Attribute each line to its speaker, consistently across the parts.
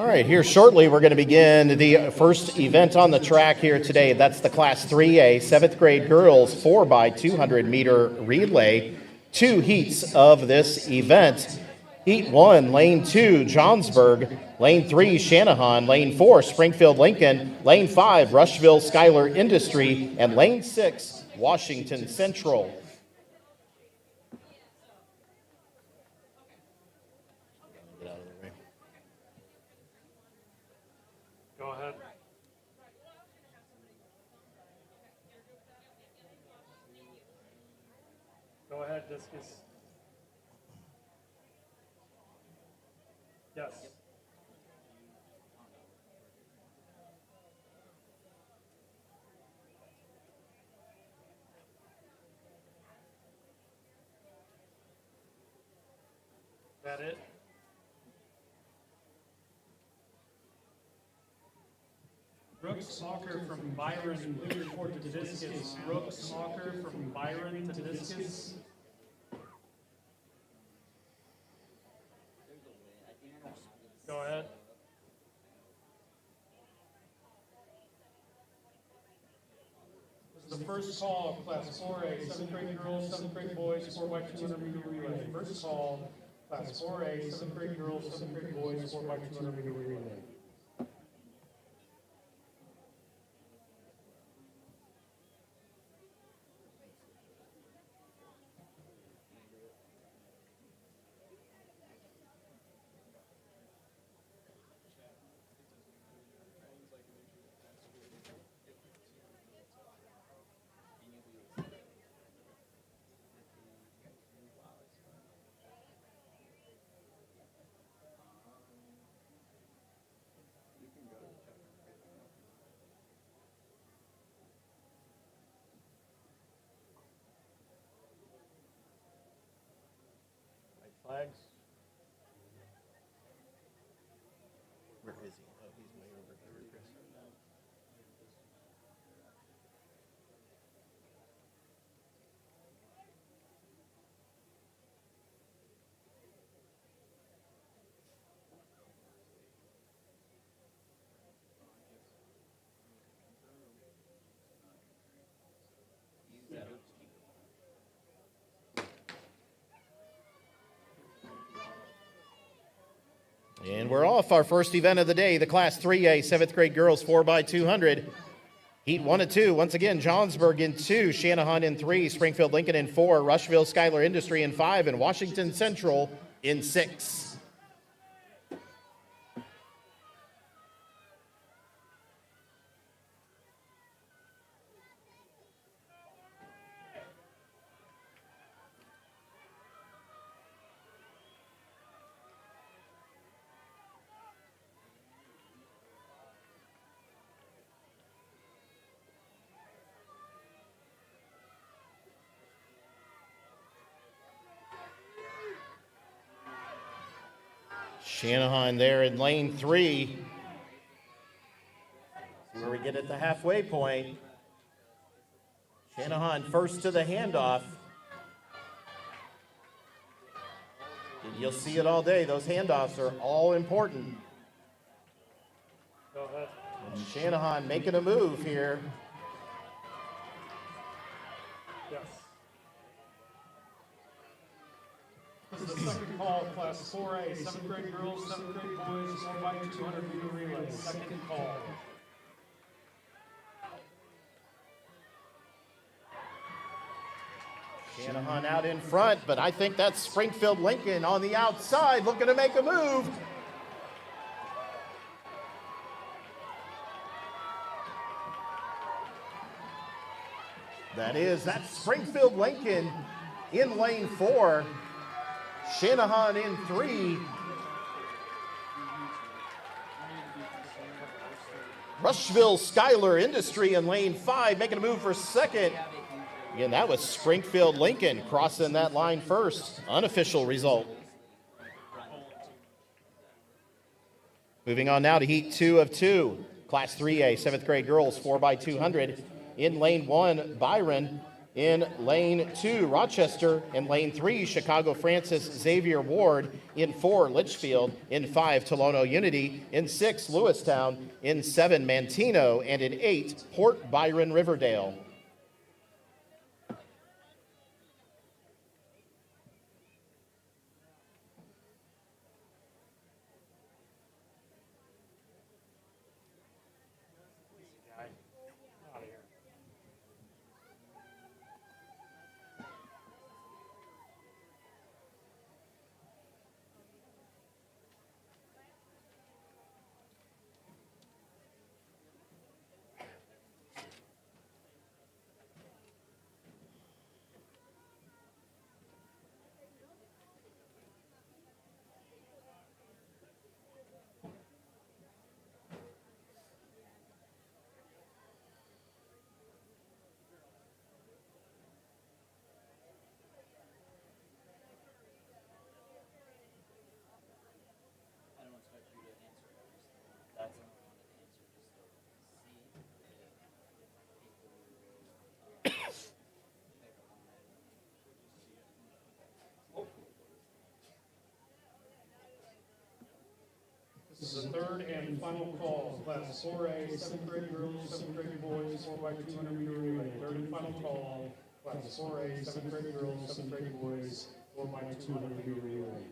Speaker 1: All right, here shortly we're going to begin the first event on the track here today. That's the Class 3A 7th grade girls 4x200 meter relay. 2 heats of this event. Heat 1, Lane 2, Johnsburg. Lane 3, Shanahan. Lane 4, Springfield Lincoln. Lane 5, Rushville Schuyler Industry. And Lane 6, Washington Central.
Speaker 2: Go ahead. Go ahead, Discus. Yes. That it? Brooks Smocker from Byron, blue report to discus. Brooks Smocker from Byron to discus. Go ahead. This is the first call of Class 4A, 7th grade girls, 7th grade boys, 4x200 meter relay. First call, Class 4A, 7th grade girls, 7th grade boys, 4x200 meter relay. Flags.
Speaker 1: Where is he? Oh, he's way over here, Chris. And we're off. Our first event of the day, the Class 3A 7th grade girls 4x200. Heat 1 and 2. Once again, Johnsburg in 2, Shanahan in 3, Springfield Lincoln in 4, Rushville Schuyler Industry in 5, and Washington Central in 6. Shanahan there in lane 3. See where we get at the halfway point. Shanahan first to the handoff. And you'll see it all day. Those handoffs are all important.
Speaker 2: Go ahead.
Speaker 1: And Shanahan making a move here.
Speaker 2: Yes. This is the second call of Class 4A, 7th grade girls, 7th grade boys, 4x200 meter relay. Second call.
Speaker 1: Shanahan out in front, but I think that's Springfield Lincoln on the outside looking to make a move. That's Springfield Lincoln in lane 4. Shanahan in 3. Rushville Schuyler Industry in lane 5, making a move for second. Again, that was Springfield Lincoln crossing that line first. Unofficial result. Moving on now to Heat 2 of 2. Class 3A, 7th grade girls, 4x200. In lane 1, Byron. In lane 2, Rochester. In lane 3, Chicago Francis Xavier Ward. In 4, Litchfield. In 5, Tolono Unity. In 6, Lewistown. In 7, Mantino. And in 8, Port Byron Riverdale.
Speaker 2: This is the third and final call, class 4A, 7th grade girls, 7th grade boys, 4x200 meter relay. Third and final call, class 4A, 7th grade girls, 7th grade boys, 4x200 meter relay.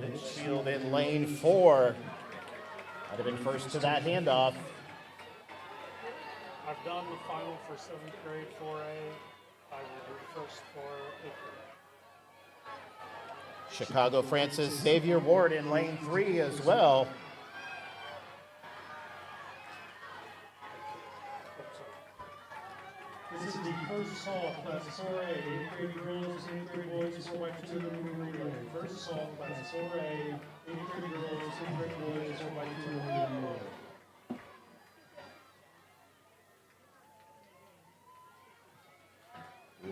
Speaker 1: Litchfield in lane 4. Might have been first to that handoff.
Speaker 2: I've done the final for 7th grade 4A. I will do the first for 8th grade.
Speaker 1: Chicago Francis Xavier Ward in lane 3 as well.
Speaker 2: This is the first call, class 4A, 8th grade girls, 8th grade boys, 4x200 meter relay. First call, class 4A, 8th grade girls, 8th grade boys, 4x200 meter relay.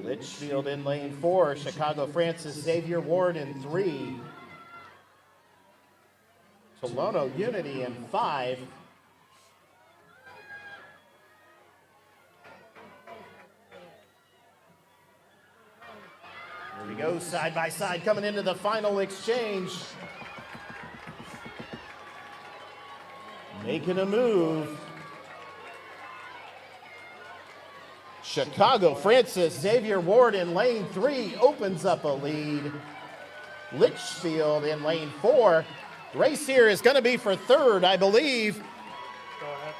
Speaker 1: Litchfield in lane 4. Chicago Francis Xavier Ward in 3. Tolono Unity in 5. Here we go, side by side, coming into the final exchange. Making a move. Chicago Francis Xavier Ward in lane 3 opens up a lead. Litchfield in lane 4. Race here is going to be for third, I believe.
Speaker 2: Go ahead.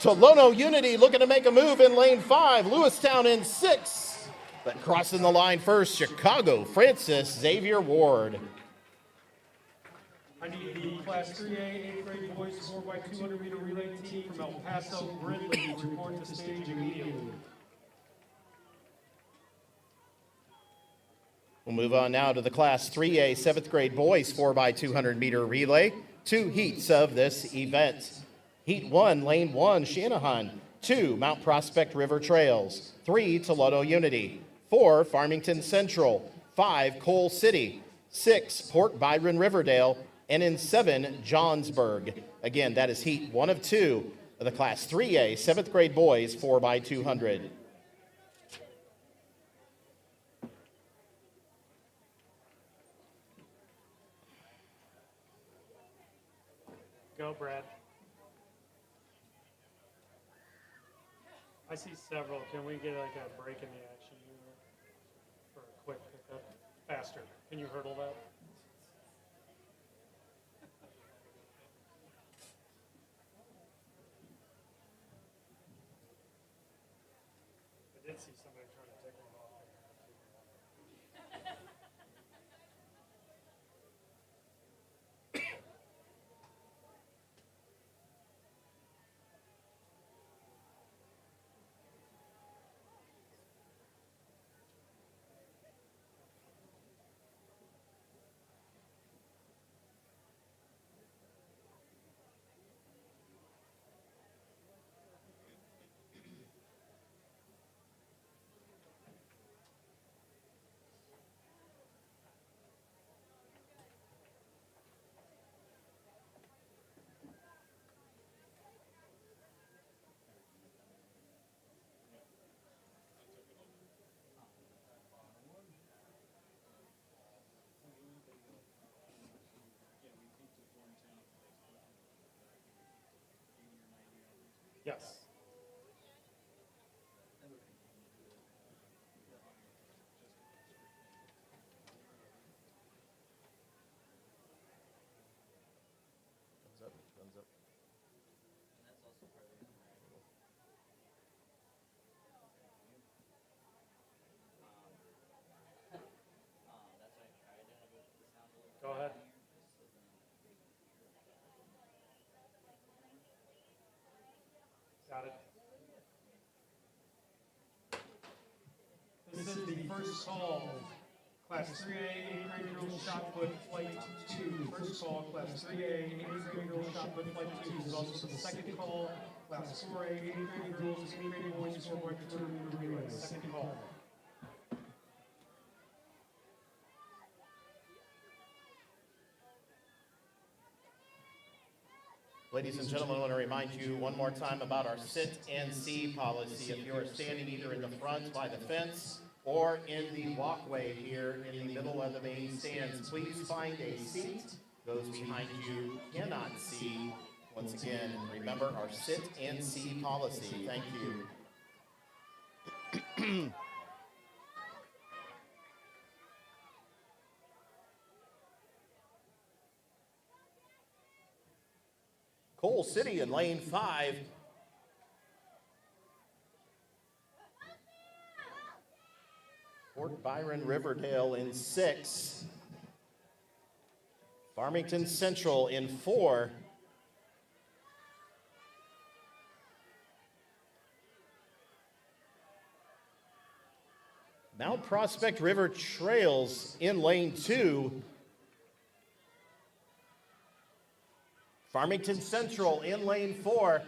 Speaker 1: Tolono Unity looking to make a move in lane 5. Lewistown in 6. But crossing the line first, Chicago Francis Xavier Ward.
Speaker 2: I need the class 3A, 8th grade boys 4x200 meter relay team from El Paso, Brindley to report to stage immediately.
Speaker 1: We'll move on now to the Class 3A 7th grade boys 4x200 meter relay. 2 heats of this event. Heat 1, lane 1, Shanahan. 2, Mount Prospect River Trails. 3, Tolono Unity. 4, Farmington Central. 5, Coal City. 6, Port Byron Riverdale. And in 7, Johnsburg. Again, that is heat 1 of 2 of the Class 3A 7th grade boys 4x200.
Speaker 2: Go, Brad. I see several. Can we get like a break in the action here for a quick pickup? Faster. Can you hurdle that? I did see somebody trying to take one off. Yes.
Speaker 1: Thumbs up.
Speaker 2: Go ahead. Got it. This is the first call. Class 3A, 8th grade girls shot put flight 2. First call, Class 3A, 8th grade girls shot put flight 2. This is also the second call. Class 4A, 8th grade girls, 8th grade boys, 4x200 relay. Second call.
Speaker 1: Ladies and gentlemen, I want to remind you one more time about our sit and see policy. If you are standing either in the front by the fence or in the walkway here in the middle of the main stands, please find a seat. Those behind you cannot see. Once again, remember our sit and see policy. Thank you. Coal City in lane 5. Fort Byron Riverdale in 6. Farmington Central in 4. Mount Prospect River Trails in lane 2. Farmington Central in lane 4.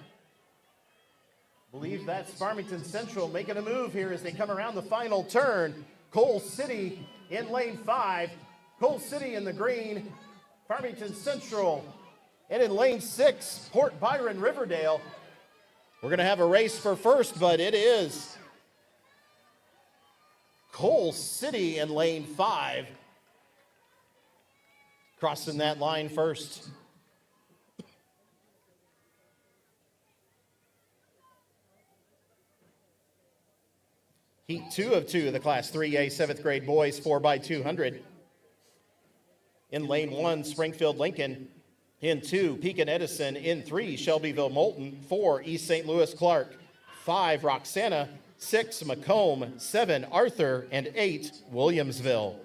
Speaker 1: Believe that's Farmington Central making a move here as they come around the final turn. Coal City in lane 5. Coal City in the green. Farmington Central. And in lane 6, Port Byron Riverdale. We're going to have a race for first, but it is Coal City in lane 5. Crossing that line first. Heat 2 of 2 of the Class 3A 7th grade boys 4x200. In lane 1, Springfield Lincoln. In 2, Pekin Edison. In 3, Shelbyville Moulton. 4, East St. Louis Clark. 5, Roxana. 6, Macomb. 7, Arthur. And 8, Williamsville.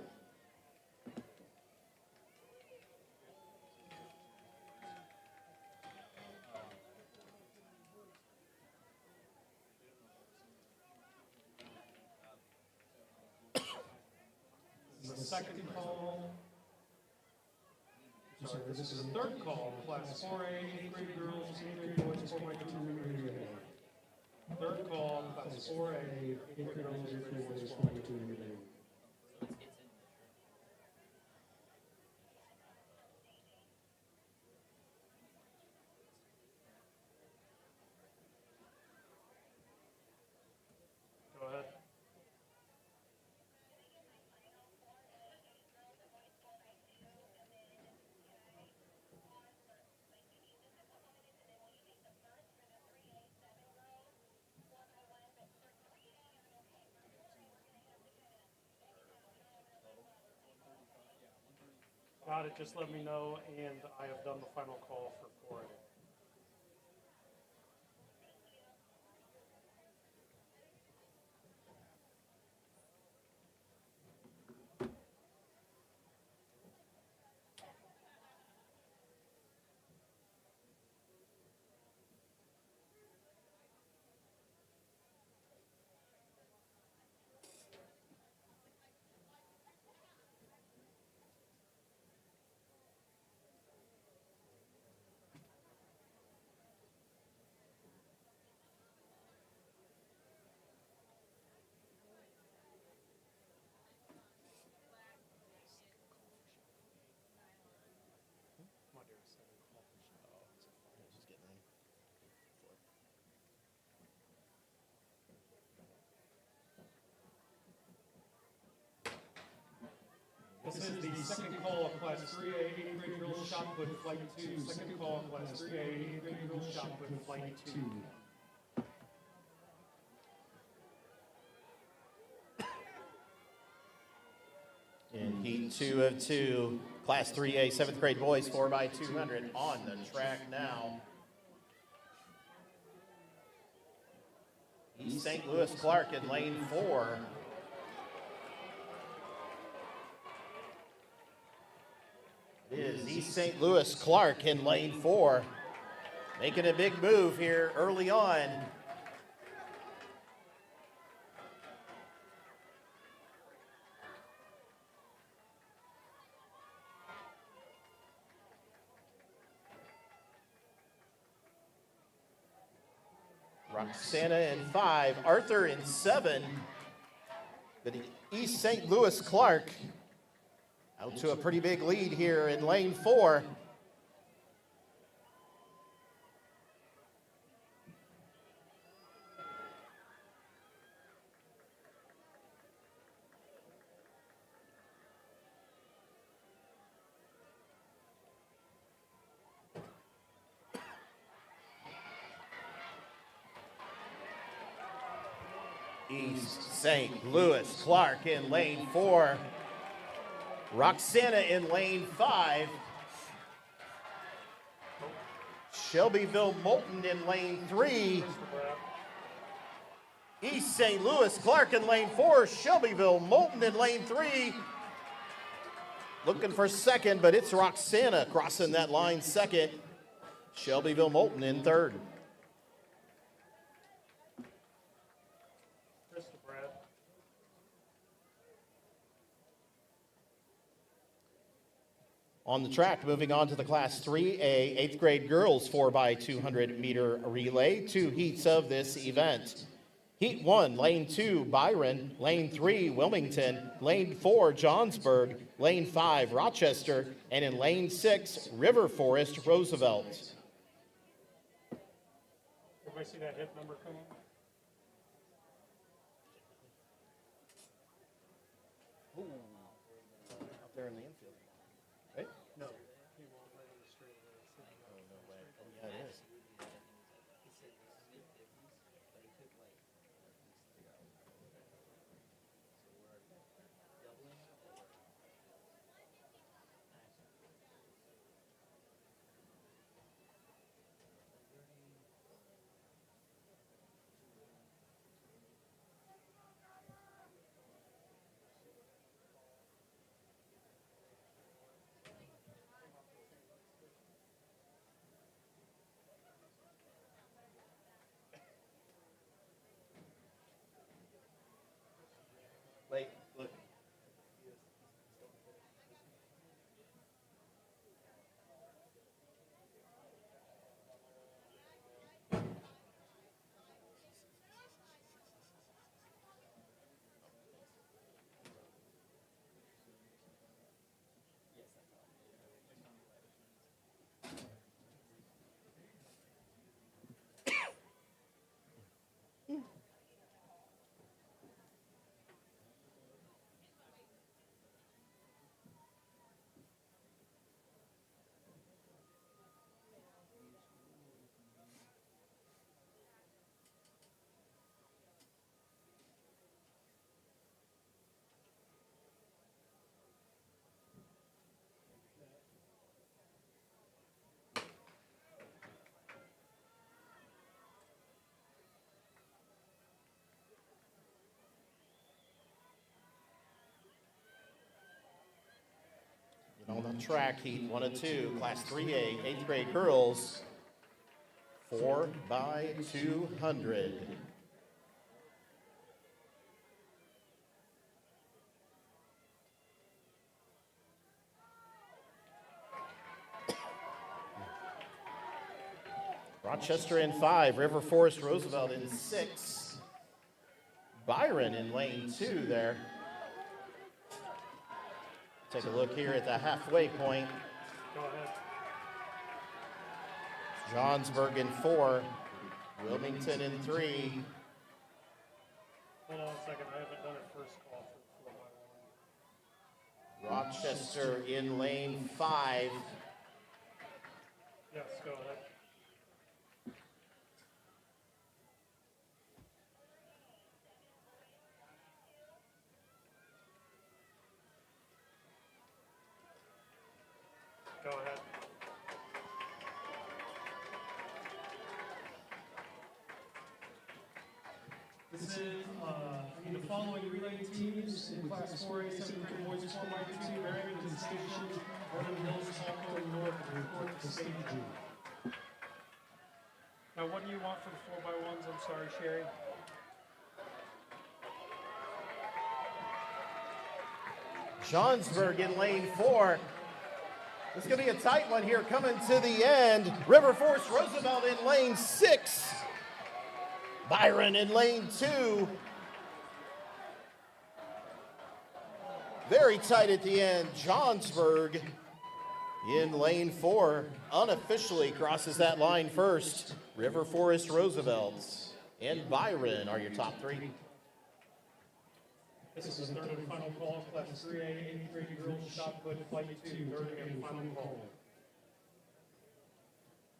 Speaker 2: Second call. Sorry, this is the third call. Class 4A, 8th grade girls, 8th grade boys, 4x200 relay. Third call, Class 4A, 8th grade girls, 8th grade boys, 4x200 relay. Go ahead. got it, just let me know, and I have done the final call for 4A. My dear second call. This is the second call of Class 3A, 8th grade girls shot put flight 2. Second call of Class 3A, 8th grade girls shot put flight 2.
Speaker 1: In heat 2 of 2, Class 3A, 7th grade boys, 4x200 on the track now. East St. Louis Clark in lane 4. It is East St. Louis Clark in lane 4, making a big move here early on. Roxana in 5, Arthur in 7. But East St. Louis Clark out to a pretty big lead here in lane 4. East St. Louis Clark in lane 4. Roxana in lane 5. Shelbyville Moulton in lane 3. East St. Louis Clark in lane 4. Shelbyville Moulton in lane 3. Looking for second, but it's Roxana crossing that line second. Shelbyville Moulton in third. On the track, moving on to the Class 3A 8th grade girls 4x200 meter relay, 2 heats of this event. Heat 1, lane 2, Byron, lane 3, Wilmington, lane 4, Johnsburg, lane 5, Rochester, and in lane 6, River Forest, Roosevelt.
Speaker 2: Everybody see that hit number coming?
Speaker 1: Out there in the infield. Right?
Speaker 2: No. He won't let it straight away.
Speaker 1: Oh, no way. Oh, yeah, it is. track, heat 1 of 2, class 3A, 8th grade girls, 4 by 200. Rochester in 5, River Forest Roosevelt in 6. Byron in lane 2 there. Take a look here at the halfway point.
Speaker 2: Go ahead.
Speaker 1: Johnsburg in 4, Wilmington in 3.
Speaker 2: Hold on a second, I haven't done it first call for 4x1.
Speaker 1: Rochester in lane 5.
Speaker 2: Yes, go ahead. Go ahead. This is the following relay teams in Class 4A, 7th grade boys, 4x2, Barrington Station, Vernon Hills, Hawthorne North, and report to Stage G. Now, what do you want for the 4x1s? I'm sorry, Sherry.
Speaker 1: Johnsburg in lane 4. This is going to be a tight one here coming to the end. River Forest Roosevelt in lane 6. Byron in lane 2. Very tight at the end. Johnsburg in lane 4 unofficially crosses that line first. River Forest Roosevelt and Byron are your top 3.
Speaker 2: This is the third and final call, Class 3A, 8th grade girls, shot put, flight 2, third and final call.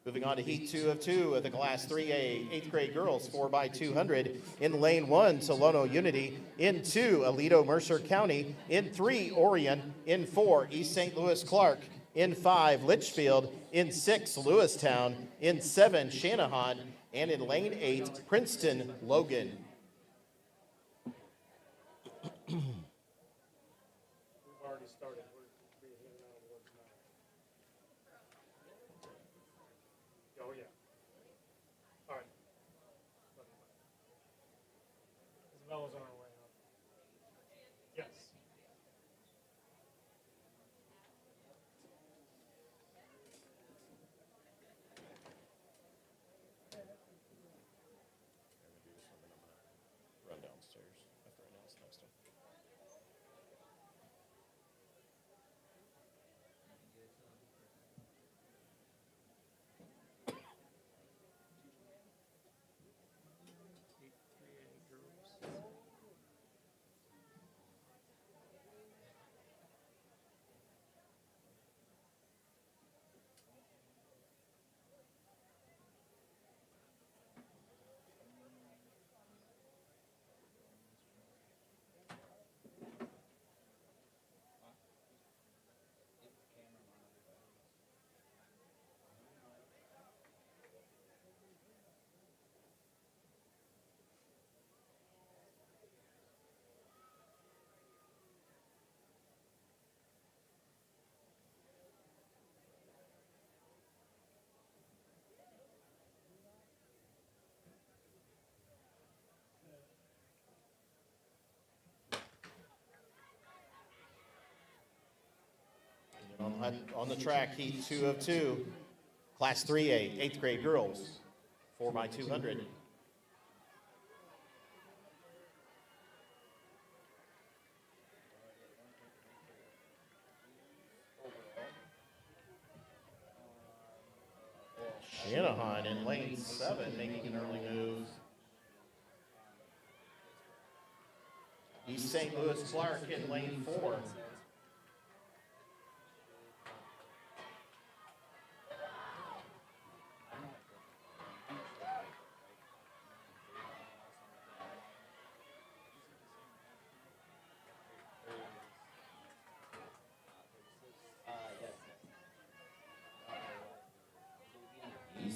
Speaker 1: Moving on to heat 2 of 2 of the Class 3A 8th grade girls, 4 by 200. In lane 1, Tolono Unity. In 2, Aledo Mercer County. In 3, Orion. In 4, East St. Louis Clark. In 5, Litchfield. In 6, Lewistown. In 7, Shanahan. And in lane 8, Princeton Logan.
Speaker 2: We've already started. We're handing out awards now. Oh, yeah. All right. Isabella's on her way up. Yes.
Speaker 1: Run downstairs after I announce the next one. On the track, heat 2 of 2, Class 3A, 8th grade girls, 4 by 200. Shanahan in lane 7 making an early move. East St. Louis Clark in lane 4.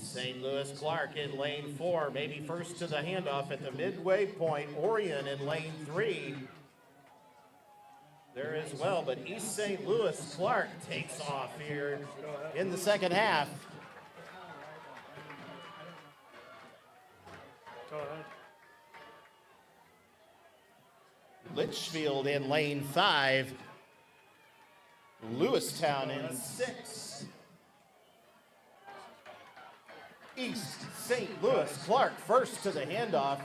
Speaker 1: St. Louis Clark in lane 4, maybe first to the handoff at the midway point. Orion in lane 3. They're there as well, but East St. Louis Clark takes off here in the second half.
Speaker 2: Go ahead.
Speaker 1: Litchfield in lane 5. Lewistown in 6. East St. Louis Clark first to the handoff.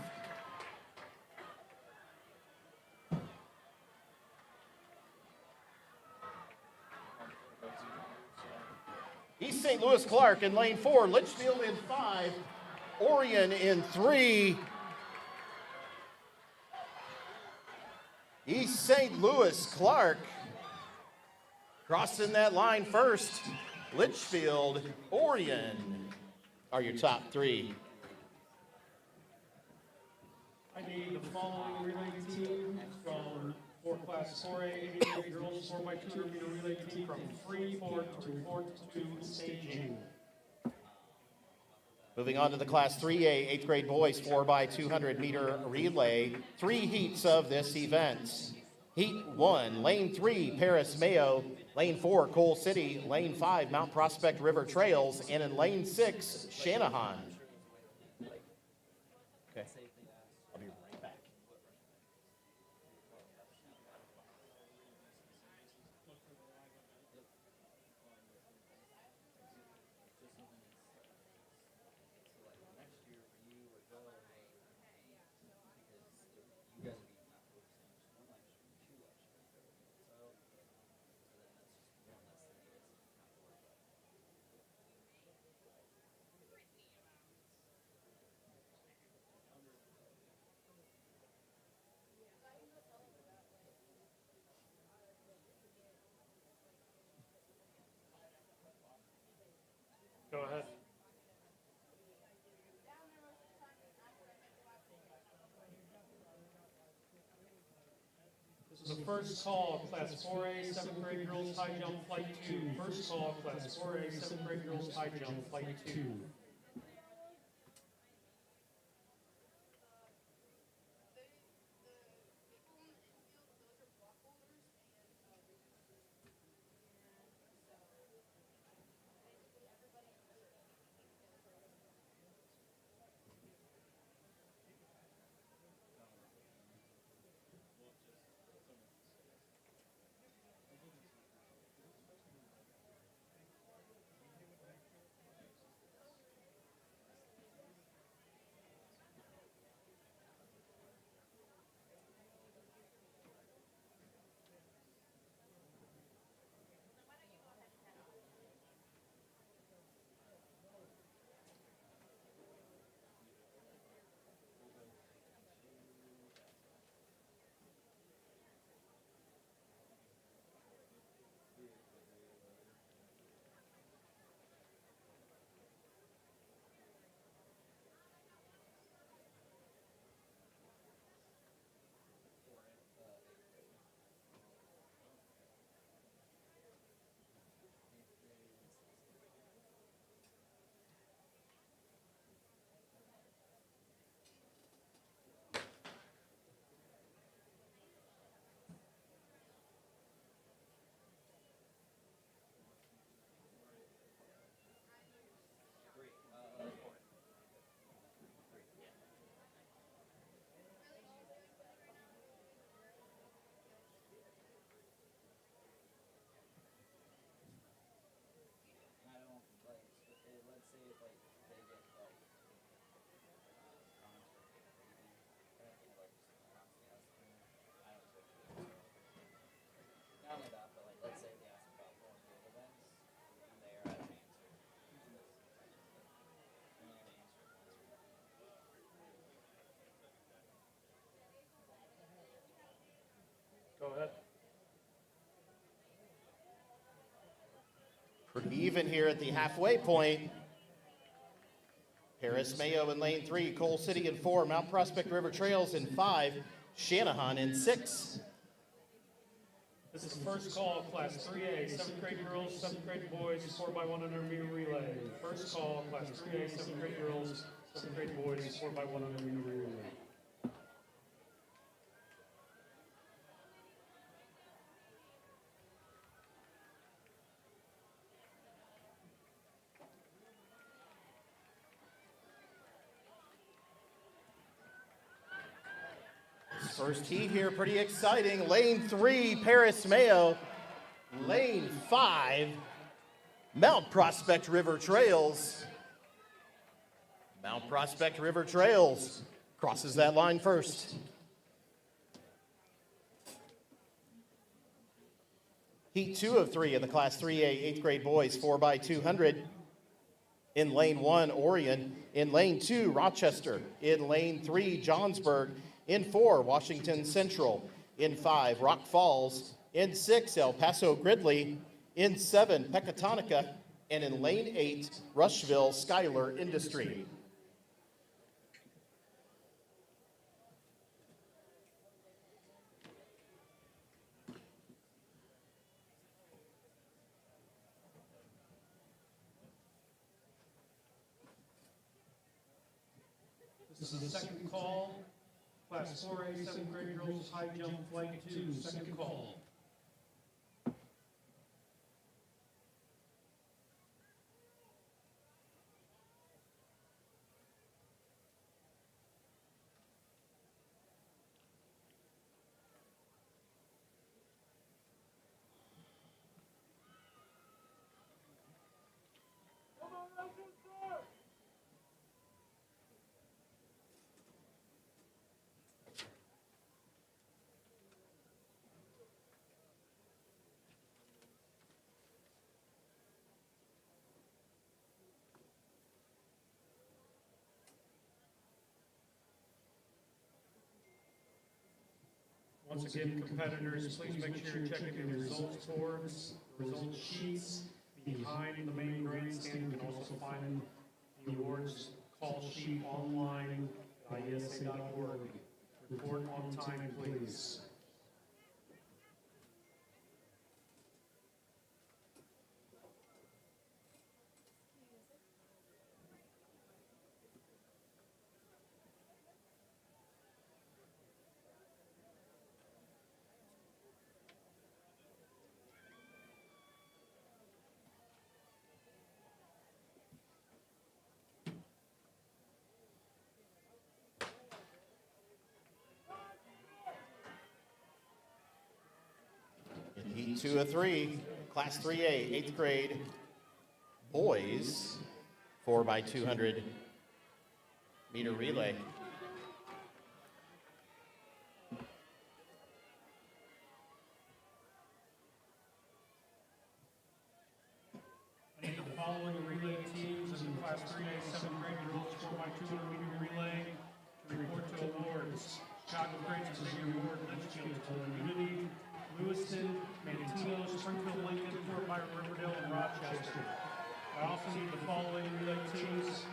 Speaker 1: East St. Louis Clark in lane 4. Litchfield in 5. Orion in 3. East St. Louis Clark crossing that line first. Litchfield, Orion are your top 3.
Speaker 2: I need the following relay team for Class 4A 88 girls 4x200 meter relay team from Freeport to Fort to staging.
Speaker 1: Moving on to the Class 3A 8th grade boys 4x200 meter relay. 3 heats of this event. Heat 1, lane 3, Paris Mayo. Lane 4, Coal City. Lane 5, Mount Prospect River Trails. And in lane 6, Shanahan. Okay. I'll be right back.
Speaker 2: Go ahead. This is the first call of Class 4A 7th grade girls high jump flight 2. First call of Class 4A 7th grade girls high jump flight 2. Go ahead.
Speaker 1: Pretty even here at the halfway point. Paris Mayo in lane 3, Coal City in 4, Mount Prospect River Trails in 5, Shanahan in 6.
Speaker 2: This is first call of Class 3A 7th grade girls 7th grade boys 4x100 meter relay. First call of Class 3A 7th grade girls 7th grade boys 4x100 meter relay.
Speaker 1: First heat here, pretty exciting. Lane 3, Paris Mayo. Lane 5, Mount Prospect River Trails. Mount Prospect River Trails crosses that line first. Heat 2 of 3 in the Class 3A 8th grade boys 4x200. In lane 1, Orion. In lane 2, Rochester. In lane 3, Johnsburg. In 4, Washington Central. In 5, Rock Falls. In 6, El Paso Gridley. In 7, Pecatonica. And in lane 8, Rushville Schuyler Industry.
Speaker 2: This is the second call. Class 4A, 7th grade girls, high jump, flight 2, second call. Once again, competitors, please make sure you're checking your results boards, results sheets behind the main grandstand. You can also find the awards call sheet online at IESA.org. Report on time, please.
Speaker 1: Heat 2 of 3, Class 3A, 8th grade boys, 4x200 meter relay.
Speaker 2: I need the following relay teams in Class 3A 7th grade girls 4x200 meter relay to report to awards. Chicago Prince is the award Litchfield, Unity, Lewiston, Mantino, Springfield, Lincoln, Fort Myers, Riverdale, and Rochester. I also need the following relay teams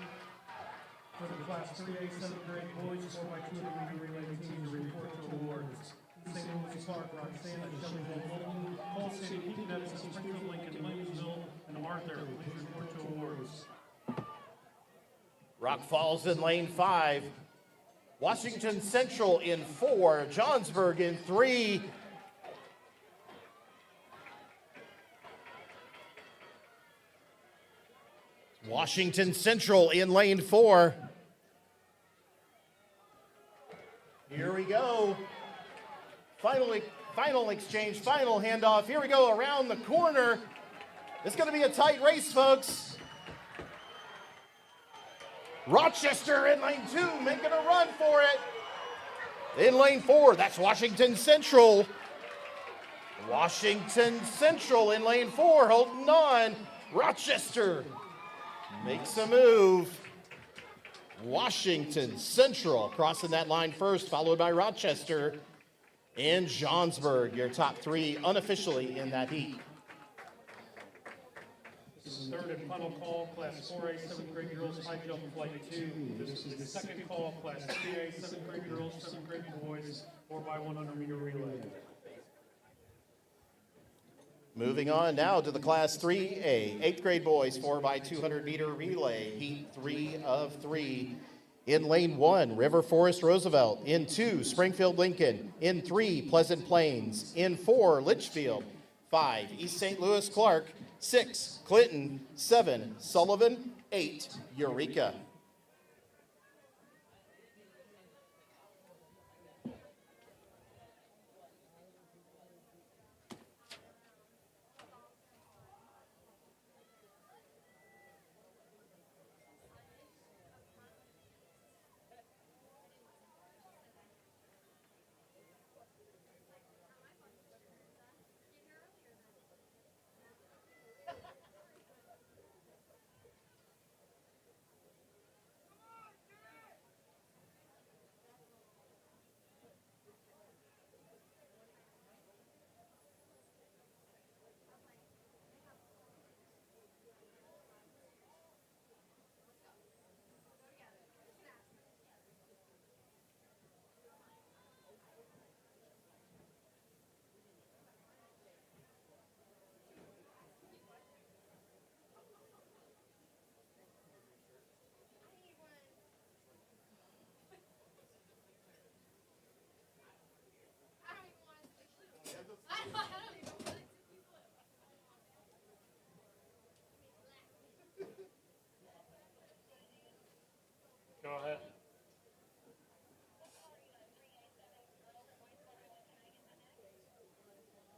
Speaker 2: for the Class 3A 7th grade boys 4x200 meter relay team to report to awards. St. Louis, Clark, Roxanna, Shelbyville, Fulton, Coal City, Peanuts, Springfield, Lincoln, Williamsville, and Arthur. Please report to awards.
Speaker 1: Rock Falls in lane 5. Washington Central in 4. Johnsburg in 3. Washington Central in lane 4. Here we go. Final exchange, final handoff. Here we go around the corner. It's going to be a tight race, folks. Rochester in lane 2, making a run for it. In lane 4, that's Washington Central. Washington Central in lane 4, holding on. Rochester makes a move. Washington Central crossing that line first, followed by Rochester and Johnsburg, your top 3 unofficially in that heat.
Speaker 2: This is the third and final call, Class 4A 7th grade girls high jump flight 2. This is the second call, Class 3A 7th grade girls, 7th grade boys 4x100 meter relay.
Speaker 1: Moving on now to the Class 3A, 8th grade boys 4x200 meter relay, heat 3 of 3. In lane 1, River Forest Roosevelt. In 2, Springfield Lincoln. In 3, Pleasant Plains. In 4, Litchfield. 5, East St. Louis Clark. 6, Clinton. 7, Sullivan. 8, Eureka.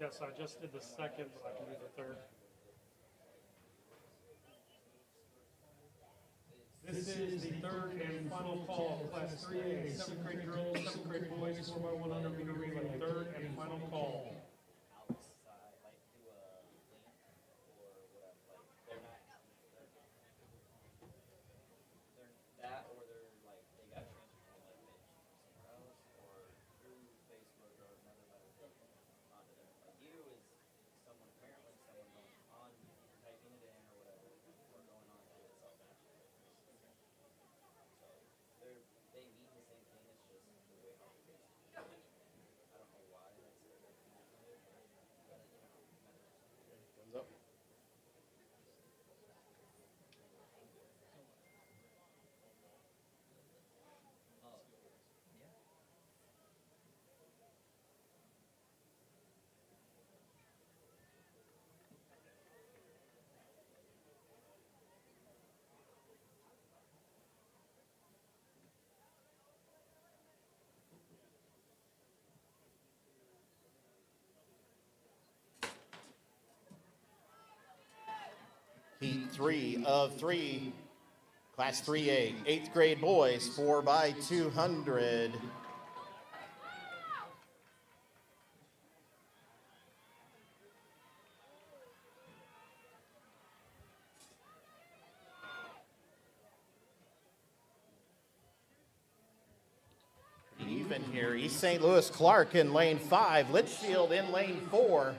Speaker 2: Yes, I just did the second, but I can do the third. This is the third and final call of Class 3A, 7th grade girls, 7th grade boys, 4x100 meter relay. Third and final call.
Speaker 1: Heat 3 of 3, Class 3A, 8th grade boys, 4x200. Even here, East St. Louis Clark in lane 5, Litchfield in lane 4,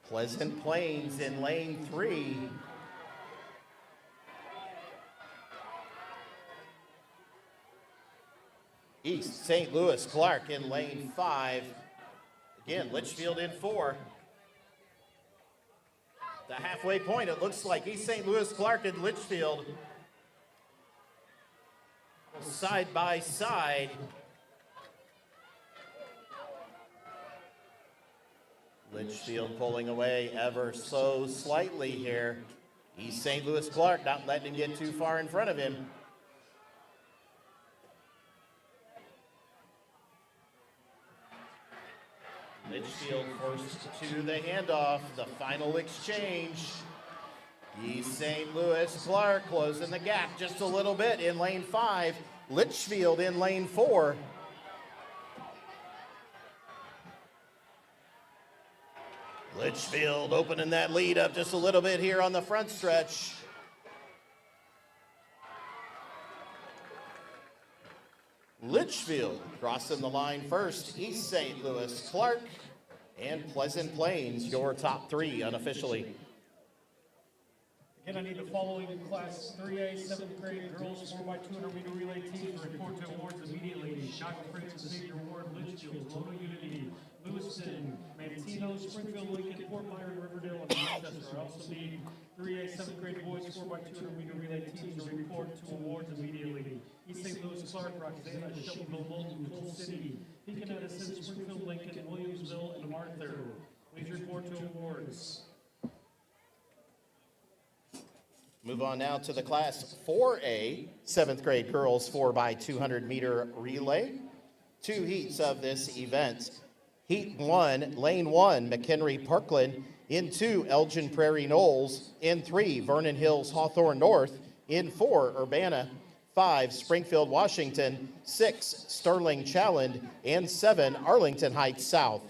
Speaker 1: Pleasant Plains in lane 3. East St. Louis Clark in lane 5. Again, Litchfield in 4. The halfway point, it looks like East St. Louis Clark and Litchfield side by side. Litchfield pulling away ever so slightly here. East St. Louis Clark not letting him get too far in front of him. Litchfield forced to the handoff, the final exchange. East St. Louis Clark closing the gap just a little bit in lane 5. Litchfield in lane 4. Litchfield opening that lead up just a little bit here on the front stretch. Litchfield crossing the line first. East St. Louis Clark and Pleasant Plains, your top 3 unofficially.
Speaker 2: Again, I need the following Class 3A, 7th grade girls, 4x200 meter relay teams to report to awards immediately. Chicago Francis Xavier Ward, Litchfield, Total Unity, Lewiston, Mantino, Springfield, Lincoln, Fort Myers, Riverdale, and Manchester. I also need 3A, 7th grade boys, 4x200 meter relay teams to report to awards immediately. East St. Louis Clark, Roxana, Shelbyville, Moulton, Coal City, Beacon Edison, Springfield, Lincoln, Williamsville, and Arthur. Please report to awards.
Speaker 1: Move on now to the Class 4A, 7th grade girls 4x200 meter relay. 2 heats of this event. Heat 1, lane 1, McHenry Parkland. In 2, Elgin Prairie Knolls. In 3, Vernon Hills Hawthorne North. In 4, Urbana. 5, Springfield Washington. 6, Sterling Challand. And 7, Arlington Heights South.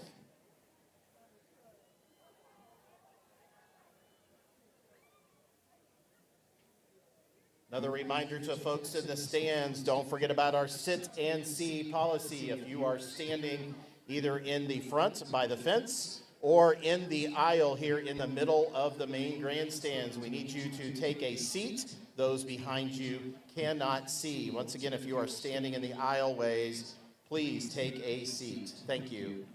Speaker 1: Another reminder to folks in the stands, don't forget about our sit and see policy. If you are standing either in the front by the fence or in the aisle here in the middle of the main grandstands, we need you to take a seat. Those behind you cannot see. Once again, if you are standing in the aisleways, please take a seat. Thank you.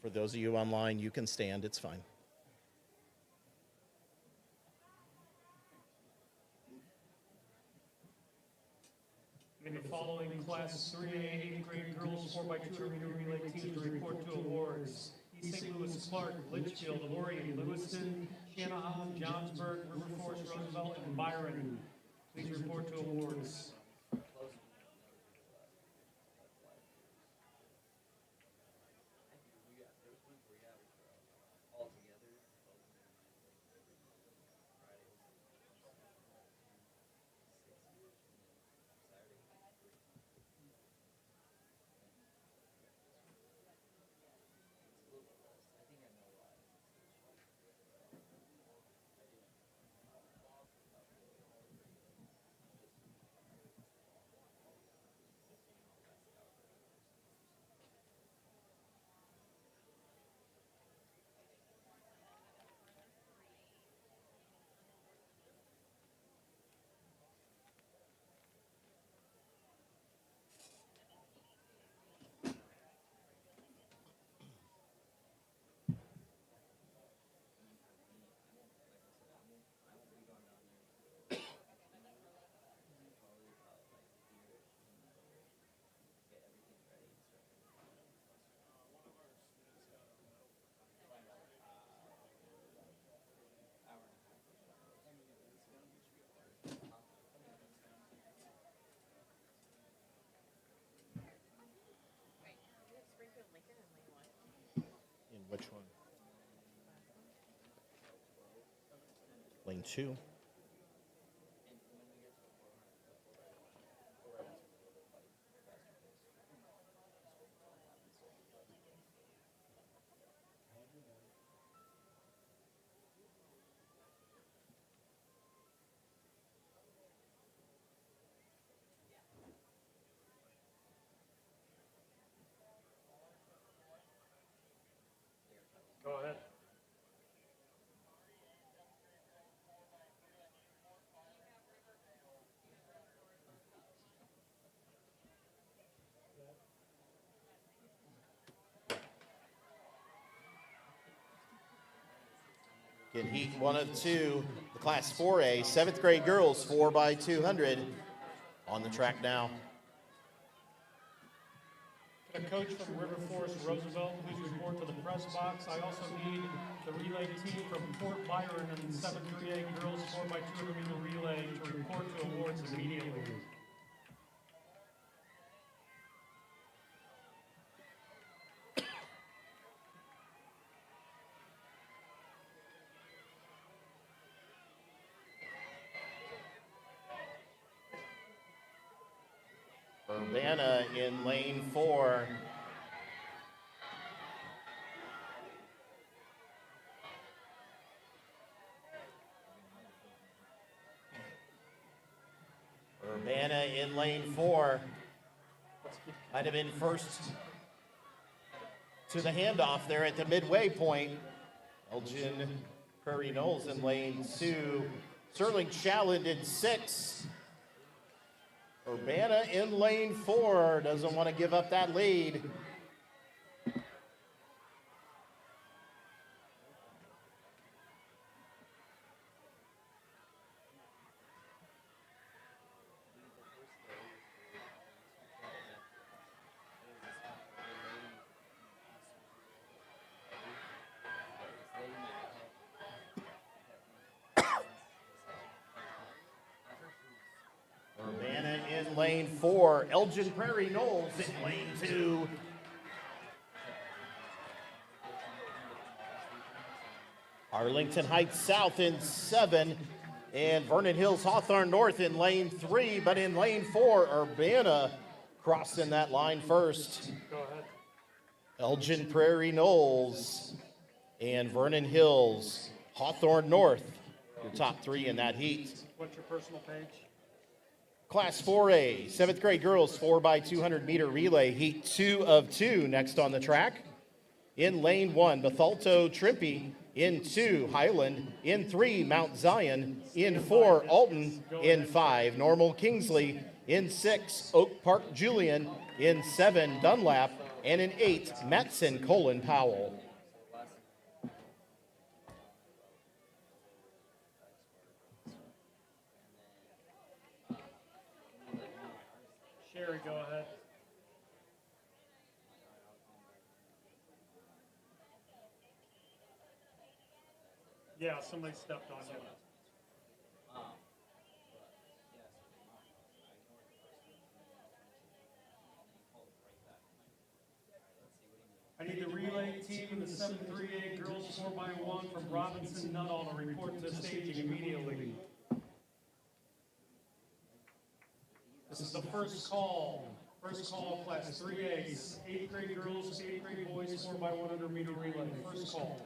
Speaker 1: For those of you online, you can stand, it's fine.
Speaker 2: In the following Class 3A, 8th grade girls, 4x200 meter relay teams to report to awards. East St. Louis Clark, Litchfield, Lorien, Lewiston, Sienna Holland, Johnsburg, River Forest, Roosevelt, and Byron. Please report to awards.
Speaker 1: In which one? Lane 2.
Speaker 2: Go ahead.
Speaker 1: In heat 1 of 2, the Class 4A, 7th grade girls, 4x200 on the track now.
Speaker 2: A coach from River Forest, Roosevelt, please report to the press box. I also need the relay team from Fort Byron and 738 girls 4x200 meter relay to report to awards immediately.
Speaker 1: Urbana in lane 4. Urbana in lane 4. Might have been first to the handoff there at the midway point. Elgin Prairie Knolls in lane 2. Sterling Shalland in 6. Urbana in lane 4, doesn't want to give up that lead. Urbana in lane 4, Elgin Prairie Knolls in lane 2. Arlington Heights South in 7, and Vernon Hills Hawthorne North in lane 3, but in lane 4, Urbana crossing that line first.
Speaker 2: Go ahead.
Speaker 1: Elgin Prairie Knolls and Vernon Hills Hawthorne North, your top 3 in that heat.
Speaker 2: What's your personal page?
Speaker 1: Class 4A, 7th grade girls 4x200 meter relay, heat 2 of 2 next on the track. In lane 1, Bethalto Trimpe. In 2, Highland. In 3, Mount Zion. In 4, Alton. In 5, Normal Kingsley. In 6, Oak Park Julian. In 7, Dunlap. And in 8, Matson Colin Powell.
Speaker 2: Sherry, go ahead. Yeah, somebody stepped on you. I need the relay team in the 7-3A girls 4x1 from Robinson Nuttall to report to staging immediately. This is the first call. First call, class 3A, 8th grade girls, 8th grade boys, 4x100 meter relay. First call.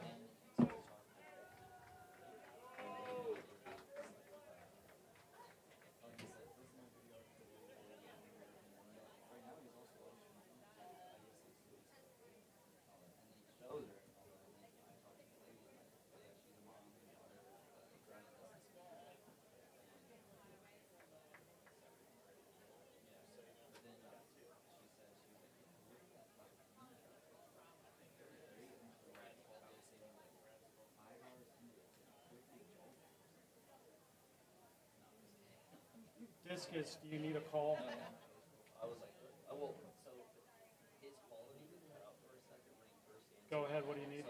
Speaker 2: Discus, do you need a call? Go ahead, what do you need?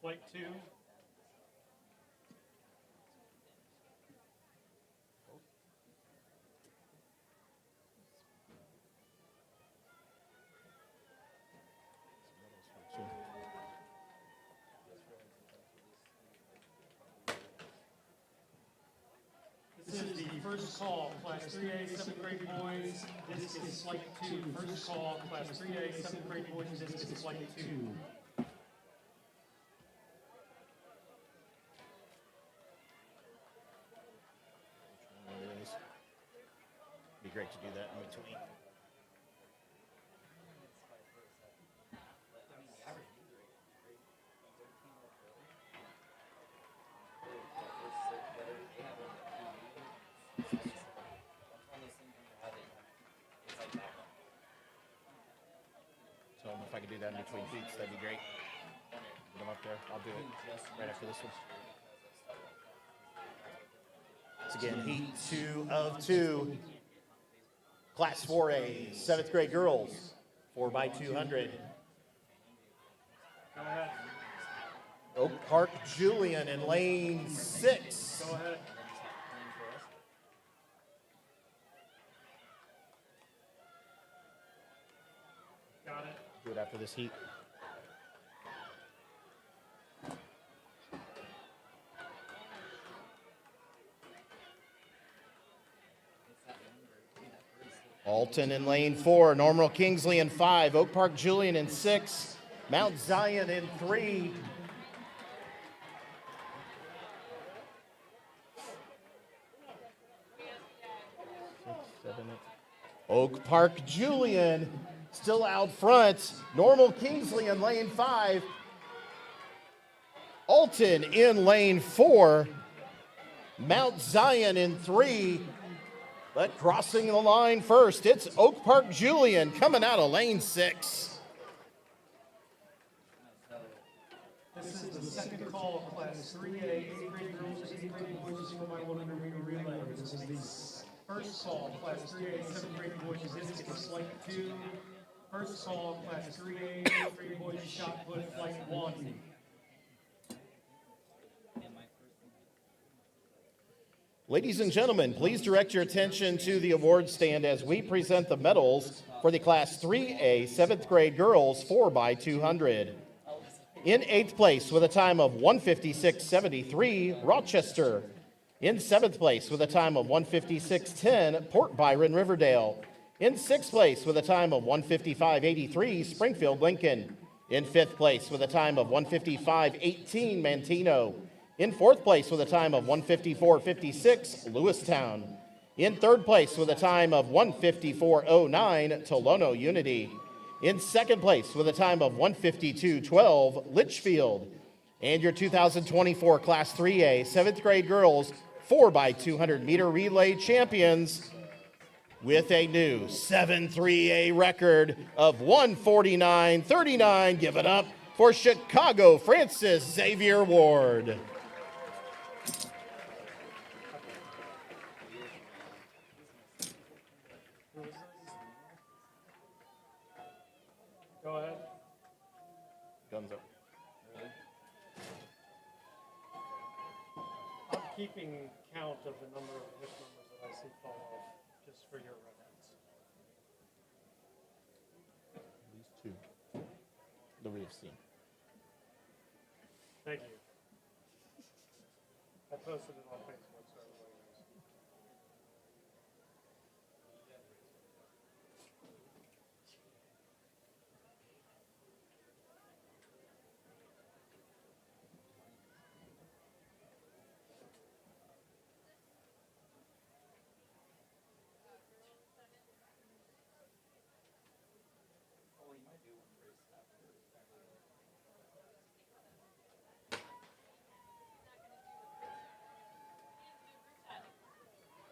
Speaker 2: Flight 2. This is the first call, class 3A, 7th grade boys, discus flight 2. First call, class 3A, 7th grade boys, discus flight 2.
Speaker 1: Be great to do that in between. So if I could do that in between beats, that'd be great. Put them up there. I'll do it right after this one. Once again, heat 2 of 2. Class 4A, 7th grade girls, 4x200.
Speaker 2: Go ahead.
Speaker 1: Oak Park Julian in lane 6.
Speaker 2: Go ahead. Got it.
Speaker 1: Do it after this heat. Alton in lane 4, Normal Kingsley in 5, Oak Park Julian in 6, Mount Zion in 3. Oak Park Julian still out front, Normal Kingsley in lane 5, Alton in lane 4, Mount Zion in 3. But crossing the line first, it's Oak Park Julian coming out of lane 6.
Speaker 2: This is the second call of class 3A, 8th grade girls, 8th grade boys, 4x100 meter relay. This is the first call of class 3A, 7th grade boys, discus flight 2. First call of class 3A, 8th grade boys, shot put flight 1.
Speaker 1: Ladies and gentlemen, please direct your attention to the award stand as we present the medals for the Class 3A 7th grade girls 4x200. In 8th place with a time of 1:56.73, Rochester. In 7th place with a time of 1:56.10, Port Byron Riverdale. In 6th place with a time of 1:55.83, Springfield Lincoln. In 5th place with a time of 1:55.18, Mantino. In 4th place with a time of 1:54.56, Lewistown. In 3rd place with a time of 1:54.09, Tolono Unity. In 2nd place with a time of 1:52.12, Litchfield. And your 2024 Class 3A 7th grade girls 4x200 meter relay champions with a new 7-3A record of 1:49.39. Give it up for Chicago Francis Xavier Ward.
Speaker 2: Go ahead.
Speaker 1: Guns up.
Speaker 2: I'm keeping count of the number of hip numbers that I see fall off, just for your reference.
Speaker 1: These two that we have seen.
Speaker 2: Thank you. I posted it on Facebook so everybody knows.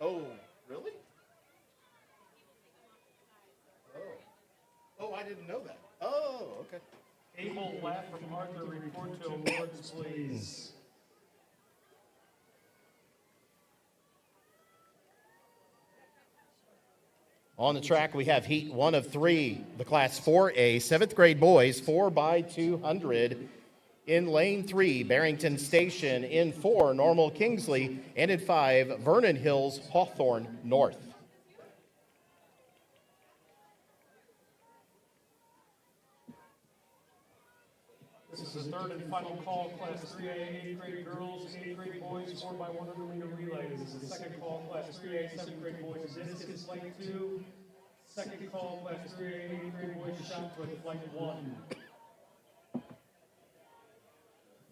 Speaker 1: Oh, really? Oh, I didn't know that. Oh, okay.
Speaker 2: Abel Lapp from Arthur, report to awards, please.
Speaker 1: On the track, we have heat 1 of 3, the Class 4A, 7th grade boys, 4x200. In lane 3, Barrington Station. In 4, Normal Kingsley. And in 5, Vernon Hills, Hawthorne North.
Speaker 2: This is the third and final call, Class 3A, 8th grade girls, 8th grade boys, 4x100 meter relay. This is the second call, Class 3A, 7th grade boys, discus flight 2. Second call, Class 3A, 8th grade boys, shot put, flight 1.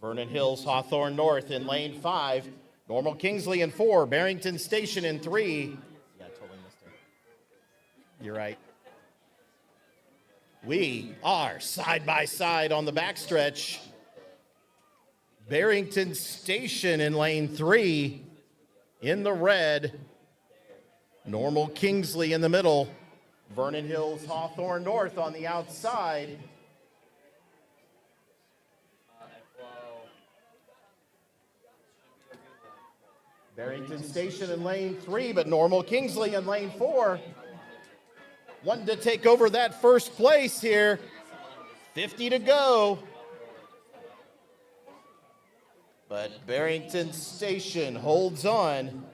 Speaker 1: Vernon Hills, Hawthorne North in lane 5. Normal Kingsley in 4. Barrington Station in 3. Yeah, I totally missed it. You're right. We are side by side on the backstretch. Barrington Station in lane 3 in the red. Normal Kingsley in the middle. Vernon Hills, Hawthorne North on the outside. Barrington Station in lane 3, but Normal Kingsley in lane 4. Wanting to take over that first place here. 50 to go. But Barrington Station holds on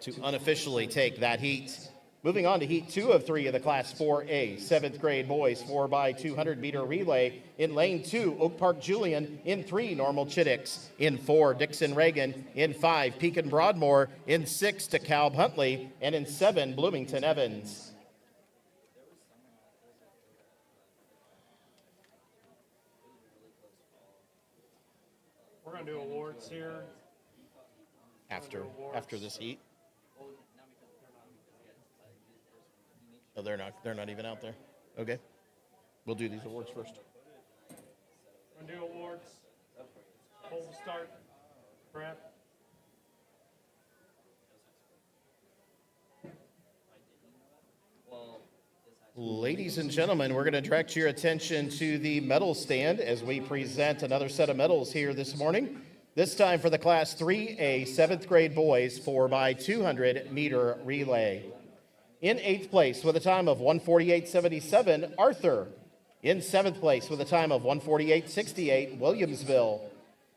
Speaker 1: to unofficially take that heat. Moving on to heat 2 of 3 of the Class 4A, 7th grade boys, 4x200 meter relay. In lane 2, Oak Park Julian. In 3, Normal Chittix. In 4, Dixon Reagan. In 5, Pekin Broadmoor. In 6, DeKalb Huntley. And in 7, Bloomington Evans.
Speaker 2: We're going to do awards here.
Speaker 1: After this heat. Oh, they're not even out there. Okay. We'll do these awards first.
Speaker 2: We're going to do awards. Hold start. Brad.
Speaker 1: Ladies and gentlemen, we're going to direct your attention to the medal stand as we present another set of medals here this morning. This time for the Class 3A 7th grade boys 4x200 meter relay. In 8th place with a time of 1:48.77, Arthur. In 7th place with a time of 1:48.68, Williamsville.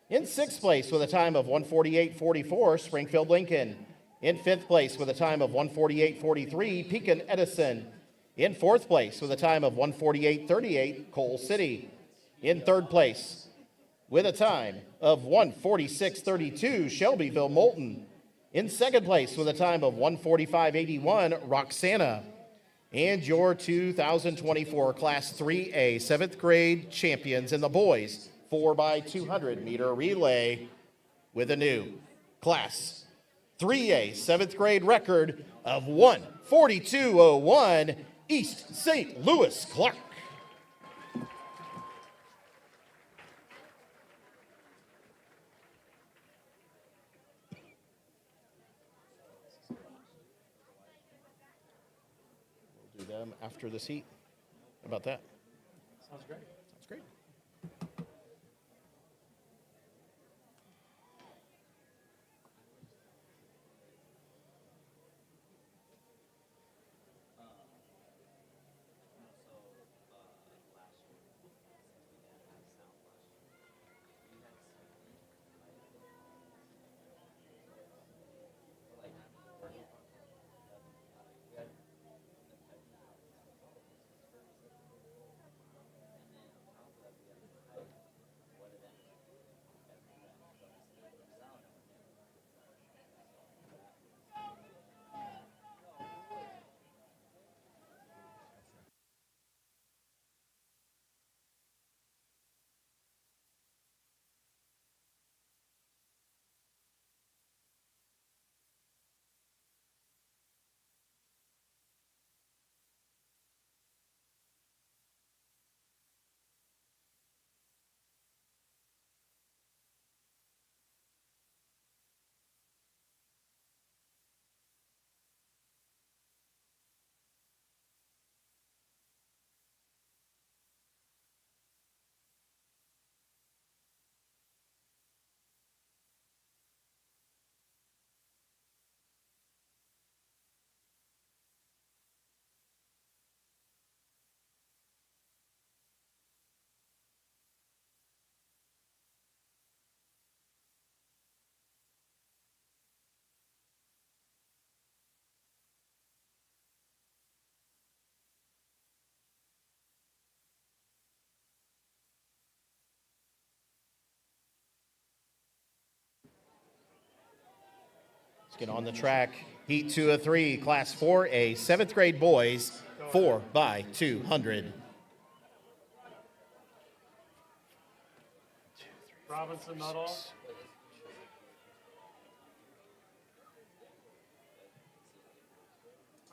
Speaker 1: In 6th place with a time of 1:48.44, Springfield Lincoln. In 5th place with a time of 1:48.43, Pekin Edison. In 4th place with a time of 1:48.38, Coal City. In 3rd place with a time of 1:46.32, Shelbyville Moulton. In 2nd place with a time of 1:45.81, Roxana. And your 2024 Class 3A 7th grade champions in the boys 4x200 meter relay with a new Class 3A 7th grade record of 1:42.01, East St. Louis Clark. We'll do them after this heat. How about that?
Speaker 2: Sounds great.
Speaker 1: Sounds great. Get on the track. Heat 2 of 3, Class 4A, 7th grade boys, 4 by 200.
Speaker 2: Robinson Nuttall.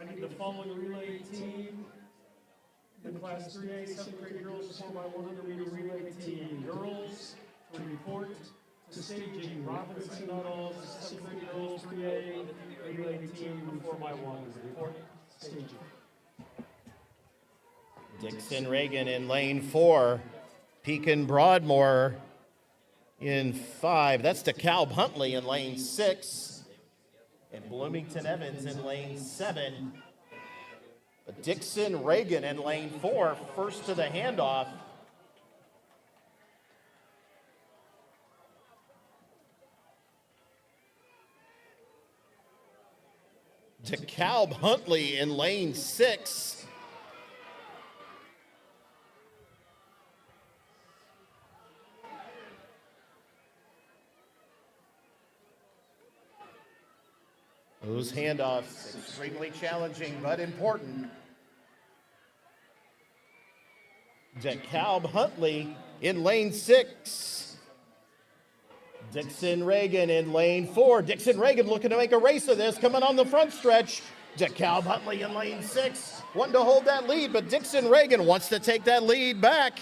Speaker 2: I need the following relay team. The Class 3A 7th grade girls 4 by 100 meter relay team. Girls to report to staging. Robinson Nuttall, 7th grade girls 3A relay team 4 by 100. Report staging.
Speaker 1: Dixon Reagan in lane 4. Pekin Broadmoor in 5. That's DeKalb Huntley in lane 6. And Bloomington Evans in lane 7. But Dixon Reagan in lane 4, first to the handoff. DeKalb Huntley in lane 6. Those handoffs, extremely challenging but important. DeKalb Huntley in lane 6. Dixon Reagan in lane 4. Dixon Reagan looking to make a race of this, coming on the front stretch. DeKalb Huntley in lane 6, wanting to hold that lead, but Dixon Reagan wants to take that lead back.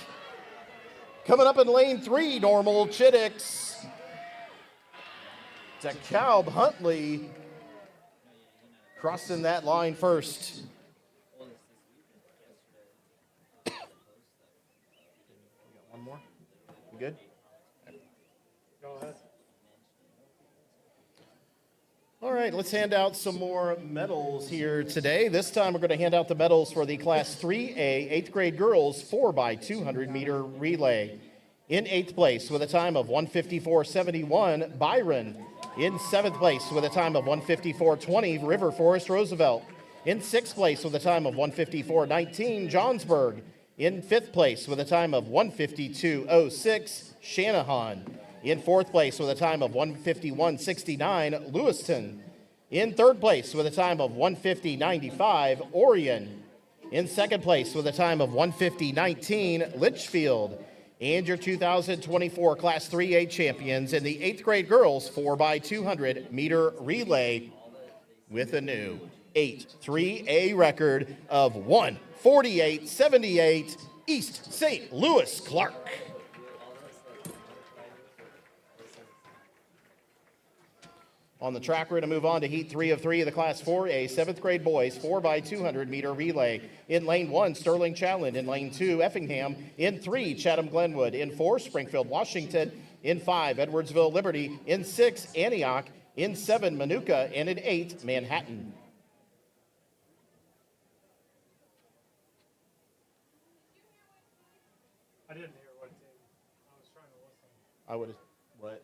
Speaker 1: Coming up in lane 3, Normal Chiddix. DeKalb Huntley crossing that line first. One more? You good?
Speaker 2: Go ahead.
Speaker 1: All right, let's hand out some more medals here today. This time we're going to hand out the medals for the Class 3A 8th grade girls 4 by 200 meter relay. In 8th place with a time of 1:54.71, Byron. In 7th place with a time of 1:54.20, River Forest Roosevelt. In 6th place with a time of 1:54.19, Johnsburg. In 5th place with a time of 1:52.06, Shanahan. In 4th place with a time of 1:51.69, Lewiston. In 3rd place with a time of 1:50.95, Orion. In 2nd place with a time of 1:50.19, Litchfield. And your 2024 Class 3A champions in the 8th grade girls 4 by 200 meter relay with a new 8-3A record of 1:48.78, East St. Louis Clark. On the track, we're going to move on to Heat 3 of 3 of the Class 4A 7th grade boys 4 by 200 meter relay. In lane 1, Sterling Challen. In lane 2, Effingham. In 3, Chatham Glenwood. In 4, Springfield, Washington. In 5, Edwardsville, Liberty. In 6, Antioch. In 7, Manuka. And in 8, Manhattan.
Speaker 2: I didn't hear what team. I was trying to listen.
Speaker 1: I would have, what?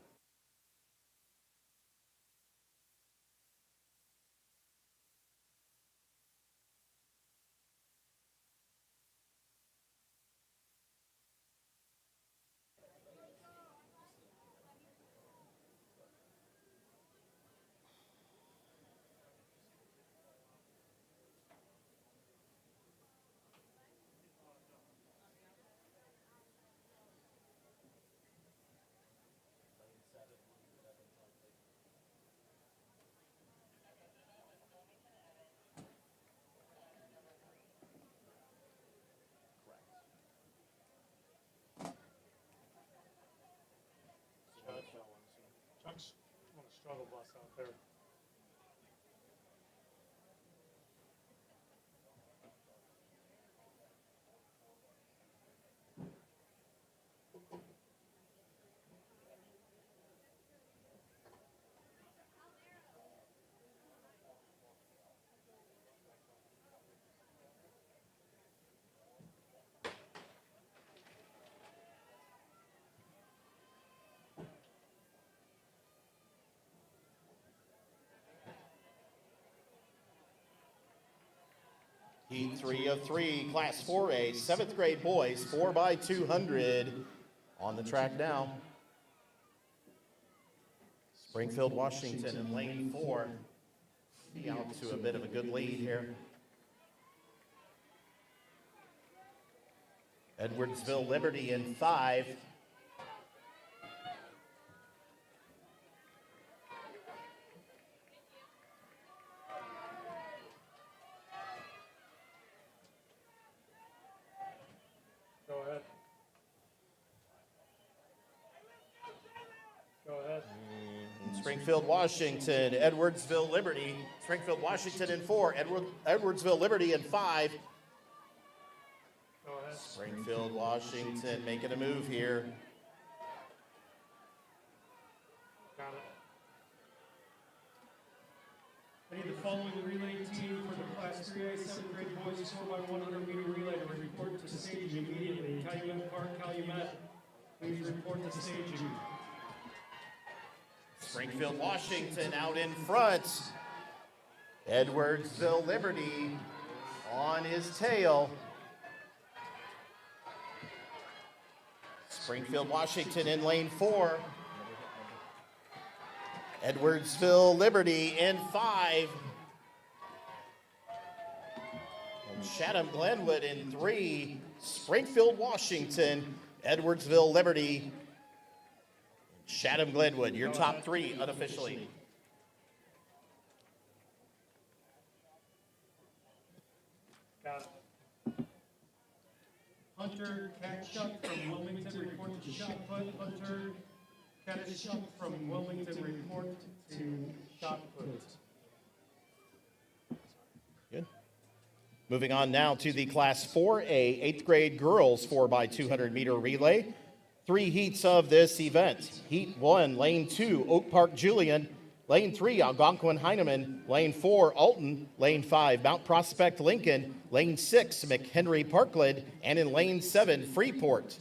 Speaker 2: Chuck's on a struggle bus out there.
Speaker 1: Heat 3 of 3, Class 4A, 7th grade boys, 4 by 200 on the track now. Springfield, Washington in lane 4. Out to a bit of a good lead here. Edwardsville Liberty in 5.
Speaker 2: Go ahead. Go ahead.
Speaker 1: Springfield, Washington, Edwardsville Liberty. Springfield, Washington in 4. Edwardsville Liberty in 5.
Speaker 2: Go ahead.
Speaker 1: Springfield, Washington making a move here.
Speaker 2: Got it. I need the following relay team for the Class 3A 7th grade boys 4x100 meter relay to report to stage immediately. Calumet Park, Calumet, please report to stage.
Speaker 1: Springfield, Washington out in front. Edwardsville Liberty on his tail. Springfield, Washington in lane 4. Edwardsville Liberty in 5. And Chatham Glenwood in 3. Springfield, Washington, Edwardsville Liberty, Chatham Glenwood, your top 3 unofficially.
Speaker 2: Got it. Hunter Katchuk from Wilmington, report to shot put. Hunter Katchuk from Wilmington, report to shot put.
Speaker 1: Good. Moving on now to the Class 4A 8th grade girls 4x200 meter relay. 3 heats of this event. Heat 1, lane 2, Oak Park Julian. Lane 3, Algonquin Heineman. Lane 4, Alton. Lane 5, Mount Prospect Lincoln. Lane 6, McHenry Parkland. And in lane 7, Freeport.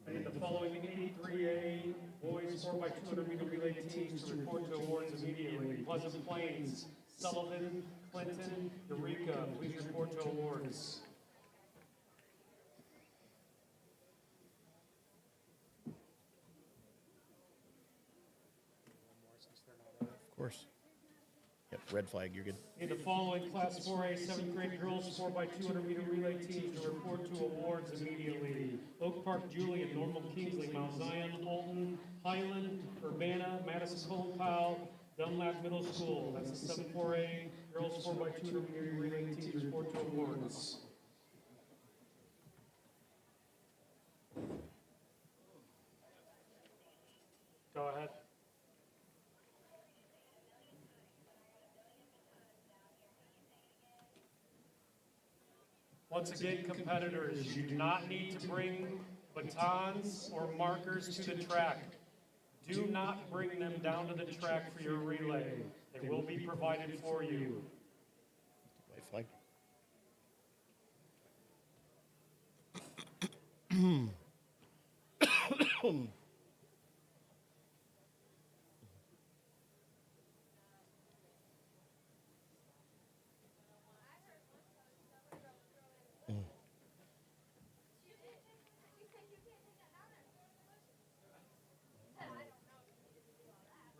Speaker 2: I need the following 83A boys 4x200 meter relay teams to report to awards immediately. Pleasant Plains, Sullivan, Clinton, Eureka, please report to awards.
Speaker 1: Of course. Yep, red flag, you're good.
Speaker 2: Need the following Class 4A 7th grade girls 4x200 meter relay teams to report to awards immediately. Oak Park Julian, Normal Kingsley, Mount Zion, Alton, Highland, Urbana, Madison Colin Powell, Dunlap Middle School. That's the 7-4A girls 4x200 meter relay teams report to awards. Go ahead. Once again, competitors, you do not need to bring batons or markers to the track. Do not bring them down to the track for your relay. They will be provided for you.
Speaker 1: White flag.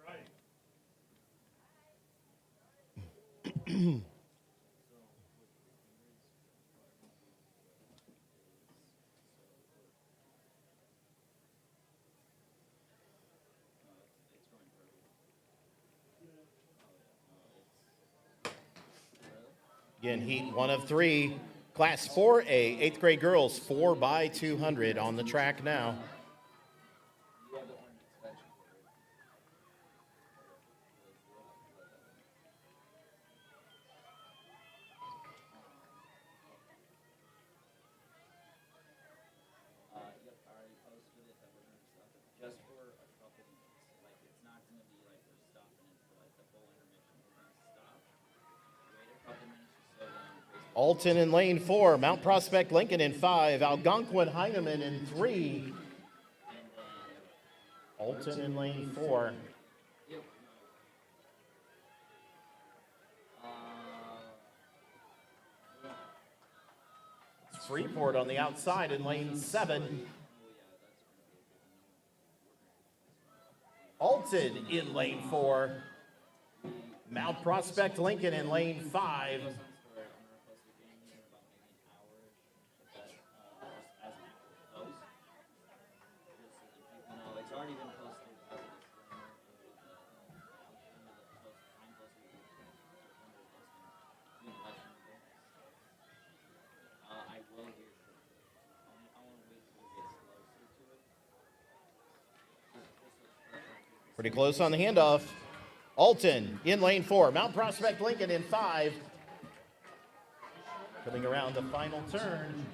Speaker 2: Right.
Speaker 1: Again, heat 1 of 3. Class 4A 8th grade girls 4x200 on the track now. Alton in lane 4, Mount Prospect Lincoln in 5, Algonquin Heineman in 3. Alton in lane 4. Freeport on the outside in lane 7. Alton in lane 4. Mount Prospect Lincoln in lane 5. Pretty close on the handoff. Alton in lane 4. Mount Prospect Lincoln in 5. Coming around the final turn.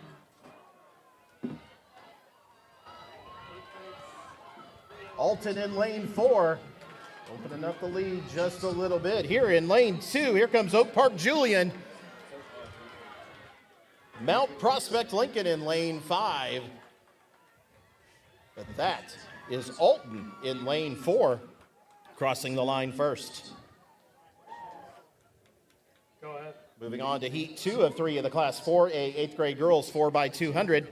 Speaker 1: Alton in lane 4. Opening up the lead just a little bit. Here in lane 2, here comes Oak Park Julian. Mount Prospect Lincoln in lane 5. But that is Alton in lane 4, crossing the line first.
Speaker 2: Go ahead.
Speaker 1: Moving on to heat 2 of 3 of the Class 4A 8th grade girls 4x200.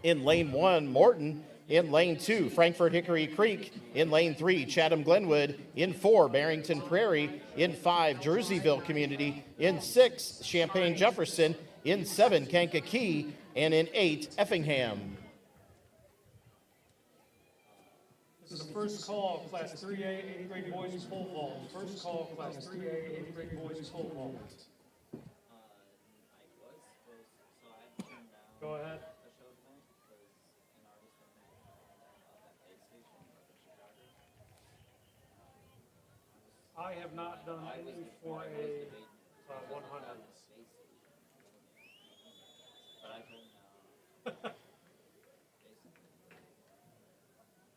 Speaker 1: In lane 1, Morton. In lane 2, Frankfort Hickory Creek. In lane 3, Chatham Glenwood. In 4, Barrington Prairie. In 5, Jerseyville Community. In 6, Champaign Jefferson. In 7, Kankakee. And in 8, Effingham.
Speaker 2: This is the first call, Class 3A, 8th grade boys pole vault. First call, Class 3A, 8th grade boys pole vault. Go ahead. I have not done any for a 100.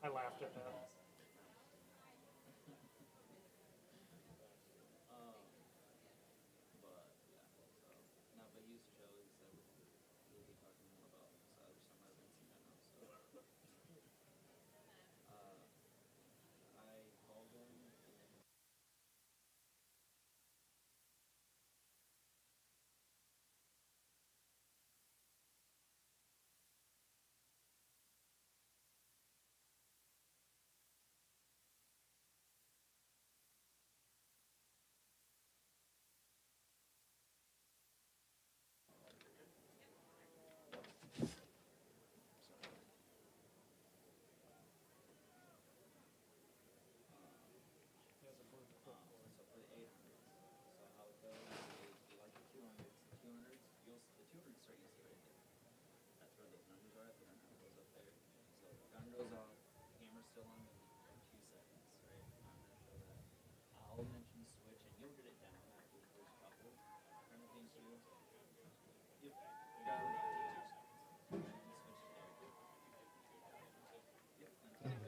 Speaker 2: I laughed at that.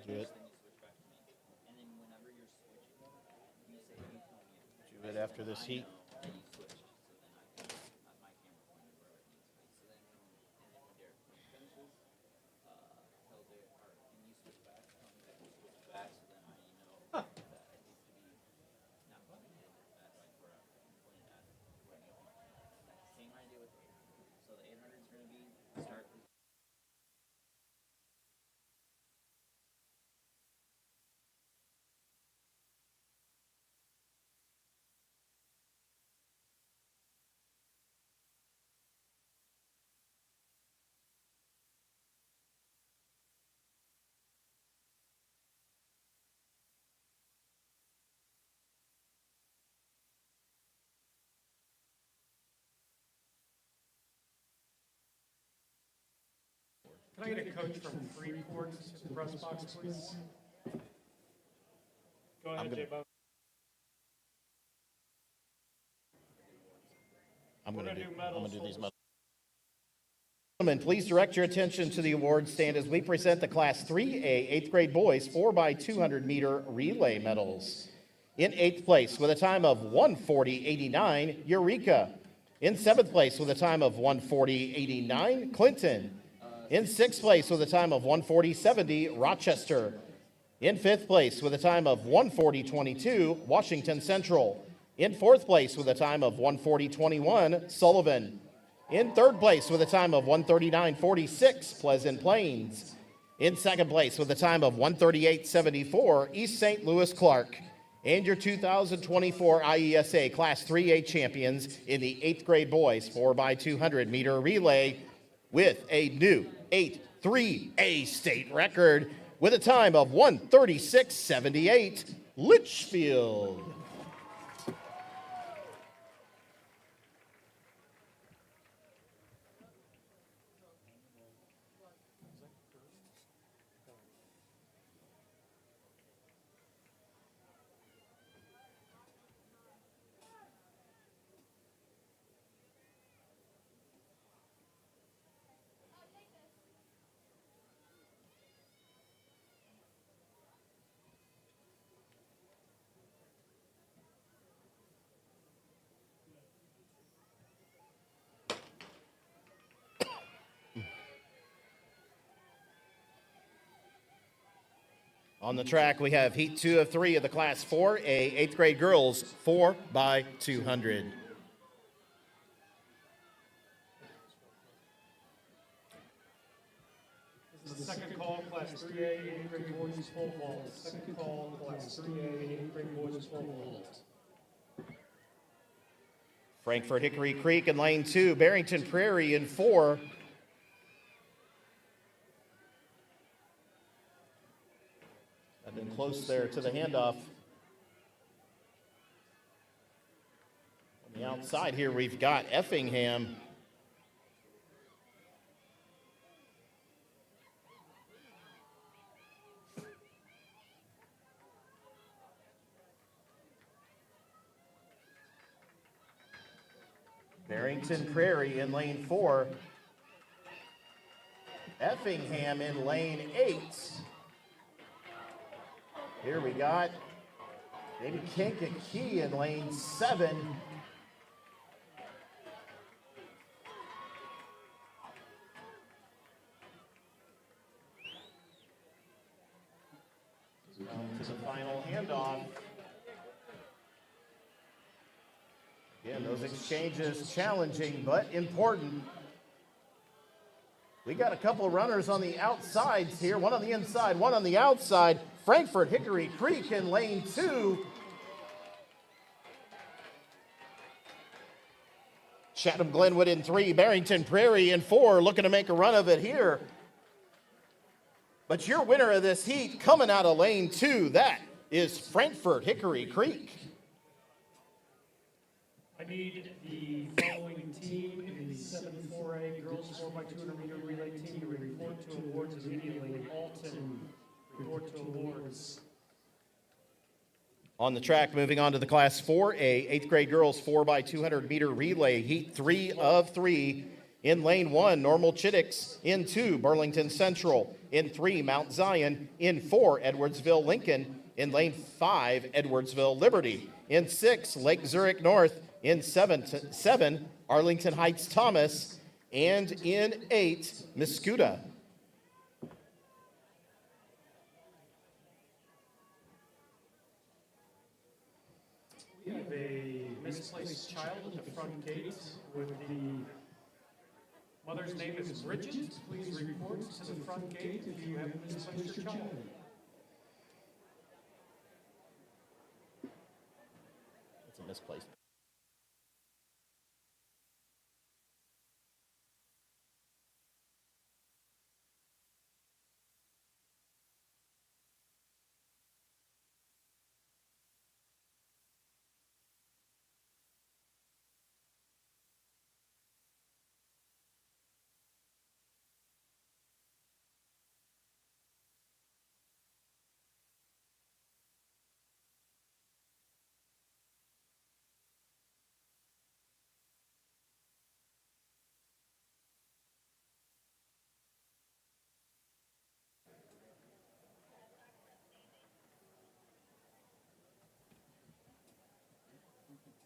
Speaker 1: Do it after this heat.
Speaker 2: Can I get a coach from Freeport to the press box, please? Go ahead, J-Bo.
Speaker 1: I'm going to do these medals.
Speaker 2: Gentlemen,
Speaker 1: please direct your attention to the award stand as we present the Class 3A 8th grade boys 4x200 meter relay medals. In 8th place with a time of 1:40.89, Eureka. In 7th place with a time of 1:40.89, Clinton. In 6th place with a time of 1:40.70, Rochester. In 5th place with a time of 1:40.22, Washington Central. In 4th place with a time of 1:40.21, Sullivan. In 3rd place with a time of 1:39.46, Pleasant Plains. In second place with a time of 1:38.74, East St. Louis Clark. And your 2024 IESA Class 3A champions in the 8th grade boys 4x200 meter relay with a new 8.3A state record with a time of 1:36.78, Litchfield. On the track, we have Heat 2 of 3 of the Class 4A 8th grade girls 4x200.
Speaker 2: This is the second call, Class 3A, 8th grade boys, full vault. Second call, Class 3A, 8th grade boys, full vault.
Speaker 1: Frankfort Hickory Creek in lane 2, Barrington Prairie in 4. I've been close there to the handoff. On the outside here, we've got Effingham. Barrington Prairie in lane 4. Effingham in lane 8. Here we got maybe Kankakee in lane 7. To the final handoff. Again, those exchanges challenging but important. We got a couple of runners on the outsides here, one on the inside, one on the outside. Frankfort Hickory Creek in lane 2. Chatham Glenwood in 3, Barrington Prairie in 4, looking to make a run of it here. But your winner of this heat coming out of lane 2, that is Frankfort Hickory Creek.
Speaker 2: I need the following team in the 7-4A girls 4x200 meter relay team to report to awards immediately. Alton, report to awards.
Speaker 1: On the track, moving on to the Class 4A 8th grade girls 4x200 meter relay, Heat 3 of 3. In lane 1, Normal Chittix. In 2, Burlington Central. In 3, Mount Zion. In 4, Edwardsville Lincoln. In lane 5, Edwardsville Liberty. In 6, Lake Zurich North. In 7, Arlington Heights Thomas. And in 8, Muscuda.
Speaker 2: We have a misplaced child at the front gate with the mother's name is Bridget. Please report to the front gate if you have misplaced your child.
Speaker 1: It's a misplaced.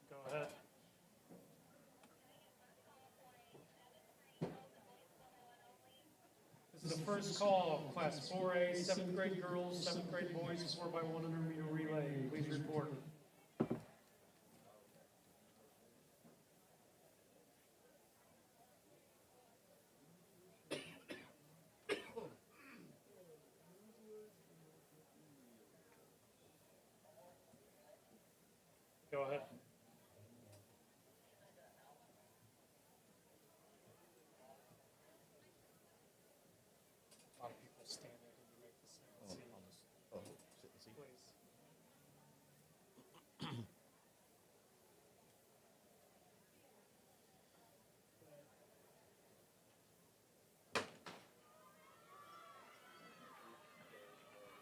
Speaker 2: Go ahead. This is the first call of Class 4A, 7th grade girls, 7th grade boys, 4x100 meter relay. Please report. Go ahead. A lot of people stand there and make the same scene. Please.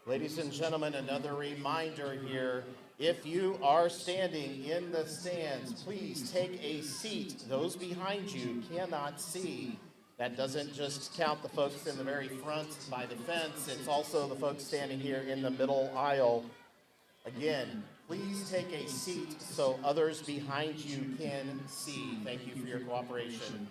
Speaker 1: Ladies and gentlemen, another reminder here. If you are standing in the stands, please take a seat. Those behind you cannot see. That doesn't just count the folks in the very front by the fence. It's also the folks standing here in the middle aisle. Again, please take a seat so others behind you can see. Thank you for your cooperation.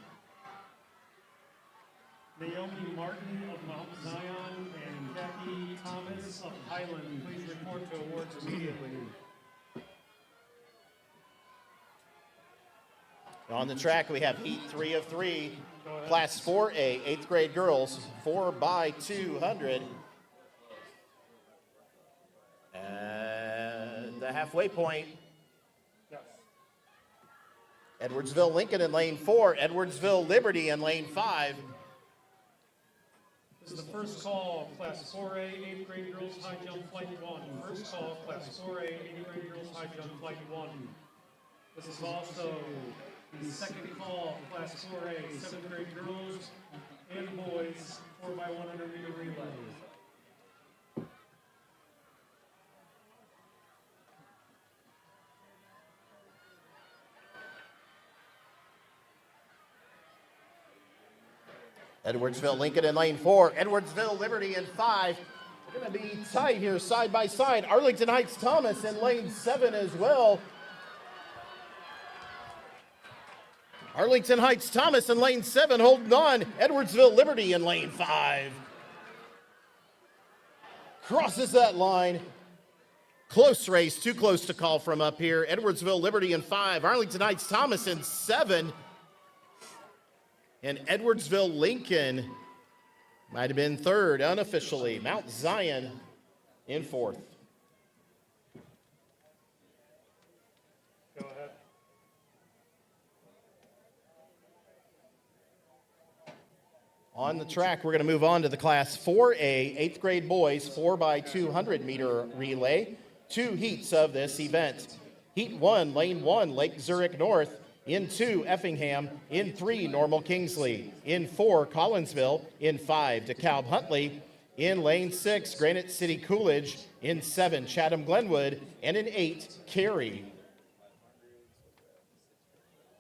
Speaker 2: Naomi Martin of Mount Zion and Kathy Thomas of Highland, please report to awards immediately.
Speaker 1: On the track, we have heat 3 of 3, class 4A, 8th grade girls, 4x200. And the halfway point,
Speaker 2: Yes.
Speaker 1: Edwardsville Lincoln in lane 4, Edwardsville Liberty in lane 5.
Speaker 2: This is the first call, class 4A, 8th grade girls high jump flight 1. First call, class 4A, 8th grade girls high jump flight 1. This is also the second call, class 4A, 7th grade girls and boys, 4x100 meter relay.
Speaker 1: Edwardsville Lincoln in lane 4, Edwardsville Liberty in 5. We're going to be tight here side by side. Arlington Heights Thomas in lane 7 as well. Arlington Heights Thomas in lane 7 holding on. Edwardsville Liberty in lane 5. Crosses that line. Close race, too close to call from up here. Edwardsville Liberty in 5. Arlington Heights Thomas in 7. And Edwardsville Lincoln might have been 3rd unofficially. Mount Zion in 4th.
Speaker 2: Go ahead.
Speaker 1: On the track, we're going to move on to the class 4A, 8th grade boys, 4x200 meter relay. 2 heats of this event. Heat 1, lane 1, Lake Zurich North. In 2, Effingham. In 3, Normal Kingsley. In 4, Collinsville. In 5, DeKalb Huntley. In lane 6, Granite City Coolidge. In 7, Chatham Glenwood. And in 8, Cary.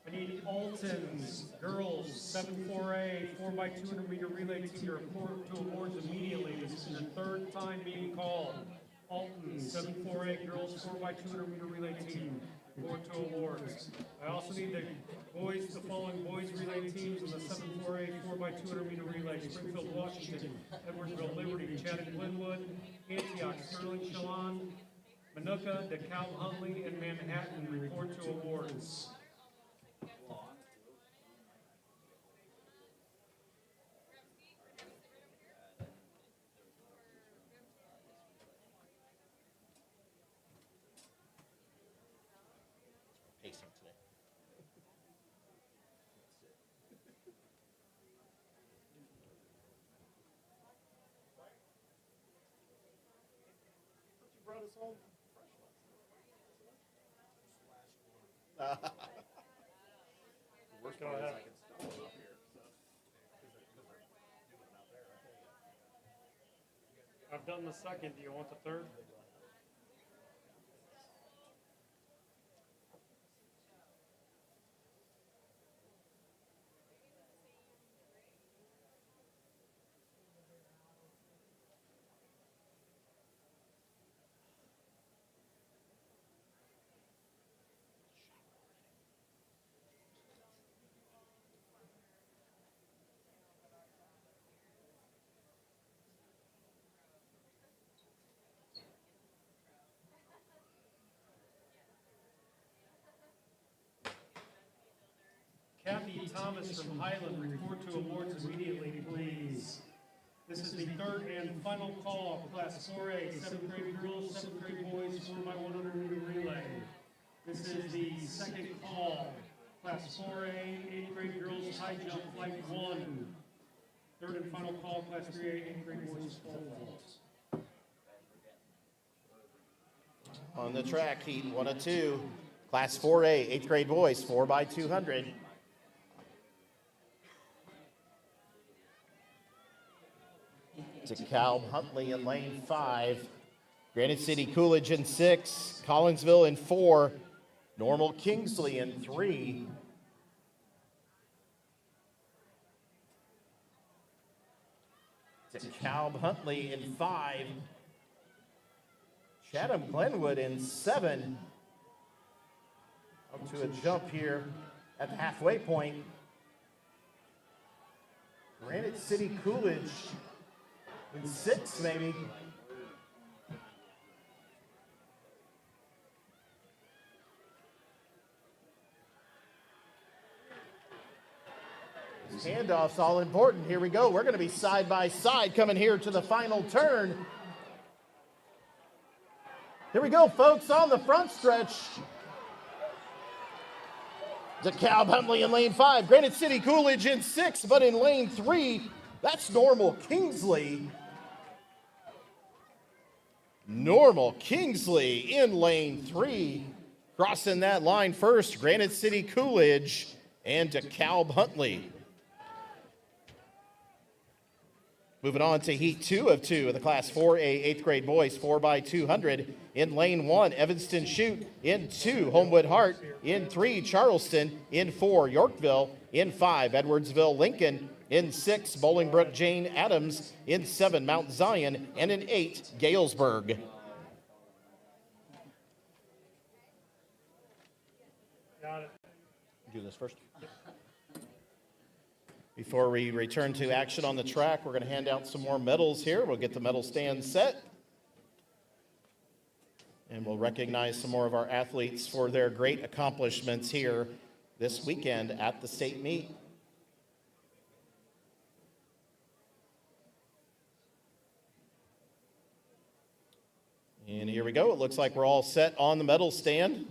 Speaker 2: I need Alton's girls 7-4A 4x200 meter relay team to report to awards immediately. This is your 3rd time being called. Alton 7-4A girls 4x200 meter relay team report to awards. I also need the following boys relay teams in the 7-4A 4x200 meter relay: Springfield, Washington, Edwardsville Liberty, Chatham Glenwood, Antioch, Sterling Chelan, Minooka, DeKalb Huntley, and Manhattan report to awards. Go ahead. I've done the second. Do you want the third? Kathy Thomas from Highland, report to awards immediately, please. This is the 3rd and final call, class 4A, 7th grade girls, 7th grade boys, 4x100 meter relay. This is the second call. Class 4A, 8th grade girls high jump flight 1. Third and final call, Class 3A, 8th grade boys pole vault.
Speaker 1: On the track, heat 1 of 2. Class 4A, 8th grade boys, 4x200. DeKalb Huntley in lane 5. Granite City Coolidge in 6. Collinsville in 4. Normal Kingsley in 3. DeKalb Huntley in 5. Chatham Glenwood in 7. Up to a jump here at the halfway point. Granite City Coolidge in 6, maybe. Handoff's all important. Here we go. We're going to be side by side coming here to the final turn. Here we go, folks, on the front stretch. DeKalb Huntley in lane 5. Granite City Coolidge in 6, but in lane 3, that's Normal Kingsley. Normal Kingsley in lane 3. Crossing that line first, Granite City Coolidge and DeKalb Huntley. Moving on to heat 2 of 2 of the Class 4A 8th grade boys 4x200. In lane 1, Evanston Chute. In 2, Homewood Hart. In 3, Charleston. In 4, Yorkville. In 5, Edwardsville Lincoln. In 6, Bolingbrook Jane Addams. In 7, Mount Zion. And in 8, Galesburg.
Speaker 2: Got it.
Speaker 1: Do this first. Before we return to action on the track, we're going to hand out some more medals here. We'll get the medal stand set. And we'll recognize some more of our athletes for their great accomplishments here this weekend at the state meet. And here we go. It looks like we're all set on the medal stand.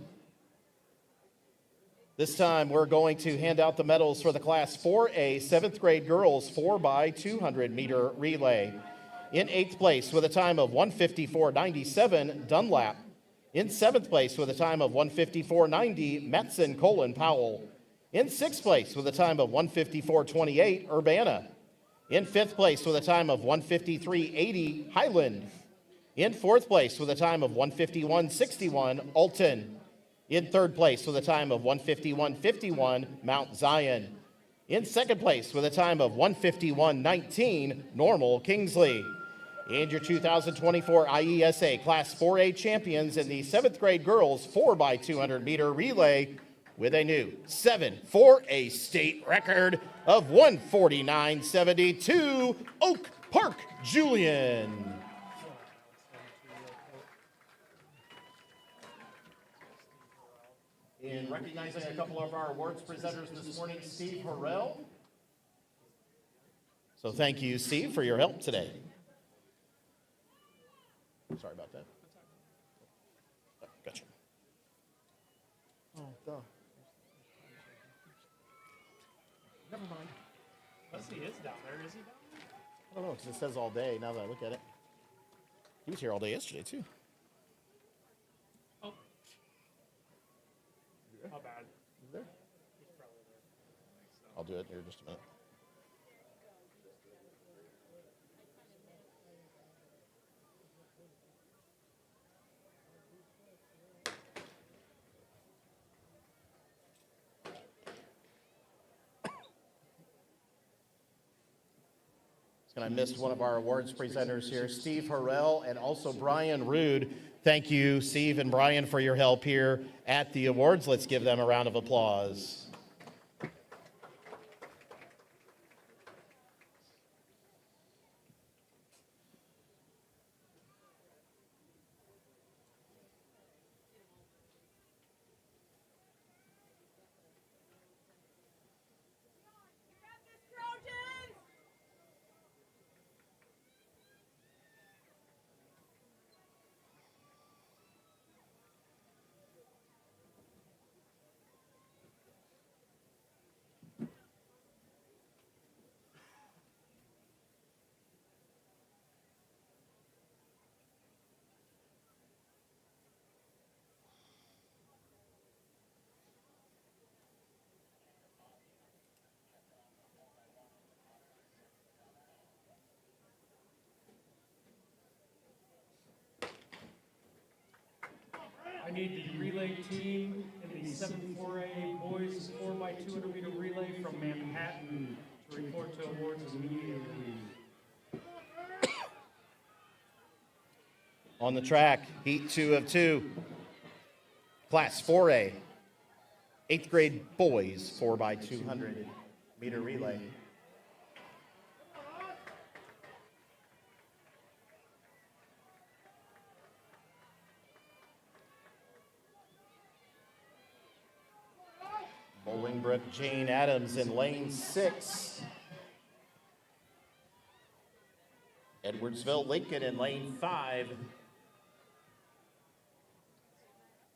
Speaker 1: This time, we're going to hand out the medals for the Class 4A 7th grade girls 4x200 meter relay. In 8th place with a time of 1:54.97, Dunlap. In 7th place with a time of 1:54.90, Metzen Colin Powell. In 6th place with a time of 1:54.28, Urbana. In 5th place with a time of 1:53.80, Highland. In 4th place with a time of 1:51.61, Alton. In 3rd place with a time of 1:51.51, Mount Zion. In 2nd place with a time of 1:51.19, Normal Kingsley. And your 2024 IESA Class 4A champions in the 7th grade girls 4x200 meter relay with a new 7-4A state record of 1:49.72, Oak Park Julian. In recognizing a couple of our awards presenters this morning, Steve Harrell. So thank you, Steve, for your help today. Sorry about that. Oh, gotcha. Oh, duh. Never mind.
Speaker 2: Leslie is down there, is he down there?
Speaker 1: I don't know, because it says all day now that I look at it. He was here all day yesterday, too.
Speaker 2: Oh. How bad?
Speaker 1: Is there?
Speaker 2: He's probably there.
Speaker 1: I'll do it here in just a minute. And I missed one of our awards presenters here, Steve Harrell and also Brian Rude. Thank you, Steve and Brian, for your help here at the awards. Let's give them a round of applause.
Speaker 2: need the relay team in the 7-4A boys 4x200 meter relay from Manhattan to report to awards immediately.
Speaker 1: On the track, heat 2 of 2, class 4A, 8th grade boys 4x200 meter relay. Bolingbrook Jane Adams in lane 6. Edwardsville Lincoln in lane 5.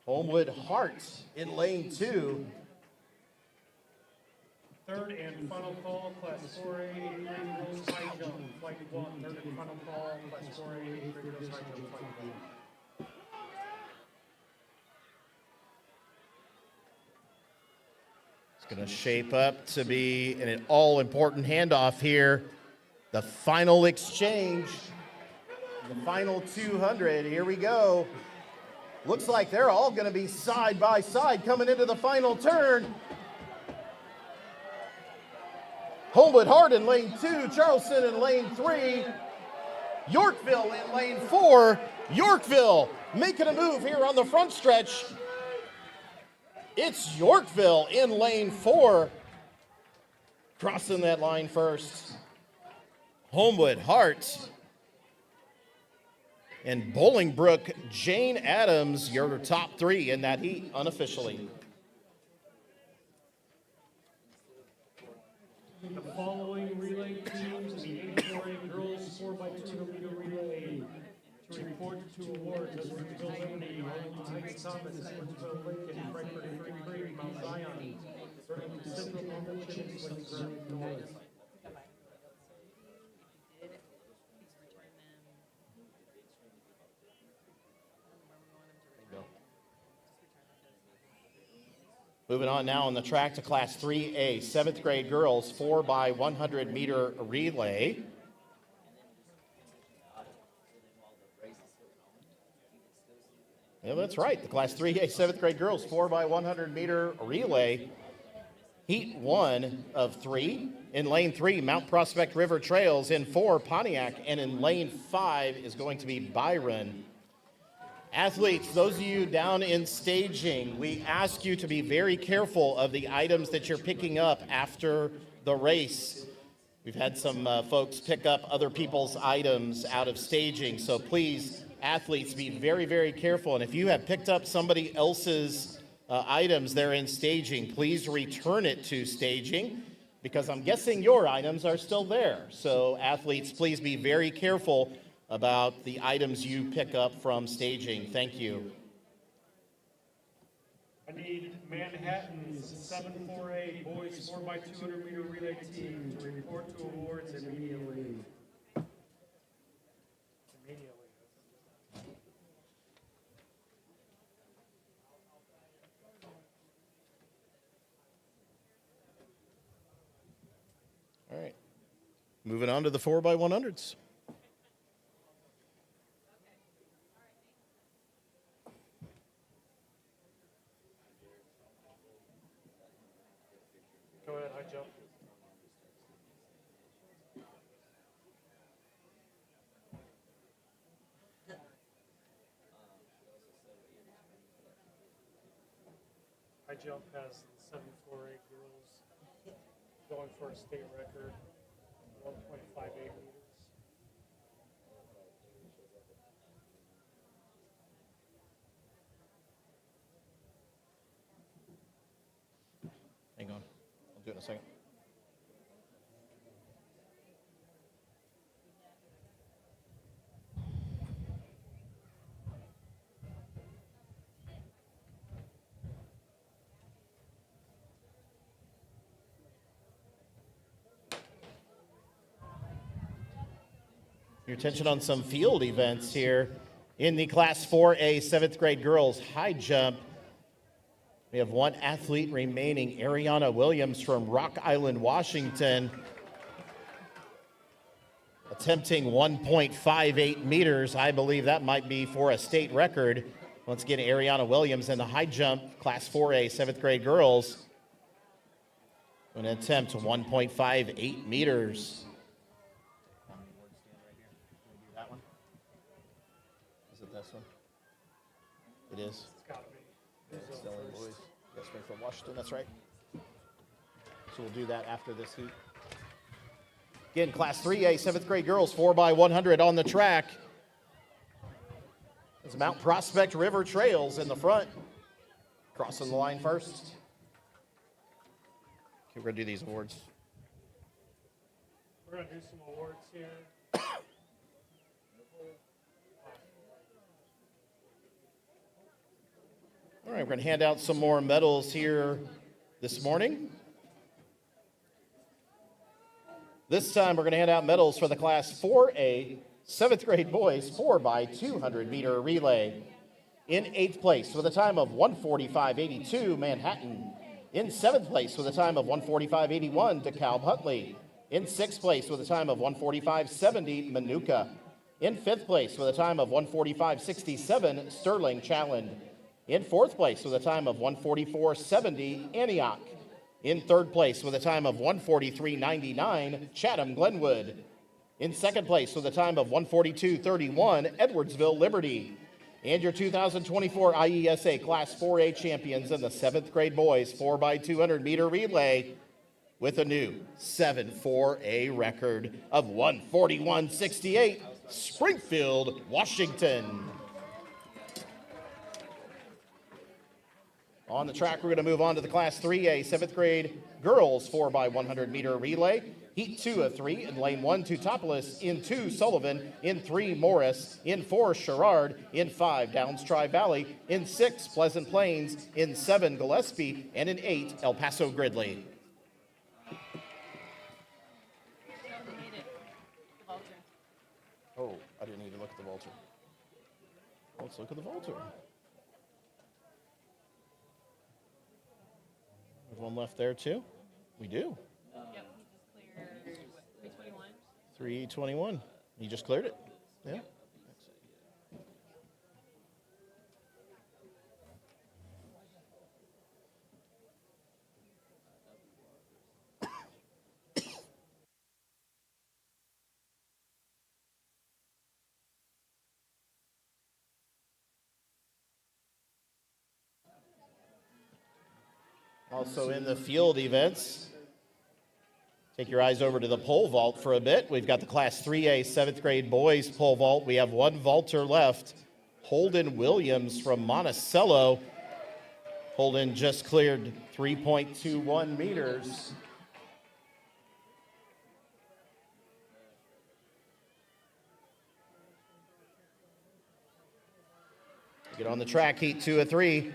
Speaker 1: Homewood Hart in lane 2.
Speaker 2: Third and final call, class 4A, 8th grade girls high jump, flight 1. Third and final call, class 4A, 8th grade girls high jump, flight 1.
Speaker 1: It's going to shape up to be an all-important handoff here. The final exchange, the final 200. Here we go. Looks like they're all going to be side by side coming into the final turn. Homewood Hart in lane 2, Charleston in lane 3, Yorkville in lane 4. Yorkville making a move here on the front stretch. It's Yorkville in lane 4, crossing that line first. Homewood Hart and Bolingbrook Jane Adams, your top 3 in that heat unofficially.
Speaker 2: The following relay teams in the 8-4A girls 4x200 meter relay to report to awards: Edwardsville Liberty, Arlington Thomas, Edwardsville Lincoln, Frankfurt and Green Creek, Mount Zion, Burlington Central, Norfolk Chase, Lake Grand North.
Speaker 1: Moving on now on the track to Class 3A, 7th grade girls 4x100 meter relay. Yeah, that's right. The Class 3A 7th grade girls 4x100 meter relay. Heat 1 of 3. In lane 3, Mount Prospect River Trails. In 4, Pontiac. And in lane 5 is going to be Byron. Athletes, those of you down in staging, we ask you to be very careful of the items that you're picking up after the race. We've had some folks pick up other people's items out of staging, so please, athletes, be very, very careful. And if you have picked up somebody else's items there in staging, please return it to staging, because I'm guessing your items are still there. So athletes, please be very careful about the items you pick up from staging. Thank you.
Speaker 2: I need Manhattan's 7-4A boys 4x200 meter relay team to report to awards immediately.
Speaker 1: All right. Moving on to the 4x100s.
Speaker 2: Go ahead, high jump. High jump has the 7-4A girls going for a state record, 1.58 meters.
Speaker 1: Hang on. I'll do it in a second. Your attention on some field events here in the Class 4A 7th grade girls high jump. We have one athlete remaining, Ariana Williams from Rock Island, Washington, attempting 1.58 meters. I believe that might be for a state record. Once again, Ariana Williams in the high jump, Class 4A, 7th grade girls. An attempt 1.58 meters. That one? Is it this one? It is.
Speaker 2: It's got to be.
Speaker 1: Stellar boys. Yes, Springfield, Washington. That's right. So we'll do that after this heat. Again, Class 3A, 7th grade girls, 4x100 on the track. It's Mount Prospect River Trails in the front. Crossing the line first. Okay, we're going to do these awards.
Speaker 2: We're going to do some awards here.
Speaker 1: All right, we're going to hand out some more medals here this morning. This time we're going to hand out medals for the Class 4A, 7th grade boys, 4x200 meter relay. In 8th place with a time of 1:45.82, Manhattan. In 7th place with a time of 1:45.81, DeKalb Huntley. In 6th place with a time of 1:45.70, Manuka. In 5th place with a time of 1:45.67, Sterling Challand. In 4th place with a time of 1:44.70, Antioch. In 3rd place with a time of 1:43.99, Chatham Glenwood. In 2nd place with a time of 1:42.31, Edwardsville Liberty. And your 2024 IESA Class 4A champions in the 7th grade boys 4x200 meter relay with a new 7-4A record of 1:41.68, Springfield, Washington. On the track, we're going to move on to the Class 3A 7th grade girls 4x100 meter relay. Heat 2 of 3 in lane 1, Teutopolis. In 2, Sullivan. In 3, Morris. In 4, Sherrard. In 5, Downs Tri-Valley. In 6, Pleasant Plains. In 7, Gillespie. And in 8, El Paso Gridley. Oh, I didn't need to look at the Vulture. Let's look at the Vulture. There's one left there, too. We do.
Speaker 3: Yep, he just cleared 321.
Speaker 1: 321. He just cleared it. Yeah. Also in the field events, take your eyes over to the pole vault for a bit. We've got the Class 3A 7th grade boys pole vault. We have one vaulter left, Holden Williams from Monticello. Holden just cleared 3.21 meters. Get on the track, heat 2 of 3.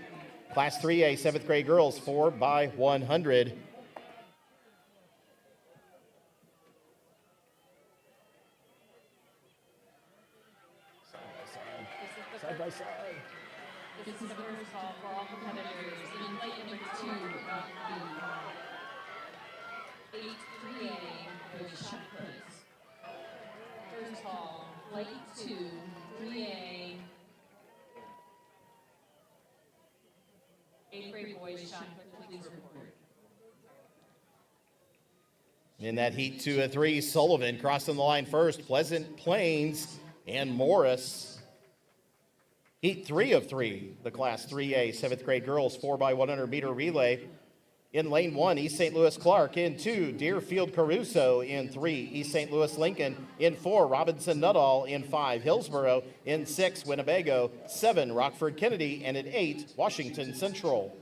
Speaker 1: Class 3A 7th grade girls 4x100. Side by side.
Speaker 3: This is the first call for all competitors in plate number 2 of the 8-3A boys shot put. First call, plate 2, 3A. 8th grade boys shot put, please report.
Speaker 1: In that heat 2 of 3, Sullivan crossing the line first, Pleasant Plains and Morris. Heat 3 of 3, the Class 3A 7th grade girls 4x100 meter relay. In lane 1, East St. Louis Clark. In 2, Deerfield Caruso. In 3, East St. Louis Lincoln. In 4, Robinson Nuttall. In 5, Hillsboro. In 6, Winnebago. 7, Rockford Kennedy. And in 8, Washington Central.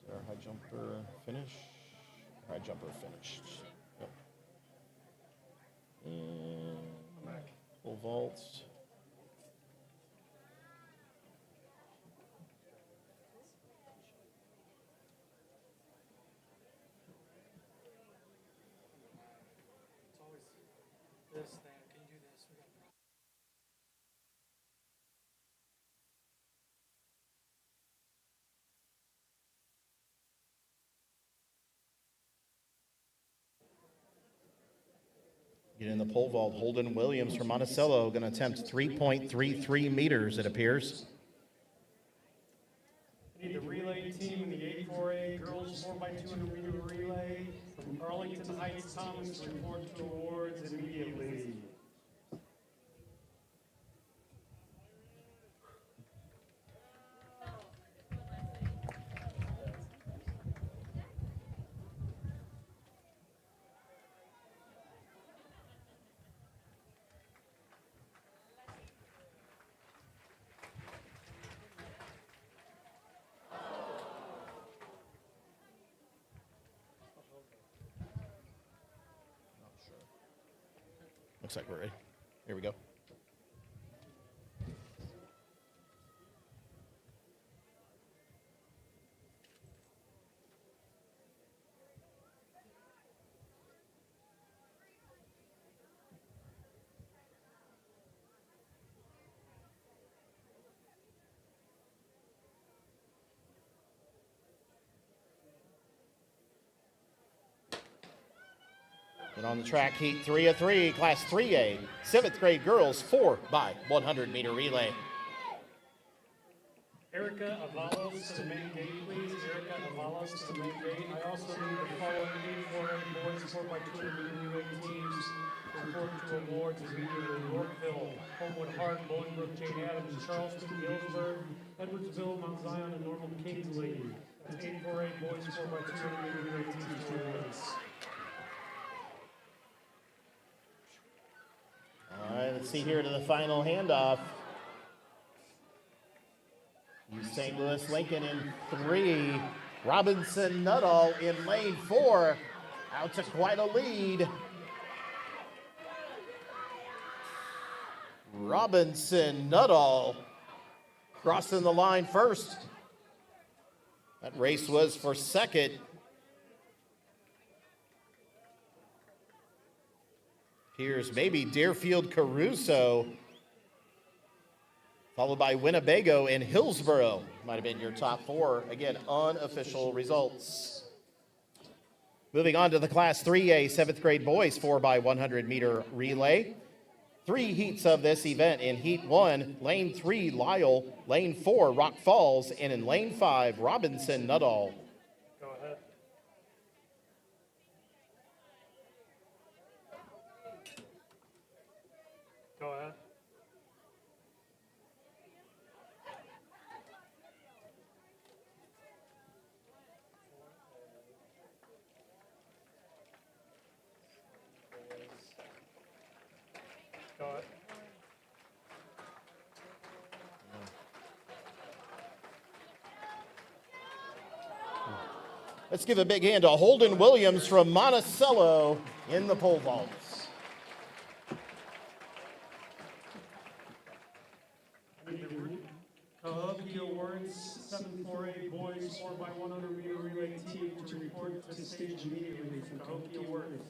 Speaker 1: Did our high jumper finish? High jumper finished. Yep. And full vaults.
Speaker 2: It's always this thing. Can you do this? We got
Speaker 1: In the pole vault, Holden Williams from Monticello going to attempt 3.33 meters, it appears.
Speaker 2: I need the relay team in the 84A girls 4x200 meter relay from Arlington Heights Thomas to report to awards immediately.
Speaker 1: Looks like we're ready. Here we go. And on the track, heat 3 of 3, class 3A, 7th grade girls 4x100 meter relay.
Speaker 2: Erica Avalos to the main gate, please. Erica Avalos to the main gate. I also need the following 84A boys 4x200 meter relay teams to report to awards immediately. Yorkville, Homewood Hart, Bolingbrook, Jane Addams, Charleston, Galesburg, Edwardsville, Mount Zion, and Normal Kingsley. That's 84A boys 4x200 meter relay teams to awards.
Speaker 1: All right, let's see here to the final handoff. St. Louis Lincoln in 3. Robinson Nuttall in lane 4. Out to quite a lead. Robinson Nuttall crossing the line first. That race was for second. Here's maybe Deerfield Caruso, followed by Winnebago and Hillsboro. Might have been your top 4. Again, unofficial results. Moving on to the Class 3A 7th grade boys 4x100 meter relay. 3 heats of this event. In Heat 1, Lane 3, Lyle. Lane 4, Rock Falls. And in Lane 5, Robinson Nuttall.
Speaker 2: Go ahead. Go ahead. Go ahead.
Speaker 1: Let's give a big hand to Holden Williams from Monticello in the pole vaults.
Speaker 2: Cahokia Awards 7-4A boys 4x100 meter relay team to report to the stage immediately from Cahokia Awards.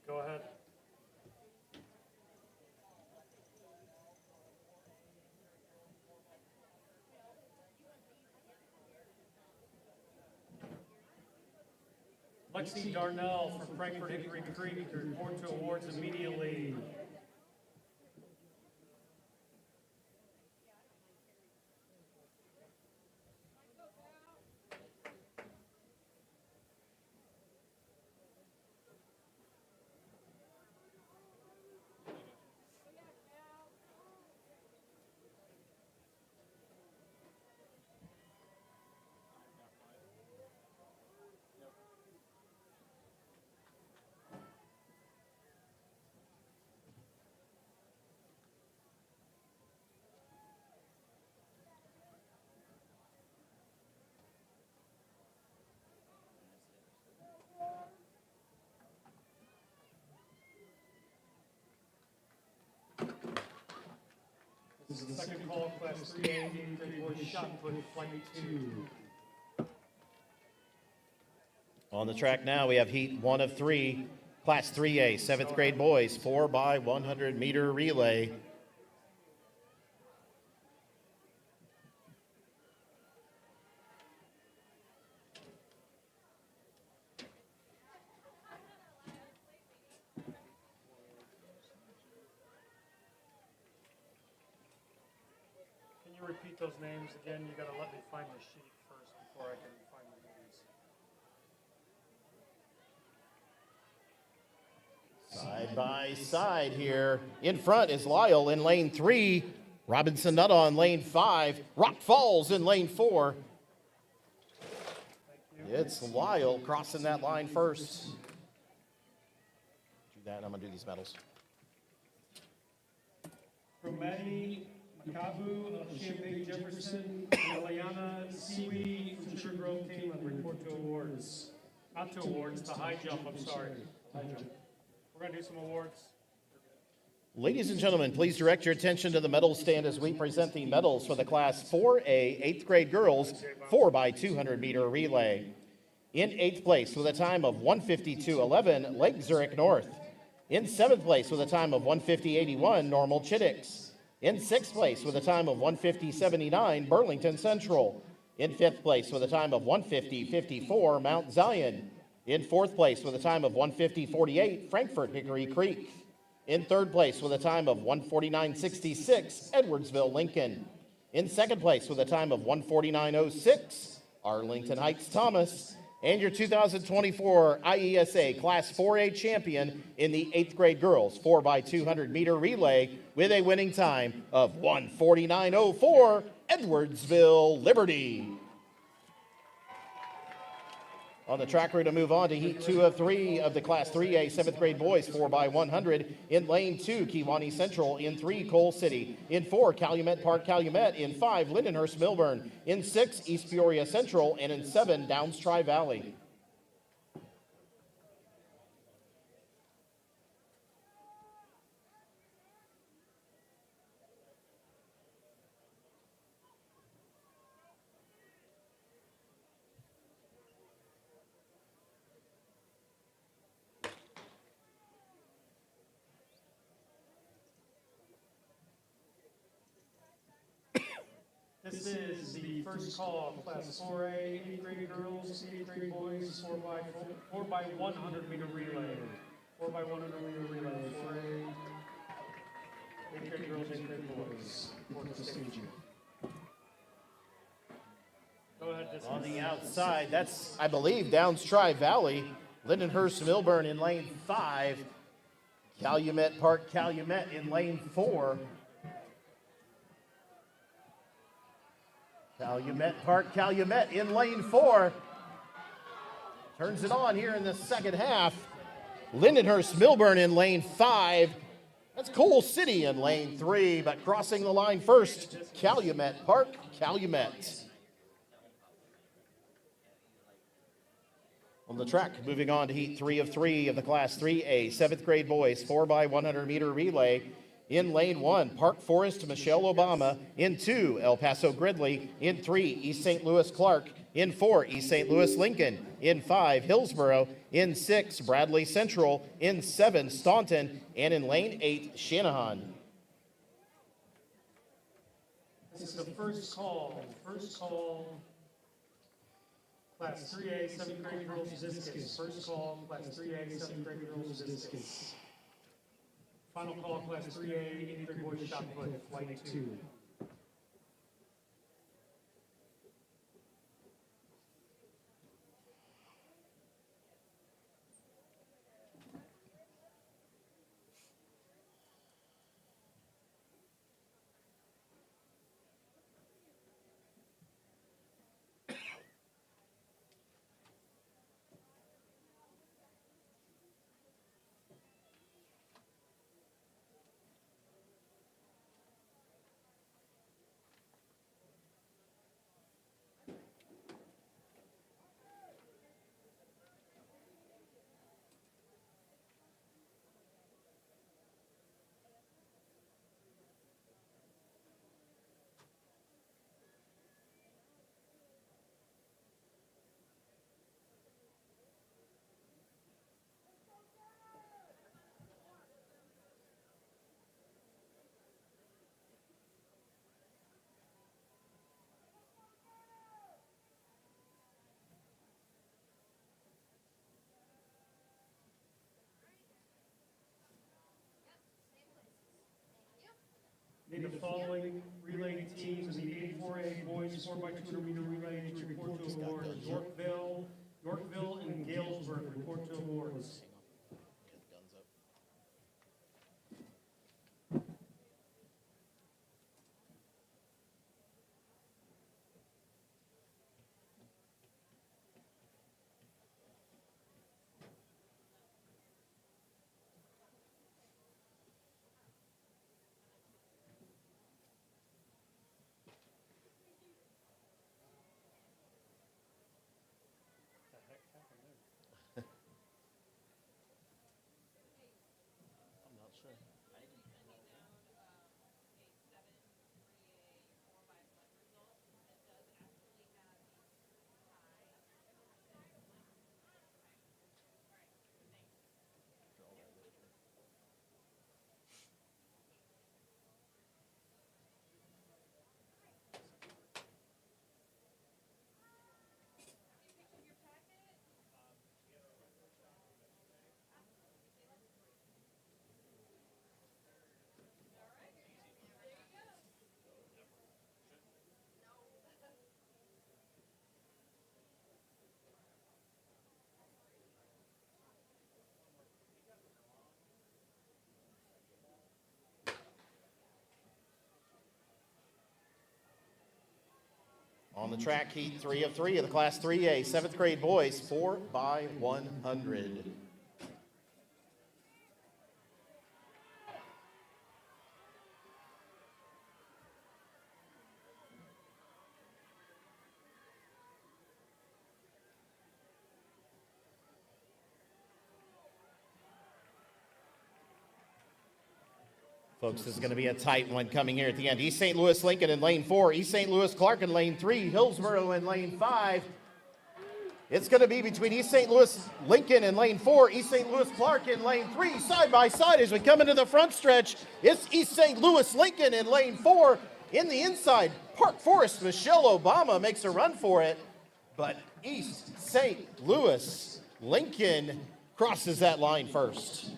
Speaker 2: Go ahead. Lexi Darnell from Frankfort Hickory Creek to report to awards immediately. This is the second call, Class 3A, 8th grade boys shot put, flight 2.
Speaker 1: On the track now, we have heat 1 of 3, Class 3A, 7th grade boys, 4x100 meter relay.
Speaker 2: Can you repeat those names again? You gotta let me find the sheet first before I can find the names.
Speaker 1: Side by side here. In front is Lyle in lane 3. Robinson Nutta in lane 5. Rock Falls in lane 4. It's Lyle crossing that line first. Do that, and I'm going to do these medals.
Speaker 2: Romani Makabu of Champaign Jefferson, and Eliana Siwi from Sugar Grove came on report to awards. Not to awards, to high jump, I'm sorry. High jump. We're gonna do some awards.
Speaker 1: Ladies and gentlemen, please direct your attention to the medal stand as we present the medals for the Class 4A 8th grade girls 4x200 meter relay. In 8th place with a time of 1:52.11, Lake Zurich North. In 7th place with a time of 1:50.81, Normal Chittix. In 6th place with a time of 1:50.79, Burlington Central. In 5th place with a time of 1:50.54, Mount Zion. In 4th place with a time of 1:50.48, Frankfort Hickory Creek. In 3rd place with a time of 1:49.66, Edwardsville Lincoln. In 2nd place with a time of 1:49.06, Arlington Heights Thomas. And your 2024 IESA Class 4A champion in the 8th grade girls 4x200 meter relay with a winning time of 1:49.04, Edwardsville Liberty. On the track, we're going to move on to heat 2 of 3 of the Class 3A 7th grade boys 4x100. In lane 2, Kewanee Central. In 3, Coal City. In 4, Calumet Park Calumet. In 5, Lindenhurst Milburn. In 6, East Peoria Central. And in 7, Downs Tri-Valley.
Speaker 2: This is the first call of Class 4A, 8th grade girls, 8th grade boys, 4x100 meter relay. 4x100 meter relay, 4A, 8th grade girls, 8th grade boys. Report to staging. Go ahead,
Speaker 1: On the outside, that's, I believe, Downs Tri-Valley. Lindenhurst Milburn in lane 5. Calumet Park Calumet in lane 4. Calumet Park Calumet in lane 4. Turns it on here in the second half. Lindenhurst Milburn in lane 5. That's Coal City in lane 3, but crossing the line first, Calumet Park Calumet. On the track, moving on to heat 3 of 3 of the Class 3A 7th grade boys 4x100 meter relay. In lane 1, Park Forest Michelle Obama. In 2, El Paso Gridley. In 3, East St. Louis Clark. In 4, East St. Louis Lincoln. In 5, Hillsboro. In 6, Bradley Central. In 7, Staunton. And in lane 8, Shanahan.
Speaker 2: This is the first call. Class 3A, 7th grade girls discus. First call, Class 3A, 7th grade girls discus. Final call, Class 3A, 8th grade boys shot put, flight 2. Need the following relay teams in the 84A boys 4x200 meter relay to report to awards. Yorkville and Galesburg report to awards.
Speaker 1: I'm not sure. On the track, heat 3 of 3 of the Class 3A, 7th grade boys, 4x100. Folks, this is going to be a tight one coming here at the end. East St. Louis Lincoln in lane 4, East St. Louis Clark in lane 3, Hillsborough in lane 5. It's going to be between East St. Louis Lincoln in lane 4, East St. Louis Clark in lane 3, side by side as we come into the front stretch. It's East St. Louis Lincoln in lane 4. In the inside, Park Forest, Michelle Obama makes a run for it, but East St. Louis Lincoln crosses that line first.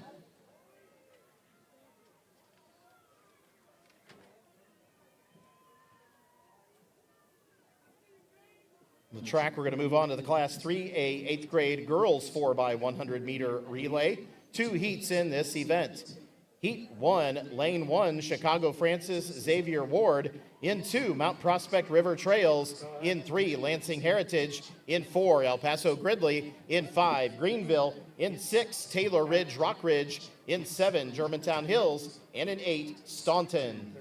Speaker 1: The track, we're going to move on to the Class 3A 8th grade girls 4x100 meter relay. 2 heats in this event. Heat 1, lane 1, Chicago Francis Xavier Ward. In 2, Mount Prospect River Trails. In 3, Lansing Heritage. In 4, El Paso Gridley. In 5, Greenville. In 6, Taylor Ridge Rock Ridge. In 7, Germantown Hills. And in 8, Staunton.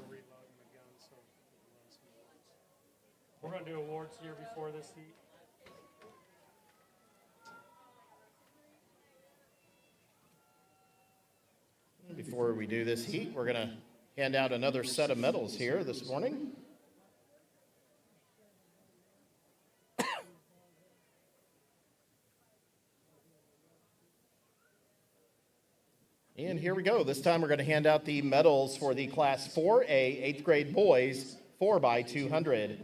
Speaker 2: We're going to do awards here before this heat.
Speaker 1: Before we do this heat, we're going to hand out another set of medals here this morning. And here we go. This time we're going to hand out the medals for the Class 4A 8th grade boys 4x200.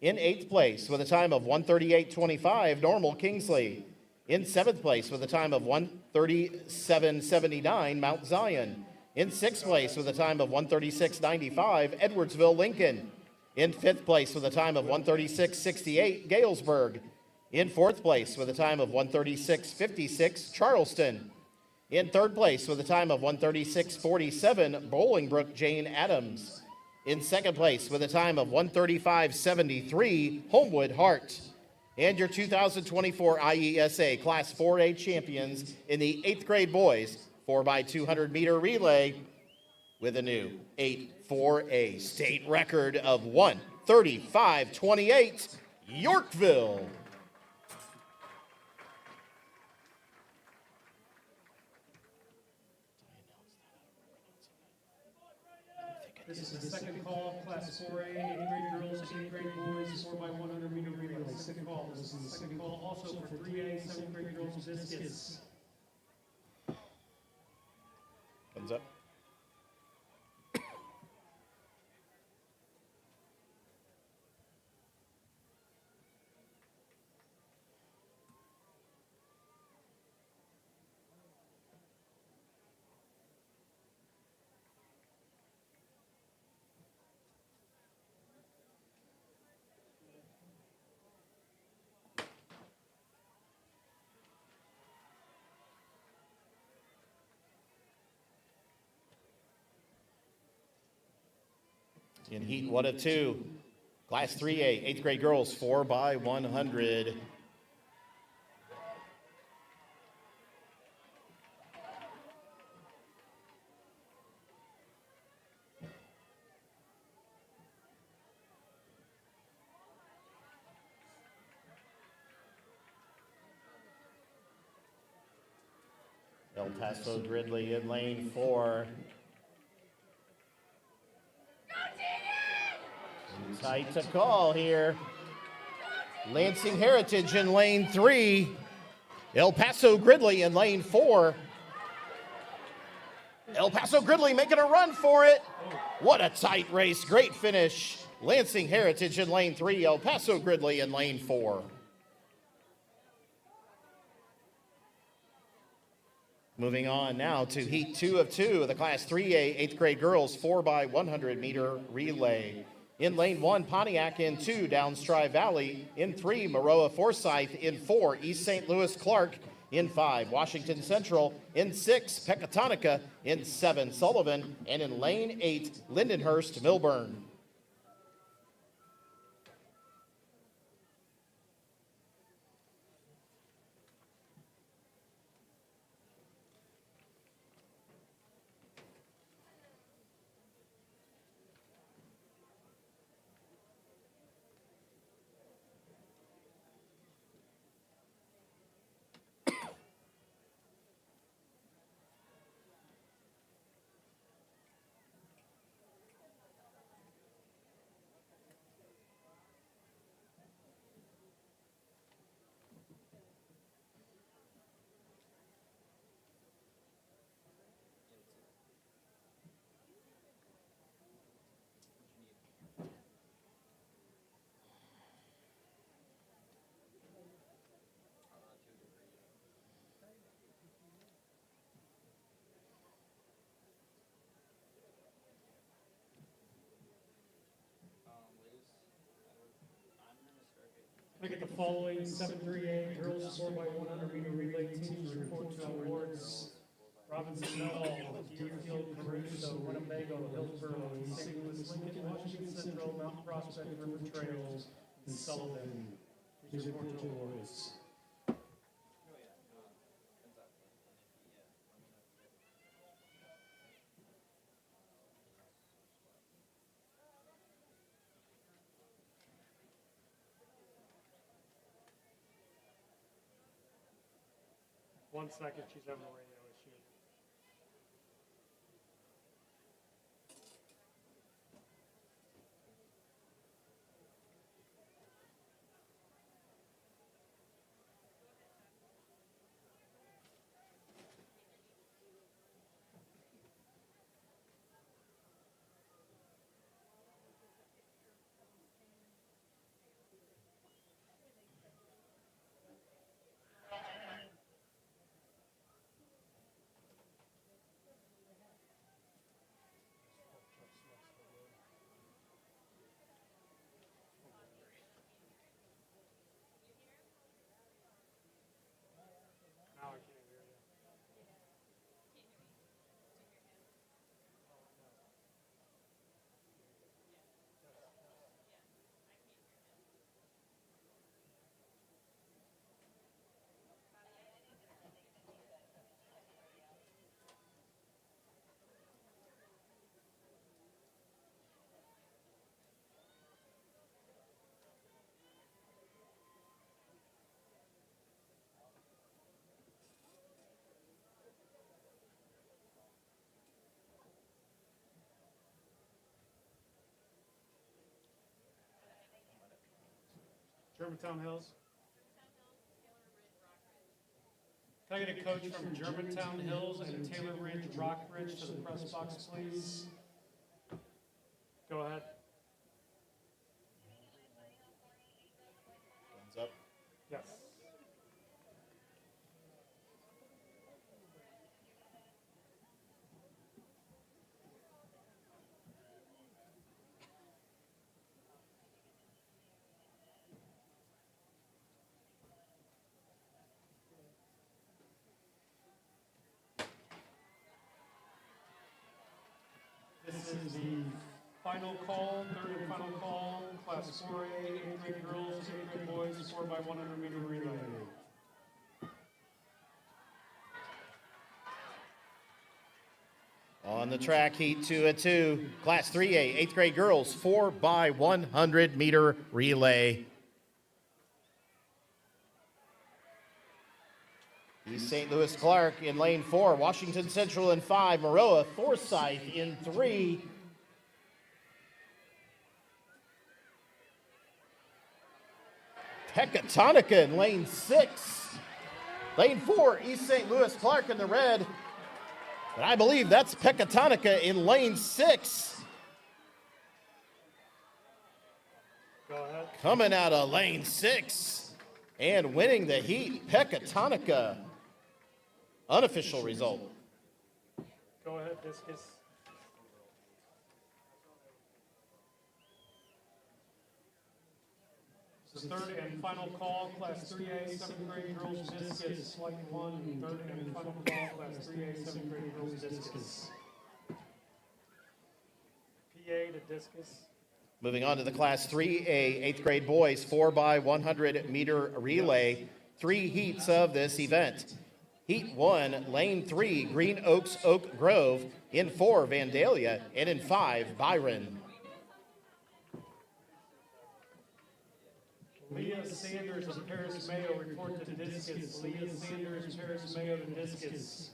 Speaker 1: In 8th place with a time of 1:38.25, Normal Kingsley. In 7th place with a time of 1:37.79, Mount Zion. In 6th place with a time of 1:36.95, Edwardsville Lincoln. In 5th place with a time of 1:36.68, Galesburg. In 4th place with a time of 1:36.56, Charleston. In 3rd place with a time of 1:36.47, Bolingbrook Jane Addams. In 2nd place with a time of 1:35.73, Homewood Hart. And your 2024 IESA Class 4A champions in the 8th grade boys 4x200 meter relay with a new 8-4A state record of 1:35.28, Yorkville.
Speaker 2: This is the second call, Class 4A, 8th grade girls, 8th grade boys, 4x100 meter relay. Second call. This is the second call also for 3A, 7th grade girls discus.
Speaker 1: Thumbs up. In heat 1 of 2, Class 3A, 8th grade girls, 4x100. El Paso Gridley in lane 4. Tight to call here. Lansing Heritage in lane 3. El Paso Gridley in lane 4. El Paso Gridley making a run for it. What a tight race. Great finish. Lansing Heritage in lane 3. El Paso Gridley in lane 4. Moving on now to heat 2 of 2 of the Class 3A 8th grade girls 4x100 meter relay. In lane 1, Pontiac. In 2, Downstry Valley. In 3, Maroa Forsyth. In 4, East St. Louis Clark. In 5, Washington Central. In 6, Pecatonica. In 7, Sullivan. And in lane 8, Lindenhurst Milburn.
Speaker 2: I get the following 7-3A girls 4x100 meter relay teams report to awards. Robinson Hall, Deerfield, Caruso, Winnebago, Hillsborough, East St. Louis, Lincoln, Washington Central, Mount Prospect, River Trails, and Sullivan. These report to awards. One second, she's having a radio issue. Now I can't hear you. Germantown Hills. Can I get a coach from Germantown Hills and Taylor Ridge Rockridge to the press box, please? Go ahead.
Speaker 1: Thumbs up.
Speaker 2: Yes. This is the Final call, third and final call, class 4A, 8th grade girls, 8th grade boys, 4 by 100 meter relay.
Speaker 1: On the track, heat 2 at 2, class 3A, 8th grade girls, 4 by 100 meter relay. East St. Louis Clark in lane 4, Washington Central in 5, Maroa Forsyth in 3. Pecatonica in lane 6. Lane 4, East St. Louis Clark in the red. And I believe that's Pecatonica in lane 6.
Speaker 2: Go ahead.
Speaker 1: Coming out of lane 6 and winning the heat, Pecatonica. Unofficial result.
Speaker 2: Go ahead, discus. This is third and final call, class 3A, 7th grade girls discus, flight 1, third and final call, class 3A, 7th grade girls discus. PA to discus.
Speaker 1: Moving on to the class 3A, 8th grade boys, 4 by 100 meter relay. 3 heats of this event. Heat 1, lane 3, Green Oaks Oak Grove. In 4, Vandalia. And in 5, Byron.
Speaker 2: Leah Sanders of Paris Mayo report to discus. Leah Sanders, Paris Mayo to discus.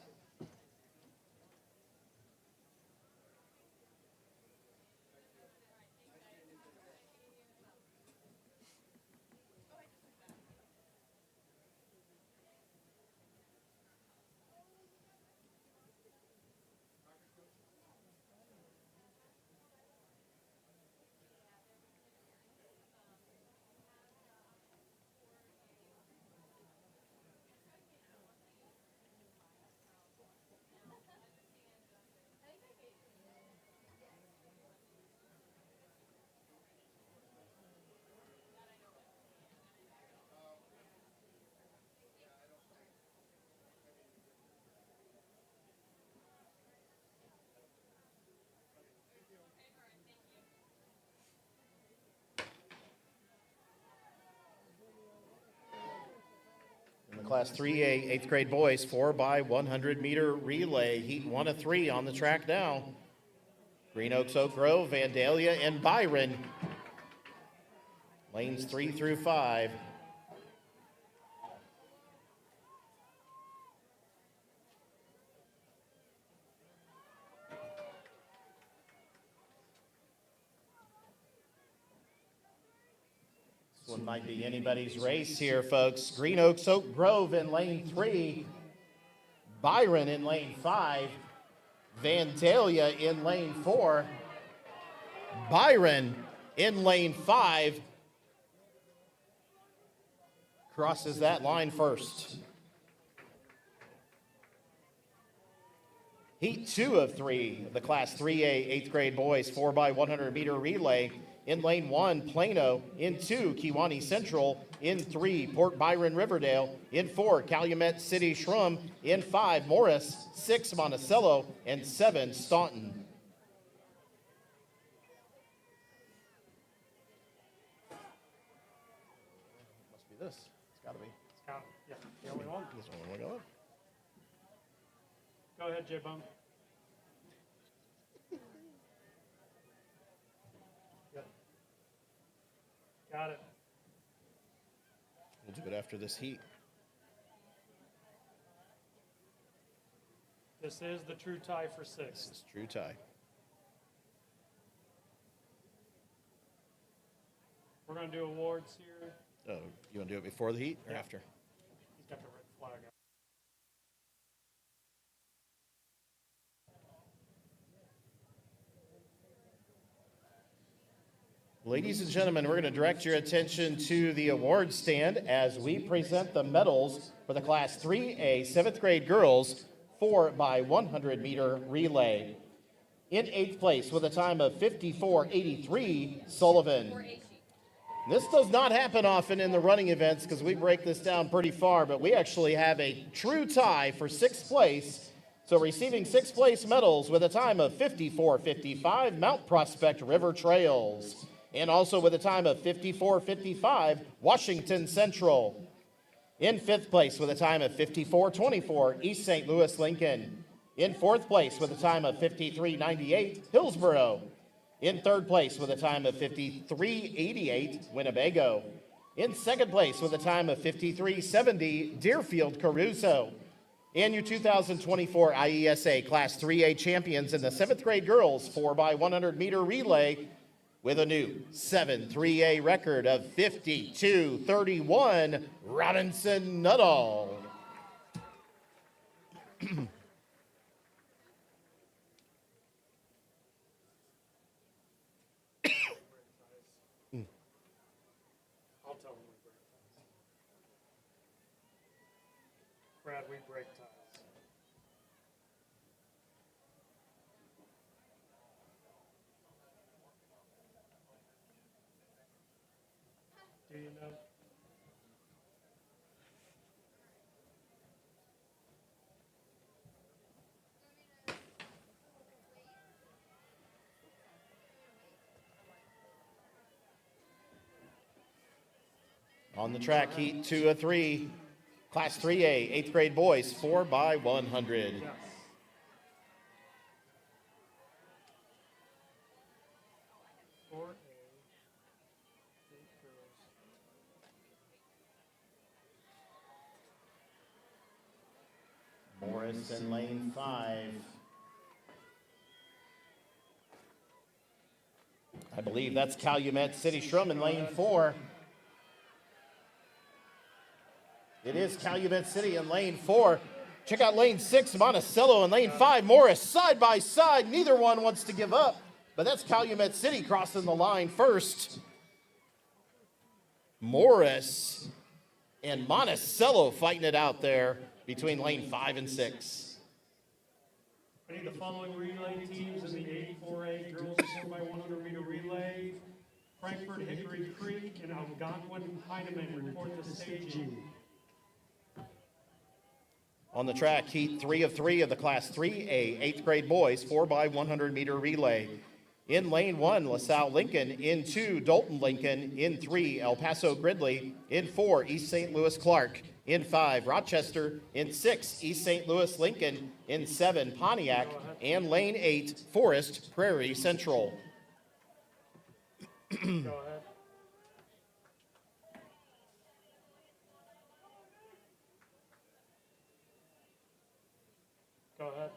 Speaker 1: In the class 3A, 8th grade boys, 4 by 100 meter relay. Heat 1 of 3 on the track now. Green Oaks Oak Grove, Vandalia, and Byron. Lanes 3 through 5. This one might be anybody's race here, folks. Green Oaks Oak Grove in lane 3. Byron in lane 5. Vandalia in lane 4. Byron in lane 5. Crosses that line first. Heat 2 of 3 of the class 3A 8th grade boys 4 by 100 meter relay. In lane 1, Plano. In 2, Kewanee Central. In 3, Port Byron Riverdale. In 4, Calumet City Shrum. In 5, Morris. 6, Monticello. And 7, Staunton. Must be this. It's got to be.
Speaker 2: Yeah, the only one.
Speaker 1: This one we go.
Speaker 2: Go ahead, J-Bone. Yep. Got it.
Speaker 1: We'll do it after this heat.
Speaker 2: This is the true tie for
Speaker 1: This
Speaker 2: 6.
Speaker 1: is true tie.
Speaker 2: We're going to do awards here.
Speaker 1: Oh, you want to do it before the heat or
Speaker 2: Yeah.
Speaker 1: after?
Speaker 2: He's got the red flag out.
Speaker 1: Ladies and gentlemen, we're going to direct your attention to the award stand as we present the medals for the Class 3A 7th grade girls 4 by 100 meter relay. In 8th place with a time of 54.83, Sullivan. This does not happen often in the running events because we break this down pretty far, but we actually have a true tie for 6th place. So receiving sixth place medals with a time of 54:55, Mount Prospect River Trails. And also with a time of 54:55, Washington Central. In fifth place with a time of 54:24, East St. Louis Lincoln. In fourth place with a time of 53:98, Hillsboro. In third place with a time of 53:88, Winnebago. In second place with a time of 53:70, Deerfield Caruso. And your 2024 IESA Class 3A champions in the 7th grade girls 4x100 meter relay with a new 7-3A record of 52:31, Robinson Nuttall.
Speaker 2: I'll tell them we break ties. Brad, we break ties. Do you know?
Speaker 1: On the track, heat 2 of 3, Class 3A, 8th grade boys, 4x100.
Speaker 2: Yes. Four A, 8 girls.
Speaker 1: Morris in lane 5. I believe that's Calumet City Shrum in lane 4. It is Calumet City in lane 4. Check out lane 6, Monticello in lane 5. Morris side by side. Neither one wants to give up, but that's Calumet City crossing the line first. Morris and Monticello fighting it out there between lane 5 and 6.
Speaker 2: I need the following relay teams in the 84A girls 4x100 meter relay. Frankfurt, Hickory Creek, and Algonquin Heineman report to staging.
Speaker 1: On the track, heat 3 of 3 of the Class 3A 8th grade boys 4x100 meter relay. In lane 1, LaSalle Lincoln. In 2, Dalton Lincoln. In 3, El Paso Gridley. In 4, East St. Louis Clark. In 5, Rochester. In 6, East St. Louis Lincoln. In 7, Pontiac. And lane 8, Forest Prairie Central.
Speaker 2: Go ahead. Go ahead.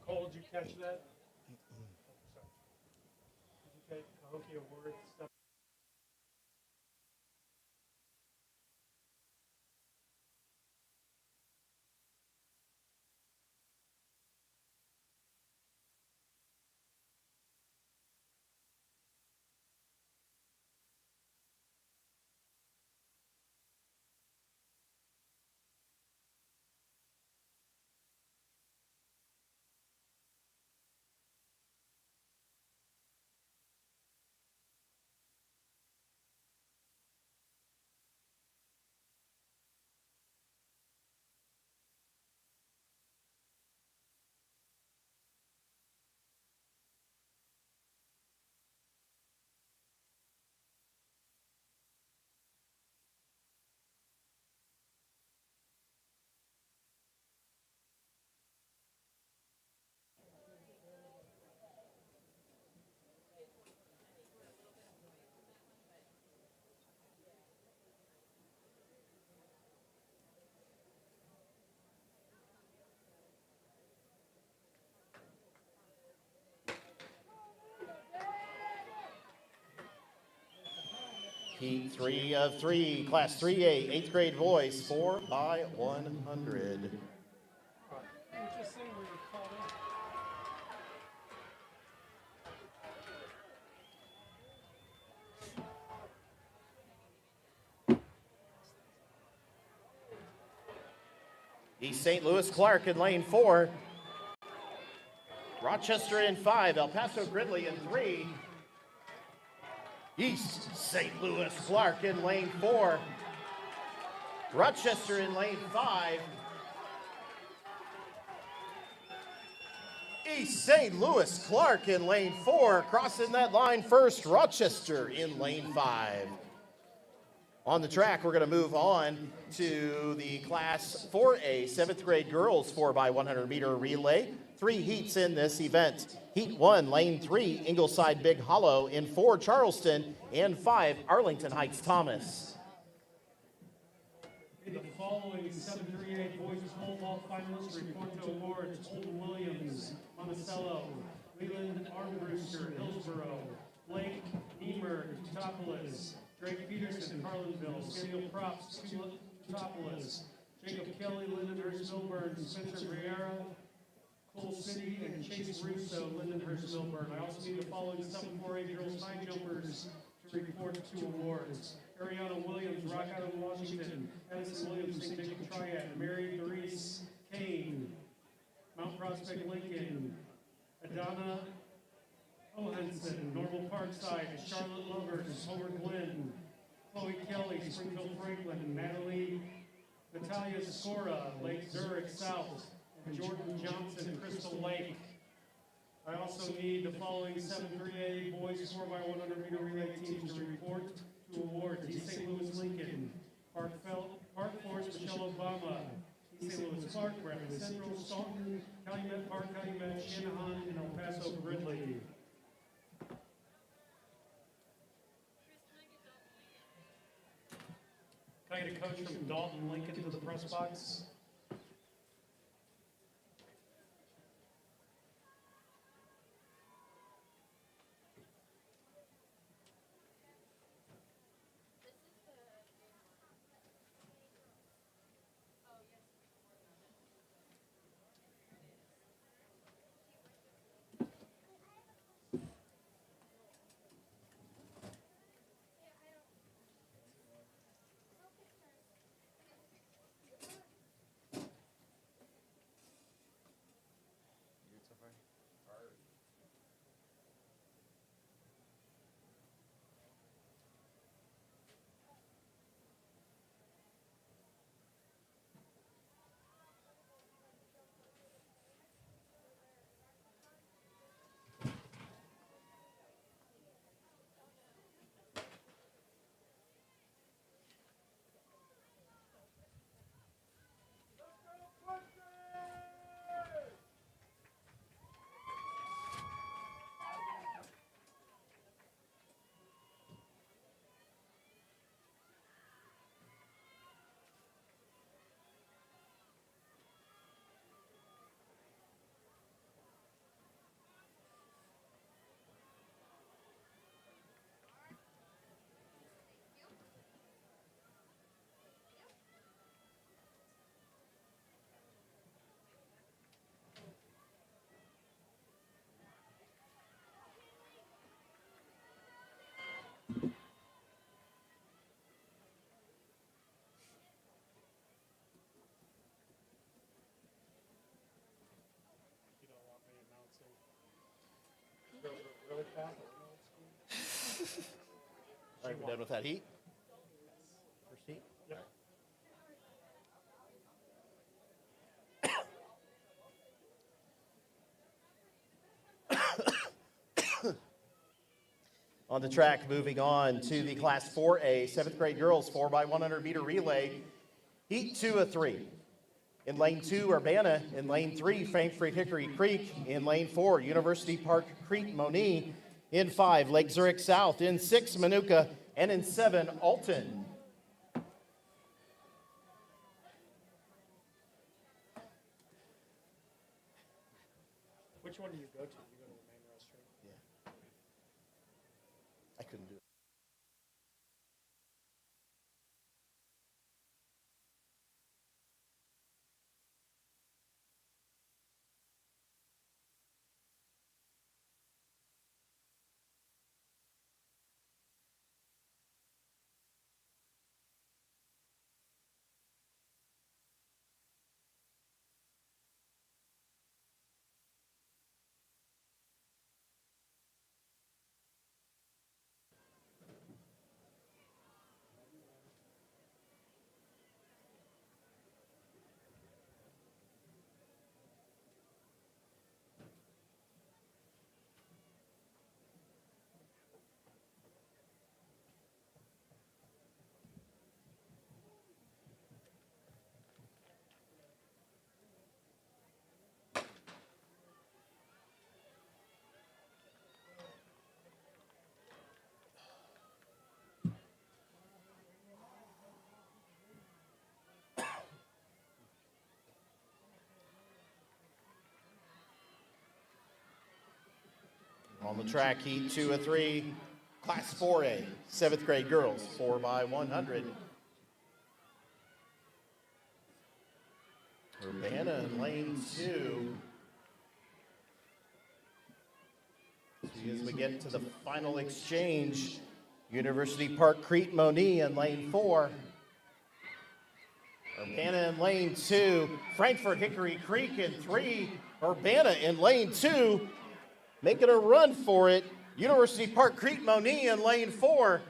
Speaker 2: Cole, did you catch that? Sorry. Did you take Cahokia word stuff?
Speaker 1: Heat 3 of 3, Class 3A 8th grade boys 4x100.
Speaker 2: Just saying we were caught up.
Speaker 1: East St. Louis Clark in lane 4. Rochester in 5. El Paso Gridley in 3. East St. Louis Clark in lane 4. Rochester in lane 5. East St. Louis Clark in lane 4. Crossing that line first, Rochester in lane 5. On the track, we're going to move on to the Class 4A 7th grade girls 4x100 meter relay. 3 heats in this event. Heat 1, lane 3, Ingleside Big Hollow. In 4, Charleston. And 5, Arlington Heights Thomas.
Speaker 2: The following 738 boys pole vault finalists report to awards: Holden Williams, Monticello, Leland Armbruster, Hillsborough, Blake Niemer, Teutopolis, Drake Peterson, Carlinville, Samuel Props, Teutopolis, Jacob Kelly, Lindenhurst, Milburn, Spencer Riera, Cole City, and Chase Russo, Lindenhurst, Milburn. I also need the following 748 girls high jumpers to report to awards: Ariana Williams, Rock Island, Washington; Edison Williams, St. Jacob Triad; Mary Doris Kane, Mount Prospect, Lincoln; Adana Johansson, Normal Parkside; Charlotte Lovers, Homer Glen; Chloe Kelly, Springfield Franklin; Natalia Scora, Lake Zurich South; and Jordan Johnson, Crystal Lake. I also need the following 738 boys 4x100 meter relay teams to report to awards: East St. Louis Lincoln, Park Forest Michelle Obama, East St. Louis Clark, Bradley Central, Staunton, Calumet Park, Calumet, Shanahan, and El Paso Gridley. Can I get a coach from Dalton Lincoln to the press box? Really fast?
Speaker 1: All right, we're done with that heat. First heat.
Speaker 2: Yep.
Speaker 1: On the track, moving on to the Class 4A 7th grade girls 4x100 meter relay. Heat 2 of 3. In lane 2, Urbana. In lane 3, Frankfurt Hickory Creek. In lane 4, University Park Creek Moni. In 5, Lake Zurich South. In 6, Manuka. And in 7, Alton.
Speaker 2: Which one do you go to? You go to the main restroom?
Speaker 1: Yeah. I couldn't do it. On the track, heat 2 of 3, class 4A, 7th grade girls, 4x100. Urbana in lane 2. As we get to the final exchange, University Park Crete Moni in lane 4. Urbana in lane 2, Frankfort Hickory Creek in 3. Urbana in lane 2, making a run for it. University Park Crete Moni in lane 4.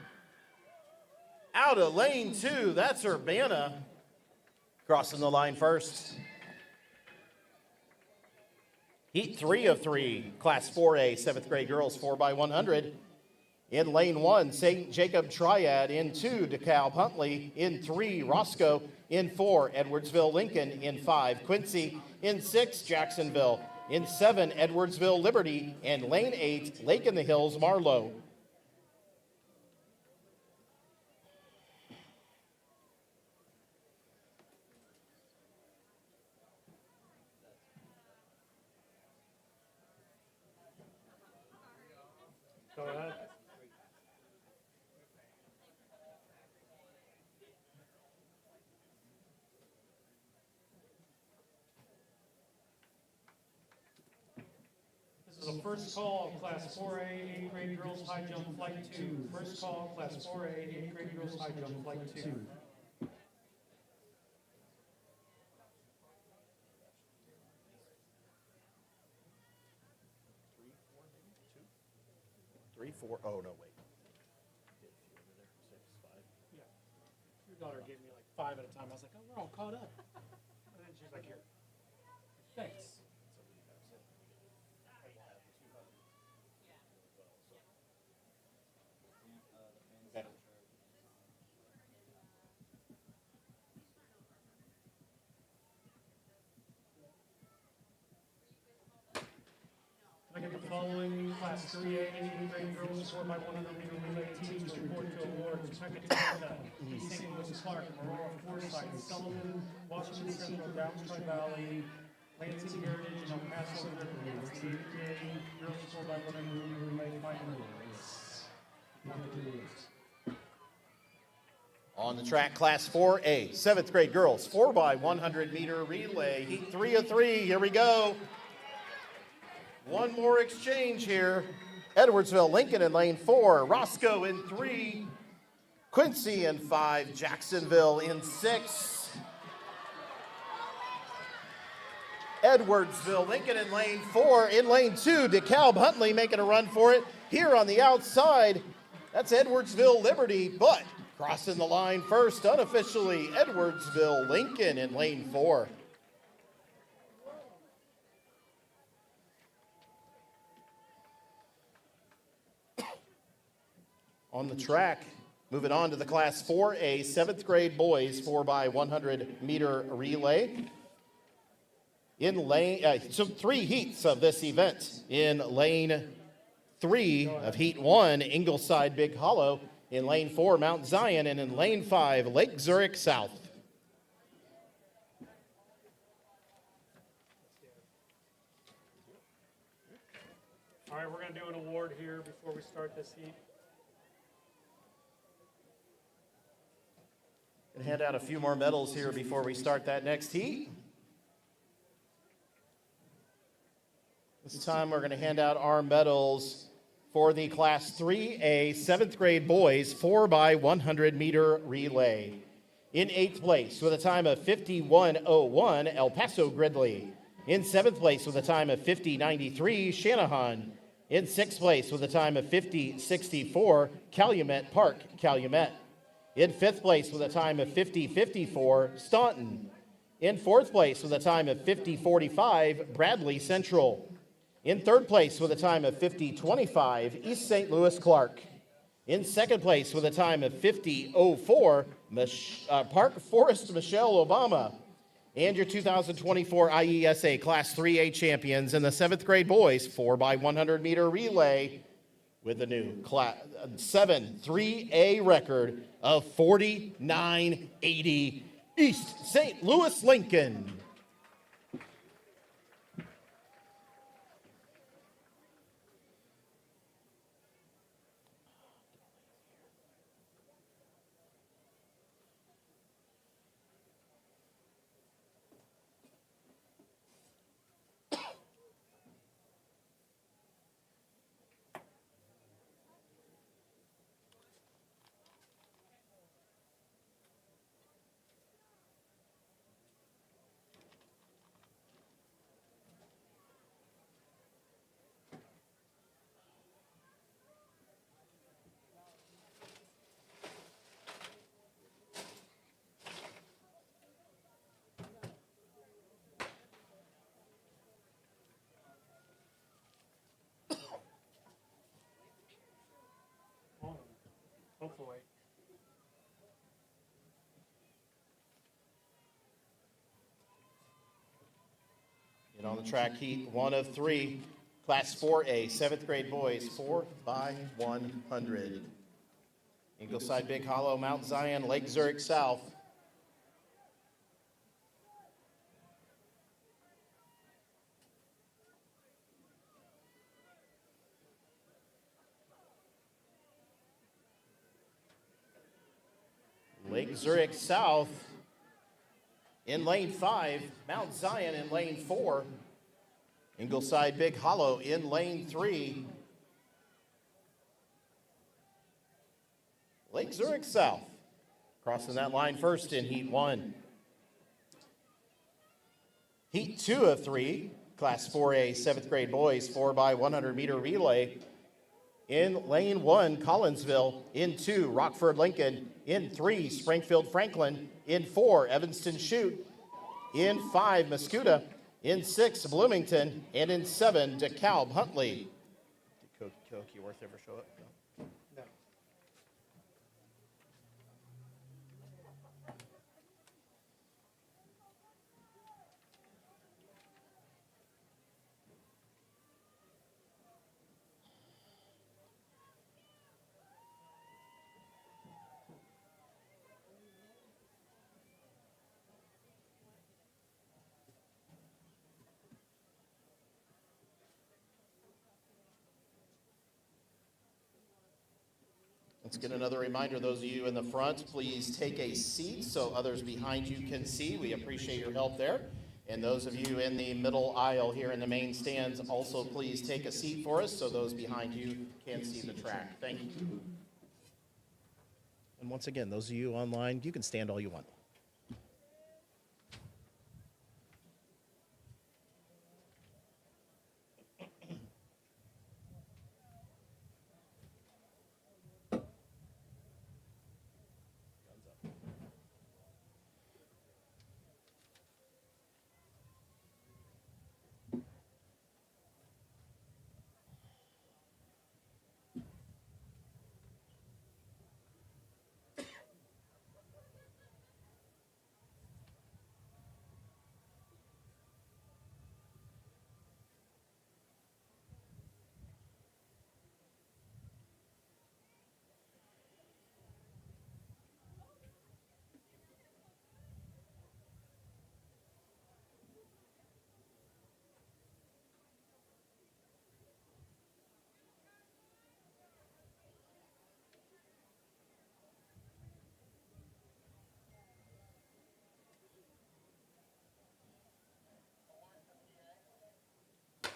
Speaker 1: Out of lane 2, that's Urbana. Crossing the line first. Heat 3 of 3, class 4A, 7th grade girls, 4x100. In lane 1, St. Jacob Triad. In 2, DeKalb Huntley. In 3, Roscoe. In 4, Edwardsville Lincoln. In 5, Quincy. In 6, Jacksonville. In 7, Edwardsville Liberty. And lane 8, Lake in the Hills Marlowe.
Speaker 2: Go ahead. This is a first call, class 4A, 8th grade girls high jump flight 2. First call, class 4A, 8th grade girls high jump flight 2.
Speaker 1: 3, 4, oh no, wait.
Speaker 2: Yeah. Your daughter gave me like 5 at a time. I was like, oh, we're all caught up. And then she's like, here. Thanks. I get the following class 3A, 8th grade girls, 4x100 meter relay teams report to award respected to St. Louis Clark, Aurora Forsyth, Sullivan, Washington Central, Downs Tri-Valley, Lansing Heritage, and El Paso Riverview. It's the 8A girls 4x100 meter relay finals.
Speaker 1: On the track, class 4A, 7th grade girls, 4x100 meter relay, heat 3 of 3, here we go. One more exchange here. Edwardsville Lincoln in lane 4, Roscoe in 3, Quincy in 5, Jacksonville in 6. Edwardsville Lincoln in lane 4. In lane 2, DeKalb Huntley making a run for it. Here on the outside, that's Edwardsville Liberty, but crossing the line first, unofficially, Edwardsville Lincoln in lane 4. On the track, moving on to the class 4A, 7th grade boys 4x100 meter relay. In lane, so 3 heats of this event. In lane 3 of heat 1, Ingleside Big Hollow. In lane 4, Mount Zion. And in lane 5, Lake Zurich South.
Speaker 2: All right, we're going to do an award here before we start this heat.
Speaker 1: Gonna hand out a few more medals here before we start that next heat. This time we're going to hand out our medals for the class 3A 7th grade boys 4x100 meter relay. In 8th place with a time of 51:01, El Paso Gridley. In 7th place with a time of 50:93, Shanahan. In 6th place with a time of 50:64, Calumet Park, Calumet. In 5th place with a time of 50:54, Staunton. In 4th place with a time of 50:45, Bradley Central. In 3rd place with a time of 50:25, East St. Louis Clark. In 2nd place with a time of 50:04, Park Forest Michelle Obama. And your 2024 IESA Class 3A champions in the 7th grade boys 4x100 meter relay with a new Class 7 3A record of 49:80, East St. Louis Lincoln.
Speaker 2: Hopefully.
Speaker 1: And on the track, heat 1 of 3, Class 4A, 7th grade boys, 4 by 100. Ingleside, Big Hollow, Mount Zion, Lake Zurich South. Lake Zurich South in lane 5, Mount Zion in lane 4, Ingleside Big Hollow in lane 3, Lake Zurich South crossing that line first in heat 1. Heat 2 of 3, Class 4A, 7th grade boys, 4 by 100 meter relay. In lane 1, Collinsville. In 2, Rockford Lincoln. In 3, Springfield Franklin. In 4, Evanston Chute. In 5, Muscuda. In 6, Bloomington. And in 7, DeKalb Huntley. Did Koki Worth ever show up? No.
Speaker 2: No.
Speaker 1: Let's get another reminder, those of you in the front, please take a seat so others behind you can see. We appreciate your help there. And those of you in the middle aisle here in the main stands, also please take a seat for us so those behind you can see the track. Thank you. And once again, those of you online, you can stand all you want.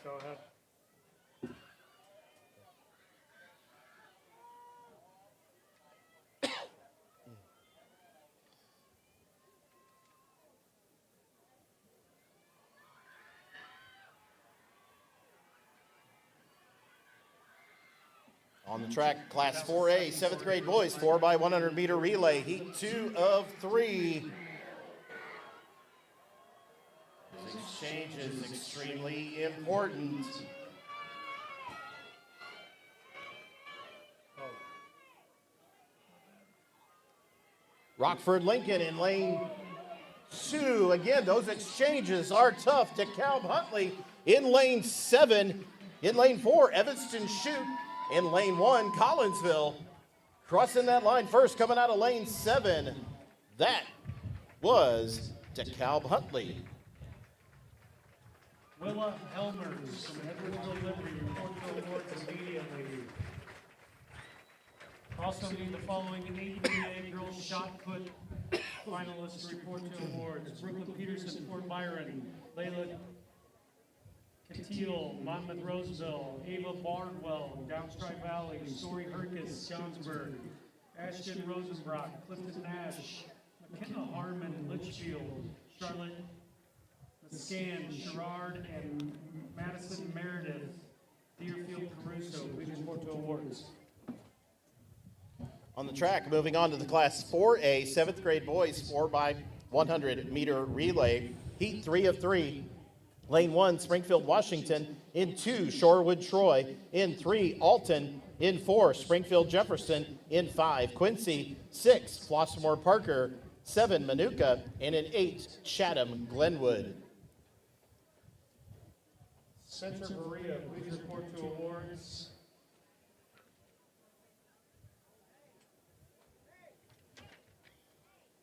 Speaker 2: Go ahead.
Speaker 1: On the track, Class 4A, 7th grade boys, 4 by 100 meter relay, heat 2 of 3. This exchange is extremely important. Rockford Lincoln in lane 2. Again, those exchanges are tough. DeKalb Huntley in lane 7. In lane 4, Evanston Chute. In lane 1, Collinsville. Crossing that line first, coming out of lane 7. That was DeKalb Huntley.
Speaker 2: Willa Helmers from Edwardsville Liberty report to awards immediately. Also need the following APA girls shot put finalists to report to awards. Brooklyn Peterson, Fort Byron, Layla Catil, Monmouth Roseville, Ava Bardwell, Downstripe Valley, Story Herkis, Johnsburg, Ashton Rosenbrock, Clifton Nash, McKenna Harmon, Litchfield, Charlotte Scan, Sherrard, and Madison Meredith, Deerfield Caruso. Please report to awards.
Speaker 1: On the track, moving on to the Class 4A, 7th grade boys, 4 by 100 meter relay, heat 3 of 3. Lane 1, Springfield, Washington. In 2, Shorewood Troy. In 3, Alton. In 4, Springfield Jefferson. In 5, Quincy. 6, Flossmoor Parker. 7, Manuka. And in 8, Chatham Glenwood.
Speaker 2: Center Berea, please report to awards.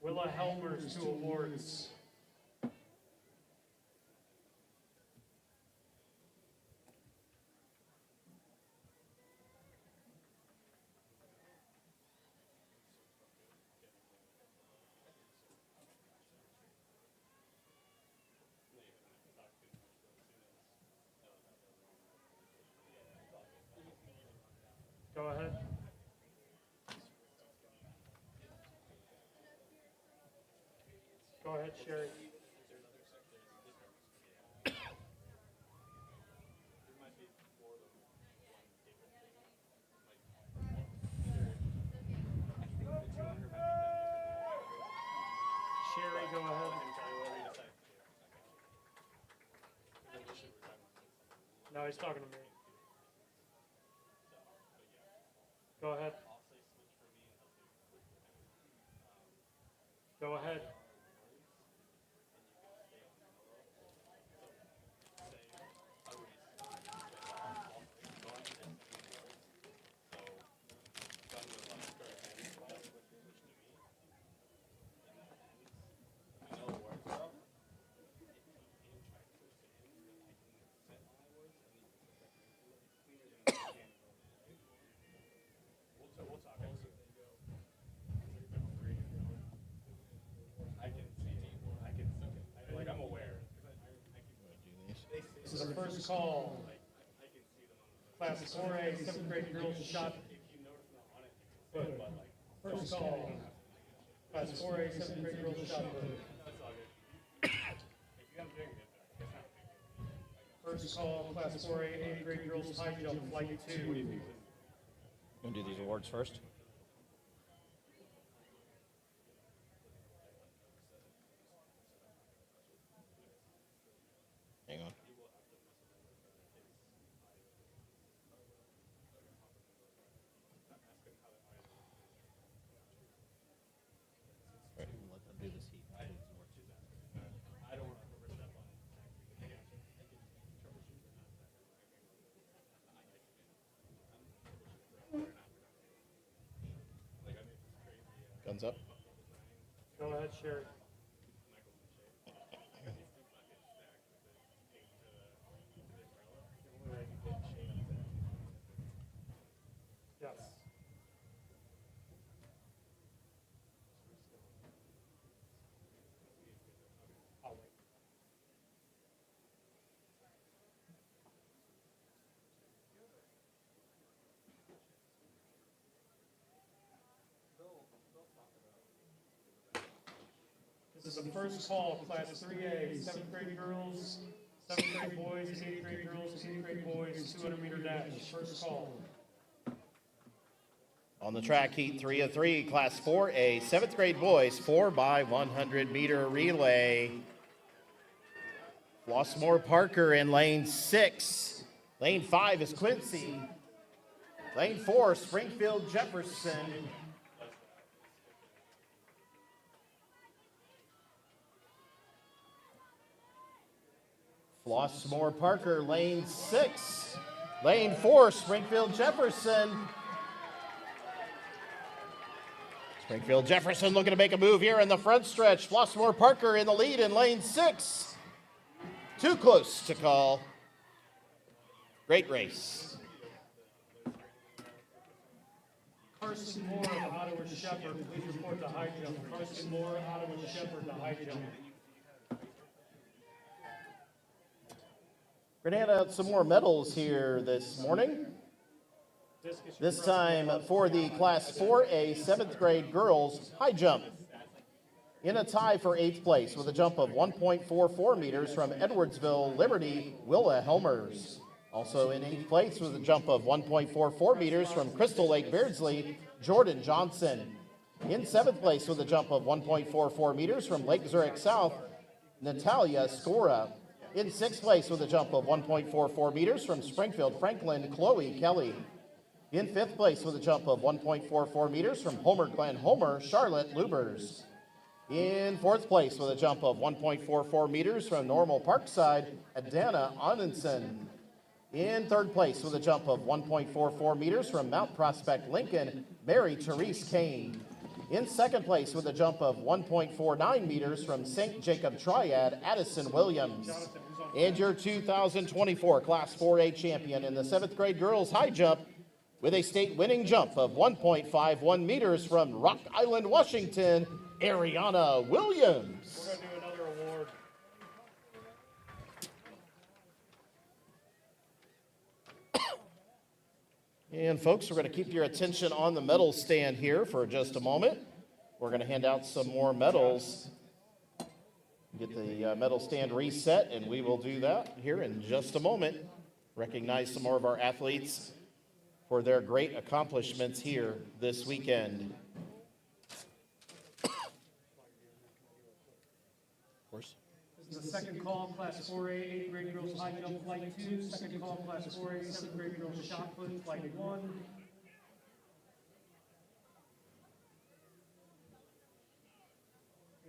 Speaker 2: Willa Helmers to awards. Go ahead. Go ahead, Sherry. Sherry, go ahead. No, he's talking to me. Go ahead. Go ahead. This is the first call. Class 4A, 7th grade girls shot put. First call. Class 4A, 7th grade girls shot put. First call, Class 4A, 8th grade girls high jump, flight 2.
Speaker 1: You want to do these awards first? Hang on. Let them do this heat. Guns up.
Speaker 2: Go ahead, Sherry. Yes. I'll wait. This is the first call, Class 3A, 7th grade girls, 7th grade boys, 8th grade girls, 8th grade boys, 200 meter dash. First call.
Speaker 1: On the track, heat 3 of 3, Class 4A, 7th grade boys, 4x100 meter relay. Flossmoor Parker in lane 6. Lane 5 is Quincy. Lane 4, Springfield Jefferson. Flossmoor Parker, lane 6. Lane 4, Springfield Jefferson. Springfield Jefferson looking to make a move here in the front stretch. Flossmoor Parker in the lead in lane 6. Too close to call. Great race.
Speaker 2: Carson Moore of Ottawa Shepherd, please report the high jump. Carson Moore, Ottawa Shepherd, the high jump.
Speaker 1: We're going to hand out some more medals here this morning. This time for the Class 4A 7th grade girls high jump. In a tie for 8th place with a jump of 1.44 meters from Edwardsville Liberty, Willa Helmers. Also in 8th place with a jump of 1.44 meters from Crystal Lake Beardsley, Jordan Johnson. In 7th place with a jump of 1.44 meters from Lake Zurich South, Natalia Skora. In sixth place with a jump of 1.44 meters from Springfield Franklin, Chloe Kelly. In fifth place with a jump of 1.44 meters from Homer Glen Homer, Charlotte Lubers. In fourth place with a jump of 1.44 meters from Normal Parkside, Adana Anundsen. In third place with a jump of 1.44 meters from Mount Prospect, Lincoln, Mary Therese Kane. In second place with a jump of 1.49 meters from St. Jacob Triad, Addison Williams. And your 2024 Class 4A champion in the 7th grade girls high jump with a state winning jump of 1.51 meters from Rock Island, Washington, Ariana Williams.
Speaker 2: We're going to do another award.
Speaker 1: And folks, we're going to keep your attention on the medal stand here for just a moment. We're going to hand out some more medals. Get the medal stand reset, and we will do that here in just a moment. Recognize some more of our athletes for their great accomplishments here this weekend. Of course.
Speaker 2: This is the second call, Class 4A, 8th grade girls high jump, flight 2. Second call, Class 4A, 7th grade girls shot put, flight 1.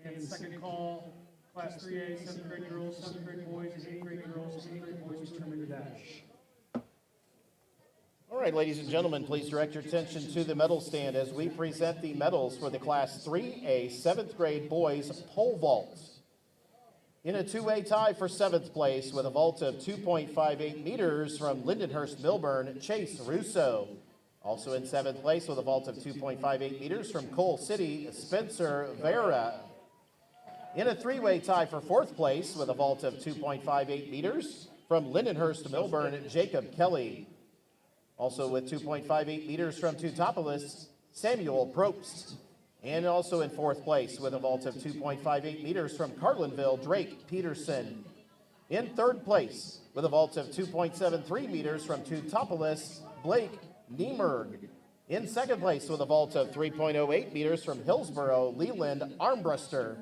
Speaker 2: And second call, Class 3A, 7th grade girls, 7th grade boys, 8th grade girls, 8th grade boys, 200-meter dash.
Speaker 1: All right, ladies and gentlemen, please direct your attention to the medal stand as we present the medals for the Class 3A 7th grade boys pole vault. In a two-way tie for 7th place with a vault of 2.58 meters from Lindenhurst Milburn, Chase Russo. Also in 7th place with a vault of 2.58 meters from Coal City, Spencer Vera. In a three-way tie for 4th place with a vault of 2.58 meters from Lindenhurst Milburn, Jacob Kelly. Also with 2.58 meters from Teutopolis, Samuel Probst. And also in 4th place with a vault of 2.58 meters from Carlinville, Drake Peterson. In 3rd place with a vault of 2.73 meters from Teutopolis, Blake Niemerg. In 2nd place with a vault of 3.08 meters from Hillsboro, Leland Armbruster.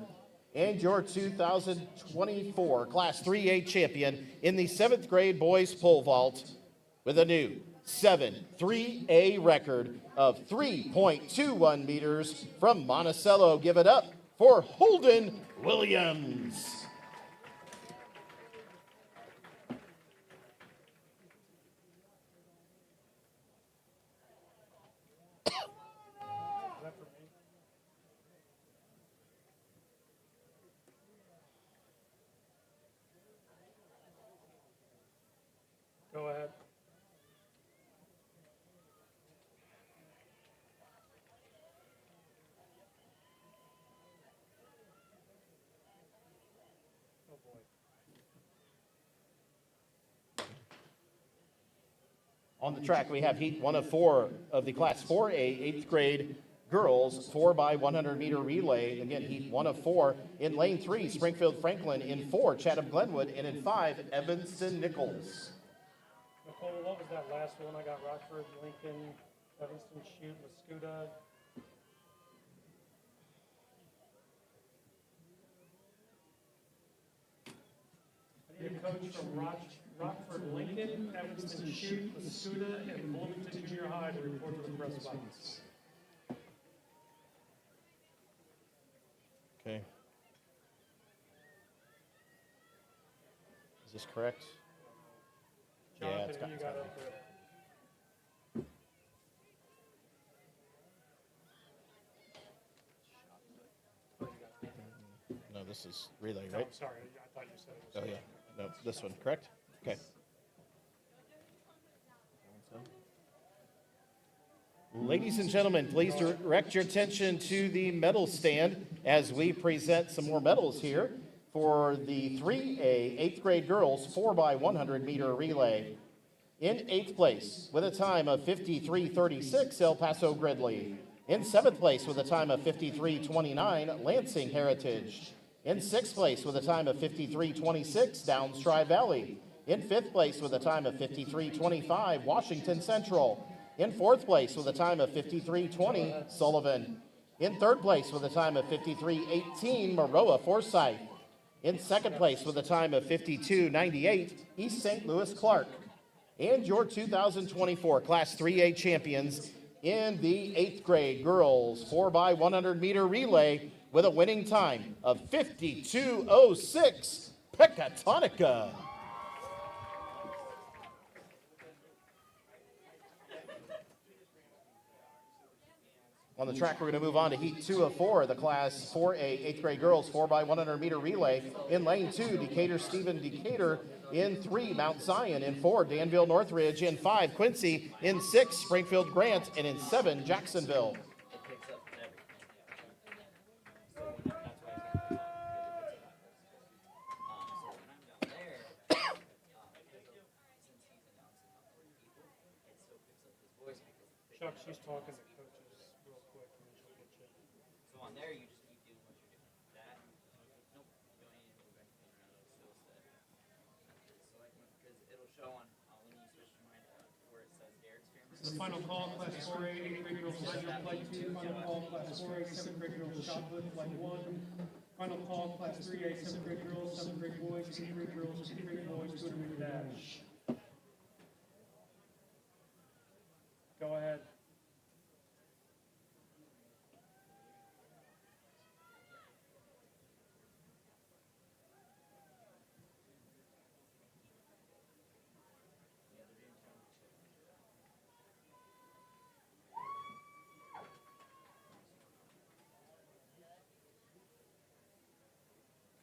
Speaker 1: And your 2024 Class 3A champion in the 7th grade boys pole vault with a new 7-3A record of 3.21 meters from Monticello. Give it up for Holden Williams.
Speaker 2: Go ahead.
Speaker 1: On the track, we have heat 1 of 4 of the Class 4A 8th grade girls 4x100 meter relay. Again, heat 1 of 4. In lane 3, Springfield Franklin. In 4, Chatham Glenwood. And in 5, Evanston Nichols.
Speaker 2: Nicole, what was that last one? I got Rockford, Lincoln, Evanston, Chute, Mascuda. I need a coach from Rockford, Lincoln, Evanston, Chute, Mascuda, and Bloomington Junior High to report to the press box.
Speaker 1: Okay. Is this correct?
Speaker 2: Jonathan,
Speaker 1: it's got
Speaker 2: you got up there.
Speaker 1: No, this is relay,
Speaker 2: No,
Speaker 1: right?
Speaker 2: I'm sorry, I thought you said it was.
Speaker 1: Oh, yeah. No, this one, correct? Okay. Ladies and gentlemen, please direct your attention to the medal stand as we present some more medals here for the 3A 8th grade girls 4x100 meter relay. In 8th place with a time of 53:36, El Paso Gridley. In 7th place with a time of 53:29, Lansing Heritage. In 6th place with a time of 53:26, Downs Tri-Valley. In 5th place with a time of 53:25, Washington Central. In 4th place with a time of 53:20, Sullivan. In 3rd place with a time of 53:18, Maroa Forsyth. In second place with a time of 52.98, East St. Louis Clark. And your 2024 Class 3A champions in the 8th grade girls 4x100 meter relay with a winning time of 52.06, Pecatonica. On the track, we're going to move on to Heat 2 of 4, the Class 4A 8th grade girls 4x100 meter relay. In lane 2, Decatur Stephen Decatur. In 3, Mount Zion. In 4, Danville Northridge. In 5, Quincy. In 6, Springfield Grant. And in 7, Jacksonville.
Speaker 2: Chuck, she's talking to coaches real quick and then she'll get you.
Speaker 4: So on there, you just keep doing what you're doing. That, nope, you don't need to move anything around, it'll still set. So like, because it'll show on when you switch your mind where it says Derek's
Speaker 2: This is the final call, Class 4A, 8th grade girls regular flight 2, final call, Class 4A, 7th grade girls shot put, flight 1. Final call, Class 3A, 7th grade girls, 7th grade boys, 8th grade girls, 8th grade boys, 200 meter dash. Go ahead.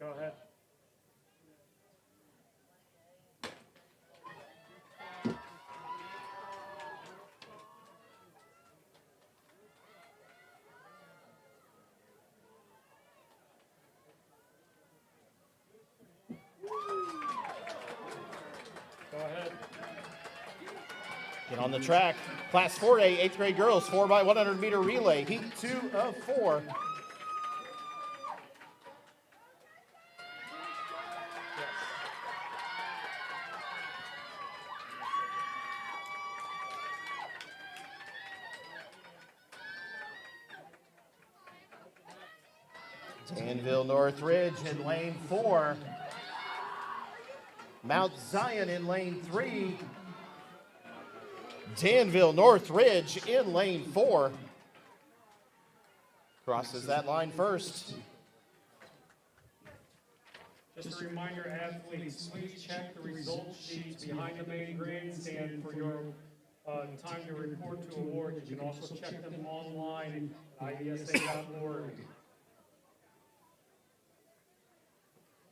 Speaker 2: Go ahead. Go ahead.
Speaker 1: Get on the track. Class 4A 8th grade girls 4x100 meter relay. Heat 2 of 4. Danville Northridge in lane 4. Mount Zion in lane 3. Danville Northridge in lane 4. Crosses that line first.
Speaker 2: Just a reminder, athletes, please check the result sheets behind the main grandstand for your time to report to awards. You can also check them online at IESA.org.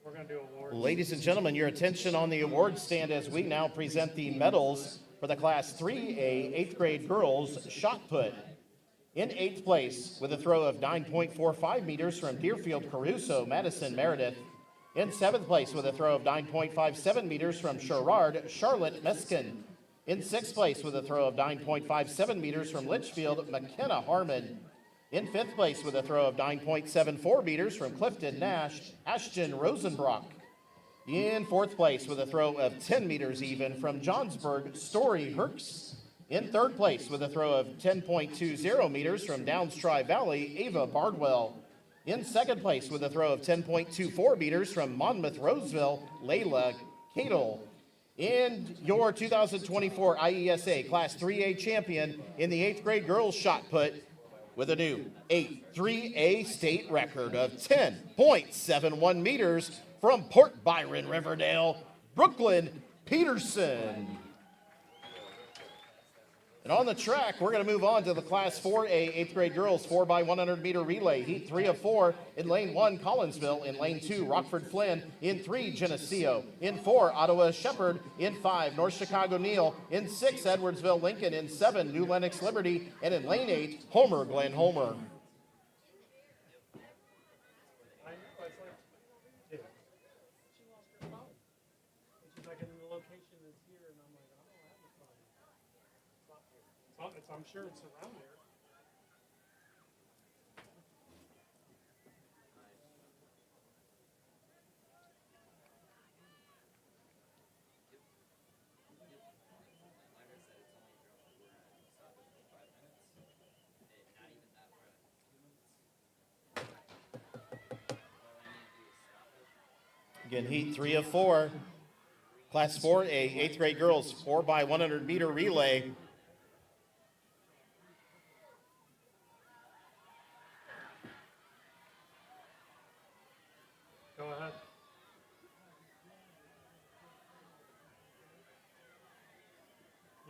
Speaker 2: We're going to do awards.
Speaker 1: Ladies and gentlemen, your attention on the award stand as we now present the medals for the Class 3A 8th grade girls shot put. In 8th place with a throw of 9.45 meters from Deerfield Caruso, Madison Meredith. In 7th place with a throw of 9.57 meters from Sherrard, Charlotte Meskin. In 6th place with a throw of 9.57 meters from Litchfield, McKenna Harmon. In 5th place with a throw of 9.74 meters from Clifton Nash, Ashton Rosenbrock. In 4th place with a throw of 10 meters even from Johnsburg, Story Herks. In 3rd place with a throw of 10.20 meters from Downs Tri-Valley, Ava Bardwell. In 2nd place with a throw of 10.24 meters from Monmouth Roseville, Layla Cadle. And your 2024 IESA Class 3A champion in the 8th grade girls shot put with a new 3A state record of 10.71 meters from Port Byron, Riverdale, Brooklyn Peterson. And on the track, we're going to move on to the Class 4A 8th grade girls 4x100 meter relay. Heat 3 of 4 in lane 1, Collinsville. In lane 2, Rockford Flynn. In 3, Geneseo. In 4, Ottawa Shepherd. In 5, North Chicago Neal. In 6, Edwardsville Lincoln. In 7, New Lenox Liberty. And in lane 8, Homer Glen Homer.
Speaker 2: She's like, in the location is here, and I'm like, I don't have the phone. I'm sure it's around there.
Speaker 1: Again, heat 3 of 4. Class 4A, 8th grade girls, 4x100 meter relay.
Speaker 2: Go ahead.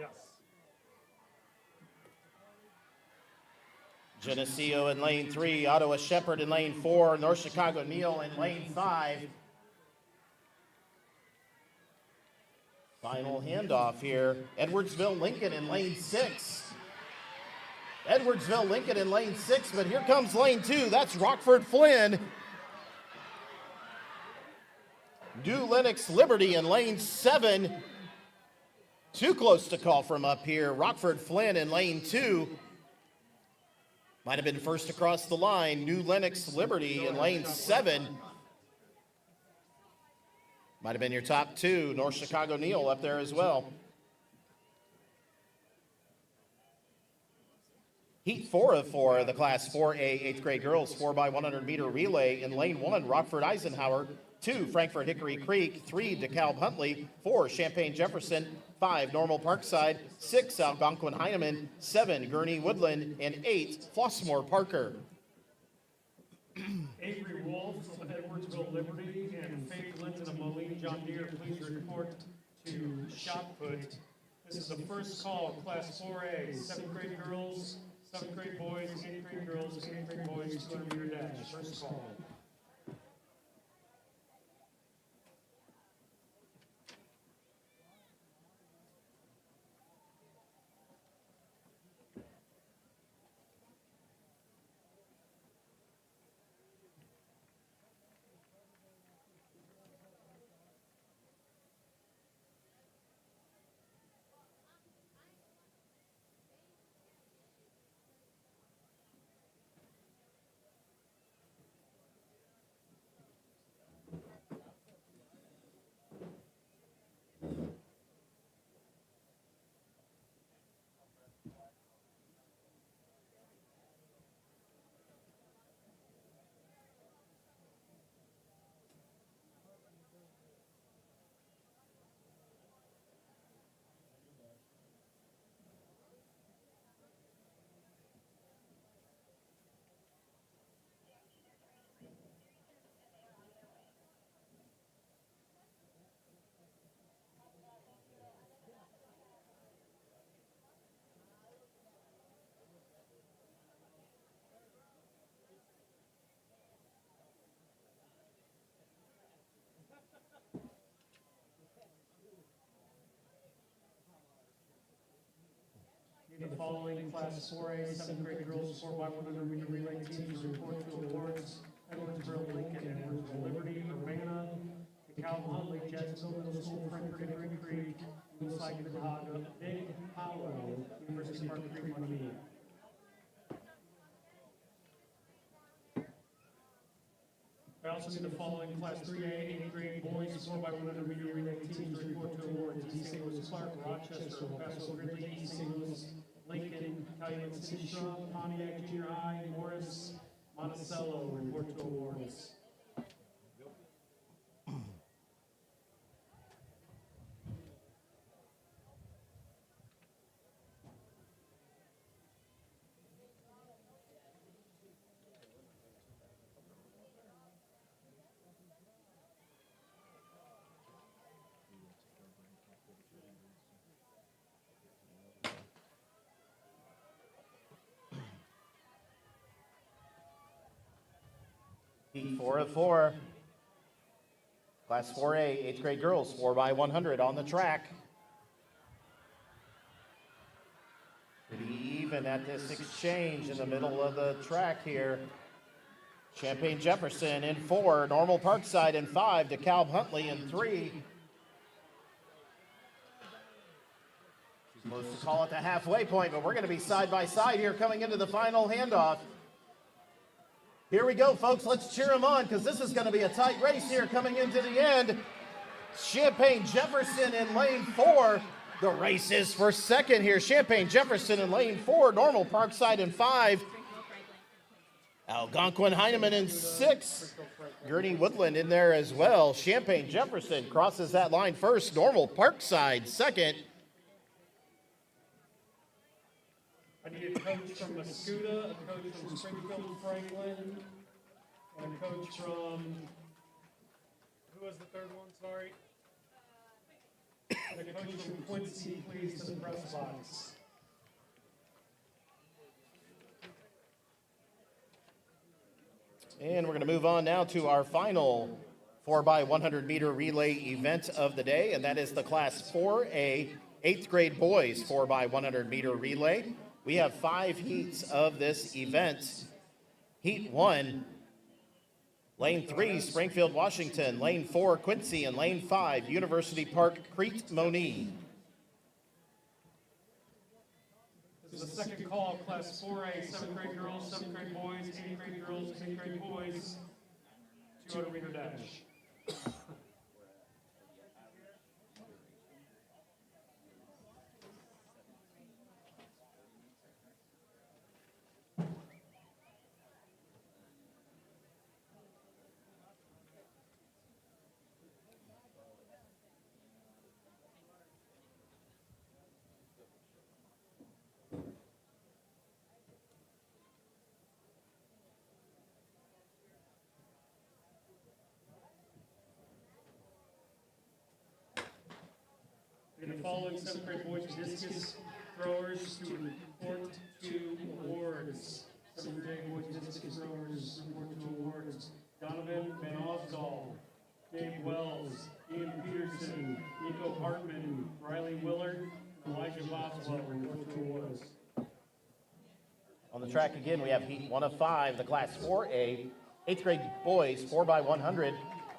Speaker 2: Yes.
Speaker 1: Geneseo in lane 3, Ottawa Shepherd in lane 4, North Chicago Neal in lane 5. Final handoff here. Edwardsville Lincoln in lane 6. Edwardsville Lincoln in lane 6, but here comes lane 2. That's Rockford Flynn. New Lenox Liberty in lane 7. Too close to call from up here. Rockford Flynn in lane 2. Might have been first across the line. New Lenox Liberty in lane 7. Might have been your top 2. North Chicago Neal up there as well. Heat 4 of 4, the Class 4A 8th grade girls 4x100 meter relay. In lane 1, Rockford Eisenhower. 2, Frankfort Hickory Creek. 3, DeKalb Huntley. 4, Champaign Jefferson. 5, Normal Parkside. 6, Algonquin Heineman. 7, Gurney Woodland. And 8, Flossmoor Parker.
Speaker 2: Avery Wolf of Edwardsville Liberty and Faith Linton of Moline John Deere, please report to shot put. This is the first call of Class 4A, 7th grade girls, 7th grade boys, 8th grade girls, 8th grade boys, 200 meter dash. First call. The following Class 4A, 7th grade girls, 4x100 meter relay teams report to awards. Edwardsville Lincoln, Edwardsville Liberty, Urbana, DeKalb Huntley, Jacksonville Middle School, Frankfort Hickory Creek, Moosehide, Big Hollow, University Park Creek, Money. I also need the following Class 3A, 8th grade boys, 4x100 meter relay teams report to awards. East St. Louis Clark, Rochester, El Paso Gridley, East St. Louis, Lincoln, Calumet City Strong, Pontiac Junior High, Morris, Monticello report to awards.
Speaker 1: Heat 4 of 4. Class 4A, 8th grade girls, 4x100 on the track. Pretty even at this exchange in the middle of the track here. Champaign Jefferson in 4, Normal Parkside in 5, DeKalb Huntley in 3. Supposed to call it the halfway point, but we're going to be side by side here coming into the final handoff. Here we go, folks. Let's cheer them on because this is going to be a tight race here coming into the end. Champaign Jefferson in lane 4. The race is for second here. Champaign Jefferson in lane 4. Normal Parkside in 5. Algonquin Heineman in 6. Gurney Woodland in there as well. Champaign Jefferson crosses that line first. Normal Parkside second.
Speaker 2: I need a coach from Mascoutah, a coach from Springfield Franklin, and a coach from, who was the third one, sorry? And a coach from Quincy, please, to the press box.
Speaker 1: And we're going to move on now to our final 4x100 meter relay event of the day, and that is the Class 4A 8th grade boys 4x100 meter relay. We have 5 heats of this event. Heat 1, Lane 3, Springfield, Washington. Lane 4, Quincy. And Lane 5, University Park, Crete, Moni.
Speaker 2: This is the second call, Class 4A, 7th grade girls, 7th grade boys, 8th grade girls, 8th grade boys, 200 meter dash. And the following 7th grade boys discus throwers to report to awards. 7th grade boys discus throwers report to awards. Donovan Van Osdal, Gabe Wells, Ian Peterson, Nico Hartman, Riley Willard, Elijah Boswell report to awards.
Speaker 1: On the track again, we have heat 1 of 5, the Class 4A 8th grade boys 4x100.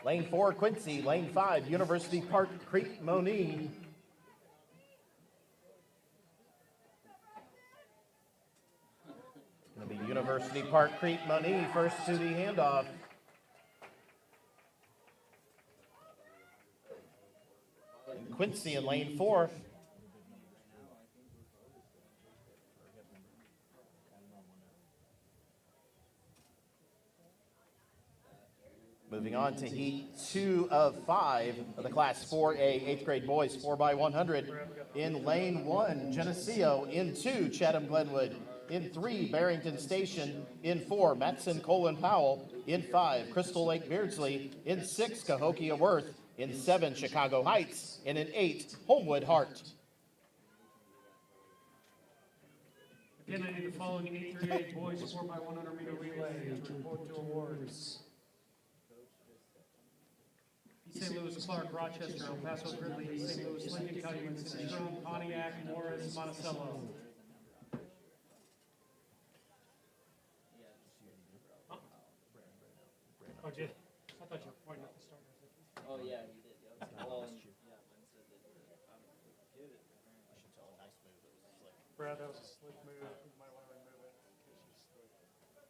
Speaker 1: Lane 4, Quincy. Lane 5, University Park, Crete, Moni. Going to be University Park, Crete, Moni first to the handoff. And Quincy in lane 4. Moving on to heat 2 of 5 of the Class 4A 8th grade boys 4x100. In lane 1, Geneseo. In 2, Chatham Glenwood. In 3, Barrington Station. In 4, Matson Colin Powell. In 5, Crystal Lake Beardsley. In 6, Cahokia Worth. In 7, Chicago Heights. And in 8, Homewood Hart.
Speaker 2: Again, I need the following 8th through 8 boys 4x100 meter relay to report to awards. East St. Louis, Clark, Rochester, El Paso, Gridley, East St. Louis, Lincoln, Calumet, City, Strong, Pontiac, Morris, Monticello. Huh? Oh, did I thought you were pointing at the starters.
Speaker 4: Oh, yeah, he did. Yeah. Well, yeah, Ben said that give it.
Speaker 2: Brad, that was a slick move. You might want to remove it in case you slip.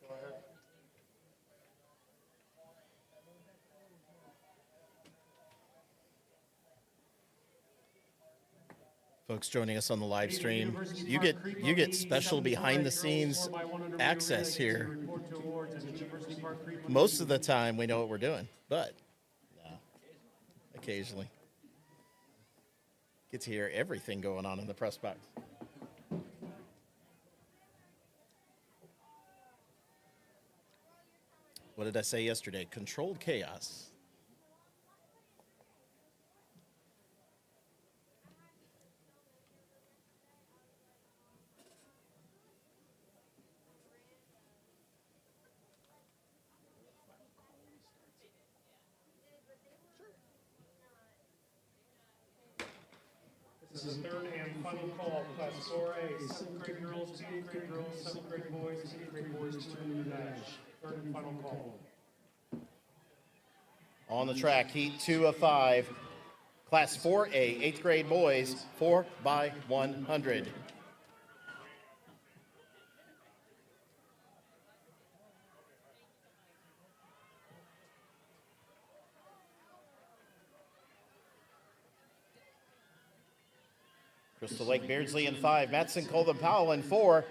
Speaker 2: Go ahead.
Speaker 1: Folks joining us on the live stream, you get special behind the scenes access here. Most of the time we know what we're doing, but no, occasionally get to hear everything going on in the press box. What did I say yesterday? Controlled chaos.
Speaker 2: This is the third and final call, Class 4A, 7th grade girls, 8th grade girls, 7th grade boys, 8th grade boys, 200 dash. Third and final call.
Speaker 1: On the track, heat 2 of 5, Class 4A 8th grade boys 4x100. Crystal Lake Beardsley in 5, Matson Colvin Powell in 4,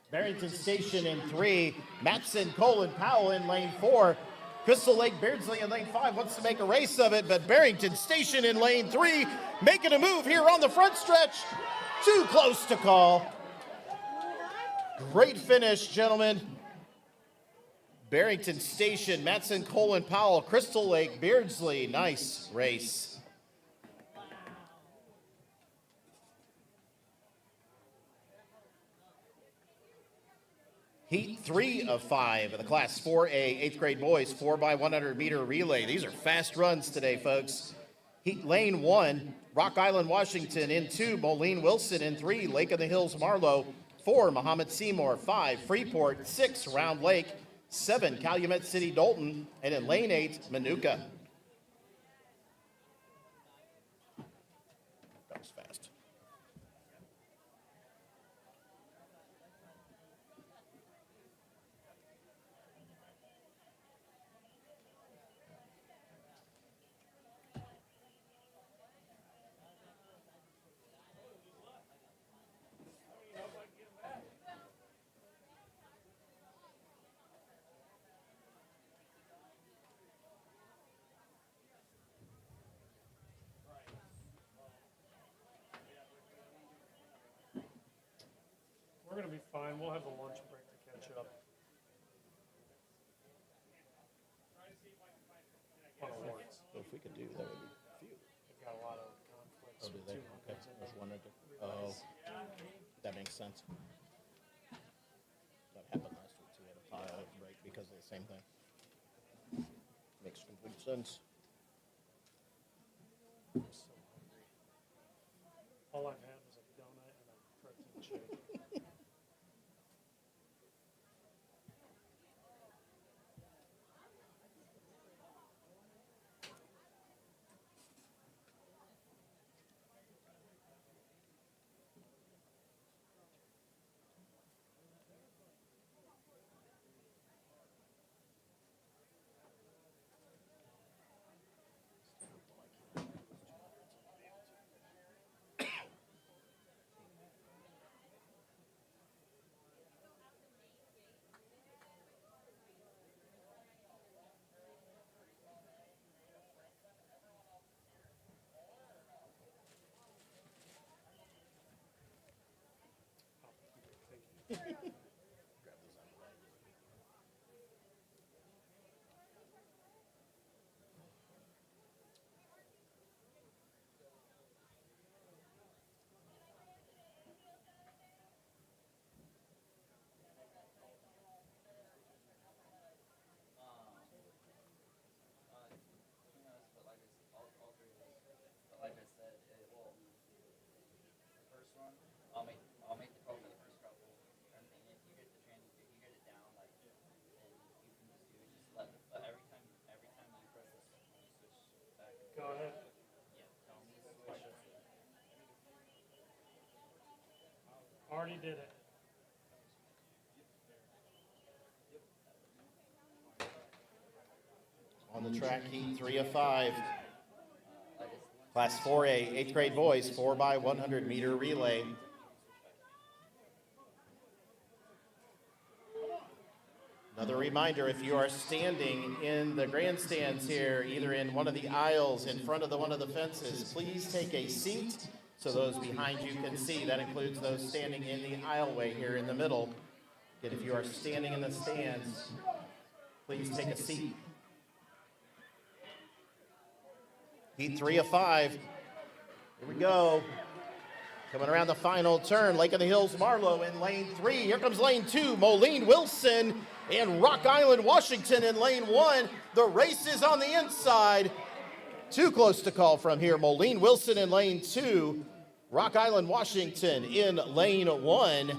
Speaker 1: Barrington Station in 3, Matson Colvin Powell in lane 4, Crystal Lake Beardsley in lane 5 wants to make a race of it, but Barrington Station in lane 3 making a move here on the front stretch. Too close to call. Great finish, gentlemen. Barrington Station, Matson Colvin Powell, Crystal Lake Beardsley. Nice race. Heat 3 of 5 of the Class 4A 8th grade boys 4x100 meter relay. These are fast runs today, folks. Heat Lane 1, Rock Island, Washington in 2, Moline Wilson in 3, Lake of the Hills Marlow 4, Muhammad Seymour 5, Freeport 6, Round Lake 7, Calumet City Dalton, and in Lane 8, Manuka. That was fast.
Speaker 2: We're gonna be fine. We'll have a lunch break to catch up. On awards.
Speaker 1: So if we could do that, would be few.
Speaker 2: They've got a lot of conflicts.
Speaker 1: Oh, do
Speaker 2: with
Speaker 1: they?
Speaker 2: two
Speaker 1: Okay,
Speaker 2: members in
Speaker 1: there's
Speaker 2: the
Speaker 1: one right there. Oh, that makes sense. That happened last week too. We had a pile break because of the same thing. Makes complete sense.
Speaker 2: I'm so hungry. All I've had was a donut and a protein shake.
Speaker 4: But like all three of us. But like I said, it will. The first one, I'll make the call for the first couple, and if you get the training, if you get it down, like, then you can just do it. Just let. But every time you press this, you switch back. And
Speaker 2: Go ahead.
Speaker 4: Yeah, tell me to switch.
Speaker 2: Already did it.
Speaker 1: On the track, heat 3 of 5. Class 4A 8th grade boys 4x100 meter relay. Another reminder, if you are standing in the grandstands here, either in one of the aisles in front of one of the fences, please take a seat so those behind you can see. That includes those standing in the aisleway here in the middle. And if you are standing in the stands, please take a seat. Heat 3 of 5. Here we go. Coming around the final turn, Lake of the Hills Marlow in lane 3. Here comes lane 2, Moline Wilson and Rock Island, Washington in lane 1. The race is on the inside. Too close to call from here. Moline Wilson in lane 2. Rock Island, Washington in lane 1.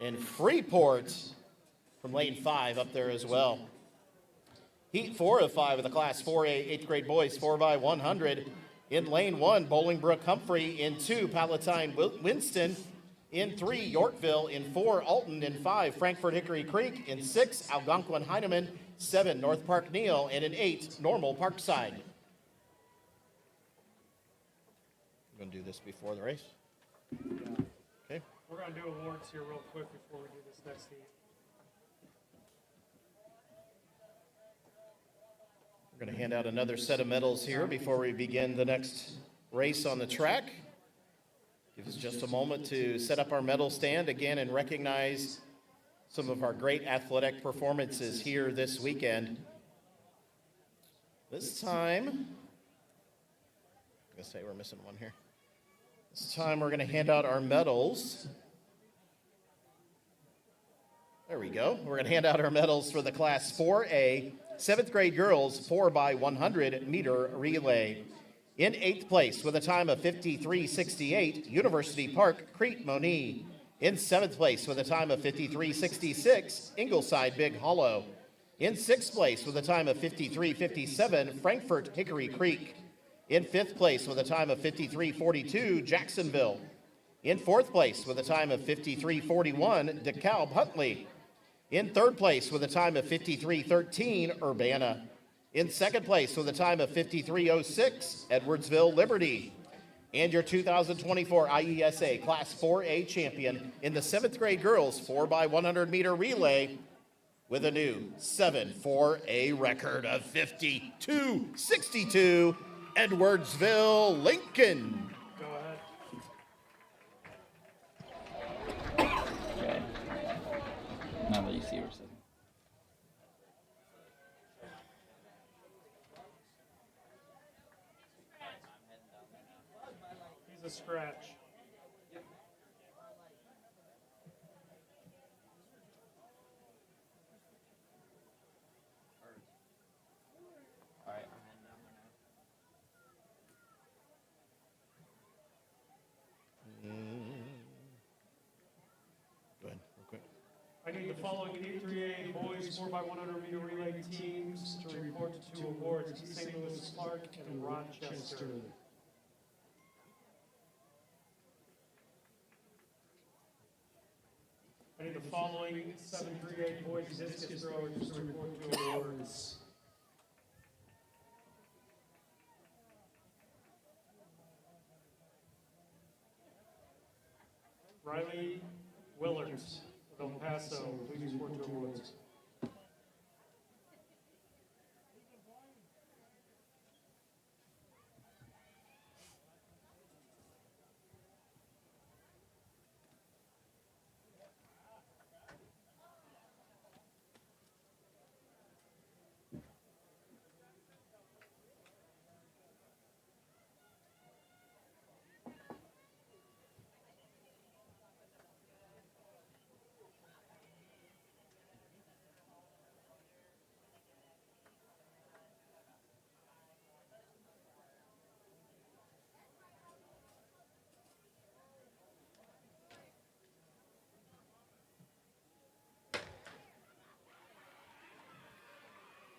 Speaker 1: And Freeport from lane 5 up there as well. Heat 4 of 5 of the Class 4A 8th grade boys 4x100. In lane 1, Bolingbrook Humphrey. In 2, Palatine Winston. In 3, Yorkville. In 4, Alton. In 5, Frankfort Hickory Creek. In 6, Algonquin Heineman. 7, North Park Neal. And in 8, Normal Parkside. going to do this before the race?
Speaker 2: Yeah.
Speaker 1: Okay.
Speaker 2: We're gonna do awards here real quick before we do this next heat.
Speaker 1: We're going to hand out another set of medals here before we begin the next race on the track. Give us just a moment to set up our medal stand again and recognize some of our great athletic performances here this weekend. This time, I'm going to say we're missing one here. This time we're going to hand out our medals. There we go. We're going to hand out our medals for the Class 4A 7th grade girls 4x100 meter relay. In 8th place with a time of 53:68, University Park, Crete Moni. In 7th place with a time of 53:66, Ingleside Big Hollow. In 6th place with a time of 53:57, Frankfort Hickory Creek. In 5th place with a time of 53:42, Jacksonville. In 4th place with a time of 53:41, DeKalb Huntley. In 3rd place with a time of 53:13, Urbana. In 2nd place with a time of 53:06, Edwardsville Liberty. And your 2024 IESA Class 4A champion in the 7th grade girls 4x100 meter relay with a new 7-4A record of 52:62, Edwardsville Lincoln.
Speaker 2: Go ahead.
Speaker 4: Okay. Now that you see where it says.
Speaker 2: He's a scratch.
Speaker 4: All right, I'm heading down there
Speaker 1: Go ahead, real quick.
Speaker 2: I need the following E3A boys 4x100 meter relay teams to report to awards: St. Louis Clark and Rochester. I need the following 7-3A boys discus throwers to report to awards: Riley Willard of El Paso, please report to awards.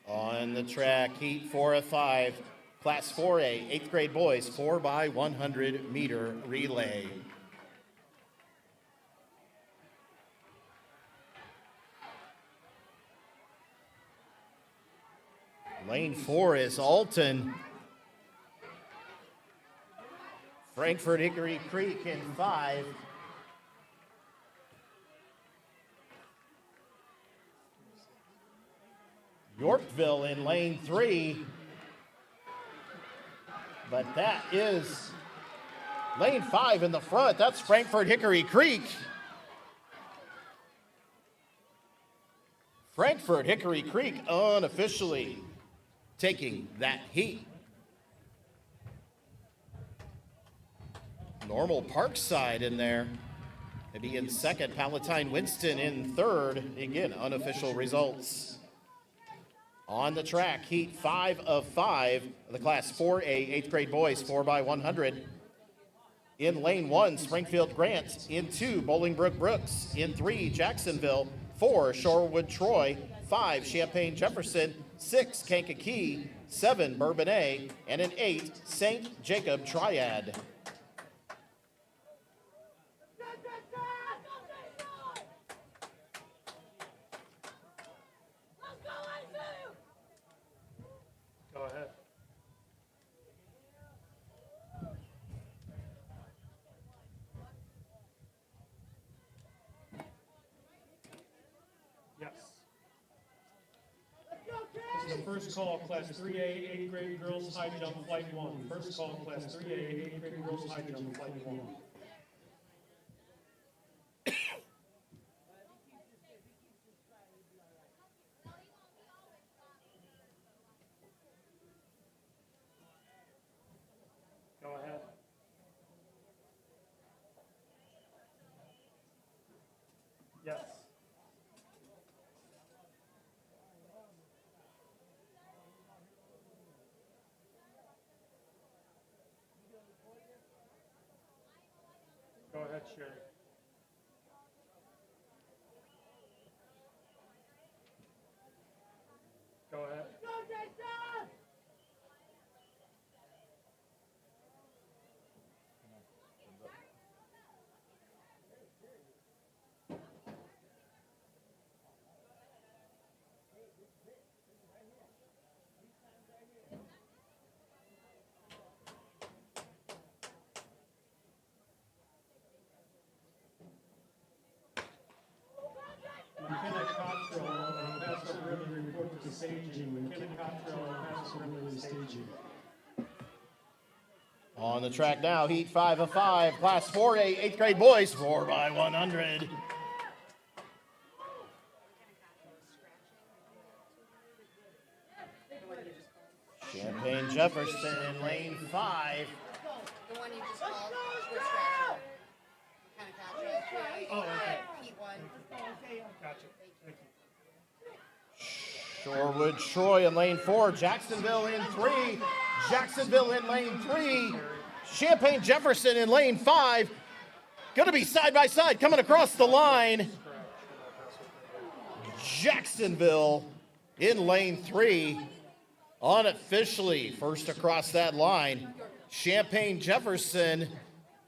Speaker 1: On the track, heat 4 of 5, Class 4A, 8th grade boys, 4x100 meter relay. Lane 4 is Alton. Frankfort Hickory Creek in 5. Yorkville in lane 3. But that is lane 5 in the front. That's Frankfort Hickory Creek. Frankfort Hickory Creek unofficially taking that heat. Normal Parkside in there. Maybe in second, Palatine Winston in third. Again, unofficial results. On the track, heat 5 of 5, the Class 4A 8th grade boys 4x100. In lane 1, Springfield Grant. In 2, Bolingbrook Brooks. In 3, Jacksonville. 4, Shorewood Troy. 5, Champaign Jefferson. 6, Kankakee. 7, Bourbonnais. And in 8, St. Jacob Triad.
Speaker 2: Go ahead. first call, class 3A, 8th grade girls high jump, flight 1. First call, class 3A, 8th grade girls high jump, flight 1. Go ahead. Yes. Go ahead, Sherry. Go ahead. McKenna Cottrell, pass over the report to staging. McKenna Cottrell, pass over the staging.
Speaker 1: On the track now, heat 5 of 5, class 4A, 8th grade boys, 4x100. Champagne Jefferson in lane 5.
Speaker 5: The one you just called, we're scratching. Kind of catch it.
Speaker 2: Oh, okay.
Speaker 5: Heat 1.
Speaker 2: Gotcha. Thank you.
Speaker 1: Shorewood Troy in lane 4, Jacksonville in 3, Jacksonville in lane 3, Champagne Jefferson in lane 5. Going to be side by side coming across the line. Jacksonville in lane 3. Unofficially first across that line. Champagne Jefferson,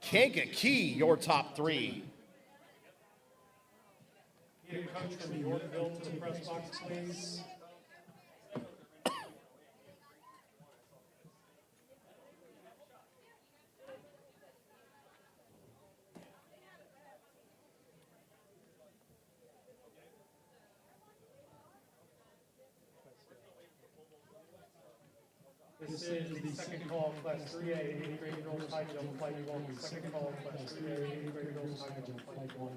Speaker 1: Kankakee, your top 3.
Speaker 2: Need a coach from Yorkville to the press box, please. This is the second call, class 3A, 8th grade girls high jump, flight 1. Second call, class 3A, 8th grade girls high jump, flight 1.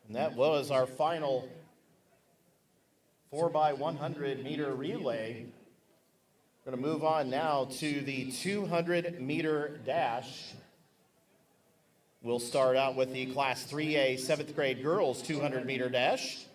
Speaker 1: And that was our final 4x100 meter relay. We're going to move on now to the 200 meter dash. We'll start out with the class 3A 7th grade girls 200 meter dash.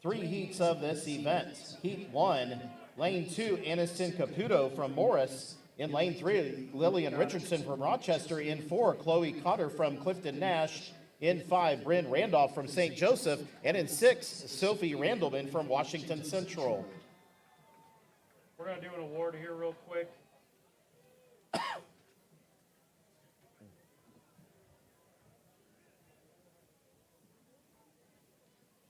Speaker 1: 3 heats of this event. Heat 1, lane 2, Aniston Caputo from Morris. In lane 3, Lillian Richardson from Rochester. In 4, Chloe Cotter from Clifton Nash. In 5, Bryn Randolph from St. Joseph. And in 6, Sophie Randleman from Washington Central.
Speaker 2: We're going to do an award here real quick.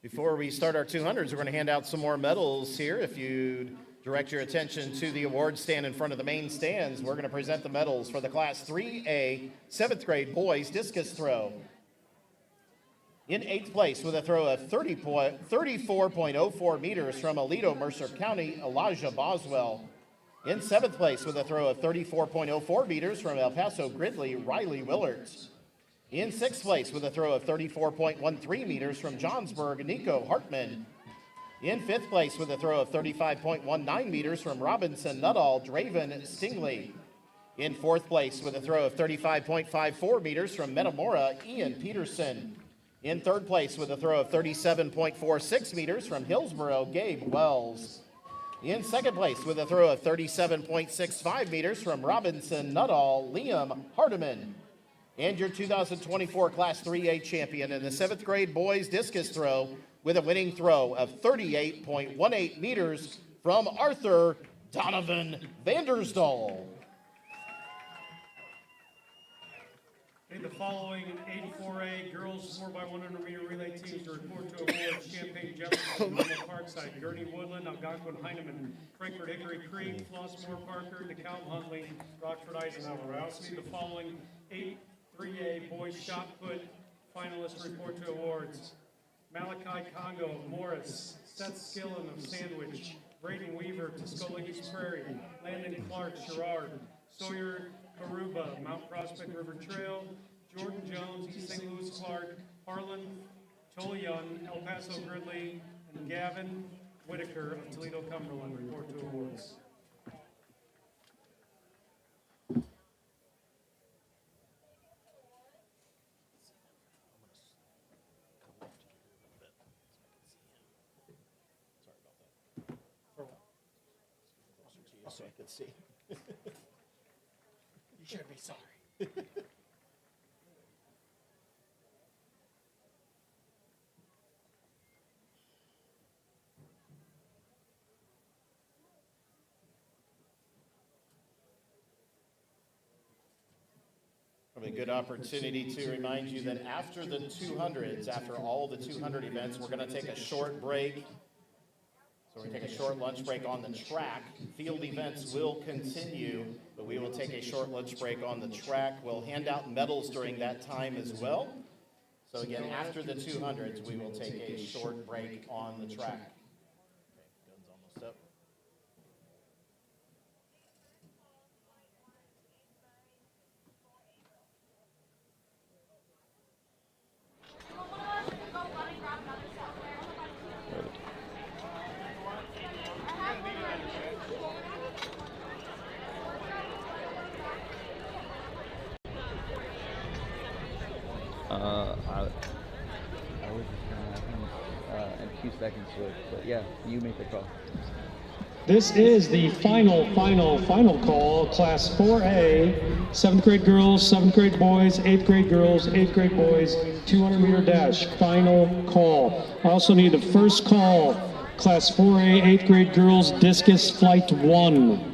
Speaker 1: Before we start our 200s, we're going to hand out some more medals here. If you direct your attention to the award stand in front of the main stands, we're going to present the medals for the Class 3A 7th grade boys discus throw. In 8th place with a throw of 34.04 meters from Aledo, Mercer County, Elijah Boswell. In 7th place with a throw of 34.04 meters from El Paso Gridley, Riley Willards. In 6th place with a throw of 34.13 meters from Johnsburg, Nico Hartman. In 5th place with a throw of 35.19 meters from Robinson Nuttall, Draven Stingley. In 4th place with a throw of 35.54 meters from Metamora, Ian Peterson. In 3rd place with a throw of 37.46 meters from Hillsboro, Gabe Wells. In 2nd place with a throw of 37.65 meters from Robinson Nuttall, Liam Hardiman. And your 2024 Class 3A champion in the 7th grade boys discus throw with a winning throw of 38.18 meters from Arthur Donovan Vandersdal.
Speaker 2: Okay, the following 84A girls 4x100 meter relay teams to report to award: Champagne Jefferson, Normal Parkside, Gurney Woodland, Algonquin Heineman, Frankfurt Hickory Creek, Flossmoor Parker, DeKalb Huntley, Rockford Eisenhower. I also need the following 3A boys shot put finalists to report to awards: Malachi Congo of Morris, Seth Skillen of Sandwich, Braden Weaver, Tuscola East Prairie, Landon Clark, Sherrard, Sawyer Karuba, Mount Prospect River Trail, Jordan Jones, East St. Louis Clark, Harlan Tolian, El Paso Gridley, and Gavin Whitaker of Toledo Cumberland report to awards.
Speaker 1: So I could see.
Speaker 5: You should be sorry.
Speaker 1: Probably a good opportunity to remind you that after the 200s, after all the 200 events, we're going to take a short break. So we're going to take a short lunch break on the track. Field events will continue, but we will take a short lunch break on the track. We'll hand out medals during that time as well. So again, after the 200s, we will take a short break on the track. Okay, gun's almost up.
Speaker 6: I was just gonna in a few seconds to it, but yeah, you make the call.
Speaker 2: This is the final call, Class 4A, 7th grade girls, 7th grade boys, 8th grade girls, 8th grade boys, 200-meter dash, final call. I also need the first call, Class 4A, 8th grade girls, discus flight 1.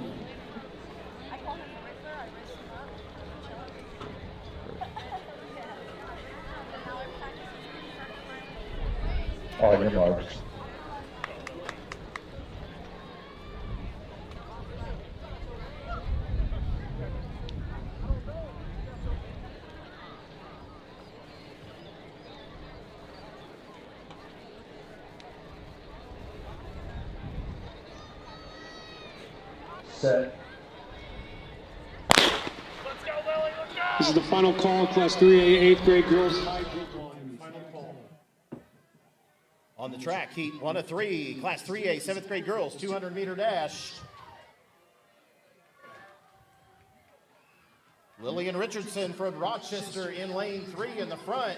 Speaker 7: On your marks. Set.
Speaker 2: This is the final call, Class 3A, 8th grade girls, high jump line, final call.
Speaker 1: On the track, heat 1 of 3, Class 3A, 7th grade girls, 200-meter dash. Lillian Richardson from Rochester in lane 3 in the front.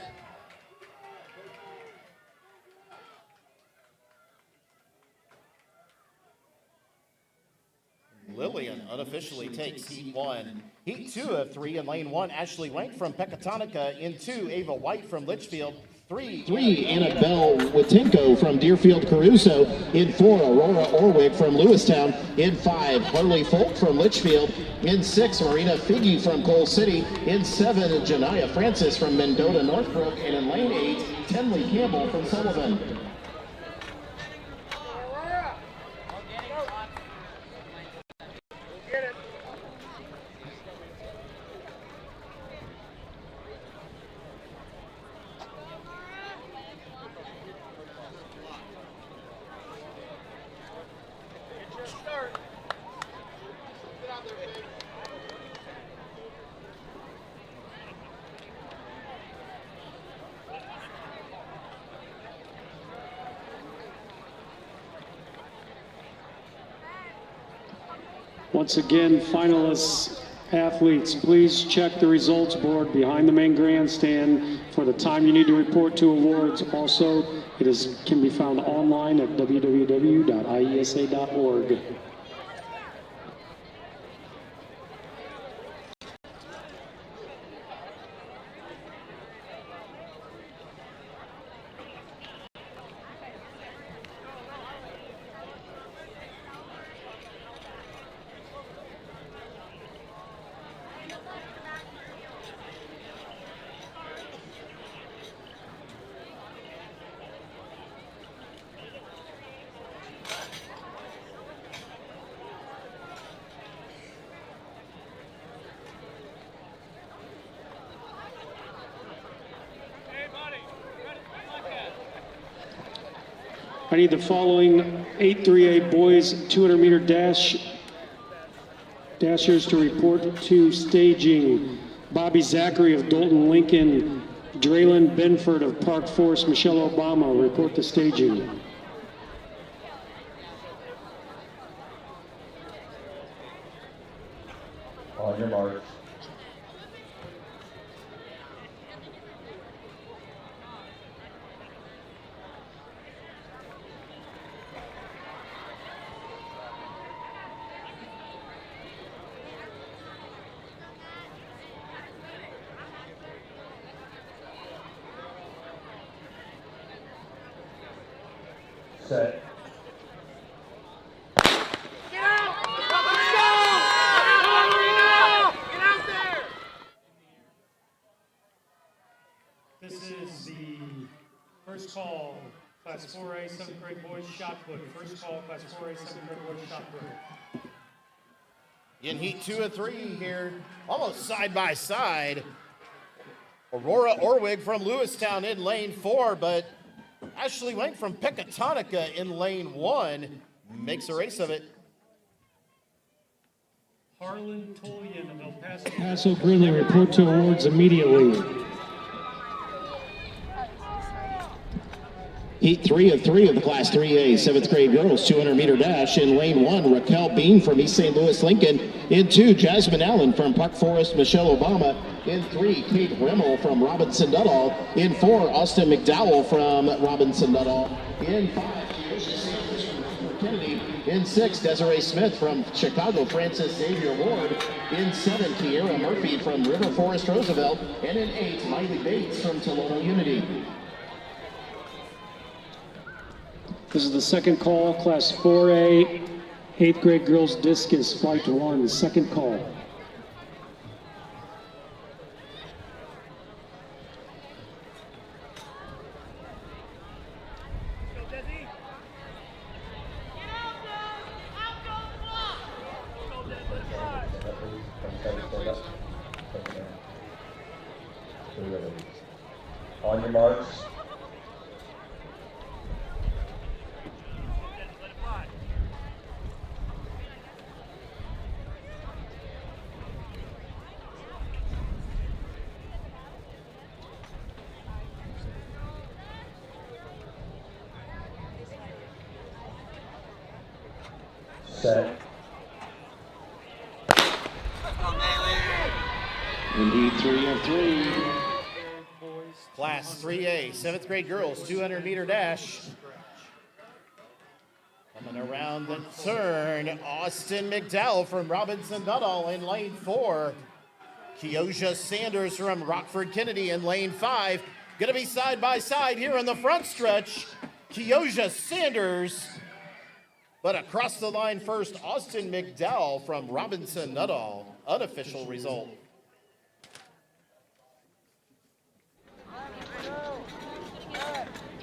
Speaker 1: Lillian unofficially takes heat 1. Heat 2 of 3 in lane 1, Ashley Wank from Pecatonica. In 2, Ava White from Litchfield. 3, Annabelle Watinko from Deerfield Caruso. In 4, Aurora Orwig from Lewistown. In 5, Harley Folk from Litchfield. In 6, Marina Figge from Coal City. In 7, Janaya Francis from Mendota Northbrook. And in lane 8, Tenley Campbell from Sullivan.
Speaker 2: Once again, finalists, athletes, please check the results board behind the main grandstand for the time you need to report to awards. Also, can be found online at www.iesa.org. I need the following 8-3A boys 200-meter dashers to report to staging. Bobby Zachary of Dalton Lincoln, Draylon Benford of Park Forest, Michelle Obama, report to staging.
Speaker 7: On your marks. Set.
Speaker 2: This is the first call, Class 4A, 7th grade boys shot put. First call, Class 4A, 7th grade boys shot put.
Speaker 1: In heat 2 of 3 here, almost side by side. Aurora Orwig from Lewistown in lane 4, but Ashley Wayne from Pecatonica in lane 1 makes a race of it.
Speaker 2: Harlan Tolian of El Paso Gridley, report to awards immediately.
Speaker 1: Heat 3 of 3 of the Class 3A 7th grade girls 200-meter dash. In lane 1, Raquel Bean from East St. Louis Lincoln. In 2, Jasmine Allen from Park Forest, Michelle Obama. In 3, Kate Rimmel from Robinson Nuttall. In 4, Austin McDowell from Robinson Nuttall. In 5, IESA State from Kennedy. In 6, Desiree Smith from Chicago, Francis Xavier Ward. In 7, Kiera Murphy from River Forest Roosevelt. And in 8, Miley Bates from Tolono Unity.
Speaker 2: This is the second call, Class 4A, 8th grade girls discus, flight 1, second call.
Speaker 7: On your marks. Set.
Speaker 2: Indeed, 3 of 3.
Speaker 1: Class 3A 7th grade girls 200-meter dash. Coming around the turn, Austin McDowell from Robinson Nuttall in lane 4. Keosha Sanders from Rockford Kennedy in lane 5. Gonna be side by side here in the front stretch. Keosha Sanders. But across the line first, Austin McDowell from Robinson Nuttall. Unofficial result.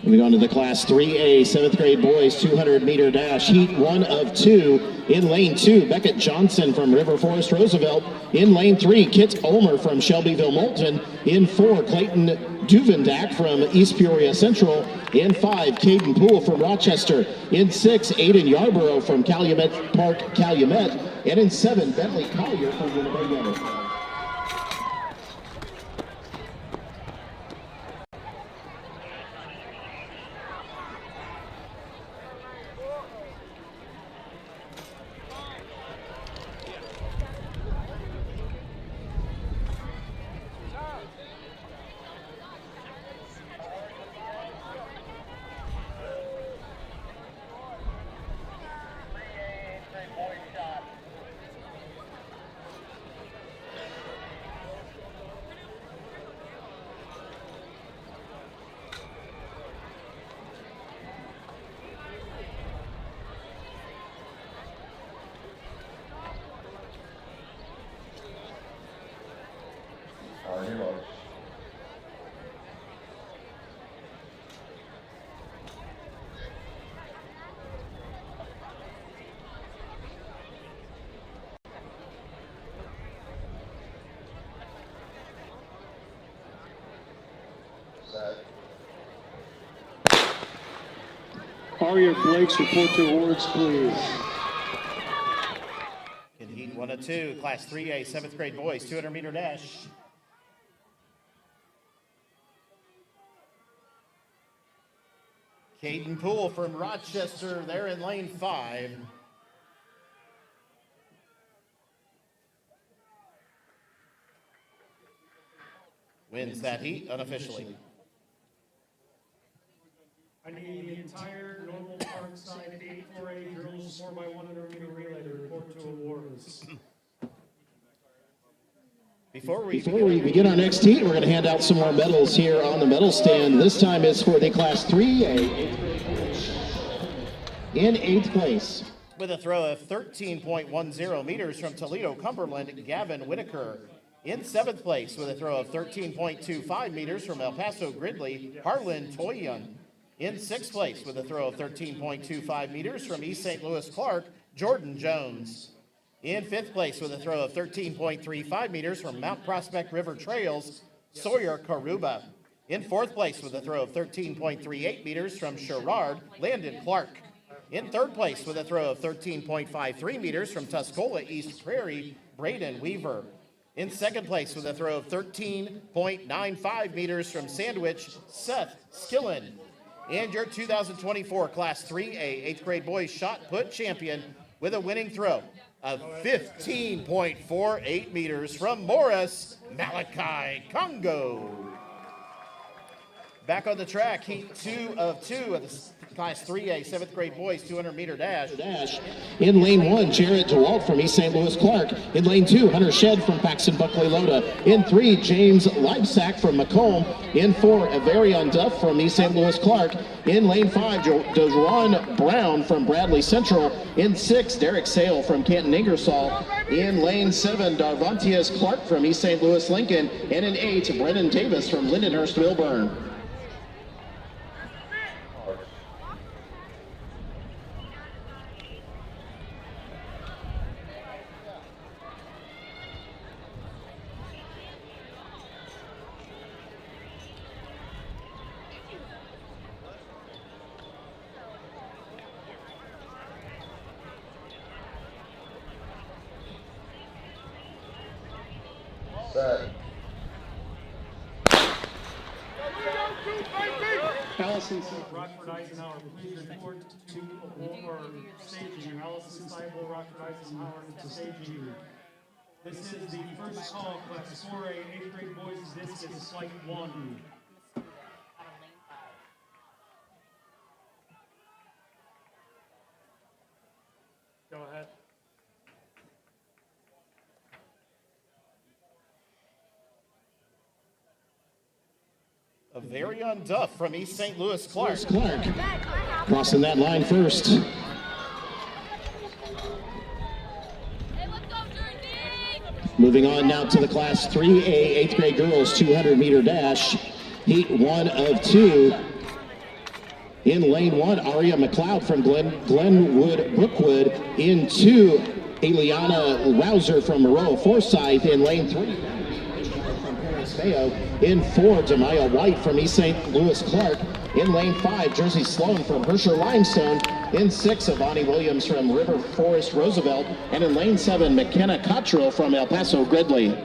Speaker 1: Moving on to the Class 3A 7th grade boys 200-meter dash. Heat 1 of 2. In lane 2, Beckett Johnson from River Forest Roosevelt. In lane 3, Kit Ulmer from Shelbyville Moulton. In 4, Clayton Duvendak from East Peoria Central. In 5, Caden Poole from Rochester. In 6, Aiden Yarborough from Calumet Park, Calumet. And in 7, Bentley Collier from Winnebago.
Speaker 7: On your marks. Set.
Speaker 2: Aria Blakes, report to awards, please.
Speaker 1: In heat 1 of 2, class 3A, 7th grade boys, 200-meter dash. Caden Poole from Rochester, they're in lane 5. Wins that heat unofficially.
Speaker 2: I need the entire Normal Park side 8-4A girls 4x100 meter relay to report to awards.
Speaker 1: Before we
Speaker 8: begin our next heat, we're going to hand out some more medals here on the medal stand. This time is for the Class 3A. In 8th place.
Speaker 1: with a throw of 13.10 meters from Toledo, Cumberland, Gavin Whitaker. In 7th place with a throw of 13.25 meters from El Paso Gridley, Harlan Toyon. In 6th place with a throw of 13.25 meters from East St. Louis Clark, Jordan Jones. In 5th place with a throw of 13.35 meters from Mount Prospect River Trails, Sawyer Karuba. In 4th place with a throw of 13.38 meters from Sherrard, Landon Clark. In 3rd place with a throw of 13.53 meters from Tuscola East Prairie, Braden Weaver. In 2nd place with a throw of 13.95 meters from Sandwich, Seth Skillen. And your 2024 Class 3A 8th grade boys shot put champion with a winning throw of 15.48 meters from Morris, Malachi Congo. Back on the track, heat 2 of 2 of the Class 3A 7th grade boys 200-meter dash.
Speaker 8: In lane 1, Jarrett DeWalt from East St. Louis Clark. In lane 2, Hunter Shed from Paxton Buckley Loda. In 3, James Leibsack from Macomb. In 4, Avarion Duff from East St. Louis Clark. In lane 5, Deron Brown from Bradley Central. In 6, Derek Sale from Canton Ingersoll. In lane 7, Darvantius Clark from East St. Louis Lincoln. And in 8, Brennan Davis from Lindenhurst Wilburn.
Speaker 7: Set.
Speaker 2: Allison Rockford Eisenhower, please report to or staging. Allison Seibel, Rockford Eisenhower to staging. This is the first call, Class 4A 8th grade boys discus flight 1. Go ahead.
Speaker 1: Avarion Duff from East St. Louis Clark.
Speaker 8: Crossing that line first. Moving on now to the Class 3A 8th grade girls 200-meter dash. Heat 1 of 2. In lane 1, Aria McLeod from Glenwood Brookwood. In 2, Eliana Rouser from Moreau Forsyth. In lane 3, from Paris Mayo. In 4, Demaya White from East St. Louis Clark. In lane 5, Jersey Sloan from Herscher Limestone. In 6, Avani Williams from River Forest Roosevelt. And in lane 7, McKenna Cottrell from El Paso Gridley.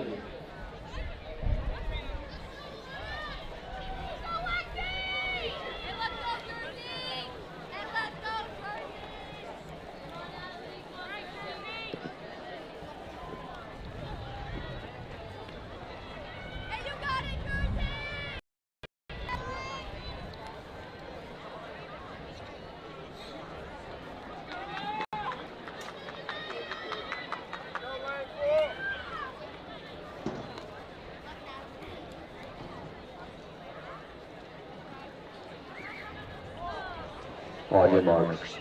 Speaker 7: On your marks.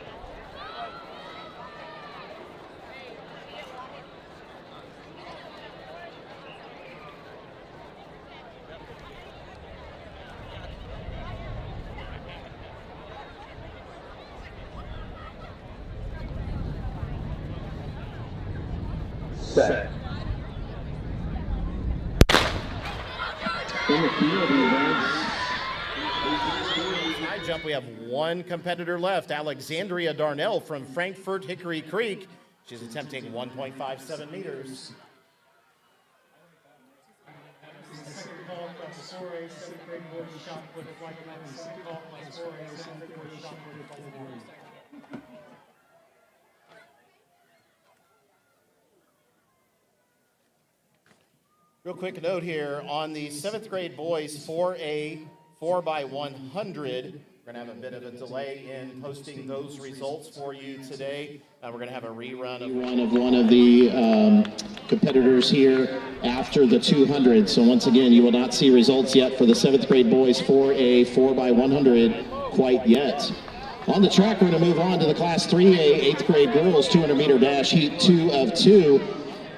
Speaker 7: Set.
Speaker 8: In the field, he events.
Speaker 1: Nigel long jump, we have one competitor left, Alexandria Darnell from Frankfort Hickory Creek. She's attempting 1.57 meters.
Speaker 2: Second call, class 4A, 7th grade boys shot put flight 11. Second call, class 4A, 7th grade boys shot put flight 11.
Speaker 1: Real quick note here on the 7th grade boys 4A 4x100. We're going to have a bit of a delay in posting those results for you today. We're going to have a rerun of
Speaker 8: one of the competitors here after the 200. So once again, you will not see results yet for the 7th grade boys 4A 4x100 quite yet. On the track, we're going to move on to the Class 3A 8th grade girls 200 meter dash heat 2 of 2.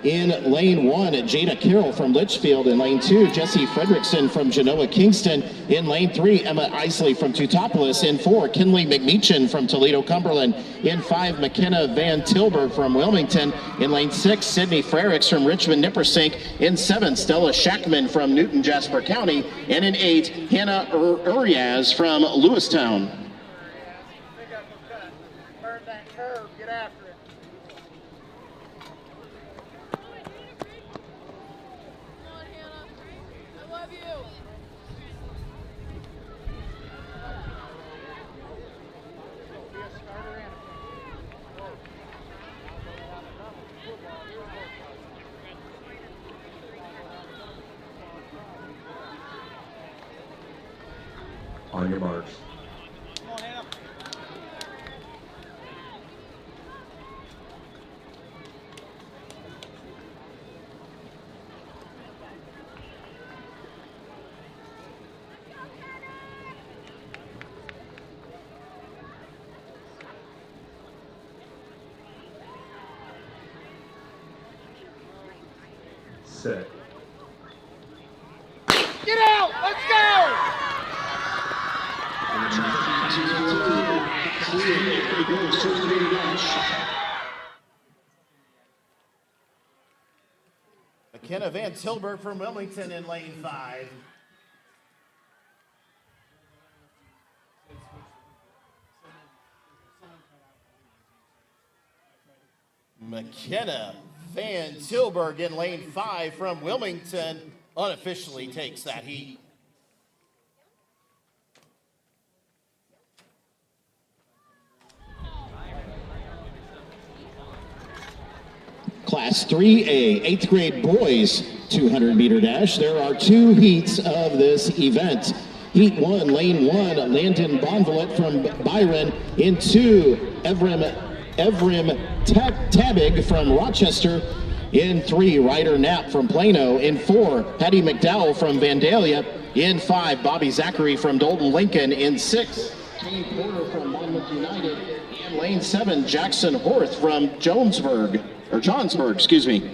Speaker 8: In lane 1, Jada Carroll from Litchfield. In lane 2, Jesse Fredrickson from Genoa Kingston. In lane 3, Emma Isley from Teutopolis. In 4, Kinley McMeechan from Toledo Cumberland. In 5, McKenna Van Tilburg from Wilmington. In lane 6, Sydney Frericks from Richmond Nippersink. In 7, Stella Shackman from Newton Jasper County. And in 8, Hannah Urias from Lewistown.
Speaker 5: Burn that curve, get after it.
Speaker 3: Come on, Hannah. I love you.
Speaker 5: Be a starter and a
Speaker 7: On your marks.
Speaker 5: Come on, Hannah.
Speaker 7: Set.
Speaker 5: Get out! Let's go!
Speaker 1: McKenna Van Tilburg from Wilmington in lane 5. McKenna Van Tilburg in lane 5 from Wilmington unofficially takes that heat.
Speaker 8: Class 3A 8th grade boys 200 meter dash. There are 2 heats of this event. Heat 1, lane 1, Landon Bonvalet from Byron. In 2, Evrim Tabig from Rochester. In 3, Ryder Knapp from Plano. In 4, Patty McDowell from Vandalia. In 5, Bobby Zachary from Dolton Lincoln. In 6, Kane Porter from Monmouth United. In lane 7, Jackson Horth from Johnsburg, excuse me.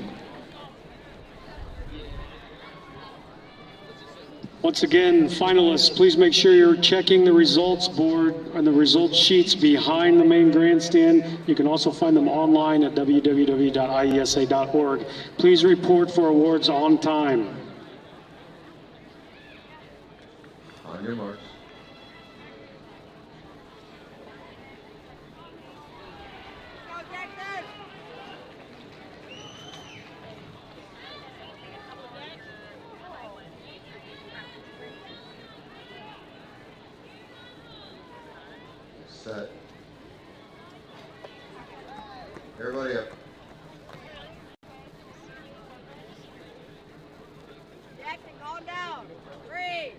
Speaker 2: Once again, finalists, please make sure you're checking the results board and the results sheets behind the main grandstand. You can also find them online at www.iesa.org. Please report for awards on time.
Speaker 7: On your marks. Set. Everybody up.
Speaker 5: Jackson, calm down. Breathe.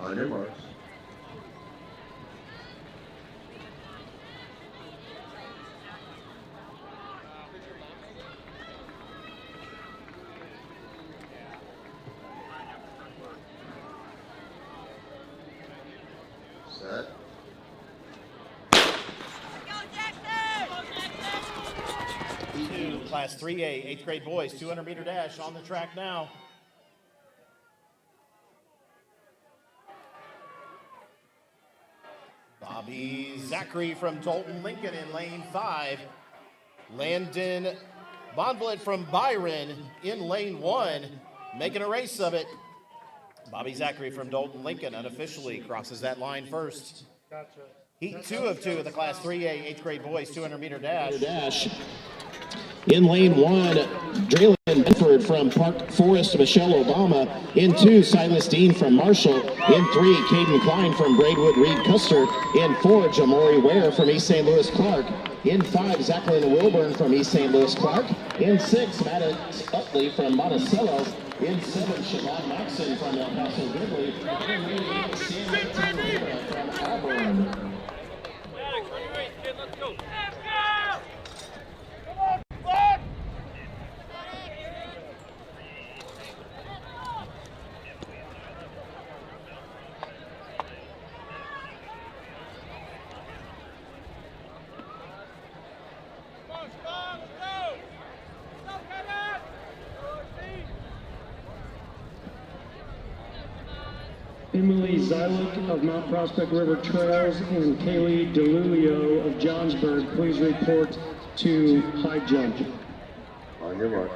Speaker 7: On your marks. Set.
Speaker 5: Go, Jackson!
Speaker 1: To Class Class 3A, 8th grade boys, 200-meter dash on the track now. Bobby Zachary from Dalton Lincoln in lane 5. Landon Bonvlet from Byron in lane 1, making a race of it. Bobby Zachary from Dalton Lincoln unofficially crosses that line first.
Speaker 2: Gotcha.
Speaker 1: Heat 2 of the Class 3A, 8th grade boys, 200-meter dash.
Speaker 8: In lane 1, Draylen Benford from Park Forest, Michelle Obama. In 2, Silas Dean from Marshall. In 3, Caden Klein from Braidwood Reed Custer. In 4, Jamori Ware from East St. Louis Clark. In 5, Zachlyn Wilburn from East St. Louis Clark. In 6, Maddox Utley from Monticello. In 7, Siobhan Maxson from El Paso Gridley. In 8, Sam Rivera from Auburn.
Speaker 2: Emily Zylik of Mount Prospect River Trails and Kaylee DeLulio of Johnsburg, please report to high jump.
Speaker 7: On your mark.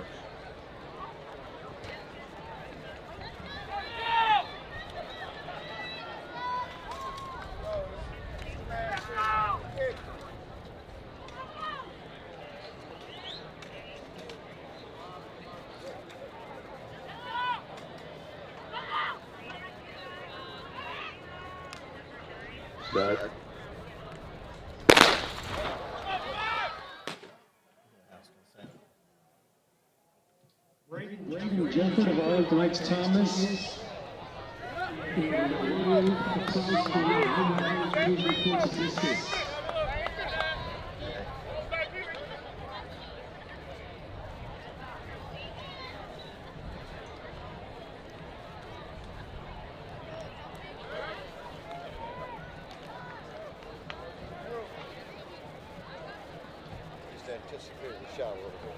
Speaker 7: Set.
Speaker 2: Raven Jefford of Arlington Heights Thomas.
Speaker 7: Just anticipate the shot a little bit.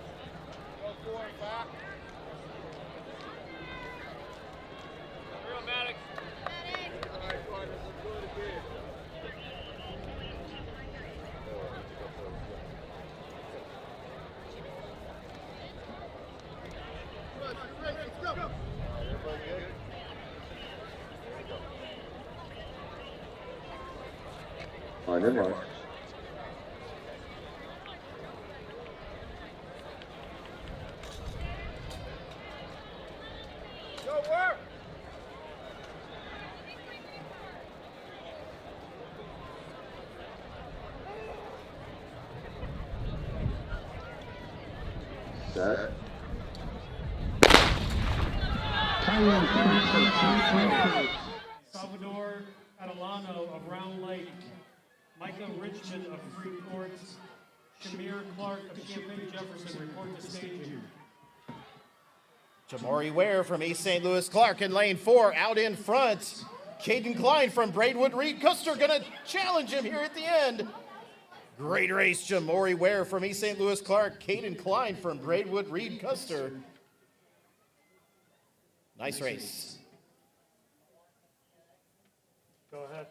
Speaker 7: On your mark. Set.
Speaker 2: Salvador Adelano of Round Lake. Micah Richmond of Freeport. Shamir Clark of Champaign Jefferson, report to staging.
Speaker 1: Jamori Ware from East St. Louis Clark in lane 4, out in front. Caden Klein from Braidwood Reed Custer gonna challenge him here at the end. Great race, Jamori Ware from East St. Louis Clark. Caden Klein from Braidwood Reed Custer. Nice race.
Speaker 2: Go ahead.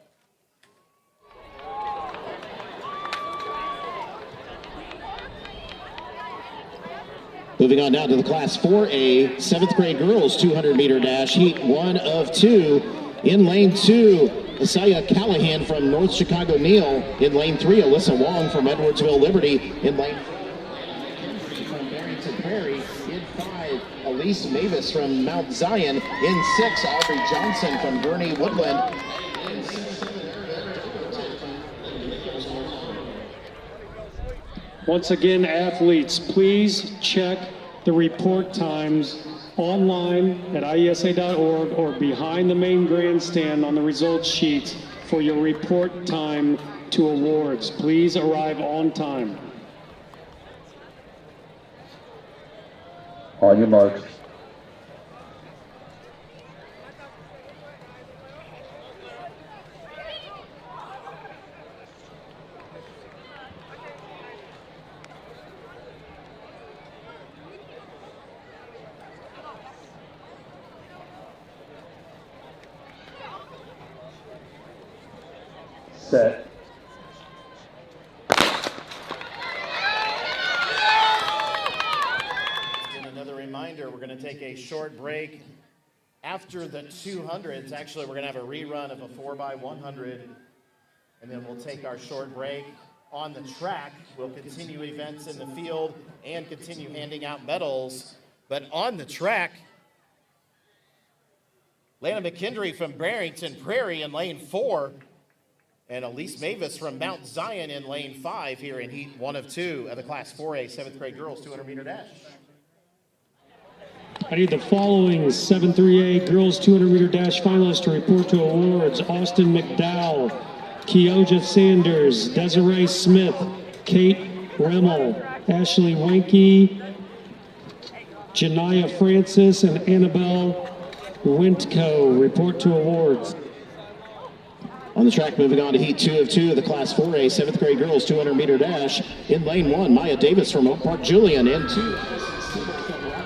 Speaker 8: Moving on now to the Class 4A, 7th grade girls 200-meter dash, heat 1 of 2. In lane 2, Isaiah Callahan from North Chicago Neal. In lane 3, Alyssa Wong from Edwardsville Liberty. In lane 4, from Barrington Prairie. In 5, Elise Mavis from Mount Zion. In 6, Aubrey Johnson from Gurney Woodland. In 6,
Speaker 2: Once again, athletes, please check the report times online at IESA.org or behind the main grandstand on the results sheets for your report time to awards. Please arrive on time.
Speaker 7: On your marks.
Speaker 2: Set.
Speaker 1: And another reminder, we're going to take a short break after the 200s. Actually, we're going to have a rerun of a 4x100, and then we'll take our short break. On the track, we'll continue events in the field and continue handing out medals. But on the track, Lana McKendry from Barrington Prairie in lane 4, and Elise Mavis from Mount Zion in lane 5 here in heat 1 of 2 of the Class 4A 7th grade girls 200-meter dash.
Speaker 2: I need the following 7-3A girls 200-meter dash finalists to report to awards: Austin McDowell, Keoja Sanders, Desiree Smith, Kate Remmel, Ashley Wenke, Janaya Francis, and Annabelle Wintco. Report to awards.
Speaker 8: On the track, moving on to heat 2 of 2 of the Class 4A 7th grade girls 200-meter dash. In lane 1, Maya Davis from Oak Park Julian. In 2,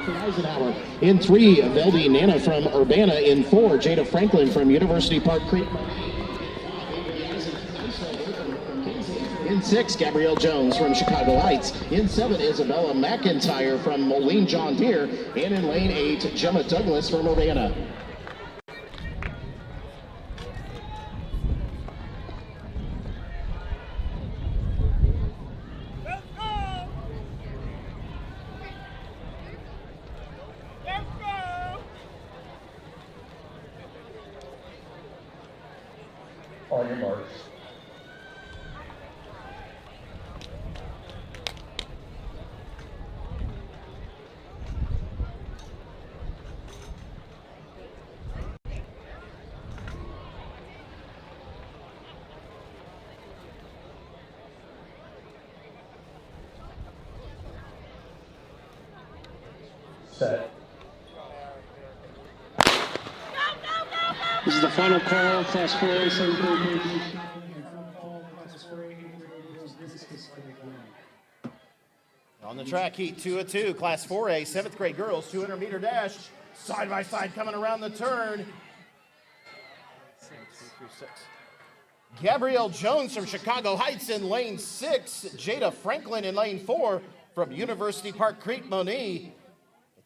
Speaker 8: Eisenhower. In 3, Veldy Nana from Urbana. In 4, Jada Franklin from University Park Creek. In 6, Gabrielle Jones from Chicago Heights. In 7, Isabella McIntyre from Moline John Deere. And in lane 8, Gemma Douglas from Urbana.
Speaker 2: On your marks. Set. This is the final call, Class 4A, 7th grade.
Speaker 1: On the track, heat 2 of 2, Class 4A 7th grade girls 200-meter dash, side by side coming around the turn. 6. Gabrielle Jones from Chicago Heights in lane 6, Jada Franklin in lane 4 from University Park Creek Moni.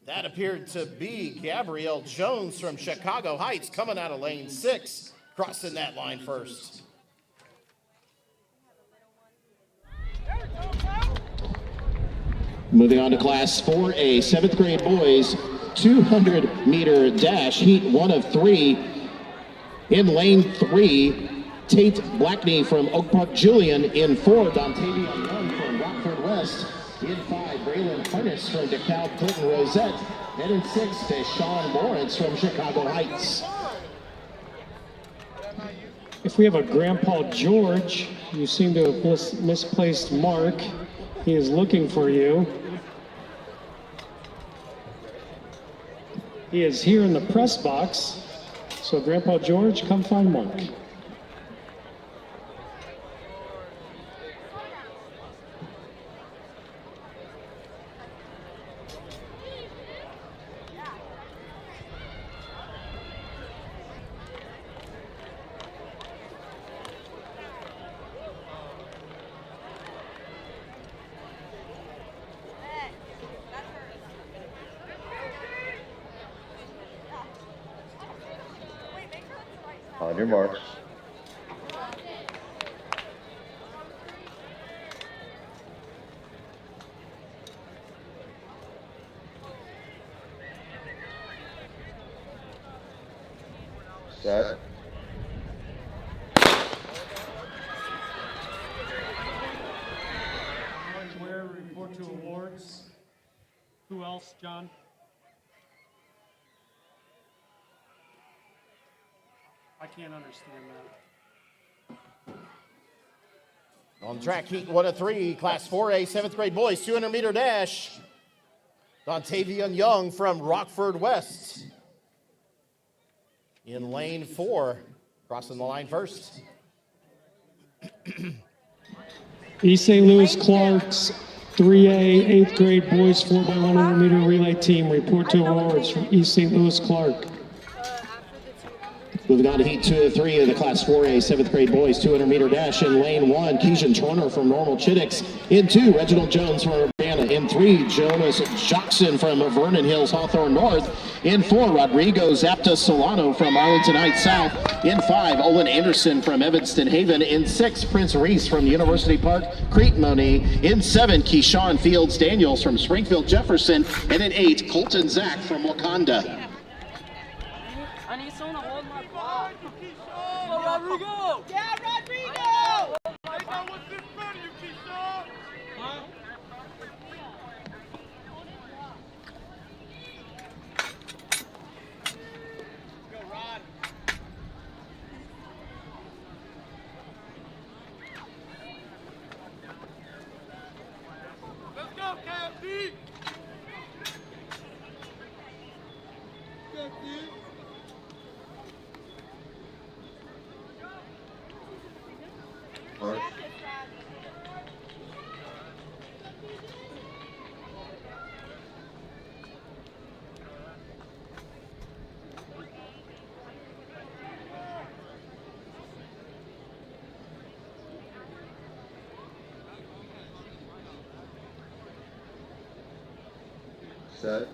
Speaker 1: That appeared to be Gabrielle Jones from Chicago Heights coming out of lane 6, crossing that line first.
Speaker 8: Moving on to Class 4A 7th grade boys 200-meter dash, heat 1 of 3. In lane 3, Tate Blackney from Oak Park Julian. In 4, Dontavia Young from Rockford West. In 5, Braylon Harness from DeKalb Clinton Rosette. And in 6, Deshaun Lawrence from Chicago Heights.
Speaker 2: If we have a Grandpa George, you seem to have misplaced Mark. He is looking for you. He is here in the press box. So Grandpa George, come find Mark.
Speaker 7: On your marks. Set.
Speaker 2: Where report to awards. Who else, John? I can't understand that.
Speaker 1: On track, heat 1 of 3, Class 4A 7th grade boys 200-meter dash, Dontavian Young from Rockford West. In lane 4, crossing the line first.
Speaker 2: East St. Louis Clark's 3A 8th grade boys 4x100-meter relay team report to awards from East St. Louis Clark.
Speaker 8: Moving on to heat 2 of 3 of the Class 4A 7th grade boys 200-meter dash. In lane 1, Keishan Turner from Normal Chittix. In 2, Reginald Jones from Urbana. In 3, Jonas Jackson from Vernon Hills Hawthorne North. In 4, Rodrigo Zapta Solano from Arlington Heights South. In 5, Olin Anderson from Evanston Haven. In 6, Prince Reese from University Park Crete-Monee. In 7, Keyshawn Fields Daniels from Springfield Jefferson. And in 8, Colton Zach from Wakanda.
Speaker 9: I need someone to hold my ball. Oh, Rodrigo!
Speaker 5: Yeah, Rodrigo!
Speaker 9: Let's go, KFC!
Speaker 7: Set.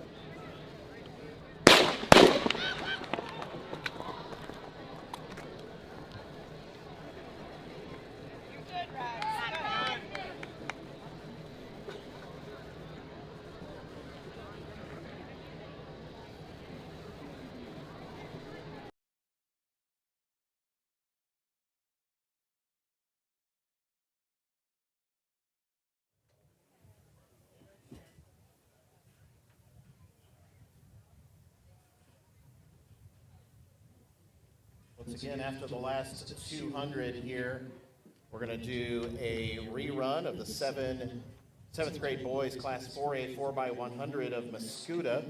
Speaker 1: Once again, after the last 200 here, we're going to do a rerun of the 7th grade boys class 4A 4x100 of Mascoutah.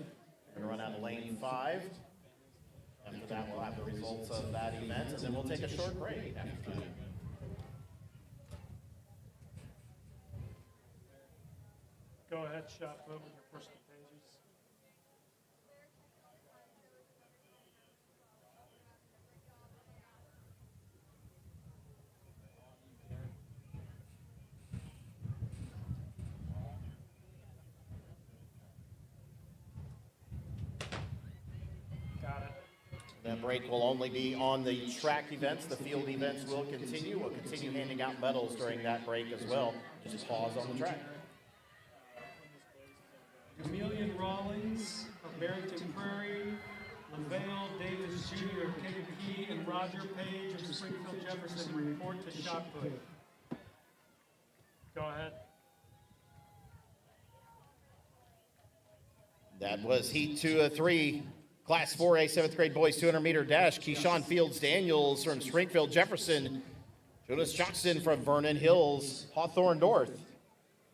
Speaker 1: We're going to run out of lane 5. After that, we'll have the results of that event, and then we'll take a short break after that.
Speaker 2: Go ahead, shot put with your personal pages. Got it.
Speaker 1: That break will only be on the track events. The field events will continue. We'll continue handing out medals during that break as well. Just pause on the track.
Speaker 2: Emilian Rawlings of Barrington Prairie, LaVale Davis Jr. of Kankakee, and Roger Page of Springfield Jefferson report to shot put. Go ahead.
Speaker 1: That was heat 2 of 3. Class 4A 7th grade boys 200-meter dash. Keyshawn Fields Daniels from Springfield Jefferson. Jonas Jackson from Vernon Hills Hawthorne North.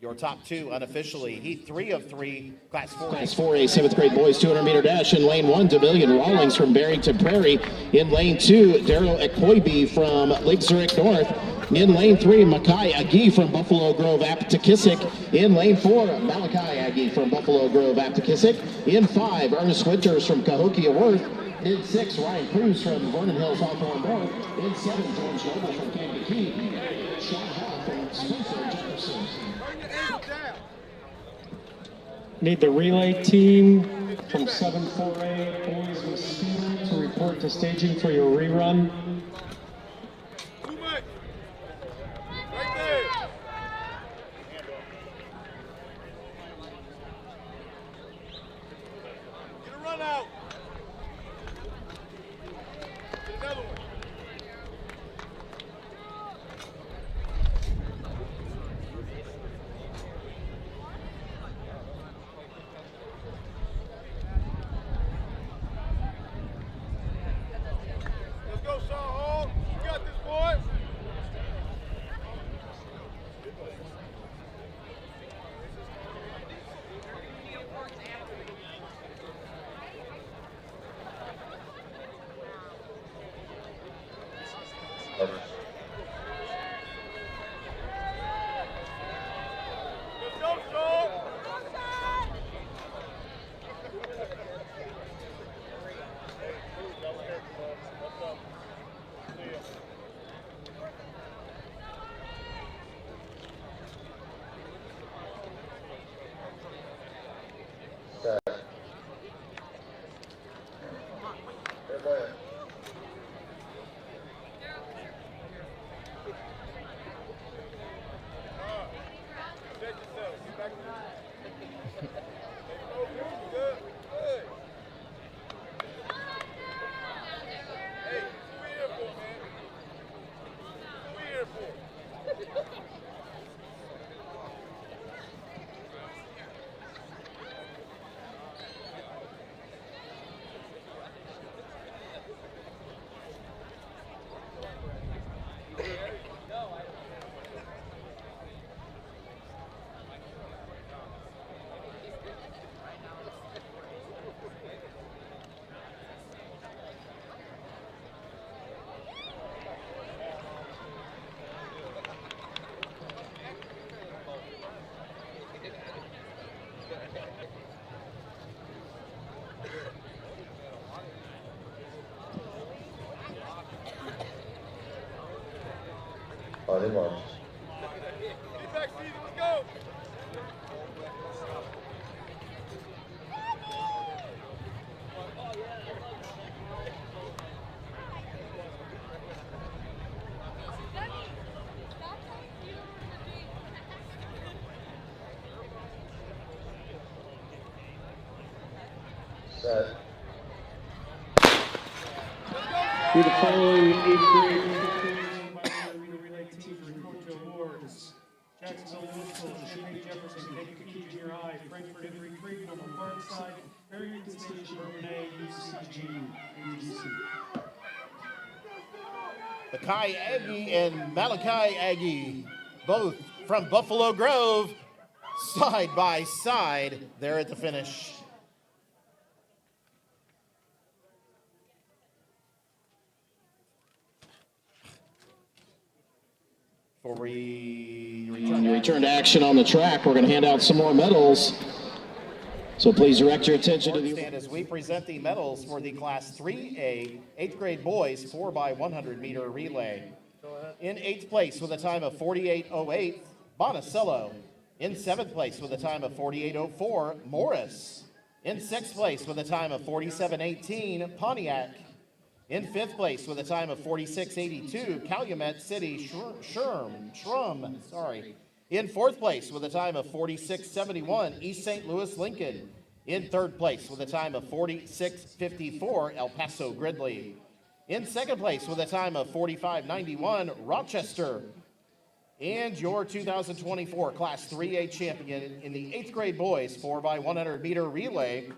Speaker 1: Your top 2 unofficially. Heat 3 of 3, Class 4A.
Speaker 8: Class 4A 7th grade boys 200-meter dash. In lane 1, Demillion Rawlings from Barrington Prairie. In lane 2, Daryl Ekpoibe from Lake Zurich North. In lane 3, Makai Agee from Buffalo Grove Aptekissick. In lane 4, Malachi Agee from Buffalo Grove Aptekissick. In 5, Ernest Winters from Cahokia Worth. In 6, Ryan Cruz from Vernon Hills Hawthorne North. In 7, George Noble from Kankakee. Sean Hall from Springfield Jefferson.
Speaker 2: Need the relay team from 7-4A boys Mascoutah to report to staging for your rerun.
Speaker 9: Right there! Get a run out! Get another one! Let's go, Sean Hall. You got this, boy.
Speaker 7: On your mark. Set.
Speaker 2: Through the following eighth grade relay teams report to awards. Jacksonville Municipal, Champaign Jefferson, Kankakee Junior High, Frankfurt Henry Freedom, Parkside, Barrington Station, Bourbonnais, UCG, UGC.
Speaker 1: The Kai Aggie and Malachi Aggie, both from Buffalo Grove, side by side there at the finish. Before we
Speaker 8: Return to action on the track, we're going to hand out some more medals. So please direct your attention to the
Speaker 1: stand as we present the medals for the Class 3A 8th grade boys 4x100 meter relay. In 8th place with a time of 48:08, Bonicello. In 7th place with a time of 48:04, Morris. In 6th place with a time of 47:18, Pontiac. In 5th place with a time of 46:82, Calumet City Shrum. In 4th place with a time of 46:71, East St. Louis Lincoln. In 3rd place with a time of 46:54, El Paso Gridley. In 2nd place with a time of 45:91, Rochester. And your 2024 Class 3A champion in the 8th grade boys 4x100 meter relay.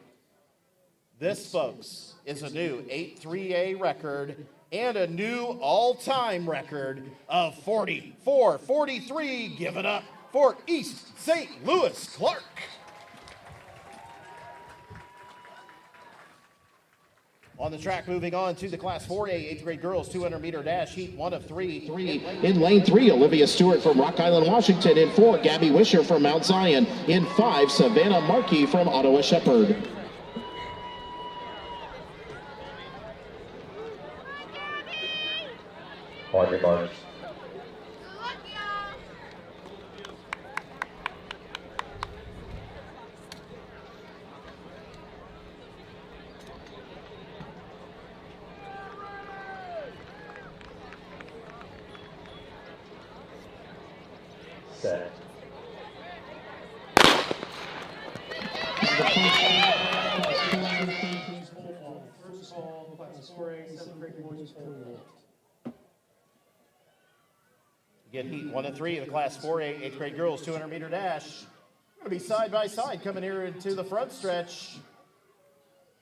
Speaker 1: This, folks, is a new 8-3A record and a new all-time record of 44:43. Give it up for East St. Louis Clark. On the track, moving on to the Class 4A 8th grade girls 200 meter dash heat 1 of 3.
Speaker 8: In lane 3, Olivia Stewart from Rock Island, Washington. In 4, Gabby Wisher from Mount Zion. In 5, Savannah Markey from Ottawa Shepherd.
Speaker 7: On your mark. Set.
Speaker 2: First call, Class 4A 7th grade boys pole vault.
Speaker 1: Again, heat 1 of 3 of the Class 4A 8th grade girls 200 meter dash. Going to be side by side coming here into the front stretch.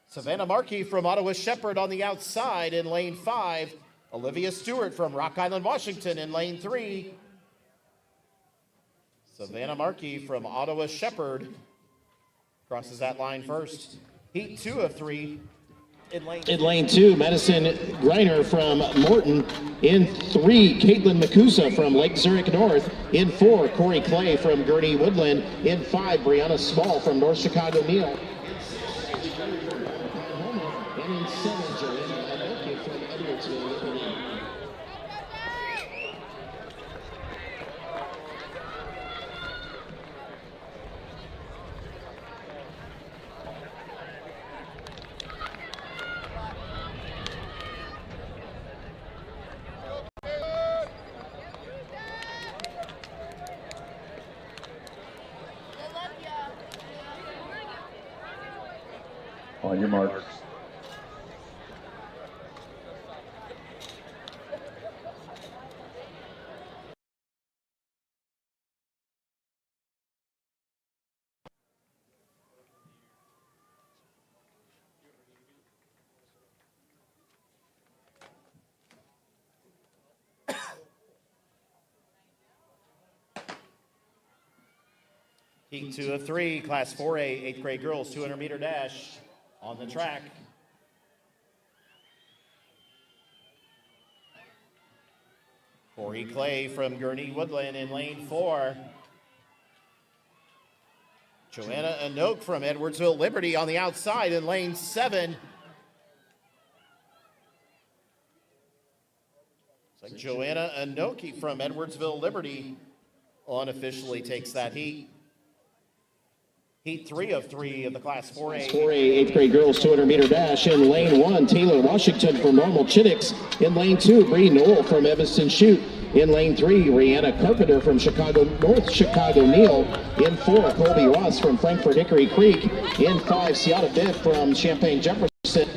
Speaker 1: Savannah Markey from Ottawa Shepherd on the outside in lane 5. Olivia Stewart from Rock Island, Washington in lane 3. Savannah Markey from Ottawa Shepherd crosses that line first. Heat 2 of 3. In
Speaker 8: lane 2, Madison Greiner from Morton. In 3, Caitlin Makusa from Lake Zurich North. In 4, Corey Clay from Gurney Woodland. In 5, Brianna Small from North Chicago Neal. And in 7, Joanna Anoke from Edwardsville.
Speaker 7: On your mark.
Speaker 1: Heat 2 of 3, Class 4A 8th grade girls 200 meter dash on the track. Corey Clay from Gurney Woodland in lane 4. Joanna Anoke from Edwardsville Liberty on the outside in lane 7. So Joanna Anoki from Edwardsville Liberty unofficially takes that heat. Heat 3 of 3 of the Class 4A.
Speaker 8: 4A 8th grade girls 200 meter dash. In lane 1, Taylor Washington from Normal Chittix. In lane 2, Bree Knoll from Evanston Chute. In lane 3, Rihanna Carpenter from North Chicago Neal. In 4, Colby Ross from Frankfort Hickory Creek. In 5, Seattle Bibb from Champaign Jefferson.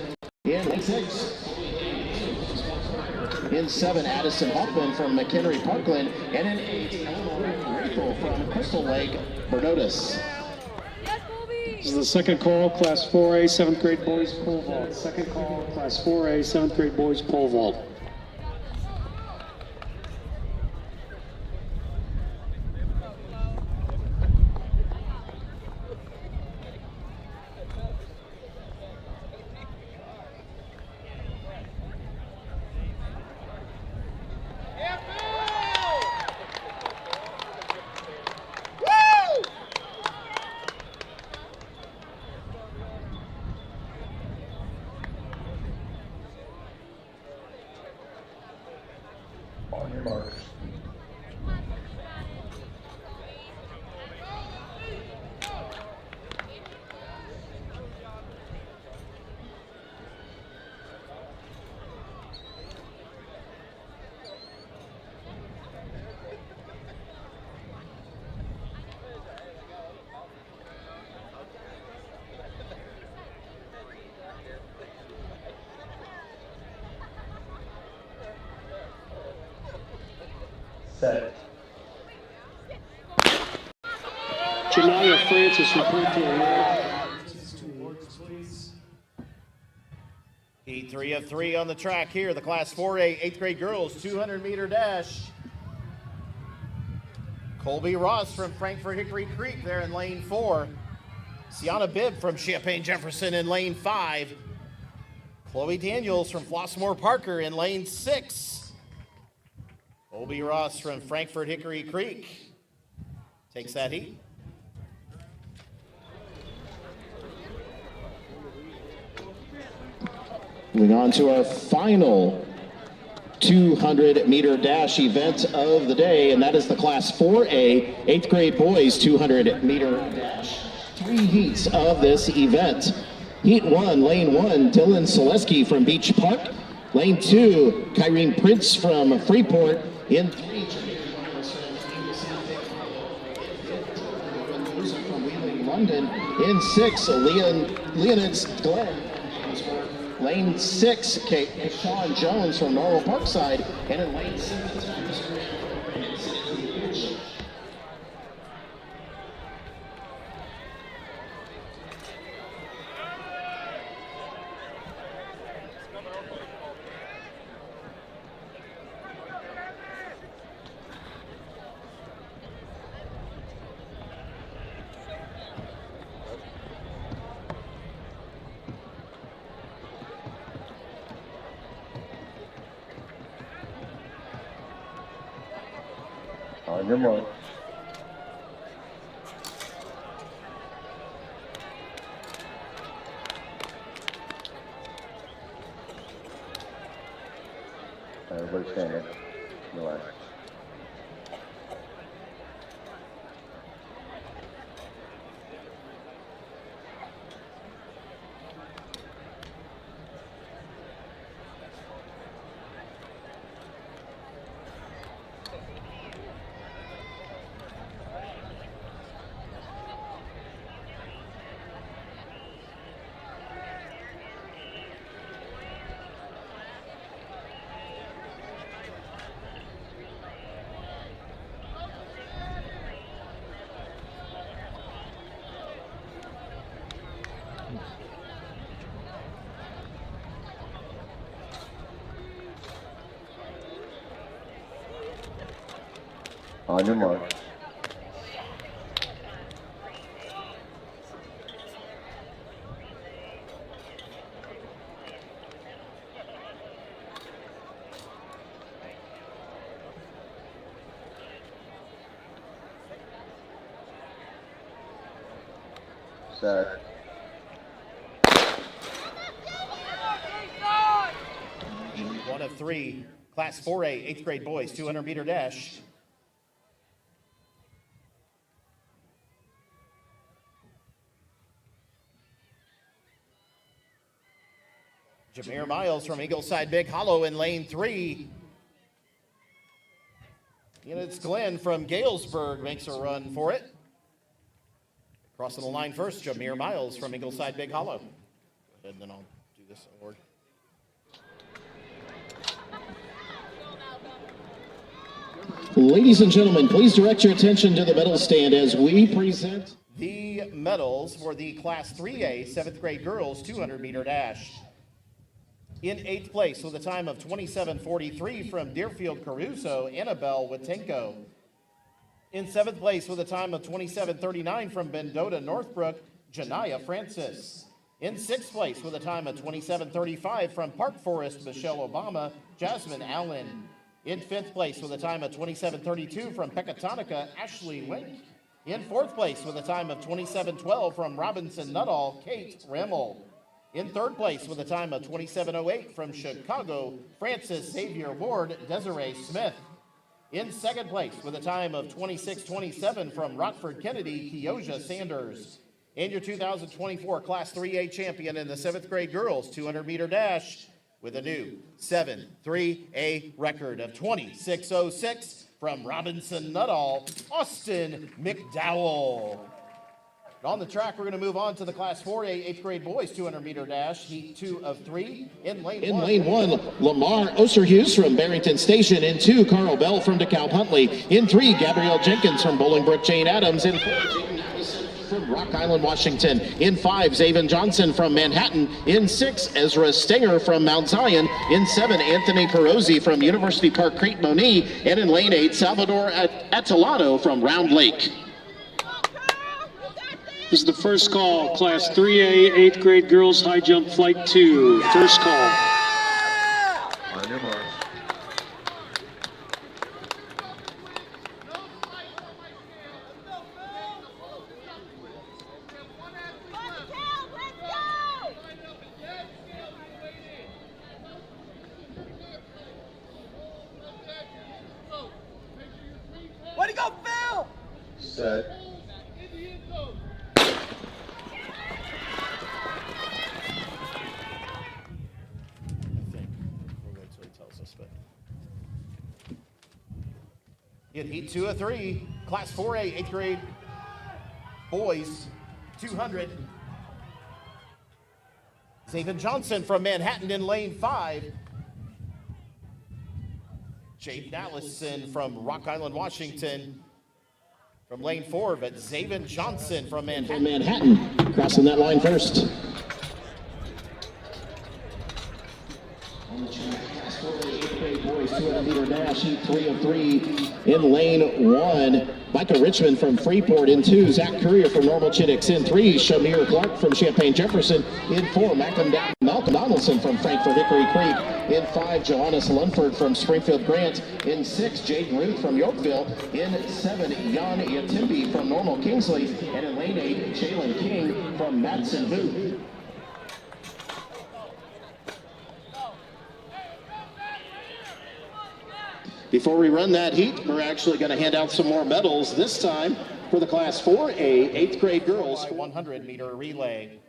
Speaker 8: In lane 6, in 7, Addison Hoffman from McHenry Parkland. And in 8, Eleanor Rachel from Crystal Lake, Bernodus.
Speaker 2: This is the second call, Class 4A, 7th grade boys pole vault. Second call, Class 4A, 7th grade boys pole vault.
Speaker 7: On your marks. Set.
Speaker 2: Janaya Francis, report to award.
Speaker 1: Heat 3 of 3 on the track here. The Class 4A 8th grade girls 200 meter dash. Colby Ross from Frankfort Hickory Creek there in lane 4. Sienna Bibb from Champaign Jefferson in lane 5. Chloe Daniels from Flossmoor Parker in lane 6. Colby Ross from Frankfort Hickory Creek takes that heat.
Speaker 8: Moving on to our final 200 meter dash event of the day, and that is the Class 4A 8th grade boys 200 meter dash. 3 heats of this event. Heat 1, lane 1, Dylan Selesky from Beach Park. Lane 2, Kyrene Prince from Freeport. In 3, from Wheeling, London. In 6, Leonidas Glenn. Lane 6, Sean Jones from Norwell Parkside. And in lane 7,
Speaker 7: On your mark. Everybody standing. Relax. On your mark. Set.
Speaker 1: One of 3 Class 4A, 8th grade boys, 200 meter dash. Jameer Miles from Eagleside Big Hollow in lane 3. And it's Glenn from Galesburg makes a run for it. Crossing the line first, Jameer Miles from Eagleside Big Hollow. Go ahead, and then I'll do this award.
Speaker 8: Ladies and gentlemen, please direct your attention to the medal stand as we present
Speaker 1: the medals for the Class 3A 7th grade girls 200 meter dash. In 8th place with a time of 27:43 from Deerfield Caruso, Annabelle Witenko. In 7th place with a time of 27:39 from Mendota Northbrook, Janiyah Francis. In 6th place with a time of 27:35 from Park Forest, Michelle Obama, Jasmine Allen. In 5th place with a time of 27:32 from Pecatonica, Ashley Wink. In 4th place with a time of 27:12 from Robinson Nuttall, Kate Rimmel. In 3rd place with a time of 27:08 from Chicago, Francis Xavier Ward, Desiree Smith. In 2nd place with a time of 26:27 from Rockford Kennedy, Keosha Sanders. And your 2024 Class 3A champion in the 7th grade girls 200 meter dash with a new 7-3A record of 26:06 from Robinson Nuttall, Austin McDowell. On the track, we're going to move on to the Class 4A 8th grade boys 200 meter dash, heat 2 of 3. In lane 1,
Speaker 8: Lamar Osterhus from Barrington Station. In 2, Carl Bell from DeKalb Huntley. In 3, Gabrielle Jenkins from Bolingbrook Jane Adams. In 4, Jaden Allison from Rock Island, Washington. In 5, Zaven Johnson from Manhattan. In 6, Ezra Stenger from Mount Zion. In 7, Anthony Perozzi from University Park Crete Monee. And in lane 8, Salvador Atalado from Round Lake.
Speaker 2: This is the first call, Class 3A, 8th grade girls high jump flight 2. First call.
Speaker 7: On your mark.
Speaker 9: Way to go, Phil!
Speaker 7: Set.
Speaker 1: In heat 2 of 3, Class 4A 8th grade boys 200. Zaven Johnson from Manhattan in lane 5. Jaden Allison from Rock Island, Washington from lane 4, but Zaven Johnson from Manhattan.
Speaker 8: Crossing that line first. On the track, Class 4A 8th grade boys 200 meter dash, heat 3 of 3. In lane 1, Micah Richmond from Freeport. In 2, Zach Courier from Normal Chittix. In 3, Shamir Clark from Champaign Jefferson. In 4, Malcolm Donaldson from Frankfort Hickory Creek. In 5, Johannes Lunford from Springfield Grant. In 6, Jaden Ruth from Yorkville. In 7, Jan Yatimbi from Normal Kingsley. And in lane 8, Jalen King from Madison Booth. Before we run that heat, we're actually going to hand out some more medals, this time for the Class 4A 8th grade girls
Speaker 1: 100 meter relay.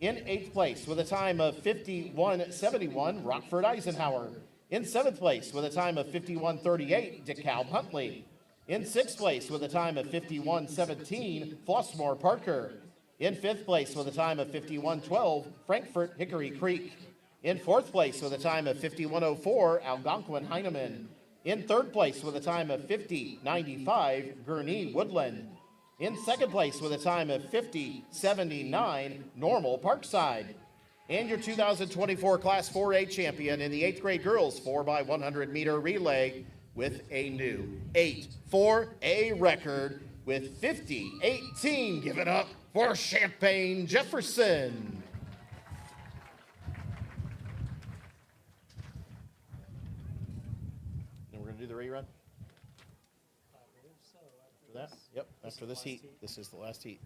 Speaker 1: In 8th place with a time of 51:71, Rockford Eisenhower. In 7th place with a time of 51:38, DeKalb Huntley. In 6th place with a time of 51:17, Flossmoor Parker. In 5th place with a time of 51:12, Frankfort Hickory Creek. In 4th place with a time of 51:04, Algonquin Heinemann. In 3rd place with a time of 50:95, Gurnee Woodland. In 2nd place with a time of 50:79, Normal Parkside. And your 2024 Class 4A champion in the 8th grade girls 4x100 meter relay with a new 8-4A record with 50:18. Give it up for Champaign Jefferson. Do the rerun? After that? Yep, after this heat. This is the last heat.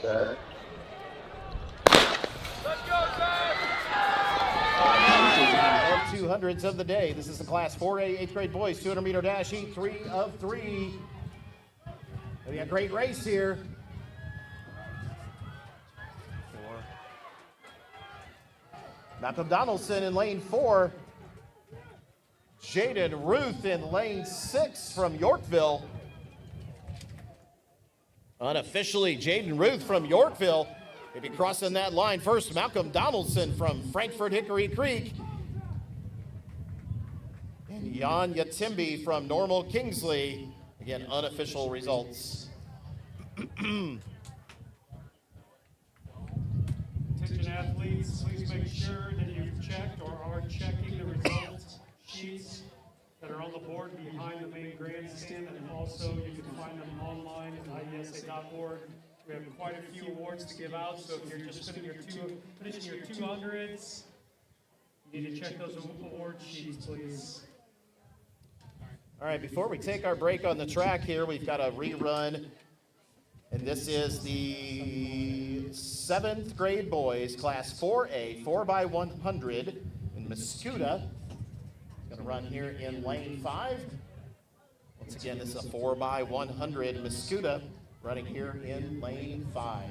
Speaker 1: And 200s of the day. This is the Class 4A 8th grade boys 200-meter dash heat 3 of 3. We got a great race here. Malcolm Donaldson in lane 4. Jaden Ruth in lane 6 from Yorkville. Unofficially, Jaden Ruth from Yorkville. Maybe crossing that line first. Malcolm Donaldson from Frankfort Hickory Creek. And Jan Yatimbi from Normal Kingsley. Again, unofficial results.
Speaker 2: Attention athletes, please make sure that you've checked or are checking the results sheets that are on the board behind the main grandstand, and also you can find them online at IESA.org. We have quite a few awards to give out, so if you're just finishing your 200s, you need to check those award sheets, please.
Speaker 1: All right, before we take our break on the track here, we've got a rerun. And this is the 7th grade boys, Class 4A, 4x100 in Muscuda. Going to run here in lane 5. Once again, this is a 4x100 Muscuda running here in lane 5.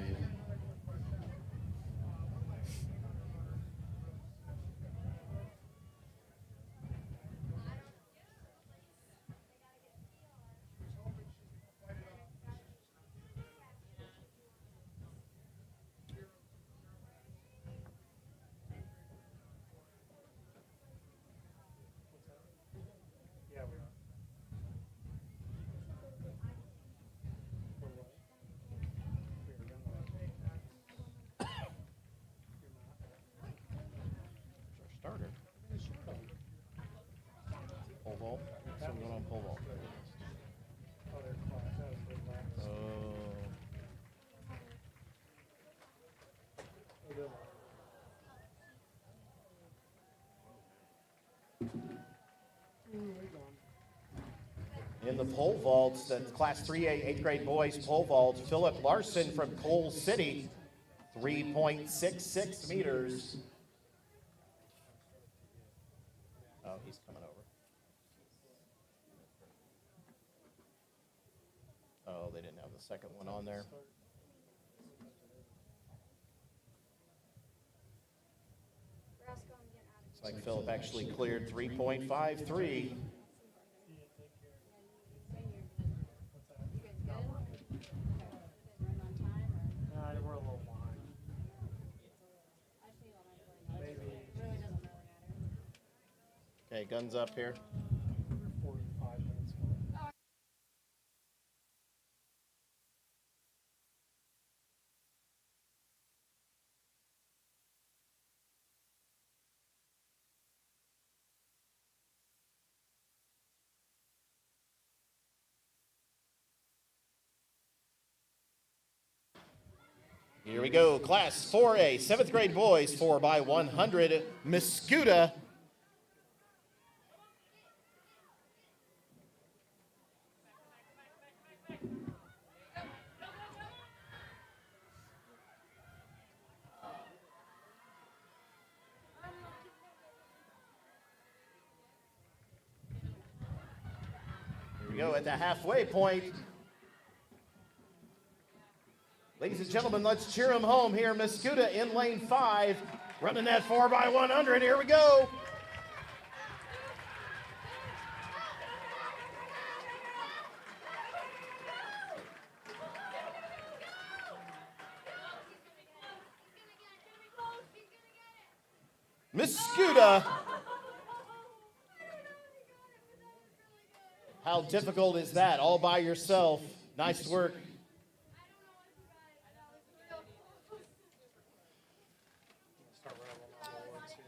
Speaker 1: Starter. Pole vault. Something going on pole vault. In the pole vaults, the Class 3A 8th grade boys pole vault, Philip Larson from Coal City, 3.66 meters. Oh, he's coming over. Oh, they didn't have the second one on there. Looks like Philip actually cleared 3.53.
Speaker 2: We're a little behind.
Speaker 1: Okay, guns up here.
Speaker 2: 45 minutes.
Speaker 1: Here we go, Class 4A, 7th grade boys, 4x100, Muscuda. Here we go at the halfway point. Ladies and gentlemen, let's cheer him home here. Muscuda in lane 5, running that 4x100. Here we go. Muscuda. How difficult is that all by yourself? Nice work.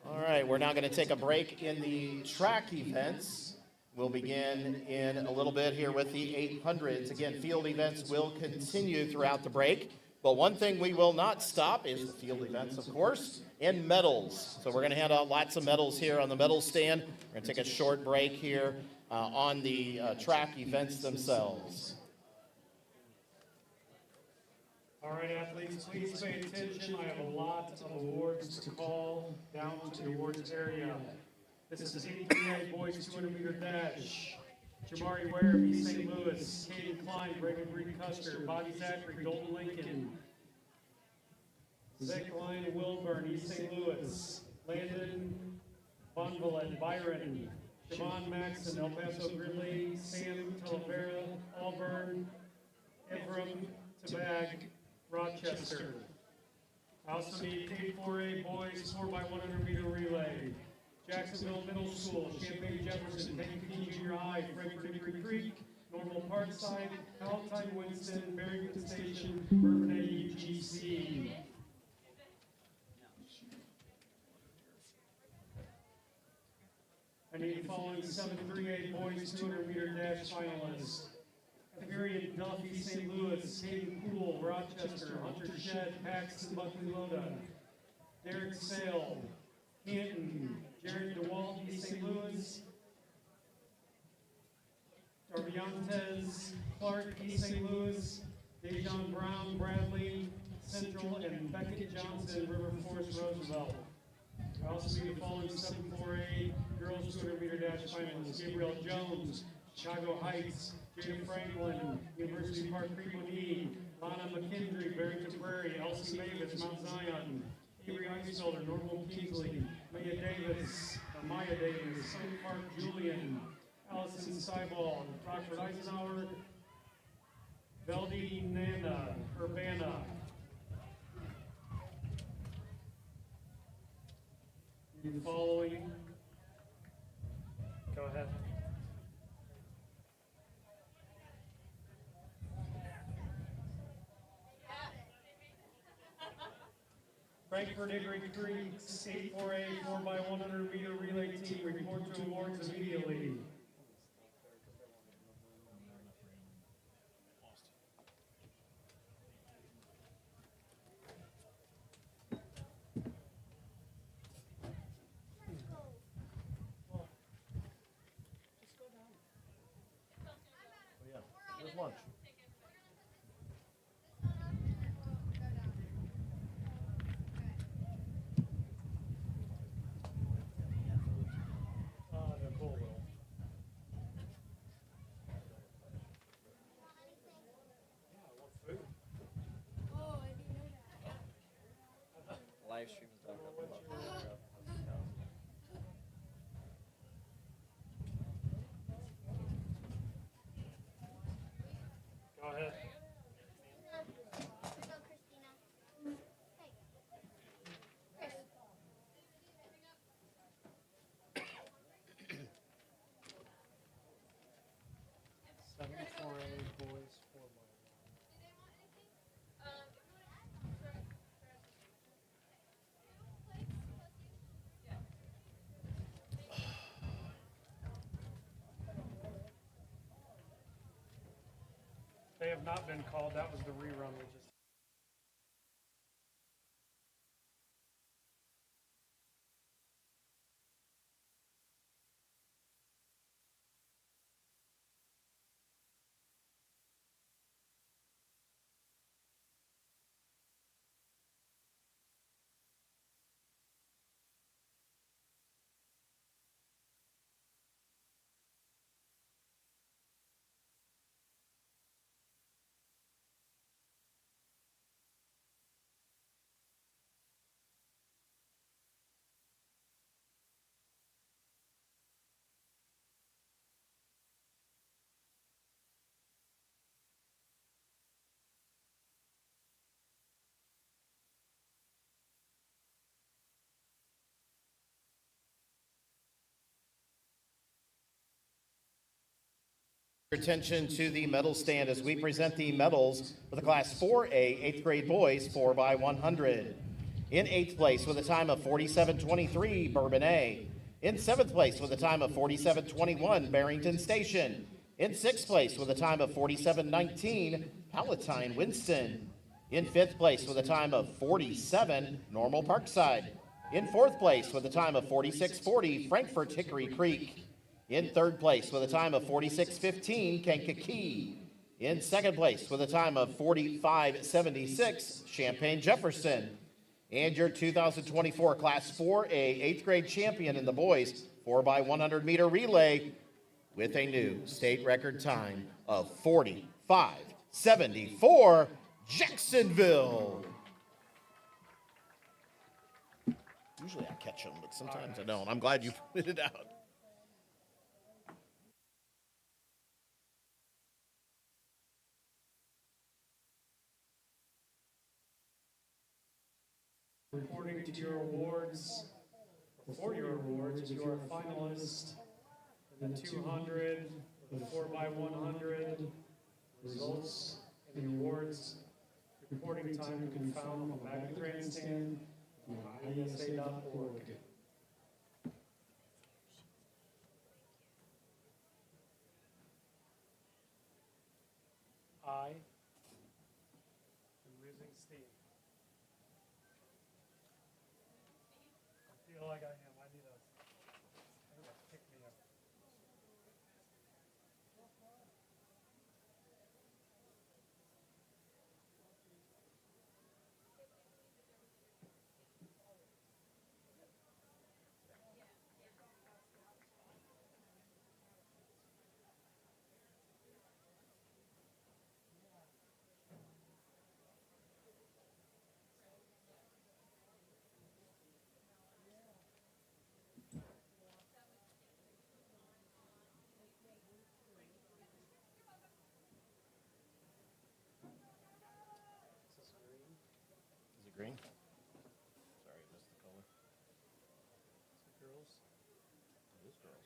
Speaker 1: All right, we're now going to take a break in the track events. We'll begin in a little bit here with the 800s. Again, field events will continue throughout the break, but one thing we will not stop is the field events, of course, and medals. So we're going to hand out lots of medals here on the medal stand. We're going to take a short break here on the track events themselves.
Speaker 2: All right, athletes, please pay attention. I have a lot of awards to call down to the awards area. This is 8 boys 200 meter dash. Jamari Ware, East St. Louis. Caden Klein, Braden Reed Custer. Bobby Zachary, Golden Lincoln. Zach Klein, Wilburn, East St. Louis. Landon Bonvalet, Byron. Siobhan Maxson, El Paso Gridley. Sam Talavera, Auburn. Ephraim Tabag, Rochester. I also need K4A boys 4x100 meter relay. Jacksonville Middle School, Champaign Jefferson, Kankakee Junior High, Frankfort Hickory Creek, Normal Parkside, Palatine Winston, Barrington Station, Bourbonnais UGC. I need the following 7-3-8 boys 200 meter dash finalists. Period, Duffy, St. Louis, Hayden Poole, Rochester, Hunter Shed, Paxton, Buckley Loda, Derek Sale, Canton, Jared DeWalt, East St. Louis, Darbiantes, Clark, East St. Louis, Dejon Brown, Bradley, Central, and Beckett Johnson, River Forest, Roosevelt. I also need the following 7-4-8 girls 200 meter dash finalists: Gabrielle Jones, Chicago Heights, Jada Franklin, University Park Cremoni, Lana McKendry, Barrington Prairie, Elsie Davis, Mount Zion, Avery Eisfelder, Normal Kingsley, Maya Davis, St. Park Julian, Allison Seibald, Rockford Eisenhower, Veldy Nanda, Urbana. The following. Go ahead. Frankfort Hickory Creek's 8-4-A 4x100 meter relay team report to awards immediately.
Speaker 1: Where's lunch?
Speaker 2: Nicole will.
Speaker 4: Live stream is back up about
Speaker 2: Go ahead. Boys 4x1. They have not been called. That was the rerun we just.
Speaker 1: Your attention to the medal stand as we present the medals for the Class 4A 8th grade boys 4x100. In 8th place with a time of 47:23, Bourbonnais. In 7th place with a time of 47:21, Barrington Station. In 6th place with a time of 47:19, Palatine Winston. In 5th place with a time of 47, Normal Parkside. In 4th place with a time of 46:40, Frankfort Hickory Creek. In 3rd place with a time of 46:15, Kankakee. In second place with a time of 45:76, Champaign Jefferson. And your 2024 Class 4A 8th grade champion in the boys 4x100 meter relay with a new state record time of 45:74, Jacksonville. Usually I catch them, but sometimes I don't. I'm glad you pointed it out.
Speaker 2: Reporting to your awards, for your awards, you are a finalist in the 200, the 4x100 results and the awards. Reporting time you can find on the back of the grandstand on IESA.org. I am losing steam. I feel like I am. I need a pick me up.
Speaker 1: Is it green? Sorry, I missed the color.
Speaker 2: Girls,
Speaker 1: It is girls.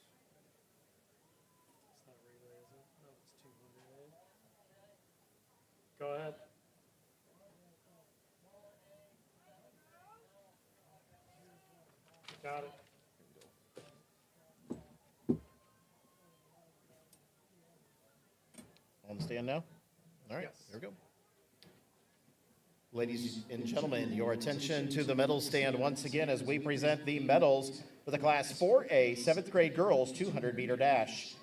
Speaker 2: it's not relay, is it? No, it's 200. Go ahead. Got it.
Speaker 1: On the stand now? All right,
Speaker 2: Yes.
Speaker 1: here we go. Ladies and gentlemen, your attention to the medal stand once again as we present the medals for the Class 4A 7th grade girls 200 meter dash.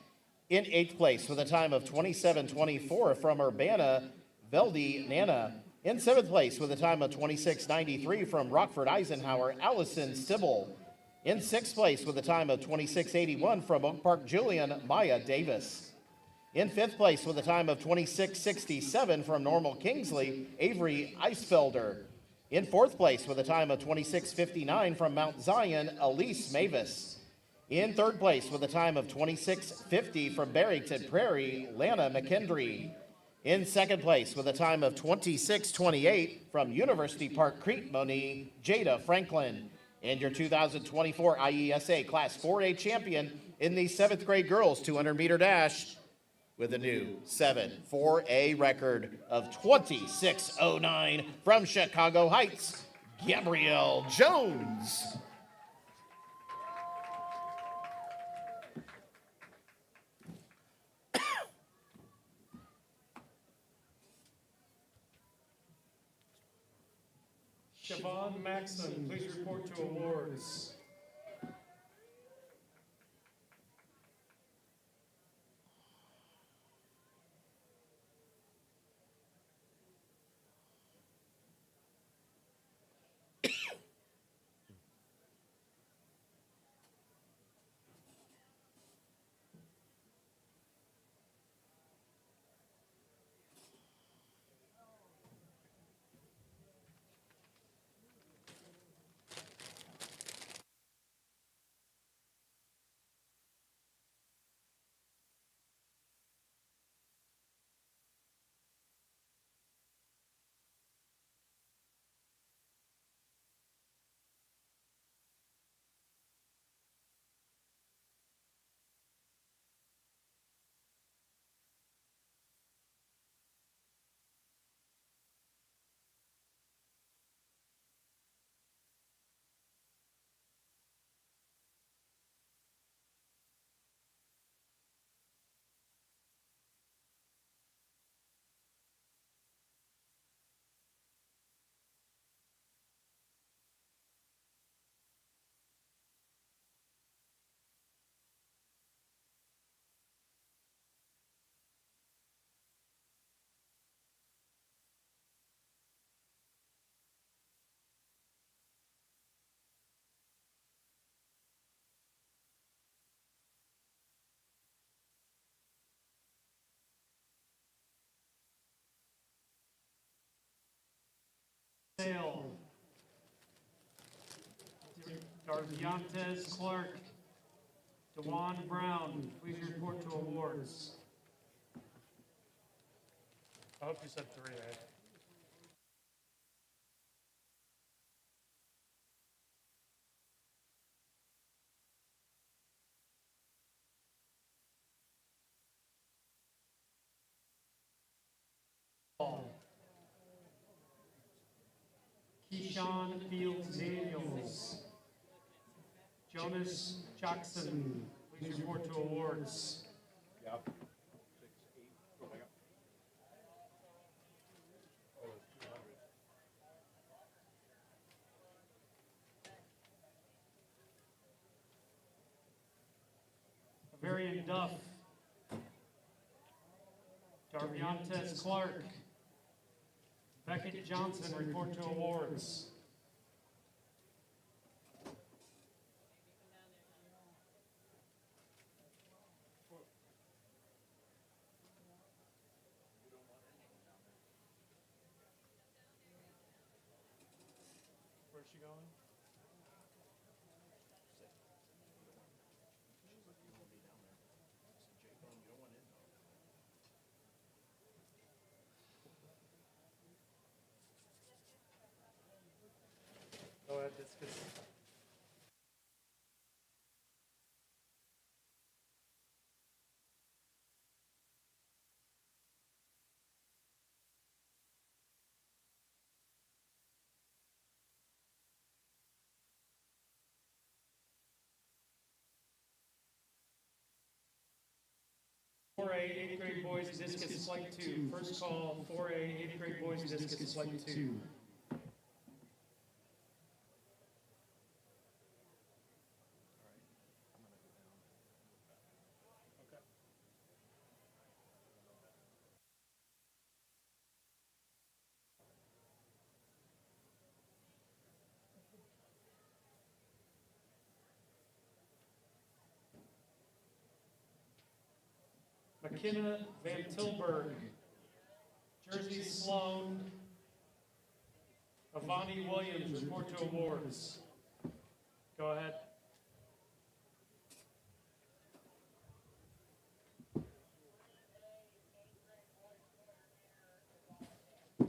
Speaker 1: In 8th place with a time of 27:24 from Urbana Veldy Nana. In 7th place with a time of 26:93 from Rockford Eisenhower Allison Stibble. In 6th place with a time of 26:81 from Oak Park Julian Maya Davis. In 5th place with a time of 26:67 from Normal Kingsley, Avery Eisfelder. In 4th place with a time of 26:59 from Mount Zion, Elise Mavis. In 3rd place with a time of 26:50 from Barrington Prairie, Lana McKendry. In 2nd place with a time of 26:28 from University Park Crete-Monee, Jada Franklin. And your 2024 IESA Class 4A champion in the 7th grade girls 200 meter dash, with a new 7-4A record of 26:09 from Chicago Heights, Gabrielle Jones.
Speaker 2: Siobhan Maxson, please report to awards. Darviantes Clark, Dewan Brown, please report to awards. I hope you said 3A. Keyshawn Fields Daniels, Jonas Jackson, please report to awards. Varian Duff, Darviantes Clark, Beckett Johnson, report to awards. Where's she going? Go ahead, discus. A 8th grade boys discus flight 2. First call, 4A 8th grade boys discus flight 2. McKenna Van Tilburg, Jersey Sloan, Avani Williams, report to awards. Go ahead. Oh,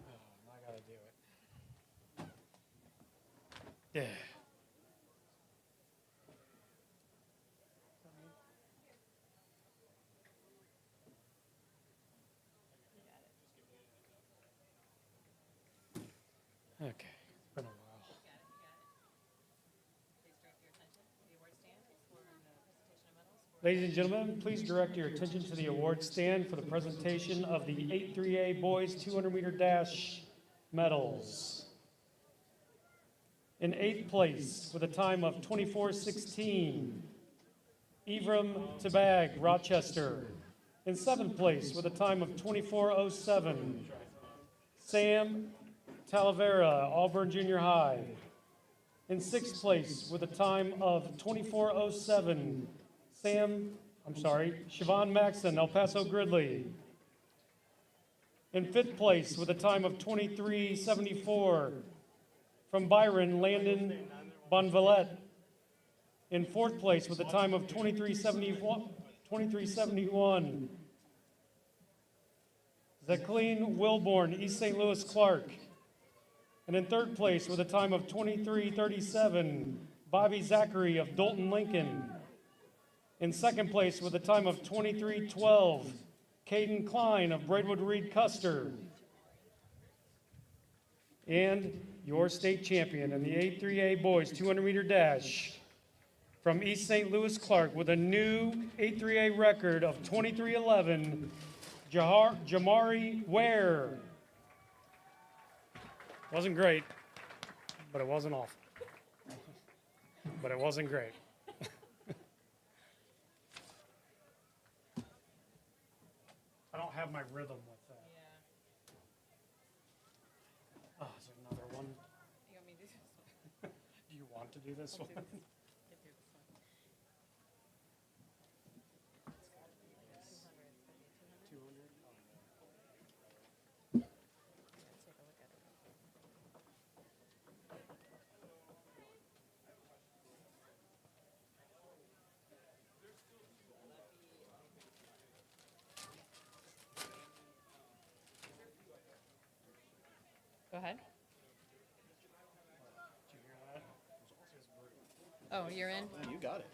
Speaker 2: I gotta do it. Yeah. Okay, it's been a while. Ladies and gentlemen, please direct your attention to the award stand for the presentation of the 8-3A boys 200-meter dash medals. In 8th place, with a time of 24:16, Evram Tabag, Rochester. In 7th place, with a time of 24:07, Sam Talavera, Auburn Junior High. In 6th place, with a time of 24:07, Siobhan Maxon, El Paso Gridley. In 5th place, with a time of 23:74, from Byron, Landon Bonvalette. In 4th place, with a time of 23:71, Jacqueline Wilborn, East St. Louis Clark. And in 3rd place, with a time of 23:37, Bobby Zachary of Dolton Lincoln. In 2nd place, with a time of 23:12, Caden Klein of Braidwood Reed Custer. And your state champion in the 8-3A boys 200-meter dash from East St. Louis Clark with a new 8-3A record of 23:11, Jamari Ware. Wasn't great, but it wasn't awful. But it wasn't great. I don't have my rhythm with that. Oh, is there another one?
Speaker 3: You want me to do this one?
Speaker 2: Do you want to do this one?
Speaker 3: Go ahead. Oh, you're in?
Speaker 1: You got it.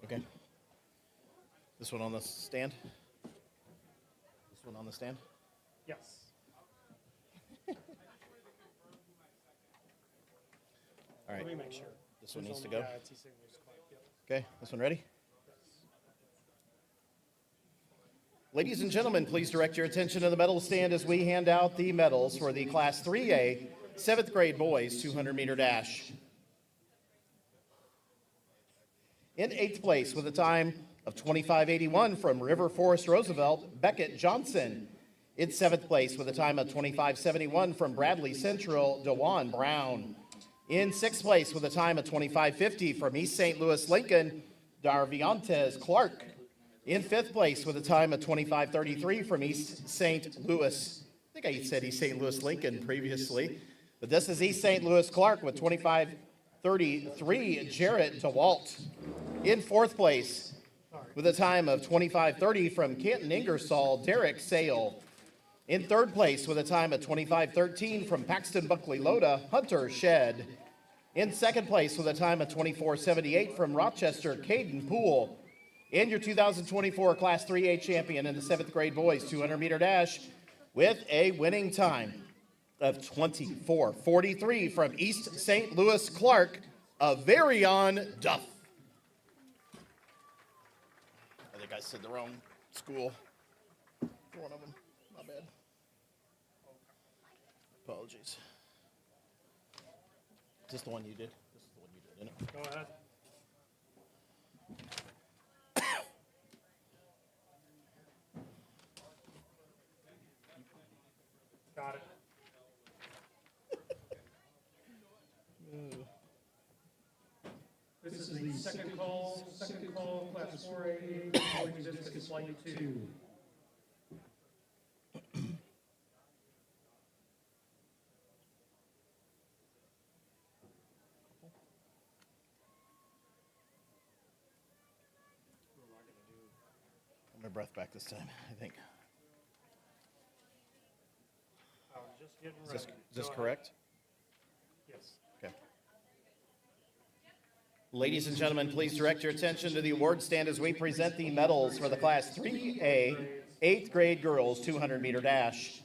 Speaker 1: Okay. This one on the stand? This one on the stand?
Speaker 2: Yes.
Speaker 1: All right.
Speaker 2: Let me make sure.
Speaker 1: This one needs to
Speaker 2: Who's
Speaker 1: go.
Speaker 2: on- Yeah, it's St. Louis Clark, yep.
Speaker 1: Okay, this one ready? Ladies and gentlemen, please direct your attention to the medal stand as we hand out the medals for the Class 3A 7th grade boys 200 meter dash. In 8th place with a time of 25:81 from River Forest Roosevelt, Beckett Johnson. In 7th place with a time of 25:71 from Bradley Central, DeJuan Brown. In 6th place with a time of 25:50 from East St. Louis Lincoln, Darviantes Clark. In 5th place with a time of 25:33 from East St. Louis. I think I said East St. Louis Lincoln previously, but this is East St. Louis Clark with 25:33, Jarrett DeWalt. In 4th place with a time of 25:30 from Canton Ingersoll, Derek Sale. In 3rd place with a time of 25:13 from Paxton Buckley Loda, Hunter Shed. In 2nd place with a time of 24:78 from Rochester, Caden Poole. And your 2024 Class 3A champion in the 7th grade boys 200 meter dash with a winning time of 24:43 from East St. Louis Clark, Averion Duff. I think I said the wrong school for one of them. My bad. Apologies. Is this the one you did? This is the one you did, isn't it?
Speaker 2: Go ahead. Got it. This is the second call, class 4A, boys discus flight 2.
Speaker 1: I'm my breath back this time, I think.
Speaker 2: I was just getting
Speaker 1: Is
Speaker 2: ready.
Speaker 1: this
Speaker 2: Go ahead.
Speaker 1: correct?
Speaker 2: Yes.
Speaker 1: Okay. Ladies and gentlemen, please direct your attention to the award stand as we present the medals for the Class 3A 8th grade girls 200 meter dash.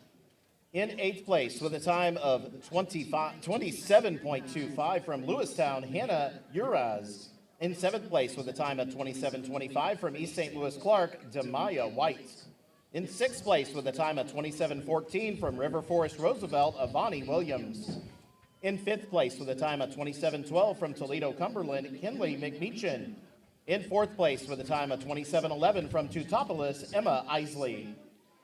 Speaker 1: In 8th place with a time of 27.25 from Lewistown, Hannah Uraz. In 7th place with a time of 27.25 from East St. Louis Clark, Demaya White. In 6th place with a time of 27.14 from River Forest Roosevelt, Avani Williams. In 5th place with a time of 27.12 from Toledo Cumberland, Kinley McMeechan. In 4th place with a time of 27.11 from Teutopolis, Emma Isley.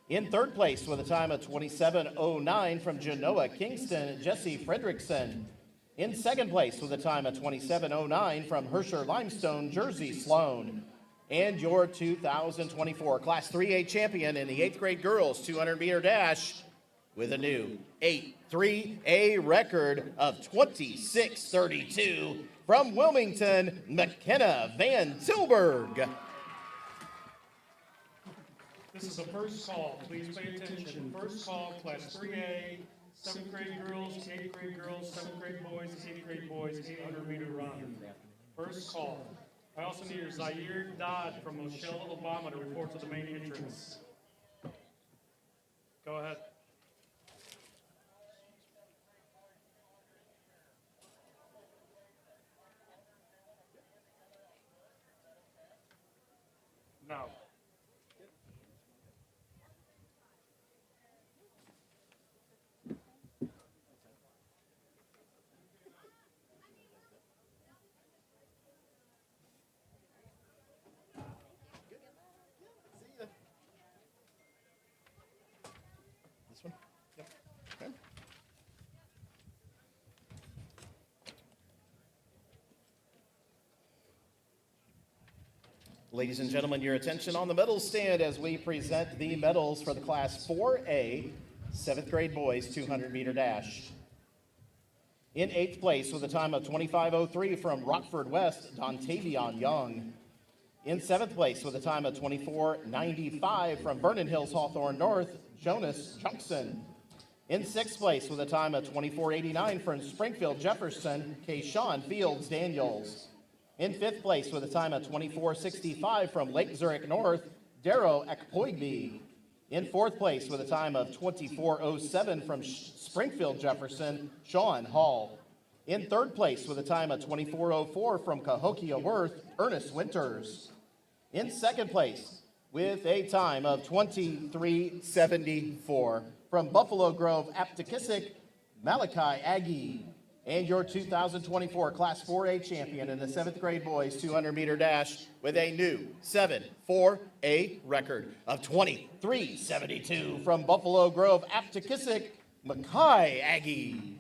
Speaker 1: In 3rd place with a time of 27.09 from Genoa Kingston, Jesse Fredrickson. In 2nd place with a time of 27.09 from Herscher Limestone, Jersey Sloan. And your 2024 Class 3A champion in the 8th grade girls 200 meter dash with a new 8.3A record of 26.32 from Wilmington, McKenna Van Tilburg.
Speaker 2: This is the first call. Please pay attention. First call, class 3A, 7th grade girls, 8th grade girls, 7th grade boys, 8th grade boys, 800 meter run. First call. I also need your Zaire Dodd from Michelle, Obama to report to the main entrance. Go ahead. No.
Speaker 1: This one?
Speaker 2: Yep.
Speaker 1: Okay. Ladies and gentlemen, your attention on the medal stand as we present the medals for the Class 4A 7th grade boys 200 meter dash. In 8th place with a time of 25.03 from Rockford West, Dontavion Young. In 7th place with a time of 24.95 from Vernon Hills Hawthorne North, Jonas Johnson. In sixth place with a time of 24:89 from Springfield Jefferson, Kayshawn Fields Daniels. In fifth place with a time of 24:65 from Lake Zurich North, Darrow Ekpoigby. In fourth place with a time of 24:07 from Springfield Jefferson, Sean Hall. In third place with a time of 24:04 from Cahokia Worth, Ernest Winters. In second place with a time of 23:74 from Buffalo Grove, Aptekissic, Malachi Aggie. And your 2024 Class 4A champion in the 7th grade boys 200-meter dash with a new 7-4A record of 23:72 from Buffalo Grove, Aptekissic, Mackay Aggie.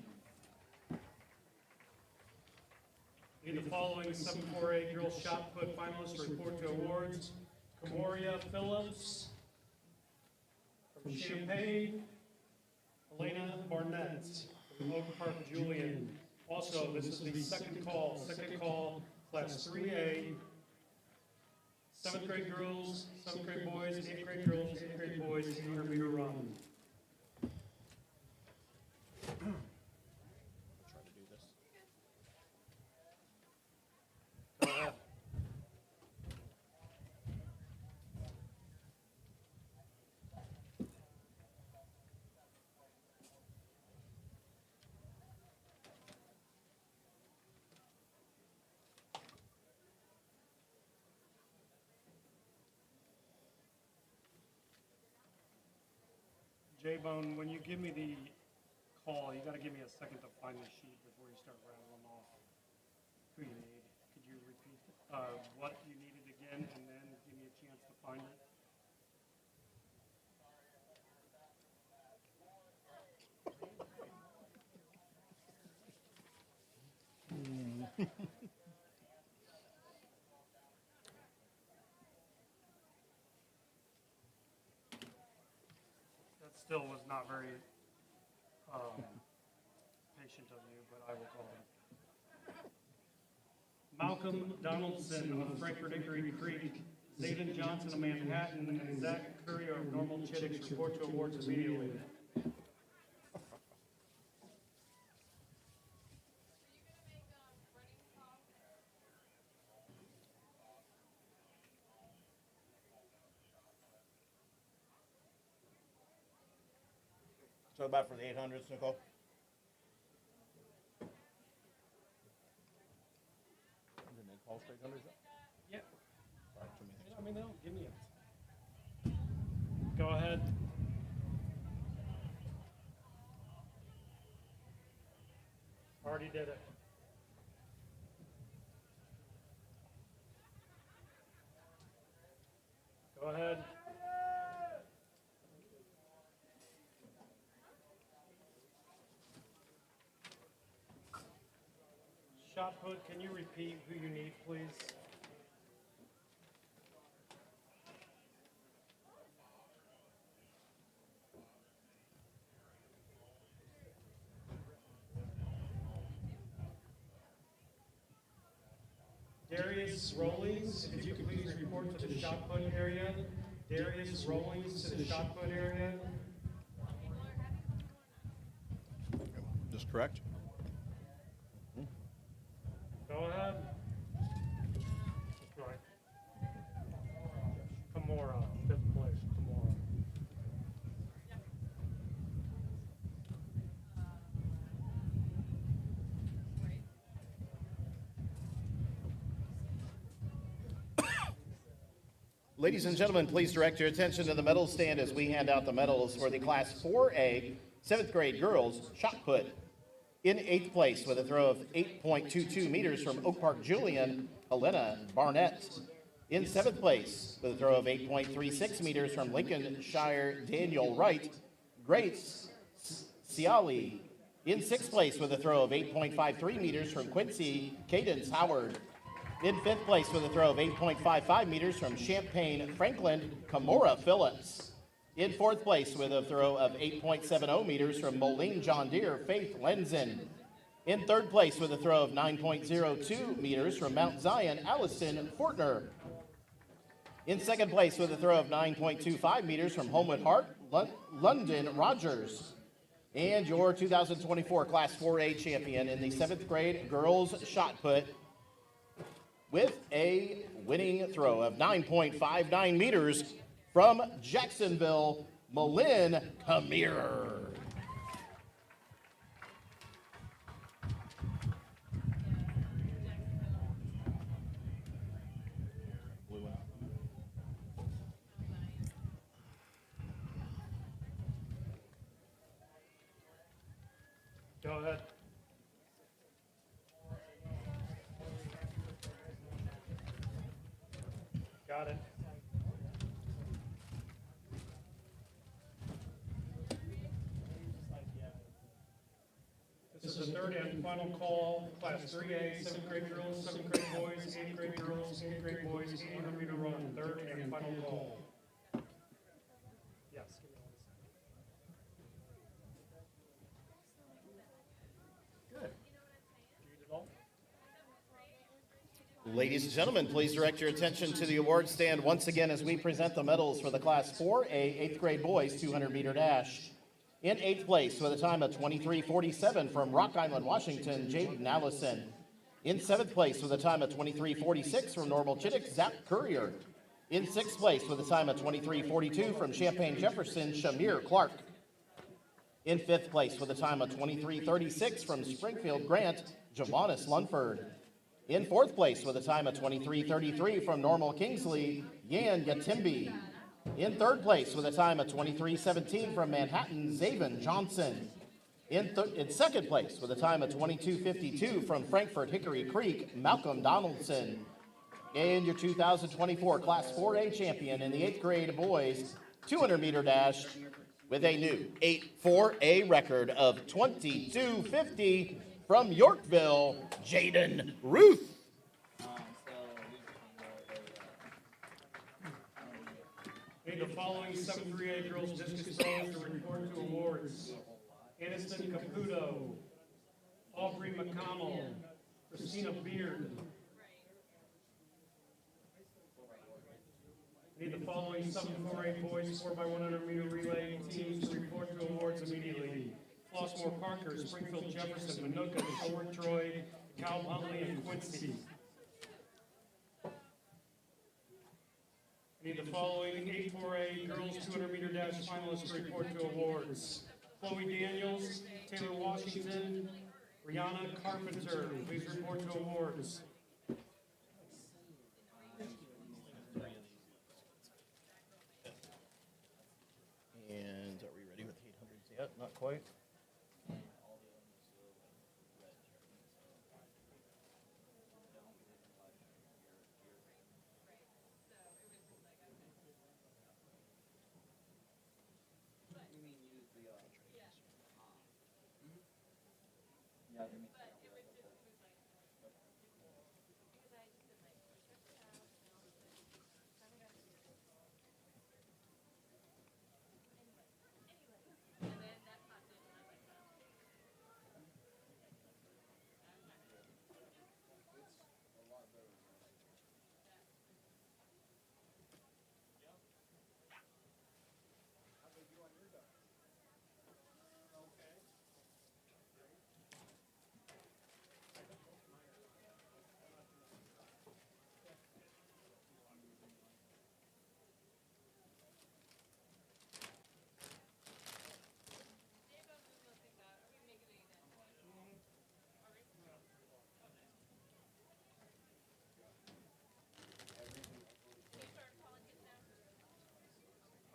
Speaker 2: Need the following 7-4A girls shot put finalists to report to awards. Camoria Phillips from Champaign, Elena Barnett from Oak Park Julian. Also, this is the second call, Class 3A, 7th grade girls, 7th grade boys, 8th grade girls, 8th grade boys, 200-meter run. Go ahead. J-Bone, when you give me the call, you gotta give me a second to find the sheet before you start rattling off who you need. Could you repeat what you needed again and then give me a chance to find it? That still was not very patient of you, but I will call it. Malcolm Donaldson of Frankfort Hickory Creek, Zayden Johnson of Manhattan, and Zach Courier of Normal Chittix report to awards immediately.
Speaker 1: So about for the 800s, Nicole?
Speaker 2: Yeah. I mean, they'll give me it. Go ahead. Already did it. Go ahead. Shot put, can you repeat who you need, please? Darius Rollings, if you could please report to the shot put area. Darius Rollings to the shot put area.
Speaker 1: Just correct.
Speaker 2: Go ahead. Right. Kamora, 5th place, Kamora.
Speaker 1: Ladies and gentlemen, please direct your attention to the medal stand as we hand out the medals for the Class 4A 7th grade girls shot put. In 8th place with a throw of 8.22 meters from Oak Park Julian, Helena Barnett. In 7th place with a throw of 8.36 meters from Lincolnshire, Daniel Wright, Grace Ciali. In 6th place with a throw of 8.53 meters from Quincy, Cadence Howard. In 5th place with a throw of 8.55 meters from Champaign, Franklin, Kamora Phillips. In 4th place with a throw of 8.70 meters from Moline John Deere, Faith Lenzen. In 3rd place with a throw of 9.02 meters from Mount Zion, Allison Fortner. In second place with a throw of 9.25 meters from Homewood Hart, London Rogers. And your 2024 Class 4A champion in the 7th grade girls shot put with a winning throw of 9.59 meters from Jacksonville, Malin Kamir.
Speaker 2: Go ahead. Got it. This is the third and final call, Class 3A, 7th grade girls, 7th grade boys, 8th grade girls, 8th grade boys, 800 meter run, third and final call. Yes. Good. Read it all.
Speaker 1: Ladies and gentlemen, please direct your attention to the award stand once again as we present the medals for the Class 4A 8th grade boys 200 meter dash. In 8th place with a time of 23:47 from Rock Island, Washington, Jaden Allison. In 7th place with a time of 23:46 from Normal Chittick, Zach Courier. In 6th place with a time of 23:42 from Champaign Jefferson, Shamir Clark. In 5th place with a time of 23:36 from Springfield Grant, Javonis Lunford. In 4th place with a time of 23:33 from Normal Kingsley, Yan Yatimbi. In 3rd place with a time of 23:17 from Manhattan, Zaven Johnson. In 2nd place with a time of 22:52 from Frankfort Hickory Creek, Malcolm Donaldson. And your 2024 Class 4A champion in the 8th grade boys 200 meter dash with a new 8.4A record of 22:50 from Yorkville, Jaden Ruth.
Speaker 2: Need the following 7th 3A girls discus throwers to report to awards. Aniston Caputo, Aubrey McConnell, Christina Beard. Need the following 7th 4A boys 4x100 meter relay teams to report to awards immediately. Flossmoor Parker, Springfield Jefferson, Manuka, Short Troy, Cal Huntley, and Quincy. Need the following 8-4A girls 200 meter dash finalists to report to awards. Chloe Daniels, Taylor Washington, Rihanna Carpenter, please report to awards.
Speaker 1: And are we ready with the 800s yet? Not quite.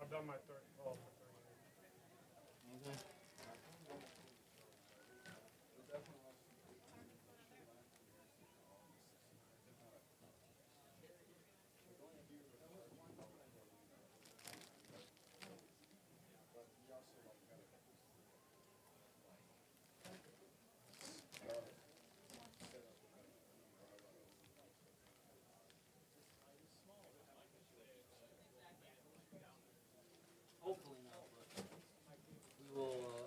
Speaker 2: I've done my third call for 38.
Speaker 4: Hopefully not, but we will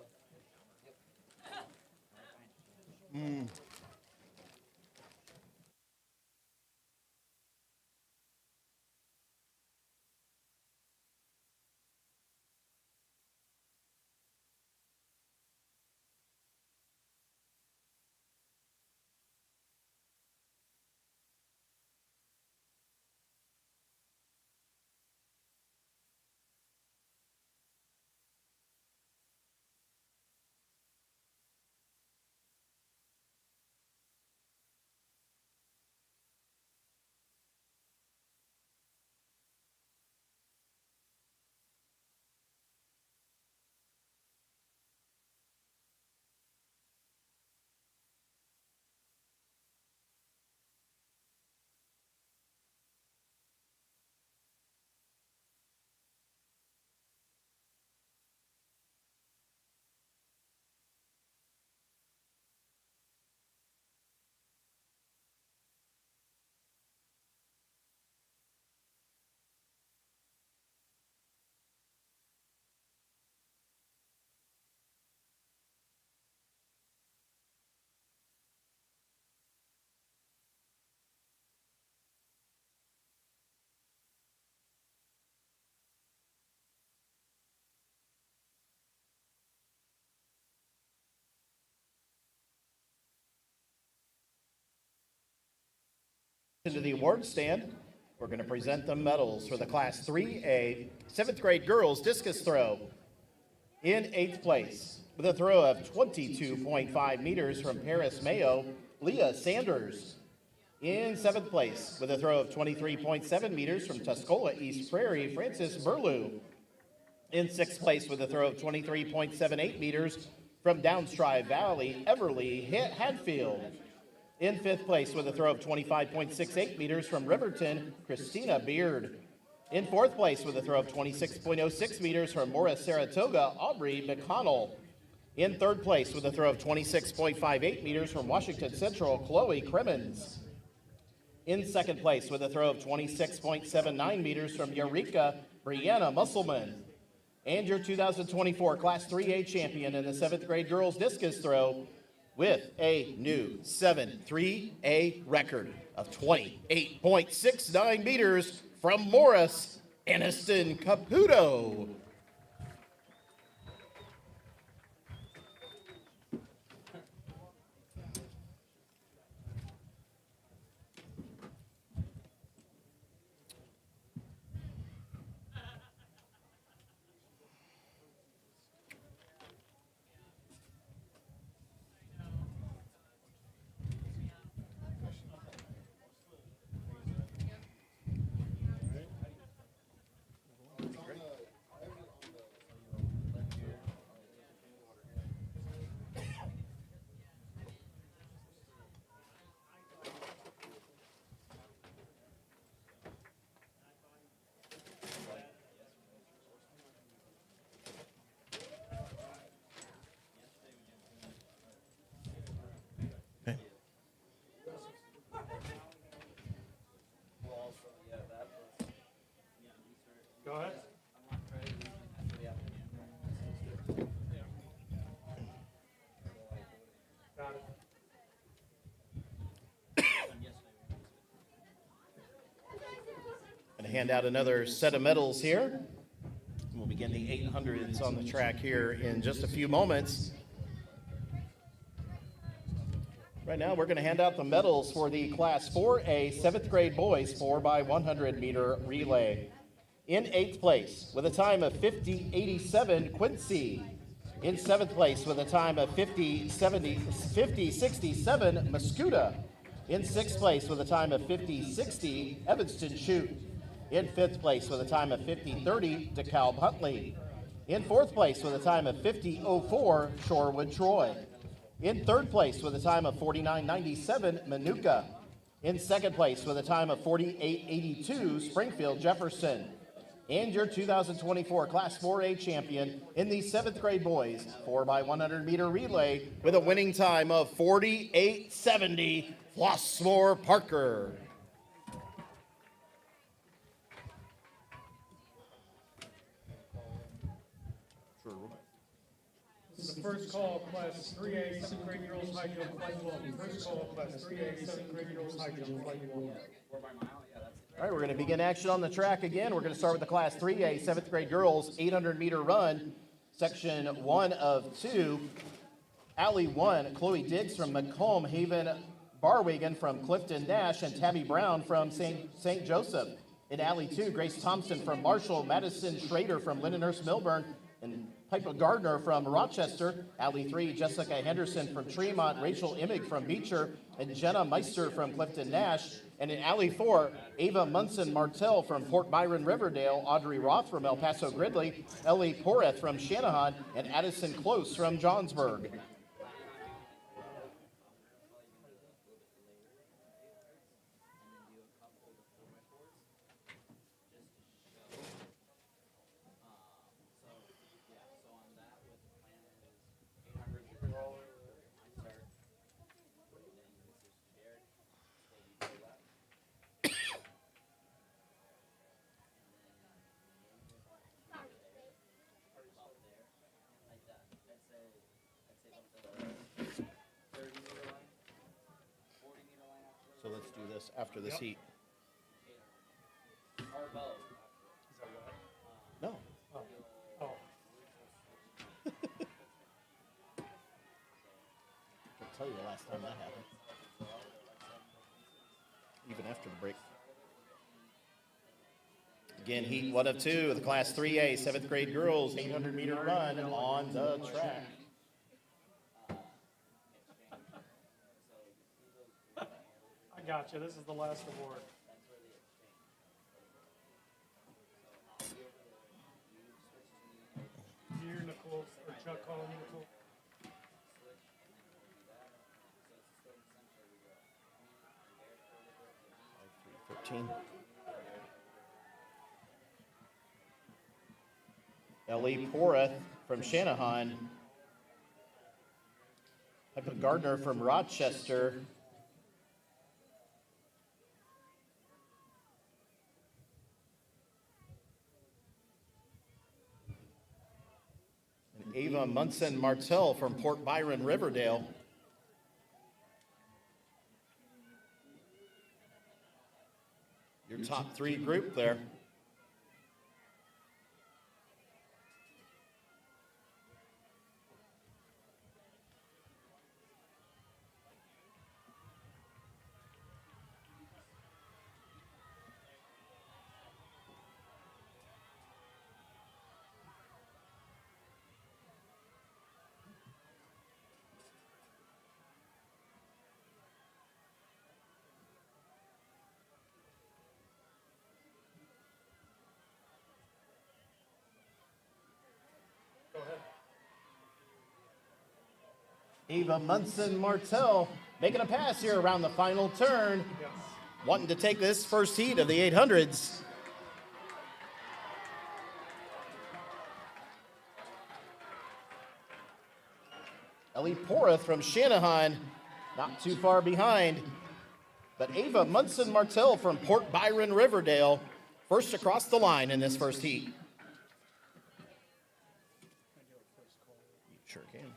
Speaker 1: to the award stand. We're going to present the medals for the Class 3A 7th grade girls discus throw. In 8th place, with a throw of 22.5 meters from Paris, Mayo, Leah Sanders. In 7th place, with a throw of 23.7 meters from Tuscola, East Prairie, Francis Burlew. In 6th place, with a throw of 23.78 meters from Downstrive Valley, Everly Hadfield. In 5th place, with a throw of 25.68 meters from Riverton, Christina Beard. In 4th place, with a throw of 26.06 meters from Morris, Saratoga, Aubrey McConnell. In 3rd place, with a throw of 26.58 meters from Washington Central, Chloe Crimmins. In 2nd place, with a throw of 26.79 meters from Eureka, Brianna Musselman. And your 2024 Class 3A champion in the 7th grade girls discus throw with a new 7-3A record of 28.69 meters from Morris, Aniston Caputo.
Speaker 2: Go ahead. Got it.
Speaker 1: Going to hand out another set of medals here. We'll begin the 800s on the track here in just a few moments. Right now, we're going to hand out the medals for the Class 4A 7th grade boys 4x100 meter relay. In 8th place, with a time of 50.87, Quincy. In 7th place, with a time of 50.67, Mascuda. In 6th place, with a time of 50.60, Evanston Chute. In 5th place, with a time of 50.30, DeKalb Huntley. In 4th place, with a time of 50.04, Shorewood Troy. In 3rd place, with a time of 49.97, Manuka. In 2nd place, with a time of 48.82, Springfield Jefferson. And your 2024 Class 4A champion in the 7th grade boys 4x100 meter relay with a winning time of 48.70, Flossmoor Parker.
Speaker 2: This is the first call, Class 3A 7th grade girls high jump flight 1. First call, Class 3A 7th grade girls high jump flight 1.
Speaker 1: All right, we're going to begin action on the track again. We're going to start with the Class 3A 7th grade girls 800 meter run, section 1 of 2. Alley 1, Chloe Diggs from Macomb, Haven Barwagon from Clifton Nash, and Tabby Brown from St. Joseph. In Alley 2, Grace Thompson from Marshall, Madison Schrader from Lindenhurst Milburn, and Piper Gardner from Rochester. Alley 3, Jessica Henderson from Tremont, Rachel Immig from Beecher, and Jenna Meister from Clifton Nash. And in Alley 4, Ava Munson Martell from Port Byron Riverdale, Audrey Roth from El Paso Gridley, Ellie Poreth from Shanahan, and Addison Close from Johnsburg. So let's do this after this heat. No.
Speaker 2: Oh.
Speaker 1: I can tell you the last time that happened. Even open after the break. Again, heat 1 of 2 of the Class 3A 7th grade girls 800-meter run on the track.
Speaker 2: I got you. This is the last award. Here, Nicole, or Chuck calling Nicole.
Speaker 1: 13. Ellie Porath from Shanahan. Pippa Gardner from Rochester. And Ava Munson Martell from Port Byron Riverdale. Your top 3 group there.
Speaker 2: Go ahead.
Speaker 1: Ava Munson Martell making a pass here around the final turn.
Speaker 2: Yes.
Speaker 1: Wanting to take this first heat of the 800s. Ellie Porath from Shanahan, not too far behind. But Ava Munson Martell from Port Byron Riverdale, first across the line in this first heat. Sure can.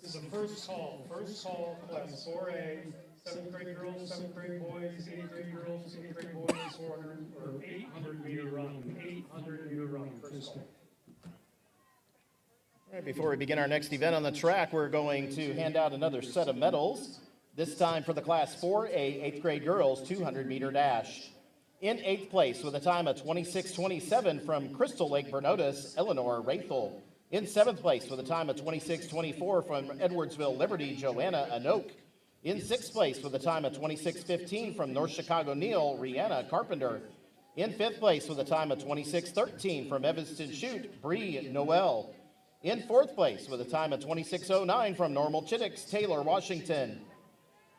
Speaker 2: This is the first call, class 4A, 7th grade girls, 7th grade boys, 8th grade girls, 8th grade boys, 400 or 800-meter run, 800-meter run, first call.
Speaker 1: All right, before we begin our next event on the track, we're going to hand out another set of medals, this time for the Class 4A 8th grade girls 200-meter dash. In 8th place with a time of 26:27 from Crystal Lake Bernodus, Eleanor Rathel. In 7th place with a time of 26:24 from Edwardsville Liberty, Joanna Anoke. In 6th place with a time of 26:15 from North Chicago Neal, Rihanna Carpenter. In 5th place with a time of 26:13 from Evanston Chute, Bree Noel. In 4th place with a time of 26:09 from Normal Chittix, Taylor Washington.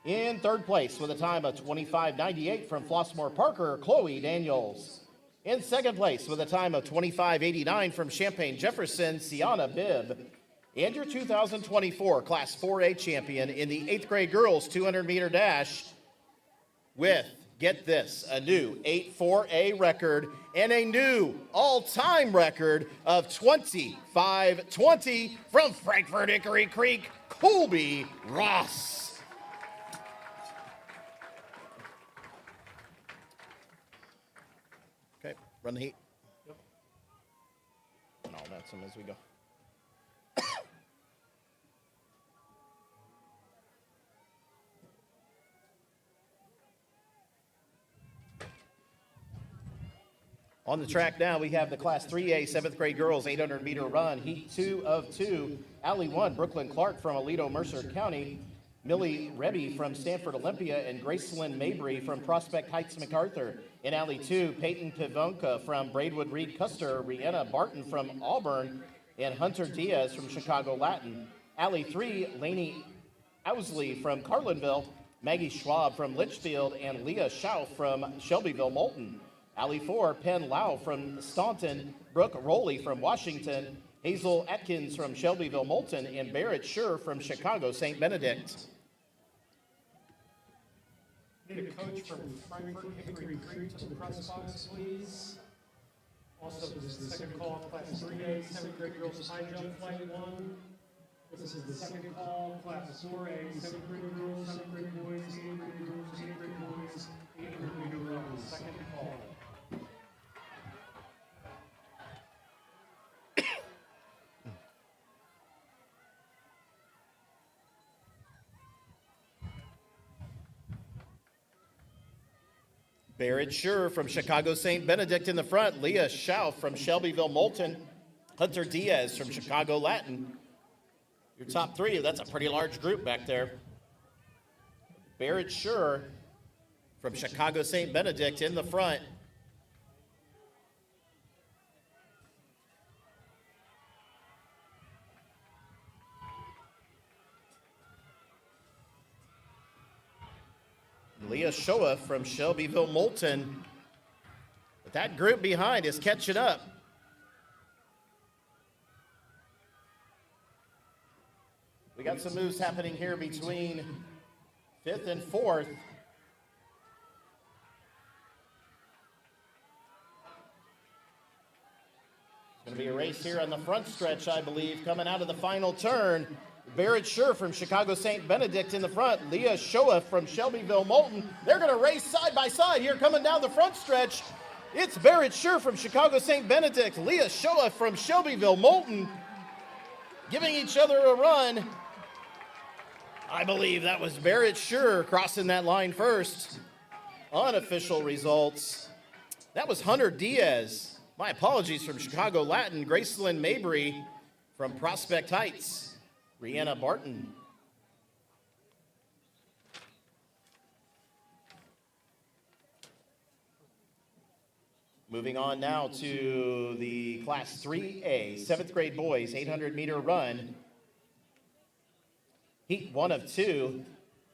Speaker 1: In 3rd place with a time of 25:98 from Flossmoor Parker, Chloe Daniels. In 2nd place with a time of 25:89 from Champaign Jefferson, Sienna Bibb. And your 2024 Class 4A champion in the 8th grade girls 200-meter dash with, get this, a new 8-4A record and a new all-time record of 25:20 from Frankfort Hickory Creek, Colby Ross. Okay, run the heat.
Speaker 2: Yep.
Speaker 1: And I'll match them as we go. On the track now, we have the Class 3A 7th grade girls 800-meter run, heat 2 of 2. Alley 1, Brooklyn Clark from Aledo Mercer County, Millie Rebby from Stanford Olympia, and Gracelyn Mabry from Prospect Heights MacArthur. In Alley 2, Peyton Pivonka from Braidwood Reed Custer, Rihanna Barton from Auburn, and Hunter Diaz from Chicago Latin. Alley 3, Lainey Owsley from Carlinville, Maggie Schwab from Litchfield, and Leah Schauf from Shelbyville Moulton. Alley 4, Penn Lau from Staunton, Brooke Rowley from Washington, Hazel Atkins from Shelbyville Moulton, and Barrett Schur from Chicago St. Benedict.
Speaker 2: Need a coach from Frankfort Hickory Creek to the press box, please. Also, this is the second call, Class 3A, 7th grade girls high jump flight 1. This is the second call, Class 4A, 7th grade girls, 7th grade boys, 8th grade girls, 8th grade boys, 800-meter run, second call.
Speaker 1: Barrett Schur from Chicago St. Benedict in the front. Leah Schauf from Shelbyville Moulton. Hunter Diaz from Chicago Latin. Your top three, that's a pretty large group back there. Barrett Schur from Chicago St. Benedict in the front. Leah Shoa from Shelbyville Moulton. But that group behind is catching up. We got some moves happening here between 5th and 4th. It's going to be a race here on the front stretch, I believe, coming out of the final turn. Barrett Schur from Chicago St. Benedict in the front. Leah Shoa from Shelbyville Moulton. They're going to race side by side here coming down the front stretch. It's Barrett Schur from Chicago St. Benedict. Leah Shoa from Shelbyville Moulton giving each other a run. I believe that was Barrett Schur crossing that line first. Unofficial results. That was Hunter Diaz. My apologies, from Chicago Latin. Gracelyn Mabry from Prospect Heights. Rihanna Barton. Moving on now to the Class 3A, 7th grade boys, 800-meter run. Heat 1 of 2.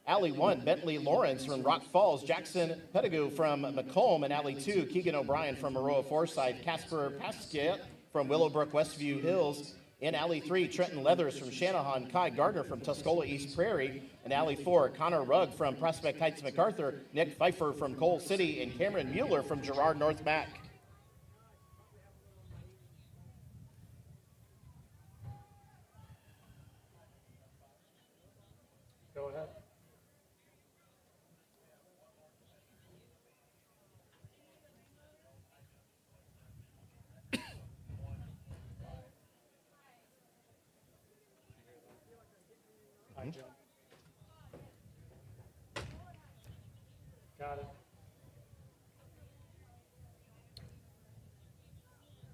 Speaker 1: Alley 1, Bentley Lawrence from Rock Falls. Jackson Pettigrew from Macomb. And Alley 2, Keegan O'Brien from Aurora Forsyth. Casper Pasquier from Willowbrook Westview Hills. In Alley 3, Trenton Leathers from Shanahan. Kai Gardner from Tuscola East Prairie. And Alley 4, Connor Rugg from Prospect Heights MacArthur. Nick Pfeiffer from Coal City. And Cameron Mueller from Girard North Mac.
Speaker 2: Go ahead. High jump. Got it.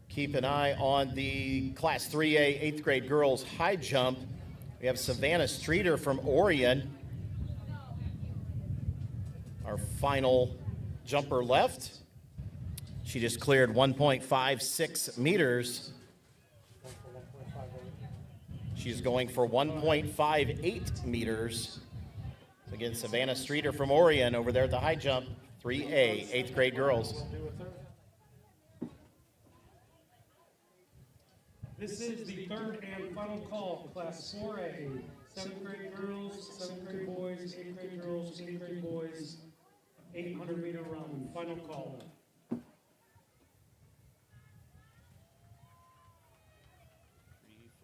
Speaker 1: Keep an eye on the Class 3A 8th grade girls high jump. We have Savannah Streeter from Orion. Our final jumper left. She just cleared 1.56 meters. She's going for 1.58 meters. Again, Savannah Streeter from Orion over there at the high jump, 3A, 8th grade girls.
Speaker 2: This is the third and final call, Class 4A, 7th grade girls, 7th grade boys, 8th grade girls, 8th grade boys, 800-meter run, final call.
Speaker 1: Three,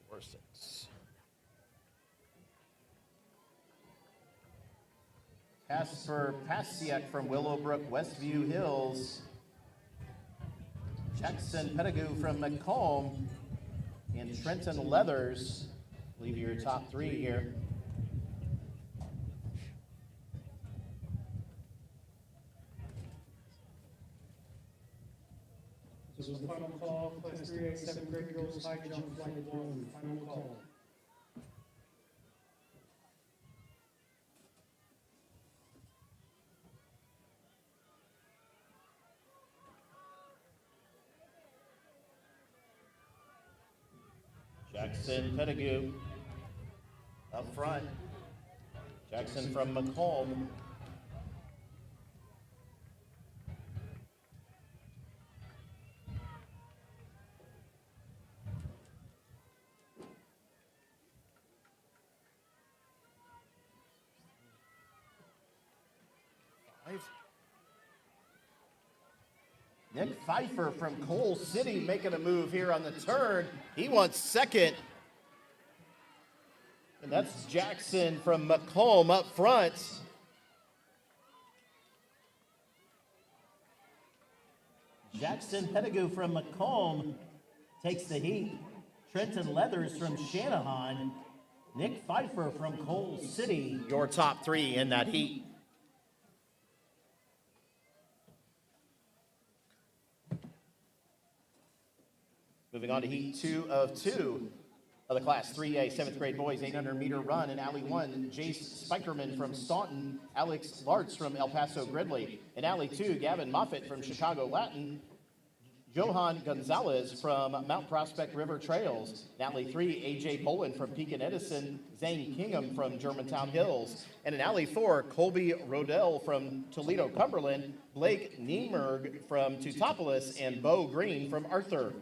Speaker 1: four, six. Casper Pasiak from Willowbrook Westview Hills. Jackson Pettigrew from Macomb. And Trenton Leathers, I believe your top three here.
Speaker 2: This was the final call, Class 3A, 7th grade girls, high jump, flight 1, final call.
Speaker 1: Jackson Pettigrew up front. Jackson from Macomb. Nick Pfeiffer from Coal City making a move here on the turn. He wants second. And that's Jackson from Macomb up front. Jackson Pettigrew from Macomb takes the heat. Trenton Leathers from Shanahan. Nick Pfeiffer from Coal City, your top three in that heat. Moving on to Heat 2 of 2 of the Class 3A 7th grade boys 800-meter run. In Alley 1, Jace Spikerman from Staunton, Alex Lartz from El Paso Gridley. In Alley 2, Gavin Moffitt from Chicago Latin, Johan Gonzalez from Mount Prospect River Trails. In Alley 3, A.J. Bolin from Pekin Edison, Zane Kingham from Germantown Hills. And in Alley 4, Colby Rodell from Toledo Cumberland, Blake Niemerg from Teutopolis, and Bo Green from Arthur.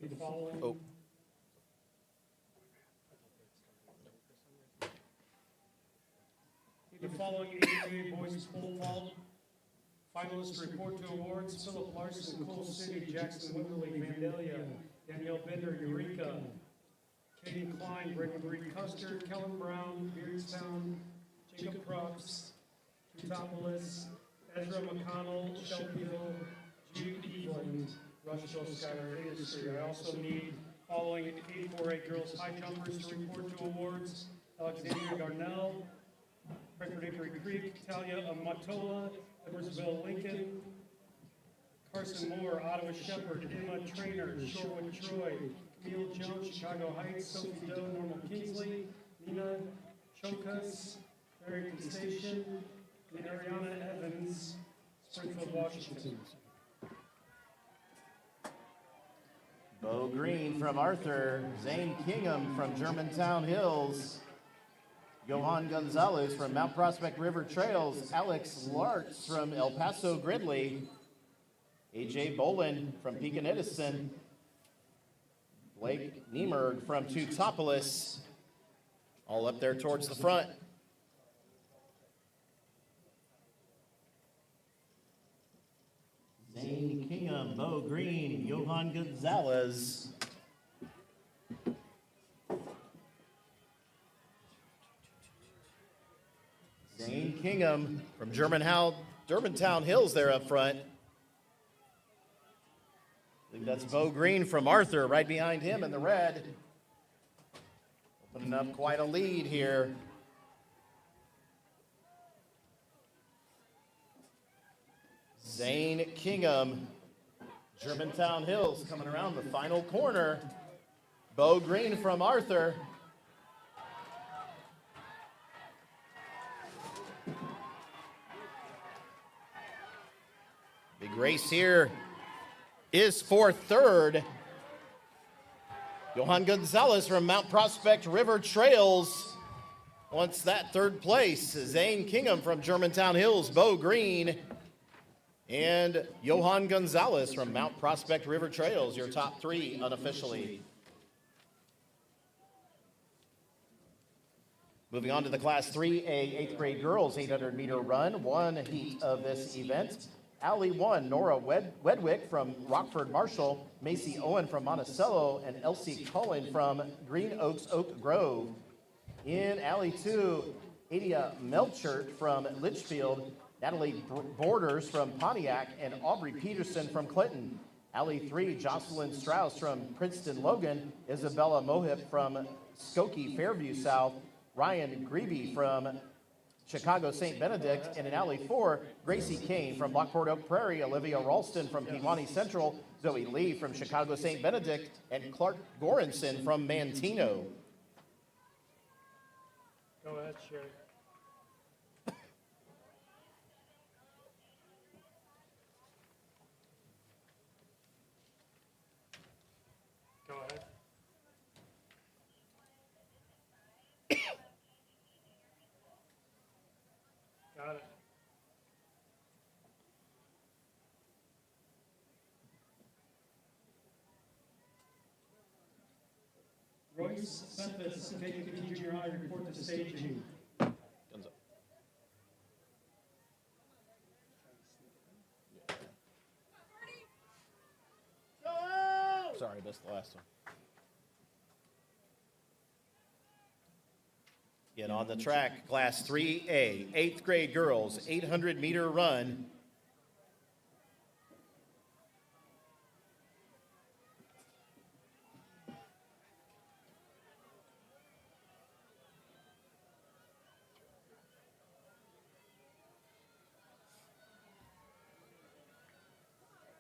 Speaker 2: The following.
Speaker 1: Oh.
Speaker 2: The following 8A boys pole vault finalists report to awards: Philip Larson, Coal City, Jackson Wimberley, Vandalia, Danielle Bender, Eureka, Katie Klein, Brendan Reed Custer, Kellen Brown, Beardstown, Jacob Props, Teutopolis, Ezra McConnell, Shelbyville, Jude Eveland, Rushville, Skylar Industry. I also need following 848 girls high jumpers to report to awards: Alexandria Garnell, Frankfurt Hickory Creek, Talia Amatola, Edwardsville, Lincoln, Carson Moore, Ottawa Shepherd, Emma Trainer, Shorewood Troy, Camille Jones, Chicago Heights, Sophie Doe, Normal Kingsley, Nina Chokas, Barrington Station, and Ariana Evans, Springfield, Washington.
Speaker 1: Bo Green from Arthur, Zane Kingham from Germantown Hills, Johan Gonzalez from Mount Prospect River Trails, Alex Lartz from El Paso Gridley, A.J. Bolin from Pekin Edison, Blake Niemerg from Teutopolis, all up there towards the front. Zane Kingham, Bo Green, Johan Gonzalez. Zane Kingham from Germantown Hills there up front. I think that's Bo Green from Arthur right behind him in the red. Opening up quite a lead here. Zane Kingham, Germantown Hills coming around the final corner. Bo Green from Arthur. Big race here is for third. Johan Gonzalez from Mount Prospect River Trails wants that third place. Zane Kingham from Germantown Hills, Bo Green, and Johan Gonzalez from Mount Prospect River Trails, your top three unofficially. Moving on to the Class 3A 8th grade girls 800-meter run, one heat of this event. Alley 1, Nora Wedwick from Rockford Marshall, Macy Owen from Monticello, and Elsie Cullen from Green Oaks Oak Grove. In Alley 2, Adia Melchert from Litchfield, Natalie Borders from Pontiac, and Aubrey Peterson from Clinton. Alley 3, Jocelyn Strauss from Princeton Logan, Isabella Mohip from Skokie Fairview South, Ryan Greeby from Chicago St. Benedict, and in Alley 4, Gracie Kane from Lockport Oak Prairie, Olivia Ralston from Peabody Central, Zoe Lee from Chicago St. Benedict, and Clark Goranson from Mantino.
Speaker 2: Go ahead, Sherry. Go ahead. Got it. Royce Cephas, KKT Junior High, report to staging.
Speaker 1: Sorry, missed the last one. Get on the track, Class 3A, 8th grade girls, 800-meter run.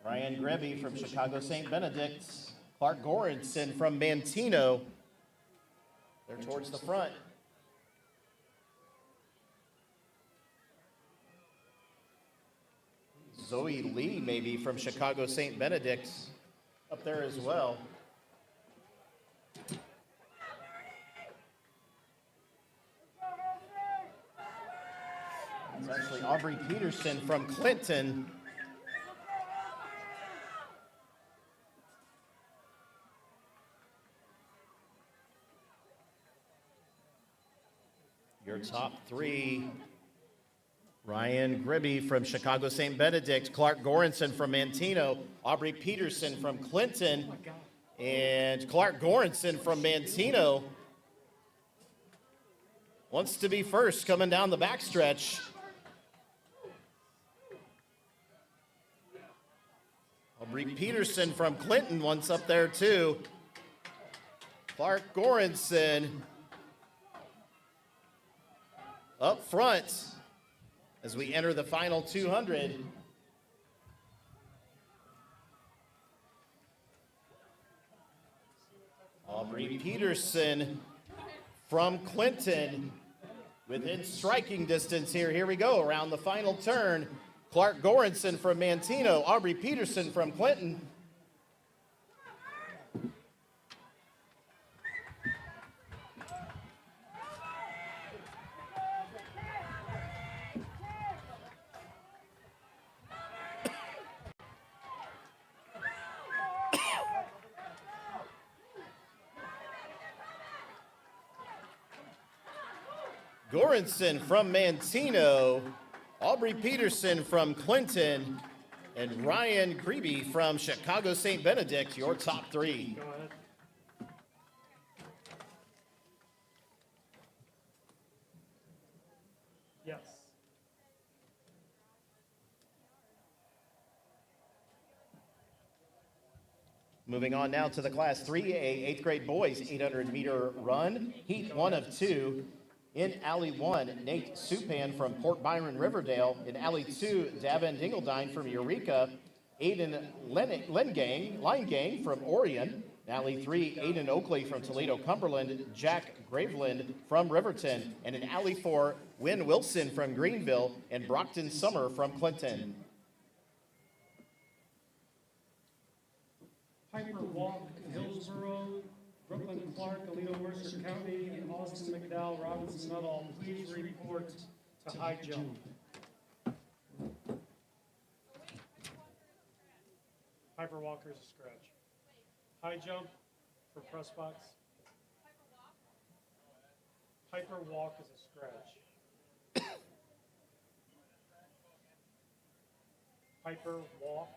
Speaker 1: Ryan Grevy from Chicago St. Benedict's. Clark Goranson from Mantino. They're towards the front. Zoe Lee, maybe, from Chicago St. Benedict's up there as well. It's actually Aubrey Peterson from Clinton. Your top three: Ryan Gribby from Chicago St. Benedict, Clark Goranson from Mantino, Aubrey Peterson from Clinton, and Clark Goranson from Mantino wants to be first coming down the backstretch. Aubrey Peterson from Clinton wants up there too. Clark Goranson up front as we enter the final 200. Aubrey Peterson from Clinton within striking distance here. Here we go around the final turn. Clark Goranson from Mantino, Aubrey Peterson from Clinton. Goranson from Mantino, Aubrey Peterson from Clinton, and Ryan Grebe from Chicago St. Benedict, your top three.
Speaker 2: Go ahead. Yes.
Speaker 1: Moving on now to the Class 3A 8th grade boys 800-meter run, heat 1 of 2. In Alley 1, Nate Supan from Port Byron Riverdale. In Alley 2, Davin Dingledine from Eureka. Aiden Linegang from Orion. In Alley 3, Aiden Oakley from Toledo Cumberland. Jack Graveland from Riverton. And in Alley 4, Wynn Wilson from Greenville. And Brockton Summer from Clinton.
Speaker 2: Piper Walk, Hillsborough, Brooklyn Clark, Alito Mercer County, and Austin McDowell, Robinson Nuttall, please report to high jump. Piper Walker's a scratch. High jump for press box. Piper Walk is a scratch. Piper Walk.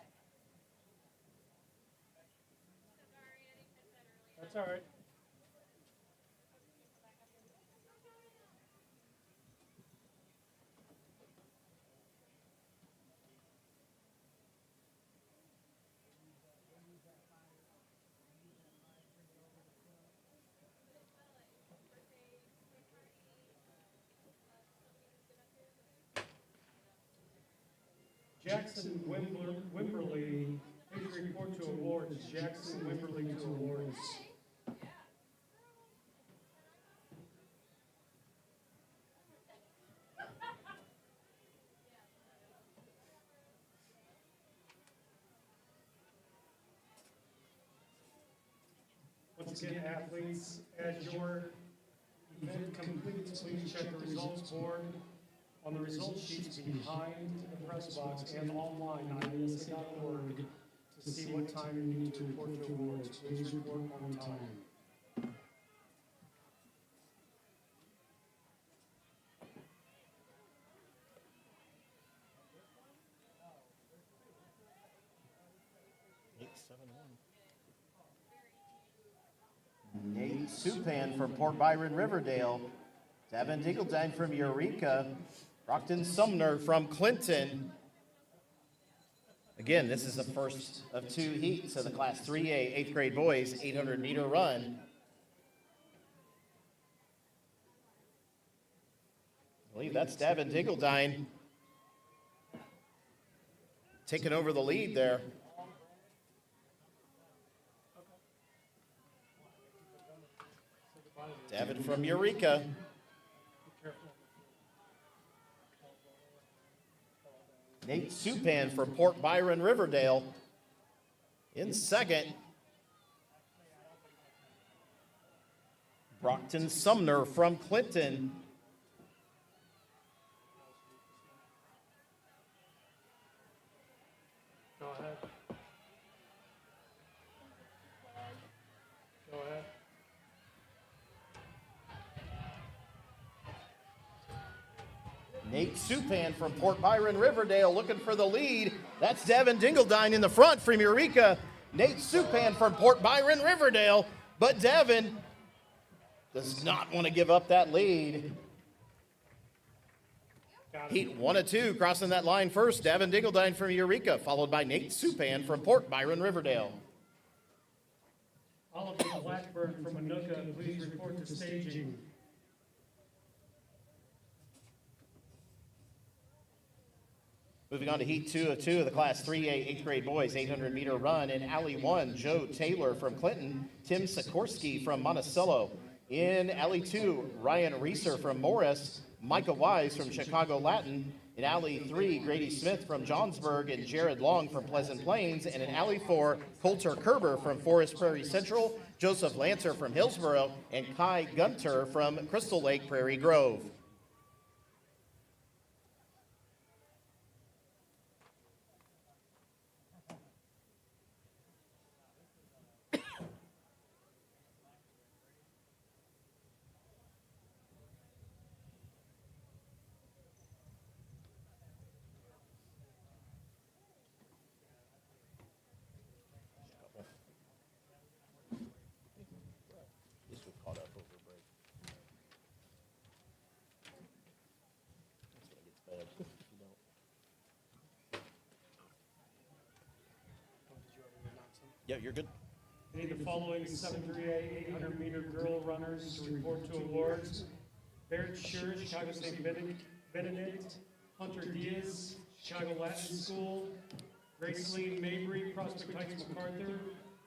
Speaker 2: That's all right. Jackson Wimberly, please report to awards. Jackson Wimberly to awards. Once again, athletes, as your event completes, please check the results board on the results sheets behind the press box and online on IESA.org to see what time you need to report to awards. Please report on time.
Speaker 1: Nate Supan from Port Byron Riverdale. Devin Dingledine from Eureka. Brockton Sumner from Clinton. Again, this is the first of two heats of the Class 3A 8th grade boys 800-meter run. I believe that's Devin Dingledine taking over the lead there. Devin from Eureka. Nate Supan from Port Byron Riverdale in second. Brockton Sumner from Clinton.
Speaker 2: Go ahead. Go ahead.
Speaker 1: Nate Supan from Port Byron Riverdale looking for the lead. That's Devin Dingledine in the front from Eureka. Nate Supan from Port Byron Riverdale, but Devin does not want to give up that lead. Heat 1 of 2 crossing that line first. Devin Dingledine from Eureka, followed by Nate Supan from Port Byron Riverdale.
Speaker 2: Oliver Blackburn from Manuka, please report to staging.
Speaker 1: Moving on to Heat 2 of 2 of the Class 3A 8th grade boys 800-meter run. In Alley 1, Joe Taylor from Clinton, Tim Sikorsky from Monticello. In Alley 2, Ryan Reeser from Morris, Micah Wise from Chicago Latin. In Alley 3, Grady Smith from Johnsburg and Jared Long from Pleasant Plains. And in Alley 4, Coulter Kerber from Forest Prairie Central, Joseph Lancer from Hillsboro, and Kai Gunter from Crystal Lake Prairie Grove. Yeah, you're good.
Speaker 2: I need the following 7-3A 800-meter girl runners to report to awards. Barrett Schur, Chicago St. Benedict. Hunter Diaz, Chicago Latin School. Graceline Mabry, Prospect Heights MacArthur.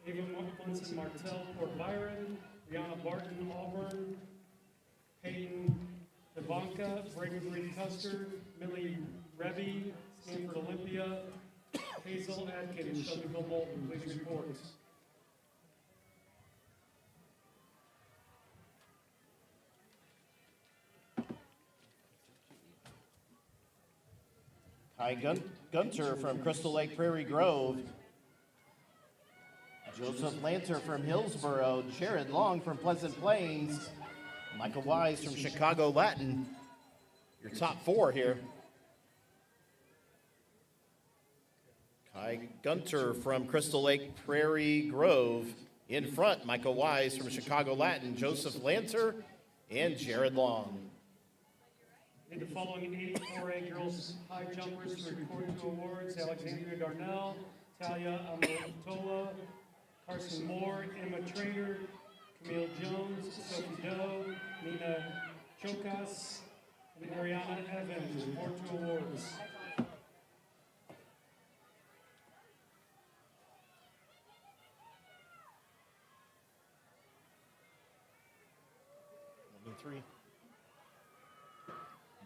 Speaker 2: Ava Munson Martell, Port Byron. Rihanna Barton, Auburn. Peyton Ivanka, Braden Green Custer. Millie Revy, Stanford Olympia. Hazel Atkins, Shelbyville Molten, please report.
Speaker 1: Kai Gunter from Crystal Lake Prairie Grove. Joseph Lancer from Hillsboro. Jared Long from Pleasant Plains. Michael Wise from Chicago Latin. Your top four here. Kai Gunter from Crystal Lake Prairie Grove. In front, Michael Wise from Chicago Latin, Joseph Lancer, and Jared Long.
Speaker 2: Need the following 84A girls high jumpers to report to awards. Alexandria Darnell, Talia Amotola, Carson Moore, Emma Trader, Camille Jones, Sophie Doe, Nina Chokas, and Ariana Evans report to awards.
Speaker 1: Three.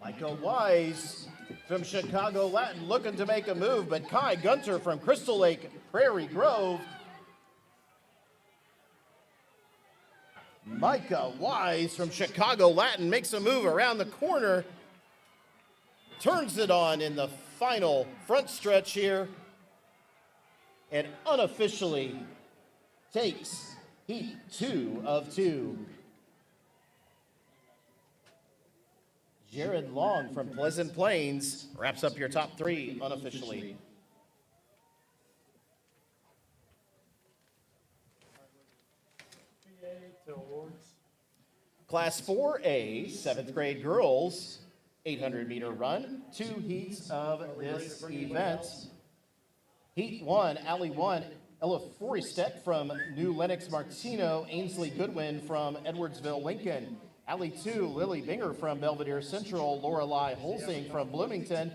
Speaker 1: Michael Wise from Chicago Latin looking to make a move, but Kai Gunter from Crystal Lake Prairie Grove. Micah Wise from Chicago Latin makes a move around the corner, turns it on in the final front stretch here, and unofficially takes Heat 2 of 2. Jared Long from Pleasant Plains wraps up your top three unofficially.
Speaker 2: To awards.
Speaker 1: Class 4A, 7th grade girls, 800-meter run. 2 heats of this event. Heat 1, Alley 1, Ella Forestedt from New Lenox Martino, Ainsley Goodwin from Edwardsville, Lincoln. Alley 2, Lily Binger from Belvedere Central, Lorelei Holsing from Bloomington.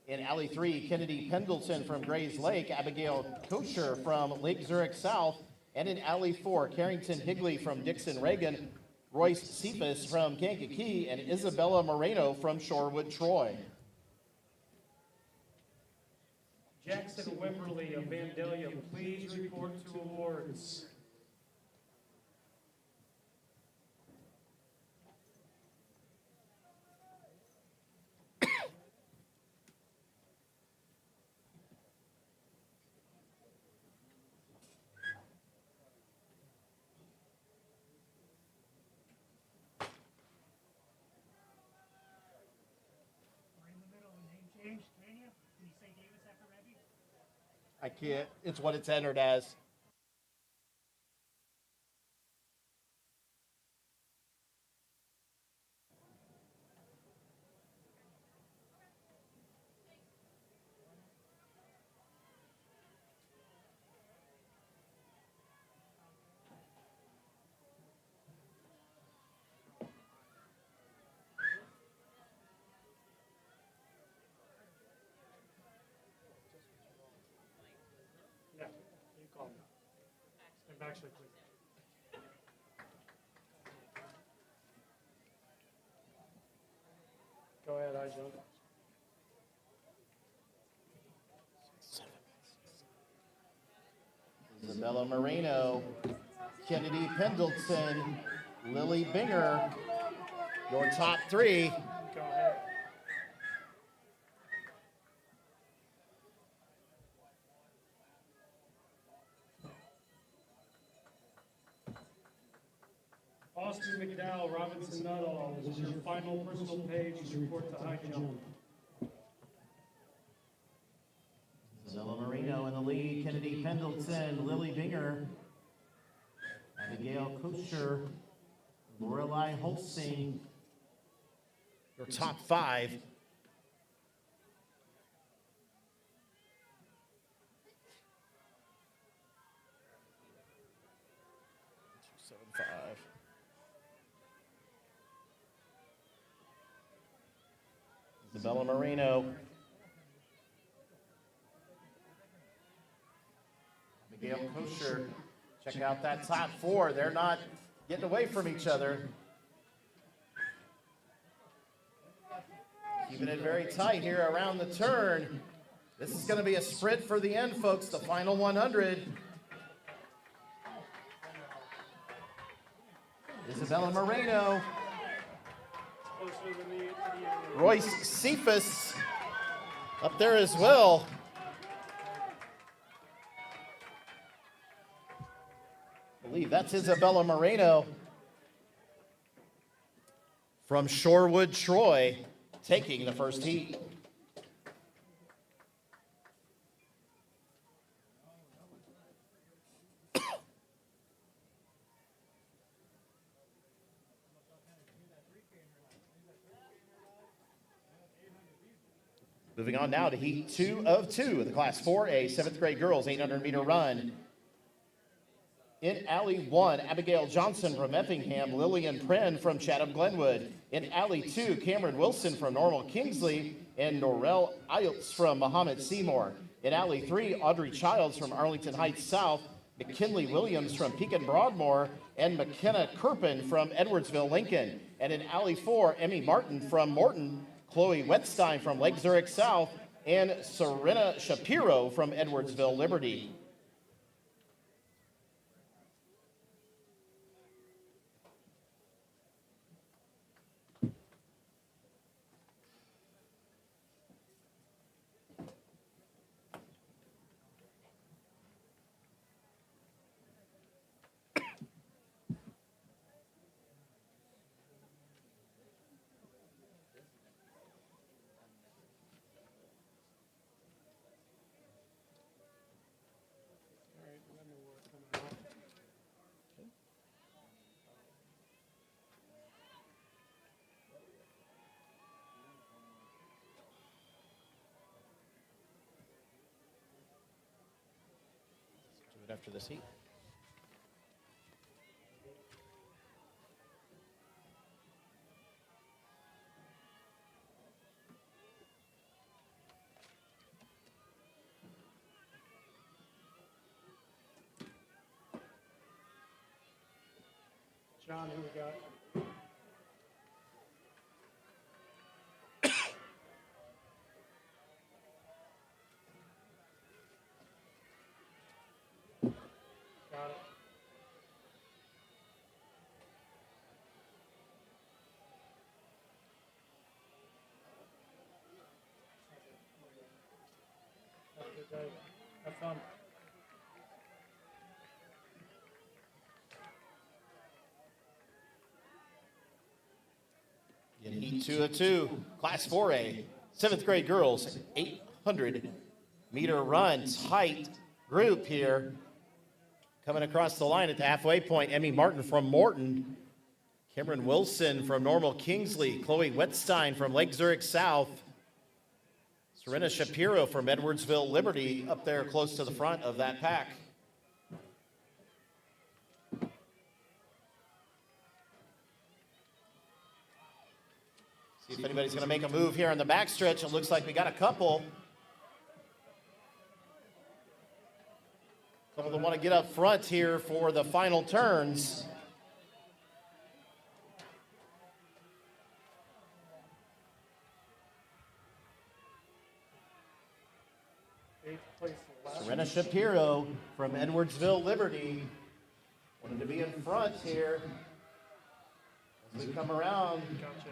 Speaker 1: In Alley 3, Kennedy Pendleton from Grays Lake, Abigail Kosher from Lake Zurich South. And in Alley 4, Carrington Higley from Dixon Reagan, Royce Cephas from Kankakee, and Isabella Moreno from Shorewood Troy.
Speaker 2: Jackson Wimberly of Vandalia, please report to awards.
Speaker 1: I can't. It's what it's entered as.
Speaker 2: Yeah, you call me. And actually, please. Go ahead, I jump.
Speaker 1: Isabella Moreno, Kennedy Pendleton, Lily Binger, your top 3.
Speaker 2: Go ahead. Austin McDowell, Robinson Nuttall, this is your final personal page to report to high jump.
Speaker 1: Isabella Moreno in the lead, Kennedy Pendleton, Lily Binger, Abigail Kosher, Lorelei Holsing, your top 5. 275. Isabella Moreno. Abigail Kosher. Check out that top 4. They're not getting away from each other. Keeping it very tight here around the turn. This is going to be a sprint for the end, folks. The final 100. Isabella Moreno. Royce Cephas up there as well. I believe that's Isabella Moreno from Shorewood, Troy, taking the first heat. Moving on now to heat 2 of 2 of the Class 4A 7th grade girls 800-meter run. In Alley 1, Abigail Johnson from Effingham, Lillian Pren from Chatham-Glenwood. In Alley 2, Cameron Wilson from Normal Kingsley, and Norrell Iltz from Muhammad Seymour. In Alley 3, Audrey Childs from Arlington Heights South, McKinley Williams from Pekin Broadmoor, and McKenna Kirpin from Edwardsville, Lincoln. And in Alley 4, Emmy Martin from Morton, Chloe Wetstein from Lake Zurich South, and Serena Shapiro from Edwardsville, Liberty. after this heat.
Speaker 2: John, who we got? Got it. Have a good day. Have fun.
Speaker 1: In heat 2 of 2, Class 4A, 7th grade girls, 800-meter run, tight group here. Coming across the line at the halfway point, Emmy Martin from Morton, Cameron Wilson from Normal Kingsley, Chloe Wetstein from Lake Zurich South, Serena Shapiro from Edwardsville Liberty up there close to the front of that pack. See if anybody's going to make a move here on the backstretch. It looks like we got a couple. Some of them want to get up front here for the final turns.
Speaker 2: Eighth place last.
Speaker 1: Serena Shapiro from Edwardsville Liberty wanted to be in front here as we come around
Speaker 2: Gotcha.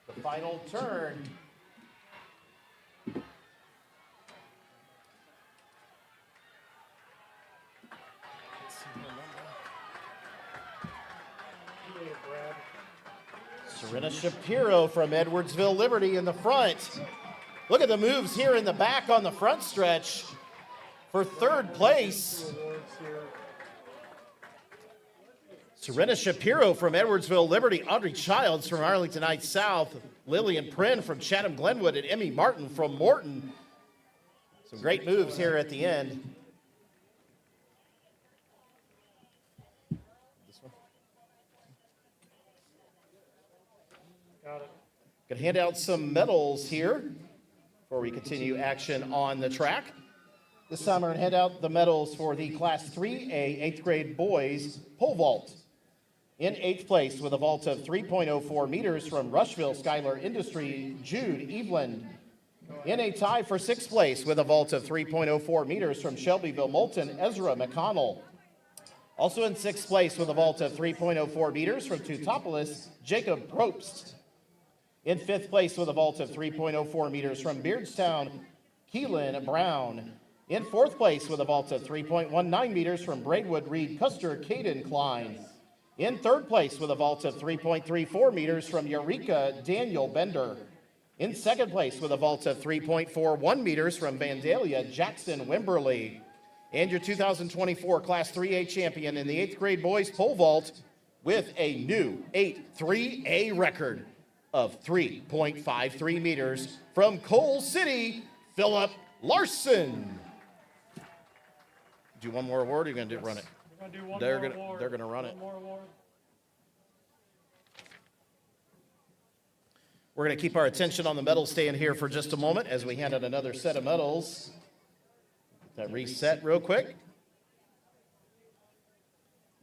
Speaker 1: the final turn.
Speaker 2: Yeah, Brad.
Speaker 1: Serena Shapiro from Edwardsville Liberty in the front. Look at the moves here in the back on the front stretch for third place.
Speaker 2: Awards here.
Speaker 1: Serena Shapiro from Edwardsville Liberty, Audrey Childs from Arlington Heights South, Lillian Prin from Chatham Glenwood, and Emmy Martin from Morton. Some great moves here at the end. This one.
Speaker 2: Got it.
Speaker 1: Going to hand out some medals here before we continue action on the track. This time we're going to hand out the medals for the Class 3A 8th grade boys pole vault. In 8th place with a vault of 3.04 meters from Rushville Skylar Industry, Jude Eveland. In a tie for 6th place with a vault of 3.04 meters from Shelbyville Moulton, Ezra McConnell. Also in 6th place with a vault of 3.04 meters from Teutopolis, Jacob Probst. In 5th place with a vault of 3.04 meters from Beardstown, Keelan Brown. In 4th place with a vault of 3.19 meters from Braidwood Reed Custer, Caden Klein. In 3rd place with a vault of 3.34 meters from Eureka, Daniel Bender. In 2nd place with a vault of 3.41 meters from Vandalia, Jackson Wimberly. And your 2024 Class 3A champion in the 8th grade boys pole vault with a new 8.3A record of 3.53 meters from Coal City, Philip Larson. Do one more award, or you're going to run it?
Speaker 2: We're gonna do one
Speaker 1: They're
Speaker 2: more
Speaker 1: gonna-
Speaker 2: award.
Speaker 1: they're gonna run it.
Speaker 2: One more award.
Speaker 1: We're going to keep our attention on the medal stand here for just a moment as we hand out another set of medals. That reset real quick.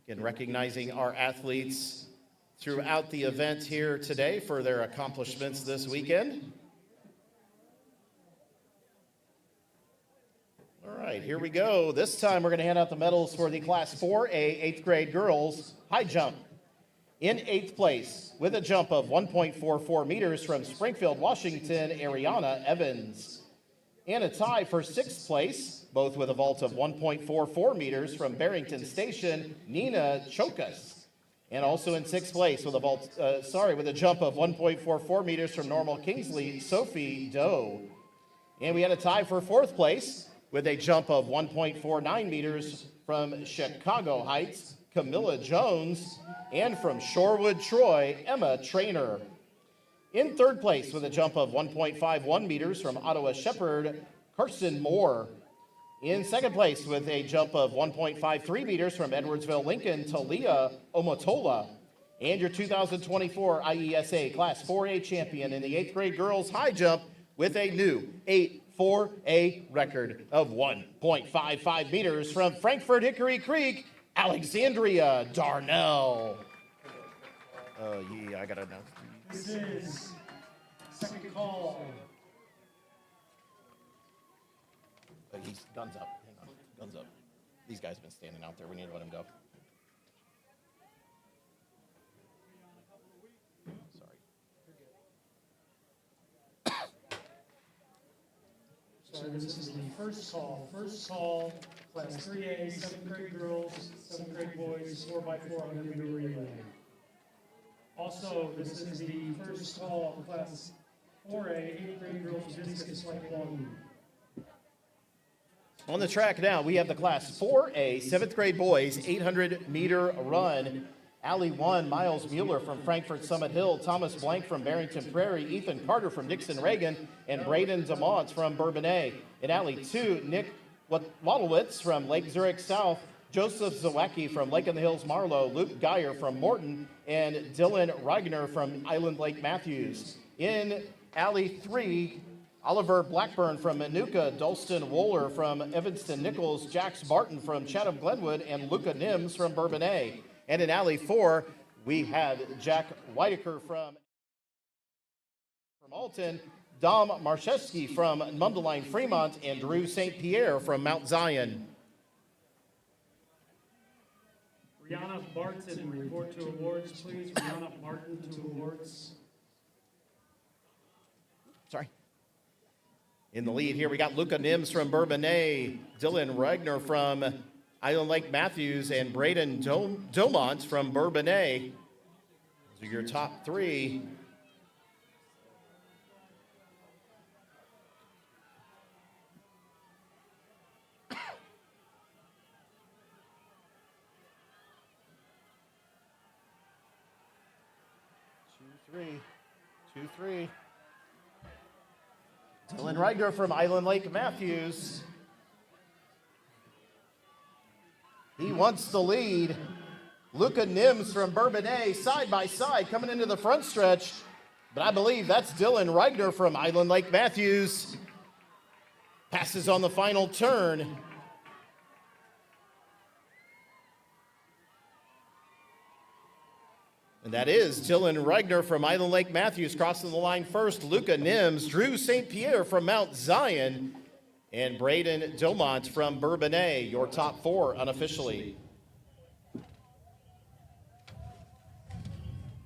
Speaker 1: Again, recognizing our athletes throughout the event here today for their accomplishments this weekend. All right, here we go. This time we're going to hand out the medals for the Class 4A 8th grade girls high jump. In 8th place with a jump of 1.44 meters from Springfield, Washington, Ariana Evans. And a tie for 6th place, both with a vault of 1.44 meters from Barrington Station, Nina Chokas. And also in 6th place with a jump of 1.44 meters from Normal Kingsley, Sophie Doe. And we had a tie for 4th place with a jump of 1.49 meters from Chicago Heights, Camilla Jones, and from Shorewood, Troy, Emma Trainer. In 3rd place with a jump of 1.51 meters from Ottawa Shepherd, Carson Moore. In second place with a jump of 1.53 meters from Edwardsville, Lincoln, Talia Omotola. And your 2024 IESA Class 4A champion in the 8th grade girls high jump with a new 8.4A record of 1.55 meters from Frankfort Hickory Creek, Alexandria Darnell. I gotta know.
Speaker 2: This is second call.
Speaker 1: He's guns up. Hang on. Guns up. These guys have been standing out there. We need to let him go.
Speaker 2: So this is the first call. First call, Class 3A, 7th grade girls, 7th grade boys, 4x400 meter relay. Also, this is the first call, Class 4A, 8th grade girls, discus flight long.
Speaker 1: On the track now, we have the Class 4A, 7th grade boys, 800 meter run. Alley 1, Miles Mueller from Frankfort Summit Hill, Thomas Blank from Barrington Prairie, Ethan Carter from Dixon Reagan, and Braden DeMont from Bourbonnais. In Alley 2, Nick Wadowitz from Lake Zurich South, Joseph Zawacki from Lake in the Hills Marlow, Luke Geyer from Morton, and Dylan Reigner from Island Lake Matthews. In Alley 3, Oliver Blackburn from Manuka, Dalston Wohler from Evanston Nichols, Jax Barton from Chatham Glenwood, and Luca Nims from Bourbonnais. And in Alley 4, we have Jack Whitaker from Alton, Dom Marszewski from Mundelein Fremont, and Drew St. Pierre from Mount Zion.
Speaker 2: Rihanna Barton, report to awards, please. Rihanna Barton to awards.
Speaker 1: Sorry. In the lead here, we got Luca Nims from Bourbonnais, Dylan Regner from Island Lake Matthews, and Braden Domont from Bourbonnais. Those are your top three. Two, three. Dylan Regner from Island Lake Matthews. He wants the lead. Luca Nims from Bourbonnais, side by side, coming into the front stretch. But I believe that's Dylan Regner from Island Lake Matthews. Passes on the final turn. And that is Dylan Regner from Island Lake Matthews crossing the line first. Luca Nims, Drew St. Pierre from Mount Zion, and Braden Domont from Bourbonnais, your top four unofficially.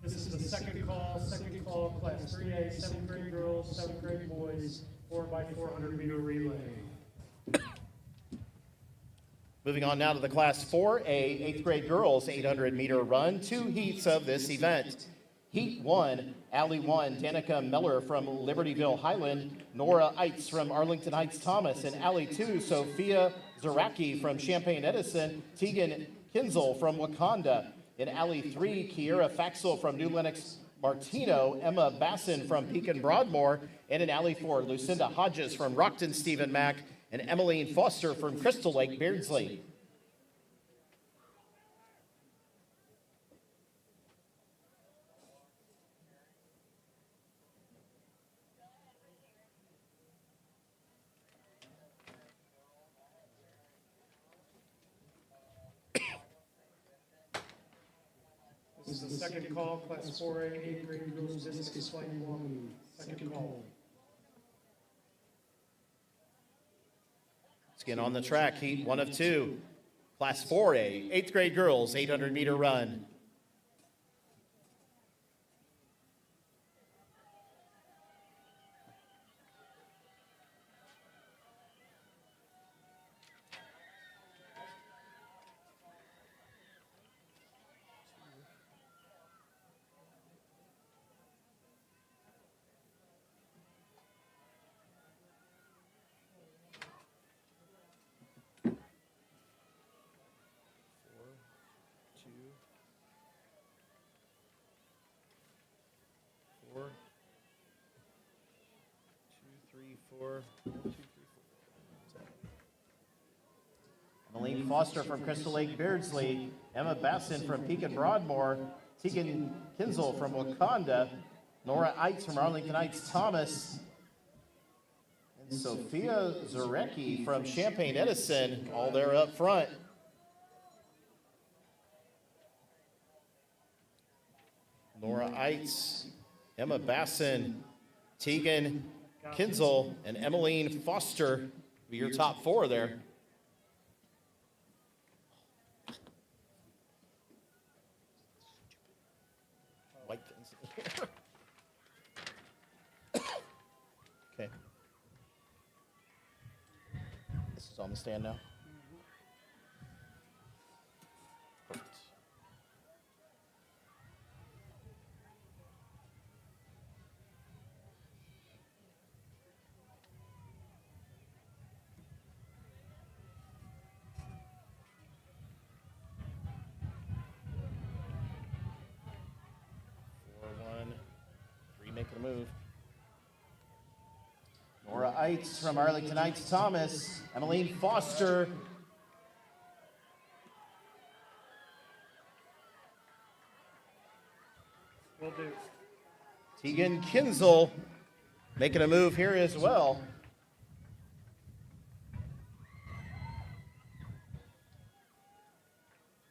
Speaker 2: This is the second call, Class 3A, 7th grade girls, 7th grade boys, 4x400 meter relay.
Speaker 1: Moving on now to the Class 4A, 8th grade girls 800 meter run, two heats of this event. Heat 1, Alley 1, Danica Miller from Libertyville Highland, Nora Eitz from Arlington Heights Thomas, and Alley 2, Sophia Zaracki from Champaign Edison, Tegan Kinzel from Wakanda. In Alley 3, Kiera Faxel from New Lenox Martino, Emma Basson from Pekin Broadmoor, and in Alley 4, Lucinda Hodges from Rockton Stephen Mack, and Emmeline Foster from Crystal Lake Beardsley.
Speaker 2: This is the second call, Class 4A, 8th grade girls, discus flight long. Second call.
Speaker 1: Again on the track, heat 1 of 2. Class 4A, 8th grade girls, 800 meter run. Emmeline Foster from Crystal Lake Beardsley, Emma Basson from Pekin Broadmoor, Tegan Kinzel from Wakanda, Nora Eitz from Arlington Heights Thomas, and Sophia Zarecki from Champaign Edison, all there up front. Nora Eitz, Emma Basson, Tegan Kinzel, and Emmeline Foster be your top four there. White things in here. Okay. This is on the stand now. Perfect. Making a move. Nora Eitz from Arlington Heights Thomas, Emmeline Foster.
Speaker 2: Will do.
Speaker 1: Tegan Kinzel making a move here as well.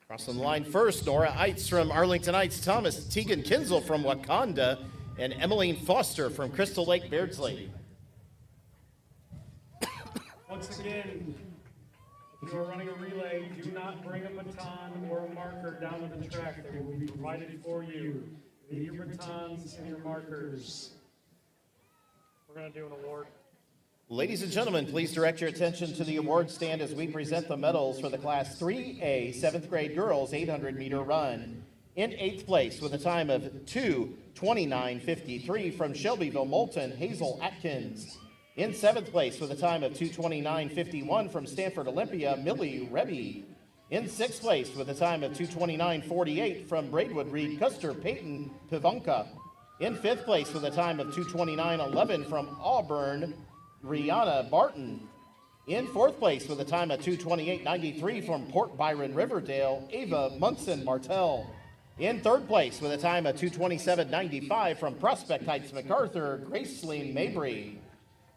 Speaker 1: Crossing the line first, Nora Eitz from Arlington Heights Thomas, Tegan Kinzel from Wakanda, and Emmeline Foster from Crystal Lake Beardsley.
Speaker 2: Once again, if you are running a relay, do not bring a baton or a marker down to the track. They will be provided for you. Leave your batons and your markers. We're going to do an award.
Speaker 1: Ladies and gentlemen, please direct your attention to the award stand as we present the medals for the Class 3A 7th grade girls 800-meter run. In 8th place with a time of 2:29.53 from Shelbyville Moulton, Hazel Atkins. In 7th place with a time of 2:29.51 from Stanford Olympia, Millie Rebby. In 6th place with a time of 2:29.48 from Braidwood Reed Custer, Peyton Pivonka. In 5th place with a time of 2:29.11 from Auburn, Rihanna Barton. In 4th place with a time of 2:28.93 from Port Byron Riverdale, Ava Munson Martell. In 3rd place with a time of 2:27.95 from Prospect Heights MacArthur, Graceline Mabry.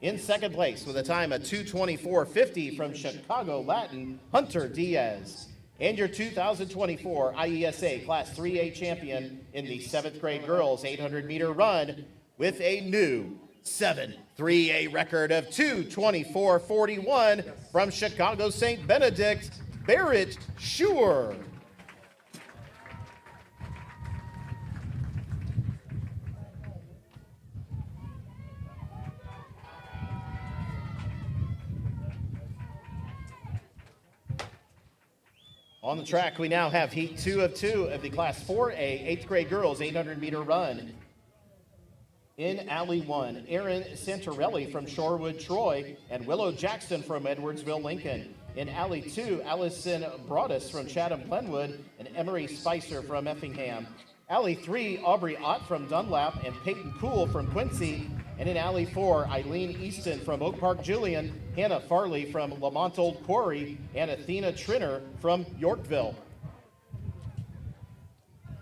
Speaker 1: In 2nd place with a time of 2:24.50 from Chicago Latin, Hunter Diaz. And your 2024 IESA Class 3A champion in the 7th grade girls 800-meter run with a new 7-3A record of 2:24.41 from Chicago St. Benedict, Barrett Schuer. On the track, we now have Heat 2 of 2 of the Class 4A 8th grade girls 800-meter run. In Alley 1, Erin Santorelli from Shorewood, Troy, and Willow Jackson from Edwardsville, Lincoln. In Alley 2, Allison Broadus from Chatham, Glenwood, and Emery Spicer from Effingham. Alley 3, Aubrey Ott from Dunlap and Peyton Cool from Quincy. And in Alley 4, Eileen Easton from Oak Park Julian, Hannah Farley from Lamont Old Quarry, and Athena Trinner from Yorkville.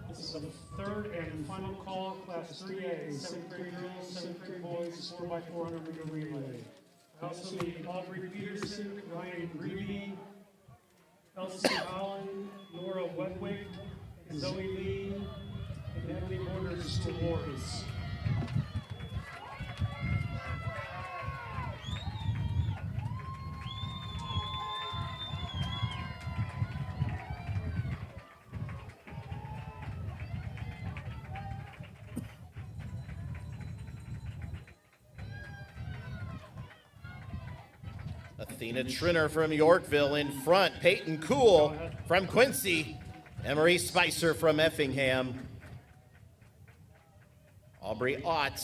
Speaker 2: This is the third and final call, Class 3A, 7th grade girls, 7th grade boys, 4x400 meter relay. I also need Aubrey Peterson, Ryan Greedy, Elsie Holland, Nora Wedwick, Zoe Lee, and Natalie Borders to awards.
Speaker 1: Athena Trinner from Yorkville in front. Peyton Cool from Quincy. Emery Spicer from Effingham. Aubrey Ott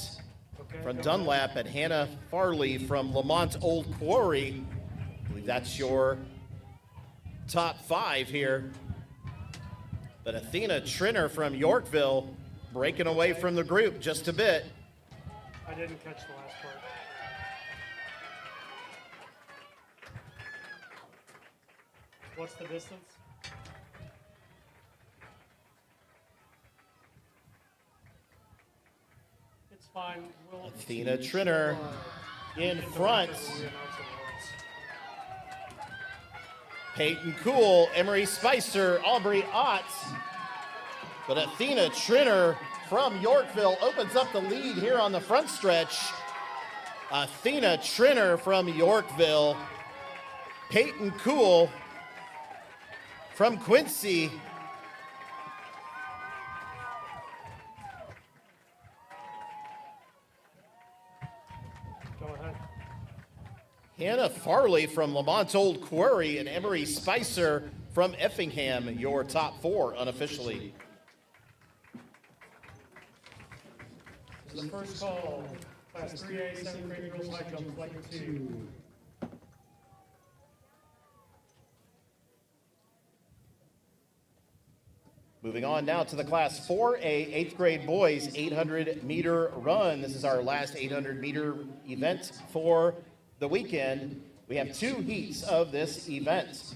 Speaker 1: from Dunlap and Hannah Farley from Lamont Old Quarry. I believe that's your top 5 here. But Athena Trinner from Yorkville breaking away from the group just a bit.
Speaker 2: I didn't catch the last part. What's the distance? It's fine. We'll
Speaker 1: Athena Trinner in front. Peyton Cool, Emery Spicer, Aubrey Ott. But Athena Trinner from Yorkville opens up the lead here on the front stretch. Athena Trinner from Yorkville. Peyton Cool from Quincy.
Speaker 2: Go ahead.
Speaker 1: Hannah Farley from Lamont Old Quarry and Emery Spicer from Effingham, your top four unofficially.
Speaker 2: This is the first call. Class 3A, 7th grade girls high jump, flight 2.
Speaker 1: Moving on now to the Class 4A, 8th grade boys 800-meter run. This is our last 800-meter event for the weekend. We have two heats of this event.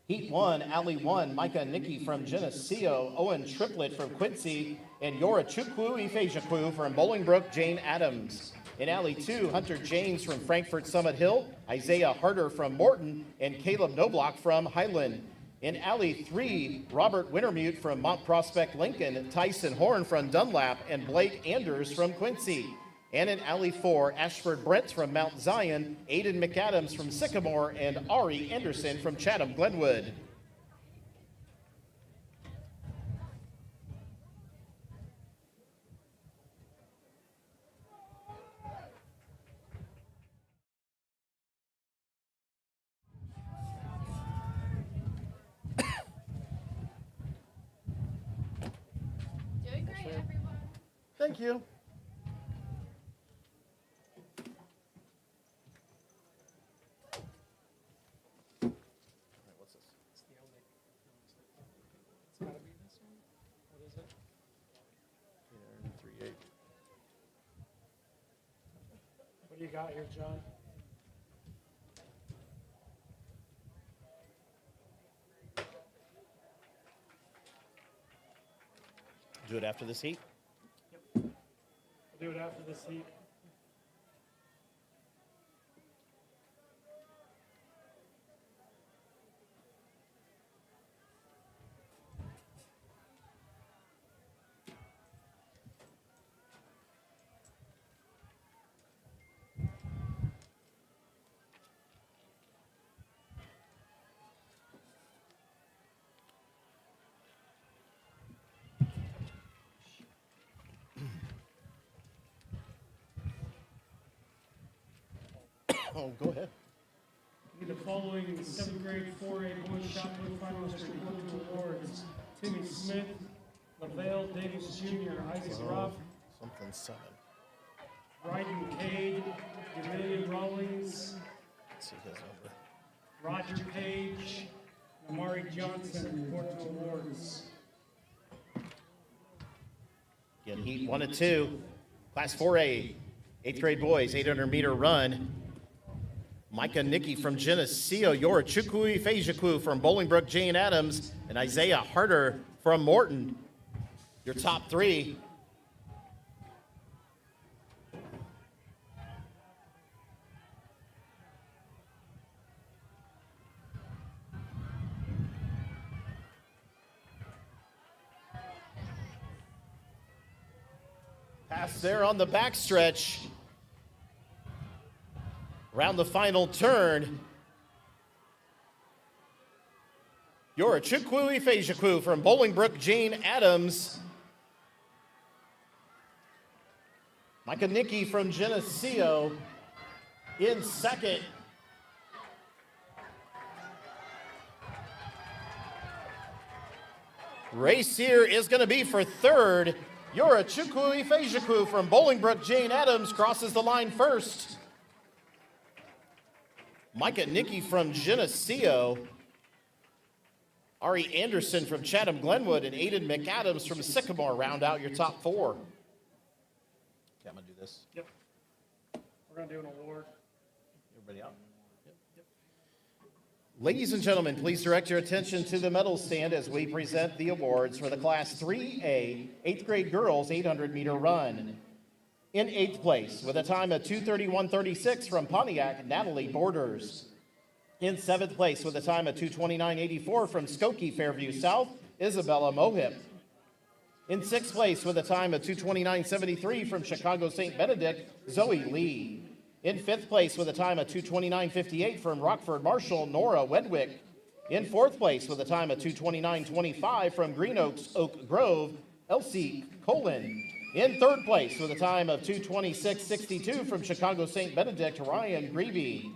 Speaker 1: Heat 1, Alley 1, Micah and Nikki from Geneseo, Owen Triplett from Quincy, and Yora Chukwu Ifejikwu from Bolingbrook, Jane Adams. In Alley 2, Hunter James from Frankfort Summit Hill, Isaiah Harder from Morton, and Caleb Knobloch from Highland. In Alley 3, Robert Wintermute from Mont Prospect Lincoln, Tyson Horn from Dunlap, and Blake Anders from Quincy. And in Alley 4, Ashford Brent from Mount Zion, Aiden McAdams from Sycamore, and Ari Anderson from Chatham Glenwood.
Speaker 3: Doing great, everyone.
Speaker 1: Thank you.
Speaker 2: It's gotta be this one. What is it?
Speaker 1: 3-8.
Speaker 2: What do you got here, John?
Speaker 1: Do it after this heat.
Speaker 2: We'll do it after this heat.
Speaker 1: Oh, go ahead.
Speaker 2: The following 7th grade 4A boys shot put finalists for equal to awards: Timmy Smith, LaVale Davis Jr., Isaac Ruff,
Speaker 1: Something 7.
Speaker 2: Bryden Cade, Emilian Rawlings,
Speaker 1: Let's see his number.
Speaker 2: Roger Page, Amari Johnson report to awards.
Speaker 1: Again, heat 1 and 2. Class 4A, 8th grade boys, 800-meter run. Micah Nicky from Geneseo, Yora Chukwu Ifejikwu from Bolingbrook, Jane Adams, and Isaiah Harder from Morton. Your top three. Pass there on the backstretch. Around the final turn. Yora Chukwu Ifejikwu from Bolingbrook, Jane Adams. Micah Nicky from Geneseo in second. Race here is going to be for third. Yora Chukwu Ifejikwu from Bolingbrook, Jane Adams crosses the line first. Micah Nicky from Geneseo. Ari Anderson from Chatham Glenwood and Aiden McAdams from Sycamore round out your top four. Okay, I'm going to do this.
Speaker 2: Yep. We're going to do an award.
Speaker 1: Everybody out? Ladies and gentlemen, please direct your attention to the medal stand as we present the awards for the Class 3A 8th grade girls 800-meter run. In 8th place, with a time of 2:31.36 from Pontiac, Natalie Borders. In 7th place, with a time of 2:29.84 from Skokie Fairview South, Isabella Mohip. In 6th place, with a time of 2:29.73 from Chicago St. Benedict, Zoe Lee. In 5th place, with a time of 2:29.58 from Rockford Marshall, Nora Wedwick. In 4th place, with a time of 2:29.25 from Green Oaks Oak Grove, Elsie Colin. In 3rd place, with a time of 2:26.62 from Chicago St. Benedict, Ryan Greavy.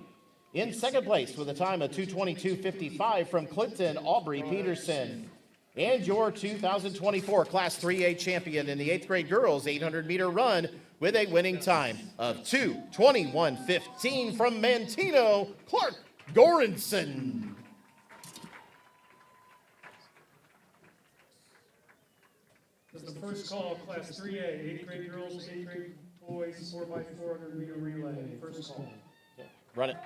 Speaker 1: In 2nd place, with a time of 2:22.55 from Clinton Aubrey Peterson. And your 2024 Class 3A champion in the 8th grade girls 800-meter run with a winning time of 2:21.15 from Mantino, Clark Goranson.
Speaker 2: This is the first call, Class 3A, 8th grade girls, 8th grade boys, 4x400 meter relay. First call.
Speaker 1: Run it.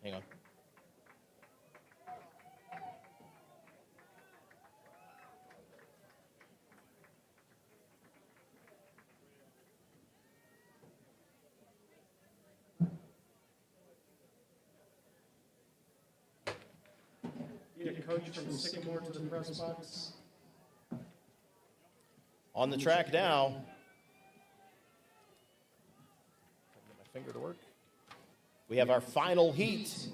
Speaker 1: Hang on.
Speaker 2: Need a coach from Sycamore to the press box.
Speaker 1: On the track now. Get my finger to work. We have our final heat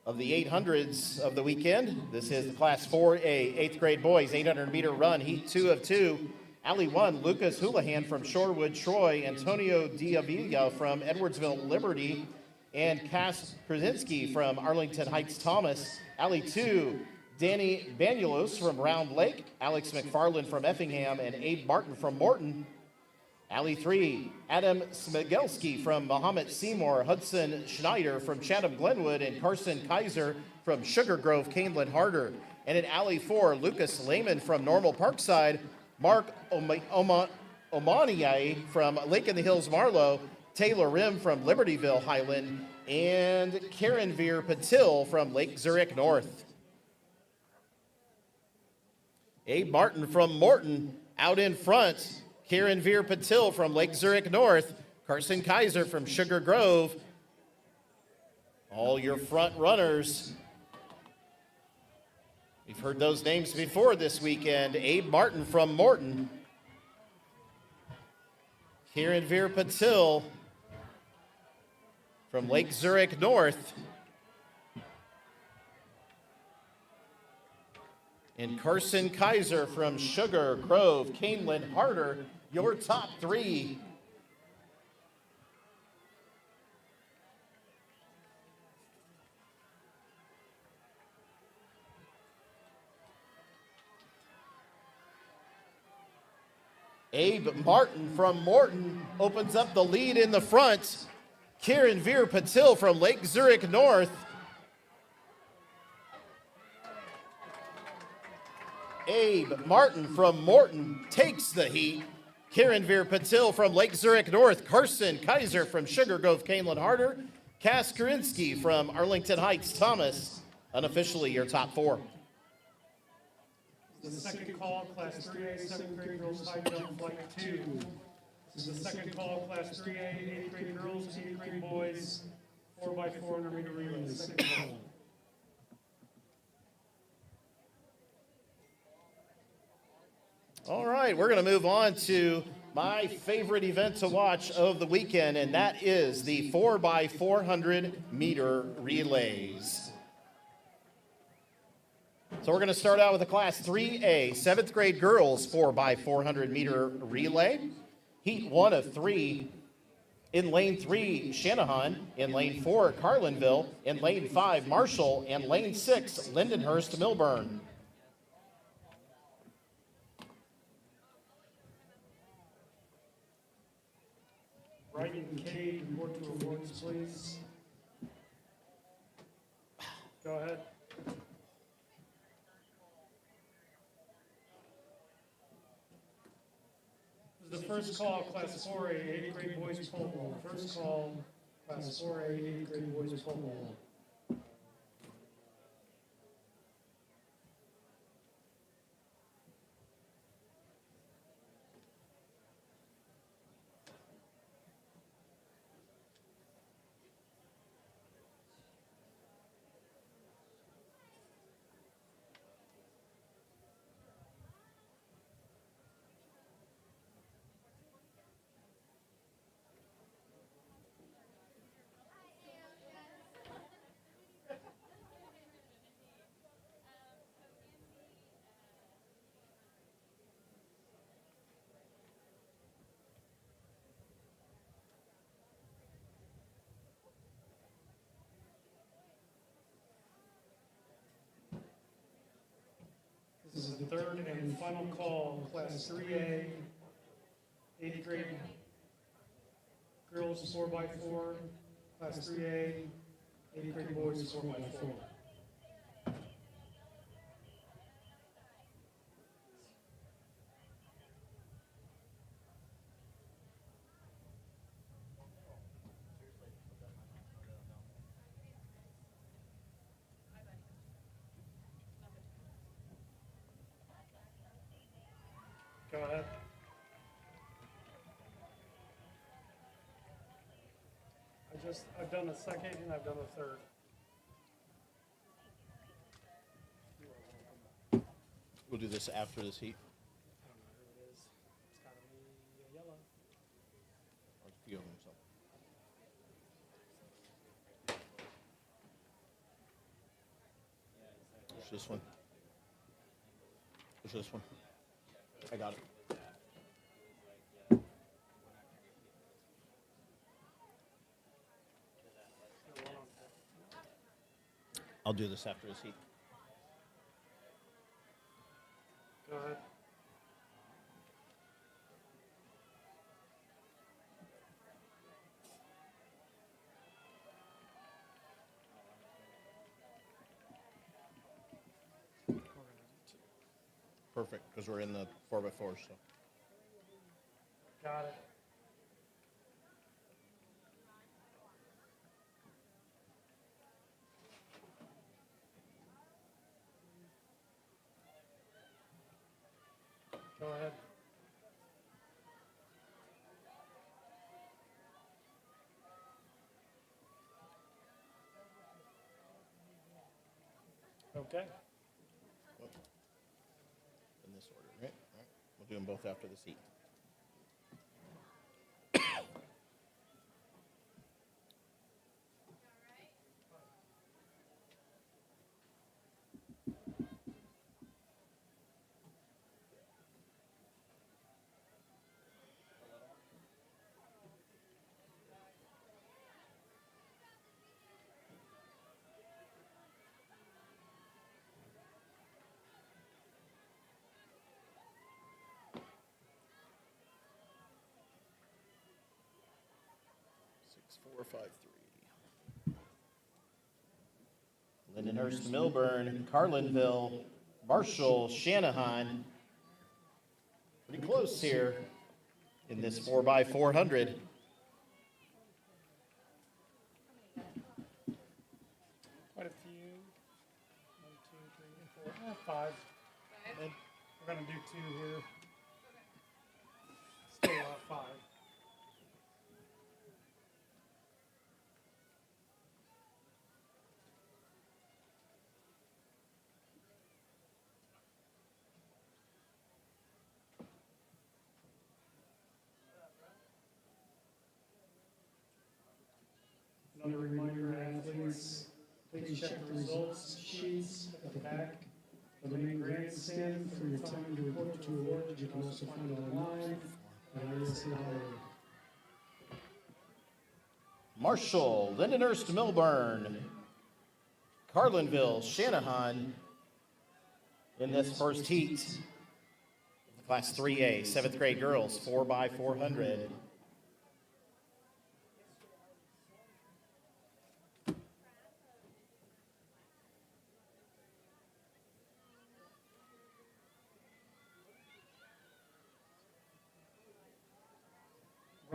Speaker 1: of the 800s of the weekend. This is the Class 4A 8th grade boys 800-meter run, heat 2 of 2. Alley 1, Lucas Houlihan from Shorewood, Troy, Antonio Diavilla from Edwardsville, Liberty, and Cass Krasinski from Arlington Heights, Thomas. Alley 2, Danny Banulos from Round Lake, Alex McFarland from Effingham, and Abe Martin from Morton. Alley 3, Adam Smigelski from Mahomet Seymour, Hudson Schneider from Chatham Glenwood, and Carson Kaiser from Sugar Grove, Canelan Harder. And in Alley 4, Lucas Lehman from Normal Parkside, Mark Omaniai from Lake in the Hills Marlow, Taylor Rim from Libertyville Highland, and Karen Veer Patil from Lake Zurich North. Abe Martin from Morton out in front. Karen Veer Patil from Lake Zurich North, Carson Kaiser from Sugar Grove. All your front runners. We've heard those names before this weekend. Abe Martin from Morton. Karen Veer Patil from Lake Zurich North. And Carson Kaiser from Sugar Grove, Canelan Harder. Your top 3. Abe Martin from Morton opens up the lead in the front. Karen Veer Patil from Lake Zurich North. Abe Martin from Morton takes the heat. Karen Veer Patil from Lake Zurich North, Carson Kaiser from Sugar Grove, Canelan Harder, Cass Karinsky from Arlington Heights, Thomas. Unofficially, your top 4.
Speaker 2: This is the second call, Class 3A, 7th grade girls, high jump, flight 2. This is the second call, Class 3A, 8th grade girls, 8th grade boys, 4x400 meter relay. Second call.
Speaker 1: All right, we're going to move on to my favorite event to watch of the weekend, and that is the 4x400 meter relays. So we're going to start out with the Class 3A 7th grade girls 4x400 meter relay. Heat 1 of 3. In lane 3, Shanahan. In lane 4, Carlinville. In lane 5, Marshall. And lane 6, Lindenhurst Milburn.
Speaker 2: Wright and Cade, report to awards, please. Go ahead. This This is the first call, Class 4A, 8th grade boys pole vault. First call, Class 4A, 8th grade boys pole vault. This is the third and final call, Class 3A, 8th grade girls 4x4, Class 3A, 8th grade boys 4x4. Go ahead. I've done the second and I've done the third.
Speaker 1: We'll do this after this heat.
Speaker 2: I don't know who it is. It's gotta be yellow.
Speaker 1: Or a few of them, so. Push this one. Push this one. I got it. I'll do this after this heat.
Speaker 2: Go ahead.
Speaker 1: Perfect, because we're in the 4x4, so.
Speaker 2: Got it. Go ahead. Okay.
Speaker 1: In this order, right? All right. We'll do them both after this heat. Six, 4, 5, 3. Lindenhurst, Milburn, Carlinville, Marshall, Shanahan. Pretty close here in this 4x400.
Speaker 2: Quite a few. 1, 2, 3, 4, 5. We're gonna do 2 here. Still 5. Another reminder, athletes, please check the results sheets at the back of the main grandstand for your time to report to awards. You can also find it online at IESA.org.
Speaker 1: Marshall, Lindenhurst, Milburn, Carlinville, Shanahan in this first heat. Class 3A, 7th grade girls, 4x400.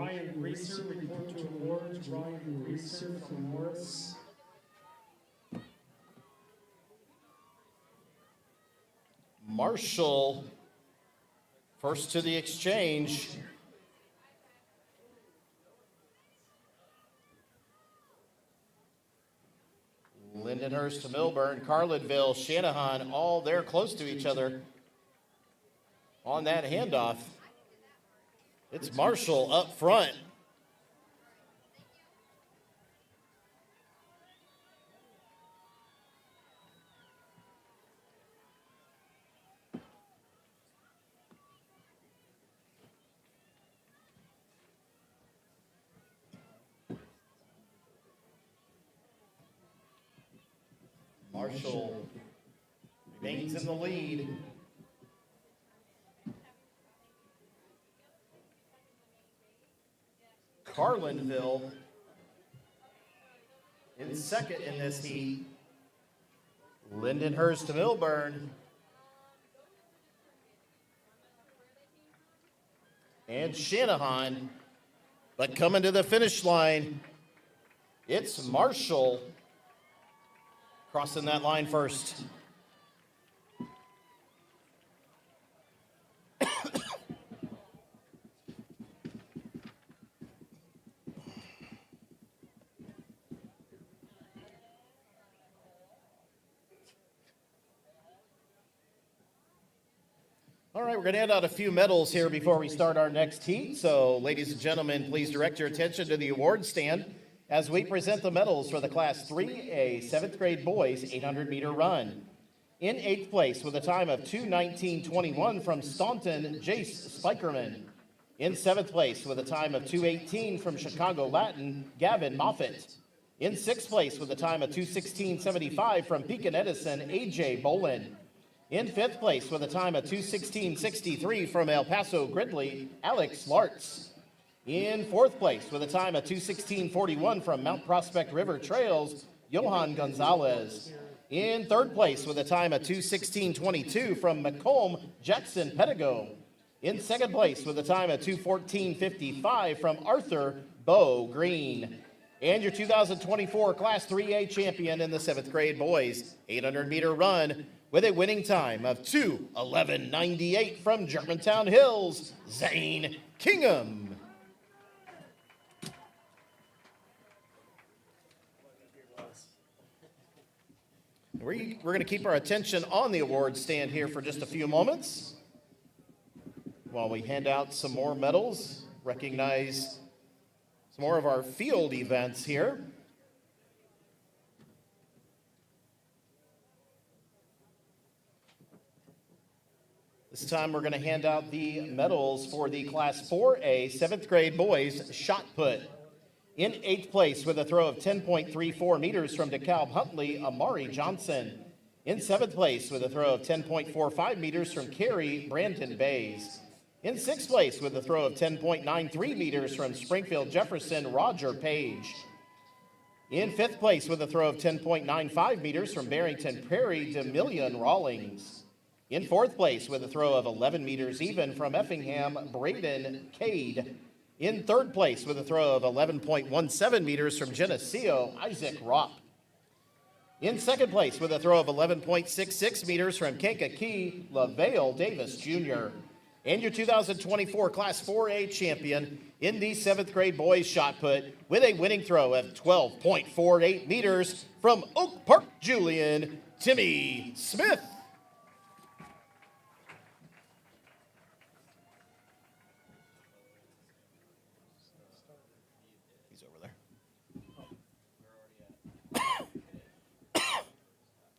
Speaker 2: Ryan Reeser, report to awards. Ryan Reeser from Morris.
Speaker 1: Marshall, first to the exchange. Lindenhurst to Milburn, Carlinville, Shanahan, all there close to each other on that handoff. It's Marshall up front. Marshall remains in the lead. Carlinville in second in this heat. Lindenhurst to Milburn. And Shanahan. But coming to the finish line, it's Marshall crossing that line first. All right, we're going to hand out a few medals here before we start our next heat. So, ladies and gentlemen, please direct your attention to the award stand as we present the medals for the Class 3A 7th grade boys 800-meter run. In 8th place with a time of 2:19.21 from Staunton, Jace Spikerman. In 7th place with a time of 2:18 from Chicago Latin, Gavin Moffitt. In 6th place with a time of 2:16.75 from Pekin Edison, AJ Bolin. In 5th place with a time of 2:16.63 from El Paso Gridley, Alex Lartz. In 4th place with a time of 2:16.41 from Mount Prospect River Trails, Johan Gonzalez. In 3rd place with a time of 2:16.22 from Macomb Jackson Pedigo. In 2nd place with a time of 2:14.55 from Arthur Bo Green. And your 2024 Class 3A champion in the 7th grade boys 800-meter run with a winning time of 2:11.98 from Germantown Hills, Zane Kingham. We're going to keep our attention on the award stand here for just a few moments while we hand out some more medals, recognize some more of our field events here. This time we're going to hand out the medals for the Class 4A 7th grade boys shot put. In 8th place with a throw of 10.34 meters from DeKalb Huntley, Amari Johnson. In 7th place with a throw of 10.45 meters from Cary Brandon Bays. In 6th place with a throw of 10.93 meters from Springfield Jefferson, Roger Page. In 5th place with a throw of 10.95 meters from Barrington Prairie, Demillion Rawlings. In 4th place with a throw of 11 meters even from Effingham, Braden Cade. In 3rd place with a throw of 11.17 meters from Geneseo, Isaac Ropp. In 2nd place with a throw of 11.66 meters from Kankakee, LaVale Davis Jr. And your 2024 Class 4A champion in the 7th grade boys shot put with a winning throw of 12.48 meters from Oak Park Julian, Timmy Smith.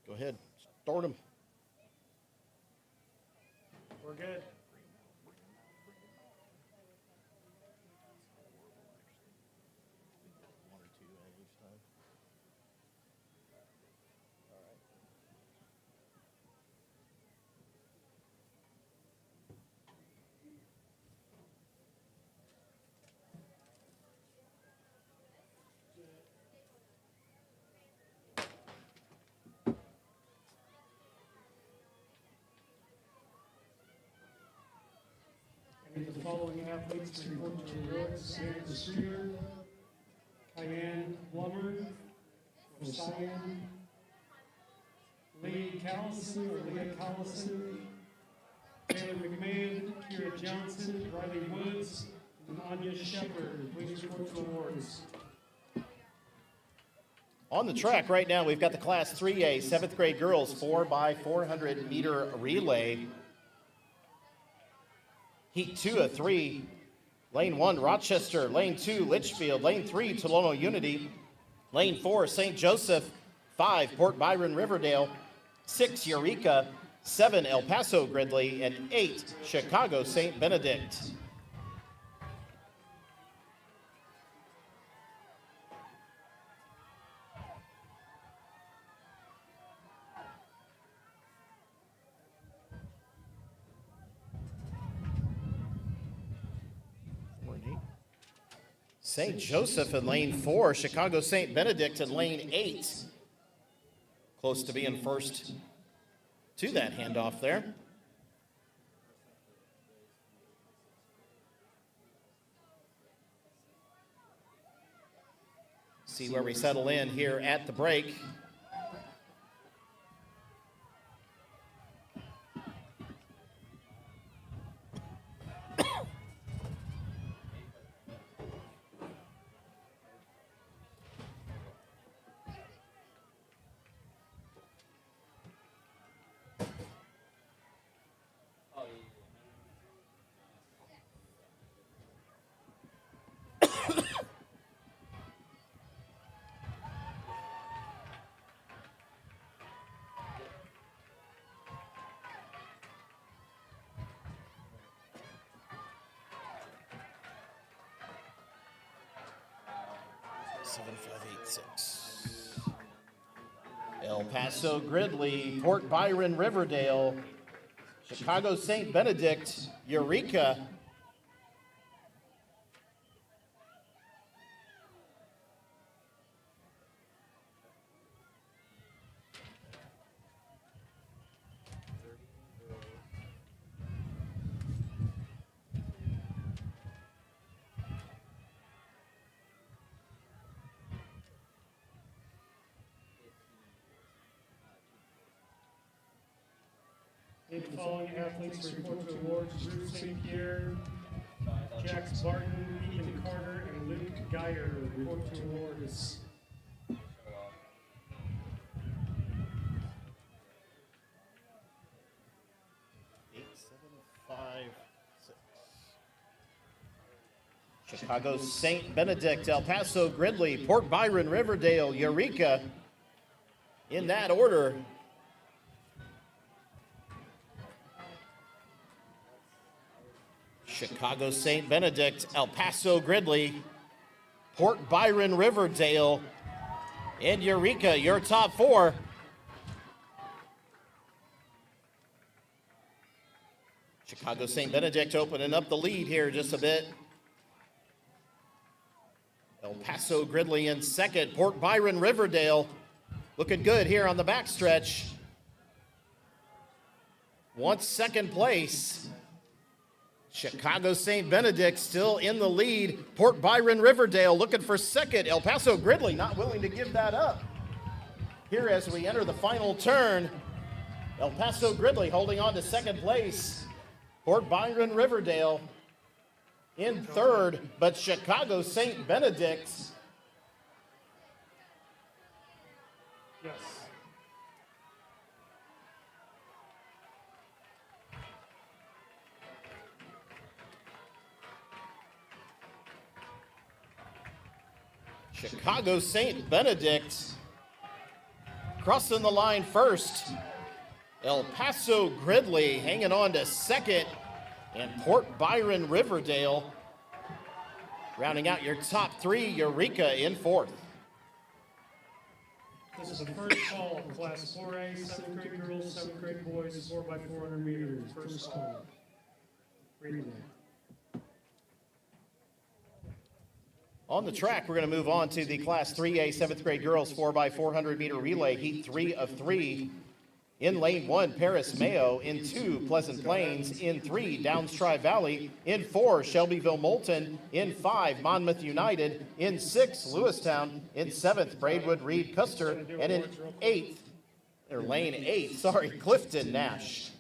Speaker 1: Go ahead, start him.
Speaker 2: We're good. following athletes report to awards: Samantha Streeter, Cayenne Blummer, for Cyan, Lee Callison or Leah Callison, Taylor McMahon, Kira Johnson, Riley Woods, and Anya Shepard. Please report to awards.
Speaker 1: On the track right now, we've got the Class 3A 7th grade girls 4x400 meter relay. Heat 2 of 3. Lane 1, Rochester. Lane 2, Litchfield. Lane 3, Tolono Unity. Lane 4, St. Joseph. 5, Port Byron Riverdale. 6, Eureka. 7, El Paso Gridley. And 8, Chicago St. Benedict. St. Joseph in lane 4, Chicago St. Benedict in lane 8. Close to being first to that handoff there. See where we settle in here at the break. El Paso Gridley, Port Byron Riverdale, Chicago St. Benedict, Eureka.
Speaker 2: The following athletes report to awards: Ruth St. Pierre, Jax Barton, Ethan Carter, and Luke Geyer report to awards.
Speaker 1: Chicago St. Benedict, El Paso Gridley, Port Byron Riverdale, Eureka. In that order. Chicago St. Benedict, El Paso Gridley, Port Byron Riverdale, and Eureka, your top 4. Chicago St. Benedict opening up the lead here just a bit. El Paso Gridley in second, Port Byron Riverdale looking good here on the backstretch. Wants second place. Chicago St. Benedict still in the lead. Port Byron Riverdale looking for second. El Paso Gridley not willing to give that up. Here as we enter the final turn, El Paso Gridley holding on to second place. Port Byron Riverdale in third, but Chicago St. Benedict.
Speaker 2: Yes.
Speaker 1: Chicago St. Benedict crossing the line first. El Paso Gridley hanging on to second, and Port Byron Riverdale rounding out your top 3, Eureka in fourth.
Speaker 2: This is the first call of Class 4A, 7th grade girls, 7th grade boys, 4x400 meters. First call. Relay.
Speaker 1: On the track, we're going to move on to the Class 3A 7th grade girls 4x400 meter relay, heat 3 of 3. In lane 1, Paris Mayo. In 2, Pleasant Plains. In 3, Downs Tri-Valley. In 4, Shelbyville Moulton. In 5, Monmouth United. In 6, Lewistown. In 7th, Braidwood Reed Custer. And in 8th, or lane 8, sorry, Clifton Nash.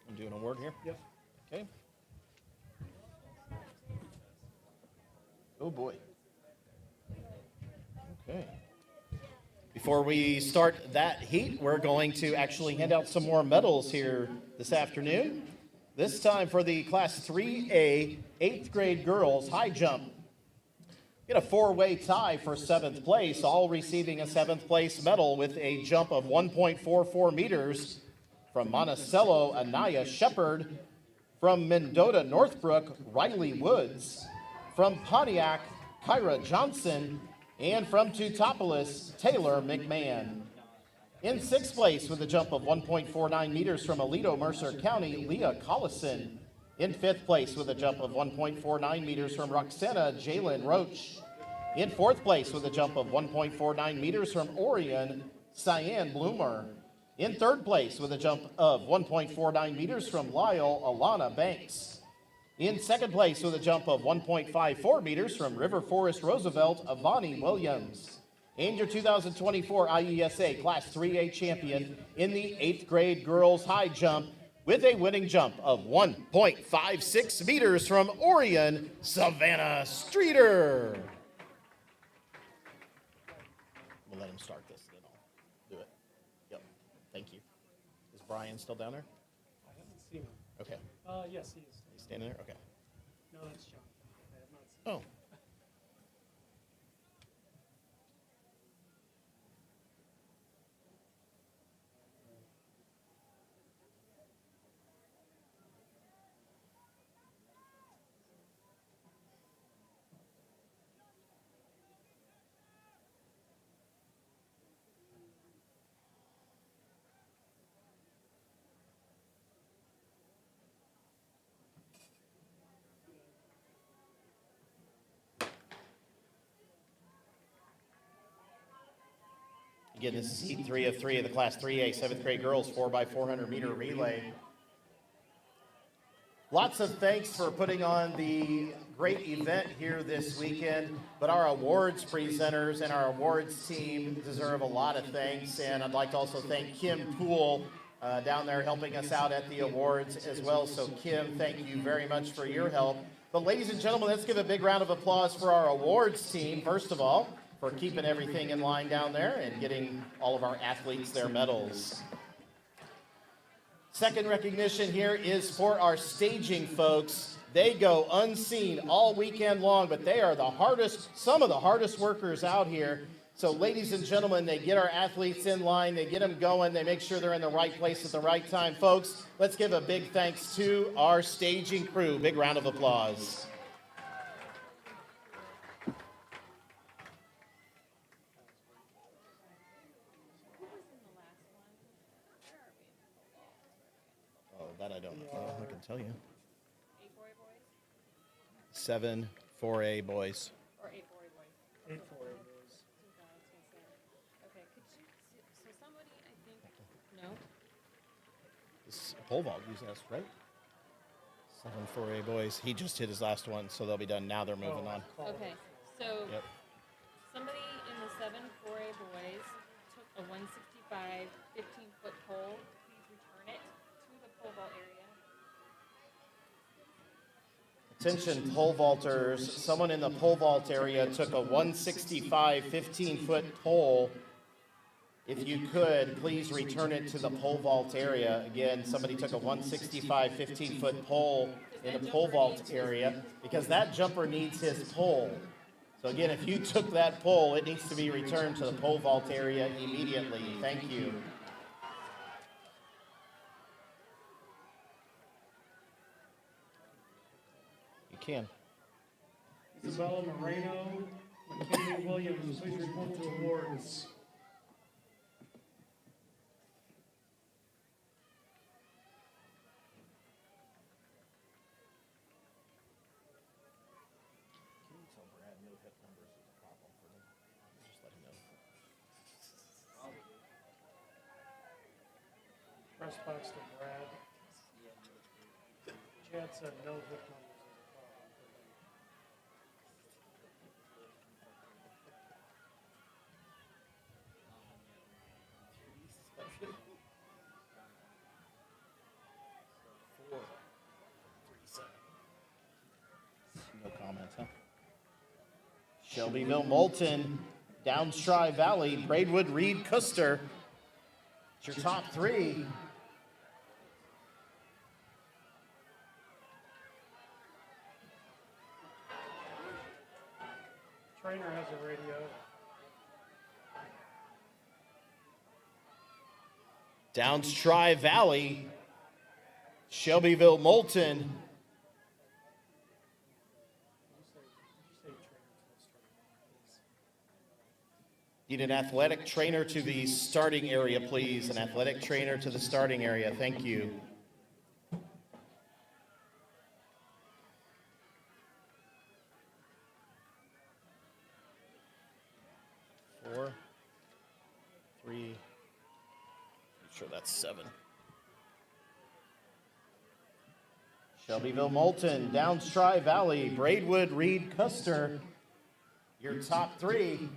Speaker 1: I'm doing a word here?
Speaker 2: Yep.
Speaker 1: Okay. Oh boy. Okay. Before we start that heat, we're going to actually hand out some more medals here this afternoon. This time for the Class 3A 8th grade girls high jump. Get a four-way tie for 7th place, all receiving a 7th place medal with a jump of 1.44 meters. From Monticello, Anaya Shepard. From Mendota Northbrook, Riley Woods. From Pontiac, Kyra Johnson. And from Teutopolis, Taylor McMahon. In 6th place with a jump of 1.49 meters from Aledo, Mercer County, Leah Collison. In 5th place with a jump of 1.49 meters from Roxana, Jalen Roach. In 4th place with a jump of 1.49 meters from Orion, Cyan Bloomer. In 3rd place with a jump of 1.49 meters from Lyle, Alana Banks. In 2nd place with a jump of 1.54 meters from River Forest Roosevelt, Avani Williams. And your 2024 IESA Class 3A champion in the 8th grade girls high jump with a winning jump of 1.56 meters from Orion, Savannah Streeter. We'll let him start this, then I'll do it. Yep, thank you. Is Brian still down there?
Speaker 2: I haven't seen him.
Speaker 1: Okay.
Speaker 2: Yes, he is.
Speaker 1: He's standing there? Okay.
Speaker 2: No, that's John. I have not seen
Speaker 1: Oh. Again, this is heat 3 of 3 of the Class 3A 7th grade girls 4x400 meter relay. Lots of thanks for putting on the great event here this weekend, but our awards presenters and our awards team deserve a lot of thanks, and I'd like to also thank Kim Poole down there helping us out at the awards as well. So Kim, thank you very much for your help. But ladies and gentlemen, let's give a big round of applause for our awards team, first of all, for keeping everything in line down there and getting all of our athletes their medals. Second recognition here is for our staging folks. They go unseen all weekend long, but they are some of the hardest workers out here. So ladies and gentlemen, they get our athletes in line, they get them going, they make sure they're in the right place at the right time. Folks, let's give a big thanks to our staging crew. Big round of applause. That I don't know. I can tell you.
Speaker 3: 8-4A boys?
Speaker 1: 7 4A boys.
Speaker 3: Or 8-4A boys?
Speaker 2: 8-4 boys.
Speaker 3: I was gonna say. Okay, could you, so somebody, I think, no?
Speaker 1: This pole vault you asked, right? 7 4A boys. He just hit his last one, so they'll be done. Now they're moving on.
Speaker 3: Okay, so
Speaker 1: Yep.
Speaker 3: somebody in the 7-4A boys took a 165 15-foot pole. Please return it to the pole vault area.
Speaker 1: Attention pole vaulters. Someone in the pole vault area took a 165 15-foot pole. If you could, please return it to the pole vault area. Again, somebody took a 165 15-foot pole in the pole vault area because that jumper needs his pole. So again, if you took that pole, it needs to be returned to the pole vault area immediately. Thank you. You can.
Speaker 2: Isabella Moreno, McKinley Williams, please report to awards. press box to Brad. Chad said no hip numbers is a problem for him.
Speaker 1: No comments, huh? Shelbyville Moulton, Downstry Valley, Braidwood Reed Custer. It's your top three.
Speaker 2: Trainer has a radio.
Speaker 1: Downstry Valley, Shelbyville Moulton. Need an athletic trainer to the starting area, please. An athletic trainer to the starting area. Thank you. Four, three, I'm sure that's 7. Shelbyville Moulton, Downstry Valley, Braidwood Reed Custer. Your top three.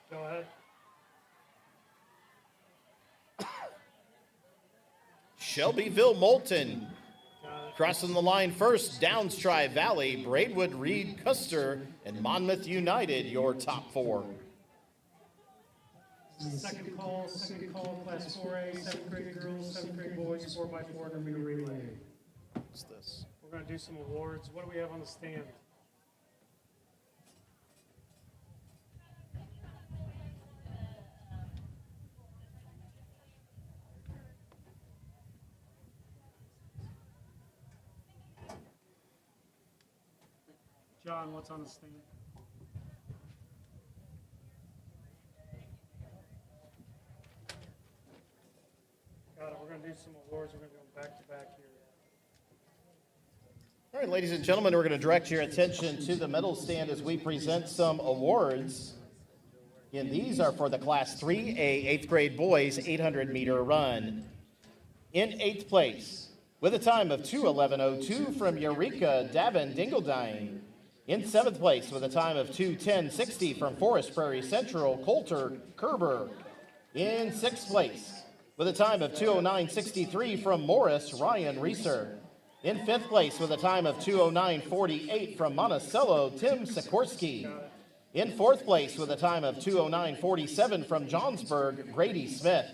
Speaker 2: Go ahead.
Speaker 1: Shelbyville Moulton. Crossing the line first, Downstry Valley, Braidwood Reed Custer, and Monmouth United, your top 4.
Speaker 2: Second call, class 4A, 7th grade girls, 7th grade boys, 4x400 meter relay.
Speaker 1: What's this?
Speaker 2: We're gonna do some awards. What do we have on the stand? John, what's on the stand? Got it. We're gonna do some awards. We're gonna do them back to back here.
Speaker 1: All right, ladies and gentlemen, we're going to direct your attention to the medal stand as we present some awards. Again, these are for the Class 3A 8th grade boys 800 meter run. In 8th place, with a time of 2:11:02 from Eureka, Davin Dingledine. In 7th place, with a time of 2:10:60 from Forest Prairie Central, Coulter Kerber. In 6th place, with a time of 2:09:63 from Morris, Ryan Reeser. In 5th place, with a time of 2:09:48 from Monticello, Tim Sikorsky. In 4th place, with a time of 2:09:47 from Johnsburg, Grady Smith.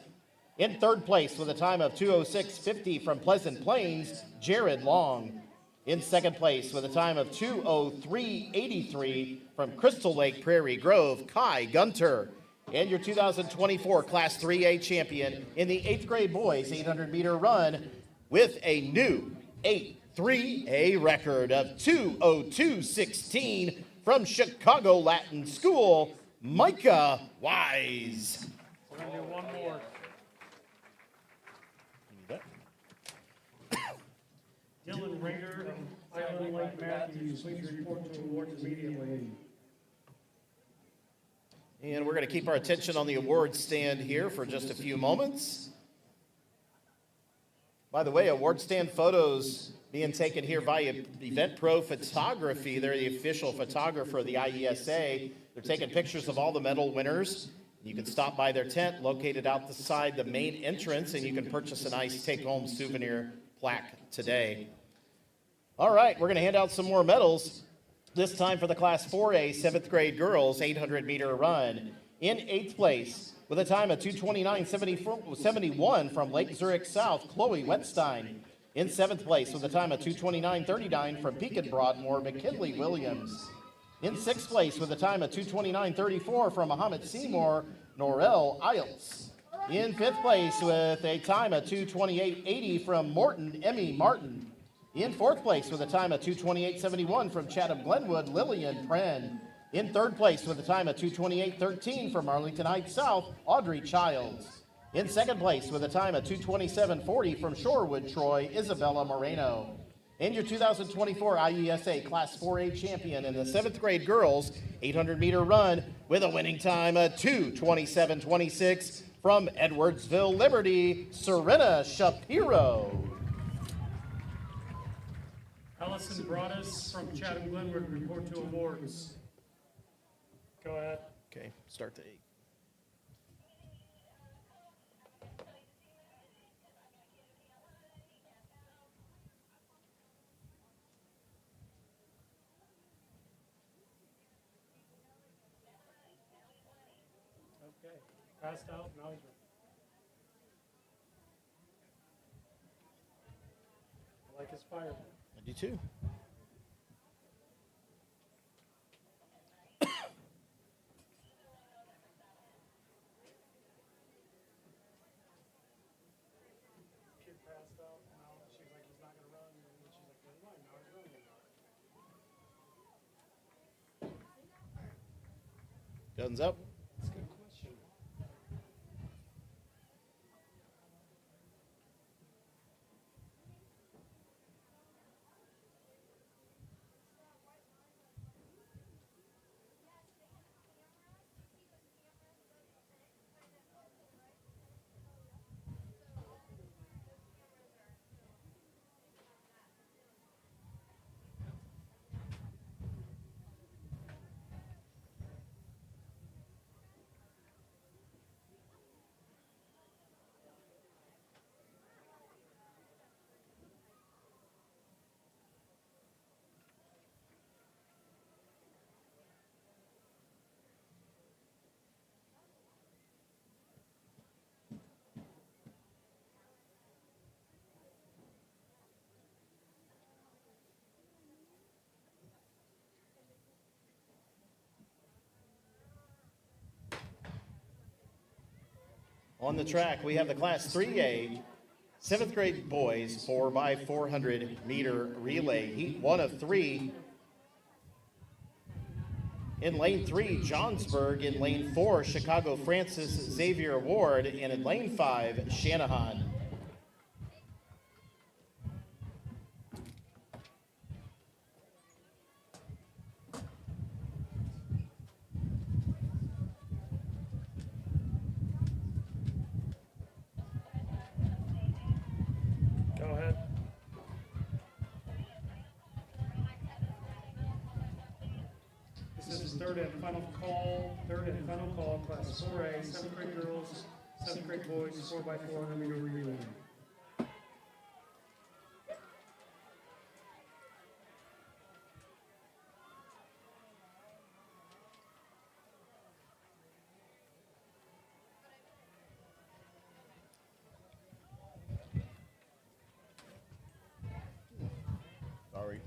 Speaker 1: In 3rd place, with a time of 2:06:50 from Pleasant Plains, Jared Long. In 2nd place, with a time of 2:03:83 from Crystal Lake Prairie Grove, Kai Gunter. And your 2024 Class 3A champion in the 8th grade boys 800 meter run with a new 8-3A record of 2:02:16 from Chicago Latin School, Micah Wise.
Speaker 2: We're gonna do one more. Dylan Rader of Island Lake Matthews, please report to awards immediately.
Speaker 1: And we're going to keep our attention on the awards stand here for just a few moments. By the way, award stand photos being taken here by Event Pro Photography. They're the official photographer of the IESA. They're taking pictures of all the medal winners. You can stop by their tent located outside the main entrance, and you can purchase a nice take-home souvenir plaque today. All right, we're going to hand out some more medals, this time for the Class 4A 7th grade girls 800 meter run. In 8th place, with a time of 2:29:71 from Lake Zurich South, Chloe Wetstein. In 7th place, with a time of 2:29:39 from Pekin Broadmoor, McKinley Williams. In 6th place, with a time of 2:29:34 from Muhammad Seymour, Norel Iles. In 5th place, with a time of 2:28:80 from Morton Emmy Martin. In 4th place, with a time of 2:28:71 from Chatham Glenwood, Lillian Pren. In third place with a time of 2:28.13 from Arlington Heights South, Audrey Childs. In second place with a time of 2:27.40 from Shorewood, Troy, Isabella Moreno. And your 2024 IESA Class 4A champion in the 7th grade girls 800-meter run with a winning time of 2:27.26 from Edwardsville Liberty, Serena Shapiro.
Speaker 2: Allison Broadus from Chatham Glenwood, report to awards. Go ahead.
Speaker 1: Okay, start the 8.
Speaker 2: Okay, passed out, now he's ready. I like his fire.
Speaker 1: I do too.
Speaker 2: Kid passed out, now she's like, he's not gonna run, and then she's like, never mind, now he's running.
Speaker 1: Guns up.
Speaker 2: That's a good question.
Speaker 1: On the track, we have the Class 3A 7th grade boys 4x400 meter relay. Heat 1 of 3. In lane 3, Johnsburg. In lane 4, Chicago Francis Xavier Ward. And in lane 5, Shanahan.
Speaker 2: Go ahead. This is third and final call, class 4A, 7th grade girls, 7th grade boys, 4x400 meter relay.
Speaker 1: Sorry.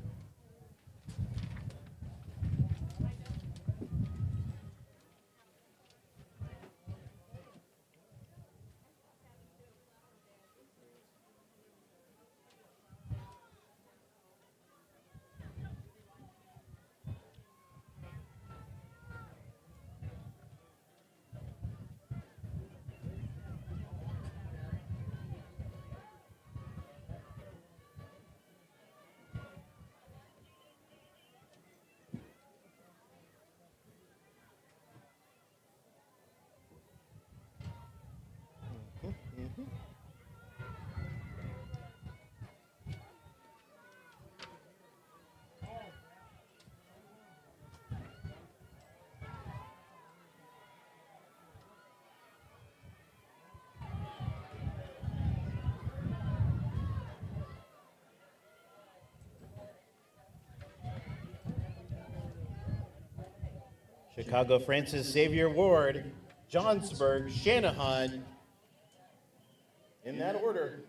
Speaker 1: Chicago Francis Xavier Ward, Johnsburg, Shanahan. In that order.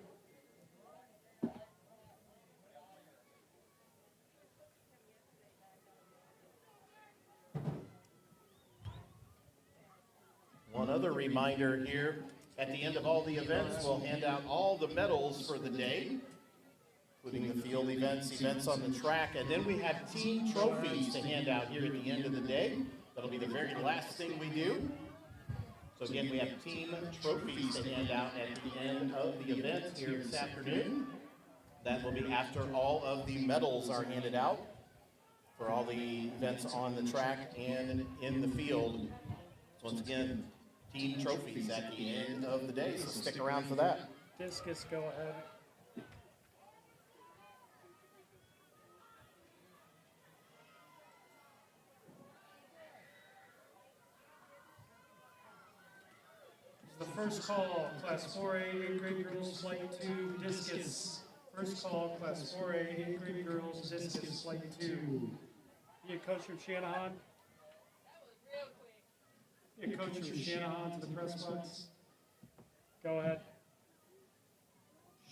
Speaker 1: One other reminder here, at the end of all the events, we'll hand out all the medals for the day. including the field events, events on the track, and then we have team trophies to hand out here at the end of the day. That'll be the very last thing we do. So again, we have team trophies to hand out at the end of the event here this afternoon. That will be after all of the medals are handed out for all the events on the track and in the field. So once again, team trophies at the end of the day, so stick around for that.
Speaker 2: Discus, go ahead. The first call, Class 4A, 8th grade girls, Flight 2, discus. First call, Class 4A, 8th grade girls, discus, Flight 2. You coach from Shanahan? You coach from Shanahan to the press box. Go ahead.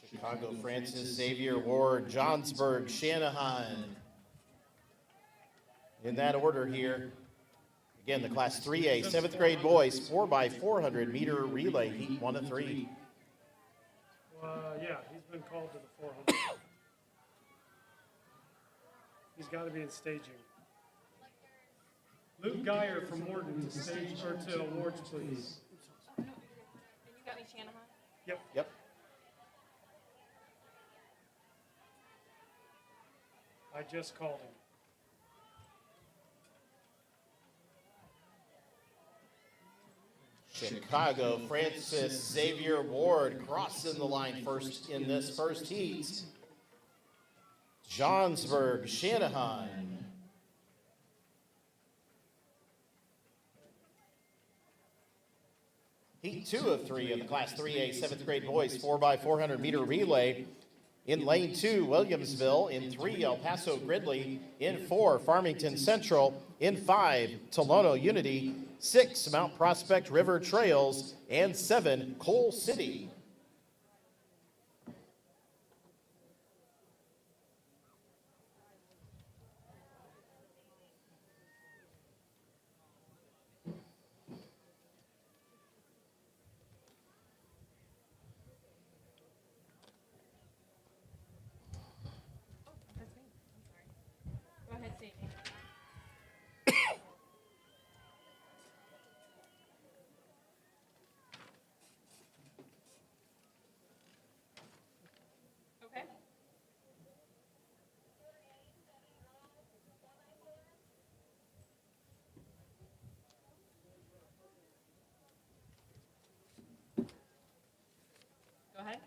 Speaker 1: Chicago, Francis, Xavier, Ward, Johnsburg, Shanahan. In that order here. Again, the Class 3A, 7th grade boys, 4x400 meter relay, heat 1 of 3.
Speaker 2: Yeah, he's been called to the 400. He's got to be in staging. Luke Geyer from Morton to stage or to awards, please.
Speaker 3: And you got me Shanahan?
Speaker 1: Yep.
Speaker 2: I just called him.
Speaker 1: Chicago, Francis, Xavier, Ward crossing the line first in this first heat. Johnsburg, Shanahan. Heat 2 of 3 of the Class 3A 7th grade boys 4x400 meter relay. In lane 2, Williamsville. In 3, El Paso Gridley. In 4, Farmington Central. In 5, Tolono Unity. 6, Mount Prospect River Trails. And 7, Coal City.
Speaker 3: That's me. I'm sorry. Go ahead, Stacey. Okay. Go ahead.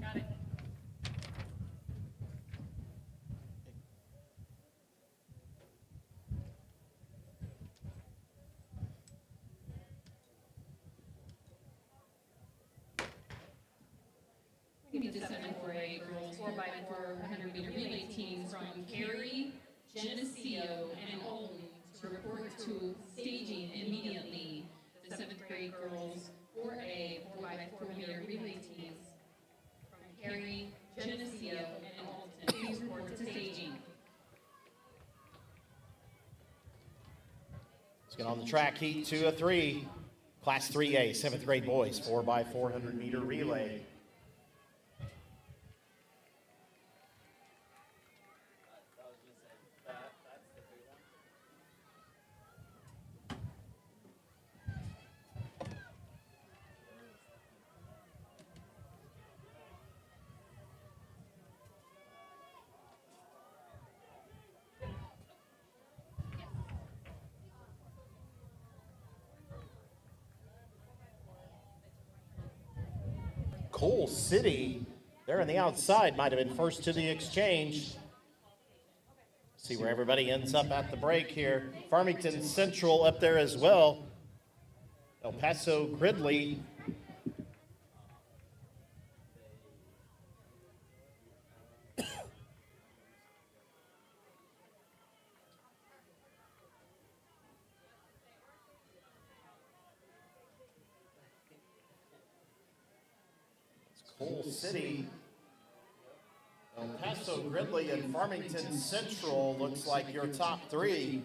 Speaker 3: Got it.
Speaker 10: We need the 7-4A girls 4x400 meter relay teams from Cary, Geneseo, and Alton to report to staging immediately. The 7th grade girls 4A 4x4 meter relay teams from Cary, Geneseo, and Alton, please report to staging.
Speaker 1: Let's get on the track, heat 2 of 3. Class 3A 7th grade boys 4x400 meter relay. Coal City, they're on the outside, might have been first to the exchange. See where everybody ends up at the break here. Farmington Central up there as well. El Paso Gridley. Coal City, El Paso Gridley, and Farmington Central looks like your top three.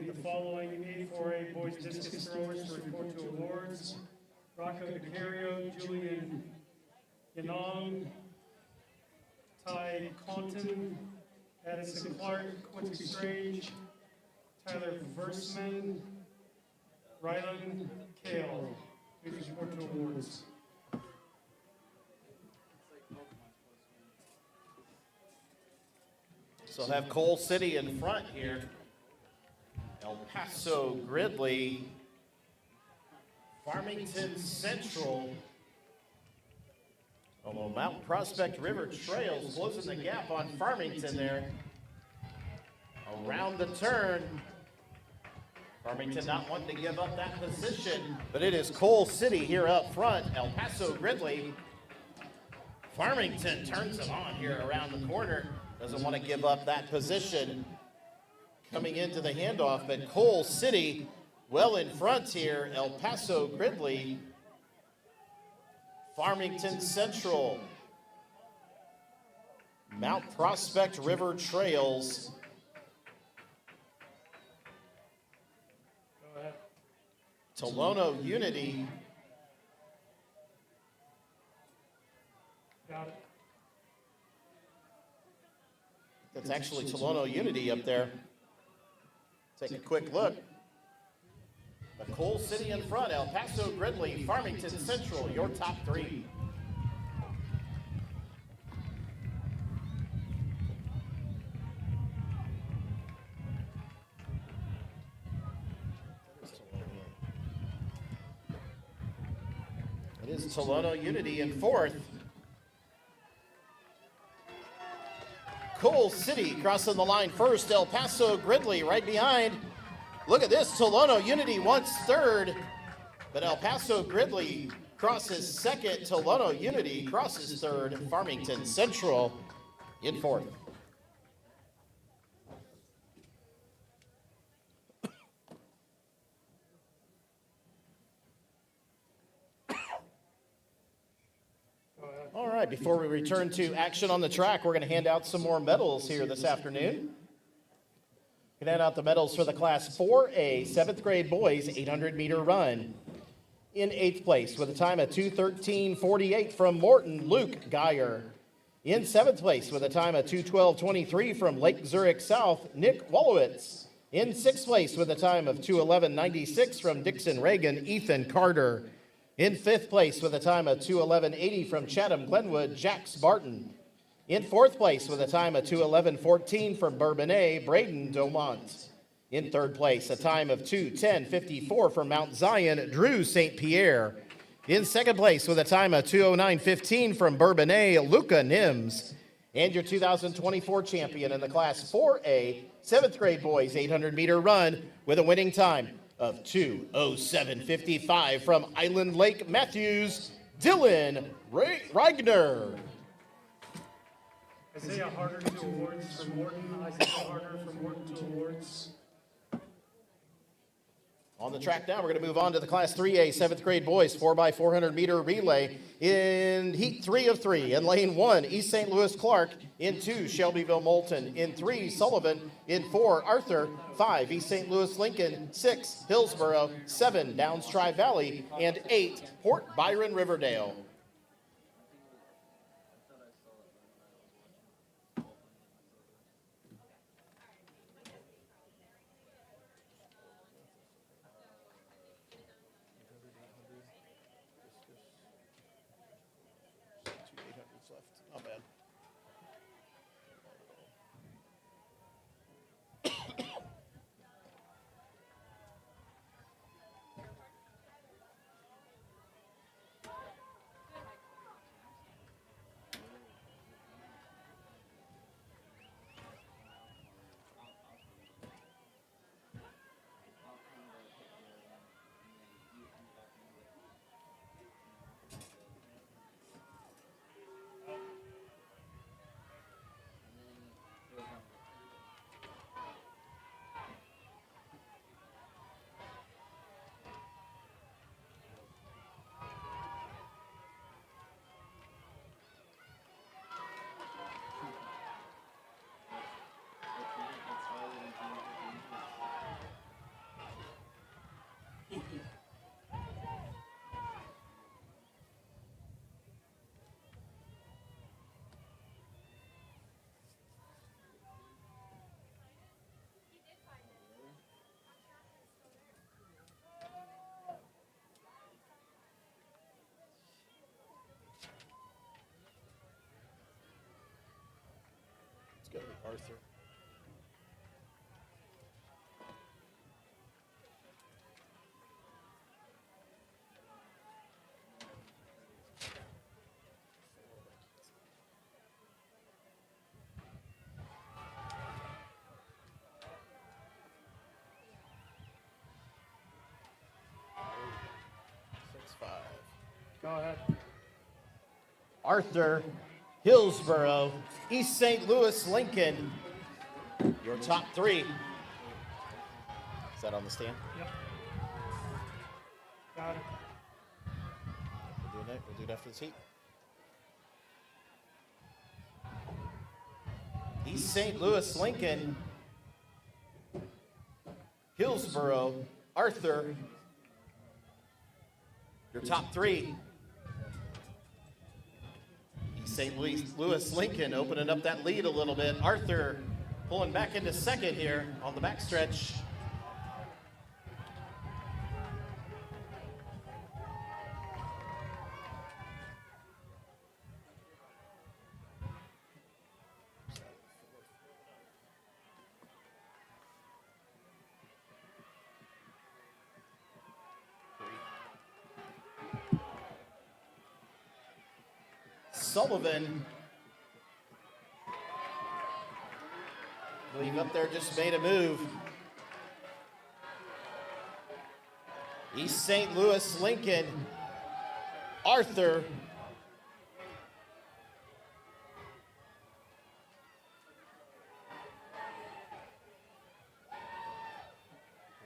Speaker 2: Need the following 8-4A boys discus throwers to report to awards. Rocco DeCario, Julian Yanong, Ty Conton, Addison Clark, Quincy Strange, Tyler Versman, Rylan Kale. Please report to awards.
Speaker 1: So have Coal City in front here. El Paso Gridley, Farmington Central. Although Mount Prospect River Trails closing the gap on Farmington there. Around the turn. Farmington not wanting to give up that position, but it is Coal City here up front. El Paso Gridley. Farmington turns it on here around the corner. Doesn't want to give up that position. Coming into the handoff, but Coal City well in front here. El Paso Gridley, Farmington Central, Mount Prospect River Trails.
Speaker 2: Go ahead.
Speaker 1: Tolono Unity.
Speaker 2: Got it.
Speaker 1: That's actually Tolono Unity up there. Take a quick look. But Coal City in front, El Paso Gridley, Farmington Central, your top three. It is Tolono Unity in fourth. Coal City crossing the line first. El Paso Gridley right behind. Look at this. Tolono Unity wants third, but El Paso Gridley crosses second. Tolono Unity crosses third. Farmington Central in fourth. All right, before we return to action on the track, we're going to hand out some more medals here this afternoon. We can hand out the medals for the Class 4A 7th grade boys 800-meter run. In 8th place with a time of 2:13.48 from Morton, Luke Geyer. In 7th place with a time of 2:12.23 from Lake Zurich South, Nick Wolowitz. In 6th place with a time of 2:11.96 from Dixon Reagan, Ethan Carter. In 5th place with a time of 2:11.80 from Chatham Glenwood, Jax Barton. In 4th place with a time of 2:11.14 from Bourbonnais, Braden Domont. In 3rd place, a time of 2:10.54 from Mount Zion, Drew St. Pierre. In 2nd place with a time of 2:09.15 from Bourbonnais, Luca Nims. And your 2024 champion in the Class 4A 7th grade boys 800-meter run with a winning time of 2:07.55 from Island Lake Matthews, Dylan Reigner.
Speaker 2: Isaiah Harder to awards from Morton. Isaiah Harder from Morton to awards.
Speaker 1: On the track now, we're going to move on to the Class 3A 7th grade boys 4x400-meter relay in heat 3 of 3. In lane 1, East St. Louis Clark. In 2, Shelbyville Moulton. In 3, Sullivan. In 4, Arthur. 5, East St. Louis Lincoln. 6, Hillsboro. 7, Downs Tri-Valley. And 8, Port Byron Riverdale. Not bad. go, Arthur.
Speaker 2: Go ahead.
Speaker 1: Arthur, Hillsborough, East St. Louis, Lincoln. Your top three. Is that on the stand?
Speaker 2: Yep. Got it.
Speaker 1: We'll do it after this heat. East St. Louis, Lincoln, Hillsborough, Arthur. Your top three. East St. Louis, Lincoln opening up that lead a little bit. Arthur pulling back into second here on the backstretch. Sullivan, I believe up there, just made a move. East St. Louis, Lincoln, Arthur. I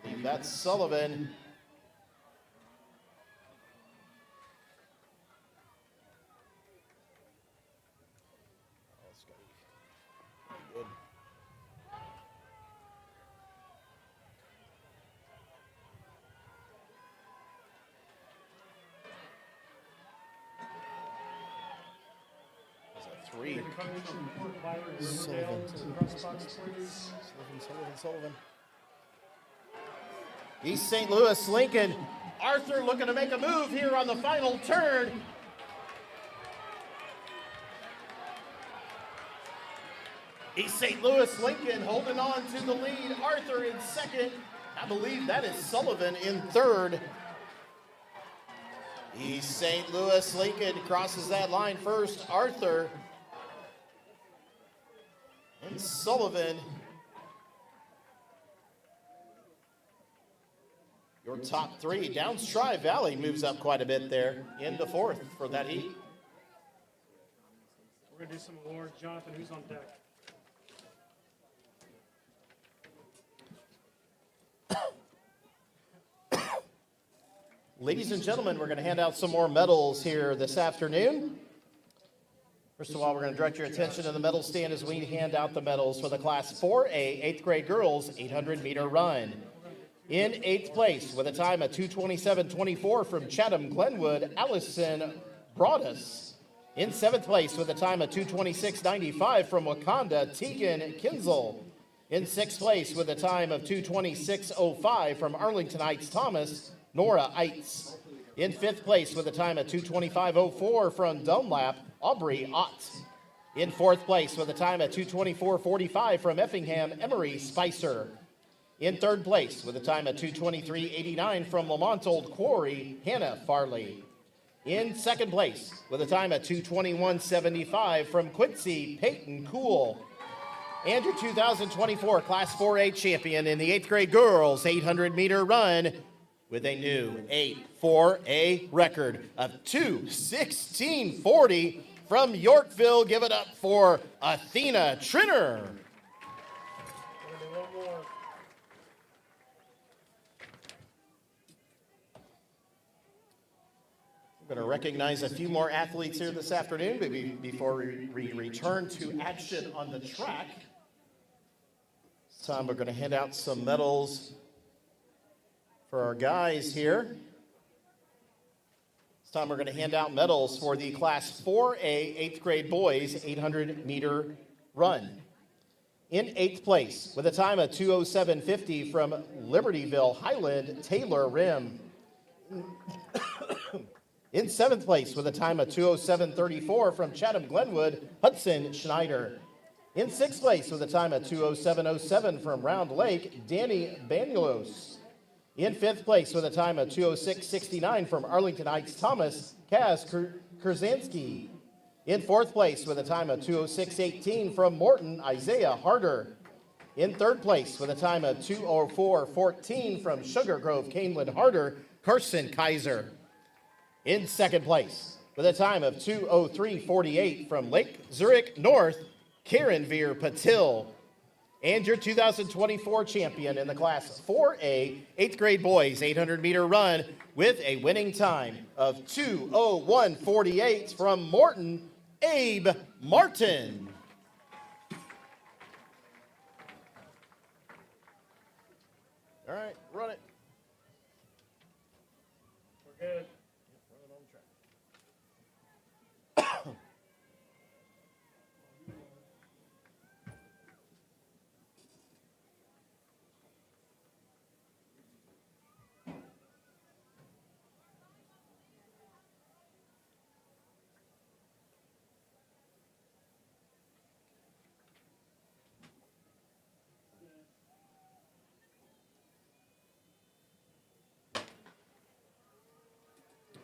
Speaker 1: believe that's Sullivan. Three. Sullivan. East St. Louis, Lincoln. Arthur looking to make a move here on the final turn. East St. Louis, Lincoln holding on to the lead. Arthur in second. I believe that is Sullivan in third. East St. Louis, Lincoln crosses that line first. Arthur and Sullivan. Your top three. Down Tri Valley moves up quite a bit there into fourth for that heat.
Speaker 2: We're going to do some awards. Jonathan, who's on deck?
Speaker 1: Ladies and gentlemen, we're going to hand out some more medals here this afternoon. First of all, we're going to direct your attention to the medal stand as we hand out the medals for the Class 4A 8th grade girls 800-meter run. In 8th place with a time of 2:27.24 from Chatham Glenwood, Allison Broadus. In 7th place with a time of 2:26.95 from Wakanda, Tegan Kinzel. In 6th place with a time of 2:26.05 from Arlington Heights Thomas, Nora Eitz. In 5th place with a time of 2:25.04 from Dunlap, Aubrey Ott. In 4th place with a time of 2:24.45 from Effingham, Emery Spicer. In 3rd place with a time of 2:23.89 from Lamont Old Quarry, Hannah Farley. In 2nd place with a time of 2:21.75 from Quincy, Peyton Cool. And your 2024 Class 4A champion in the 8th grade girls 800-meter run with a new 8-4A record of 2:16.40 from Yorkville. Give it up for Athena Trinner.
Speaker 2: We're going to do one more.
Speaker 1: We're going to recognize a few more athletes here this afternoon before we return to action on the track. This time we're going to hand out some medals for our guys here. This time we're going to hand out medals for the Class 4A 8th grade boys 800-meter run. In 8th place with a time of 2:07.50 from Libertyville Highland, Taylor Rim. In 7th place with a time of 2:07.34 from Chatham Glenwood, Hudson Schneider. In sixth place with a time of 2:07:07 from Round Lake, Danny Banulos. In fifth place with a time of 2:06:69 from Arlington Heights, Thomas Kaz Kurzanski. In fourth place with a time of 2:06:18 from Morton, Isaiah Harder. In third place with a time of 2:04:14 from Sugar Grove, Canewood Harder, Carson Kaiser. In second place with a time of 2:03:48 from Lake Zurich North, Karen Veer Patil. And your 2024 champion in the Class 4A 8th grade boys 800-meter run with a winning time of 2:01:48 from Morton, Abe Martin. All right, run it.
Speaker 2: We're good.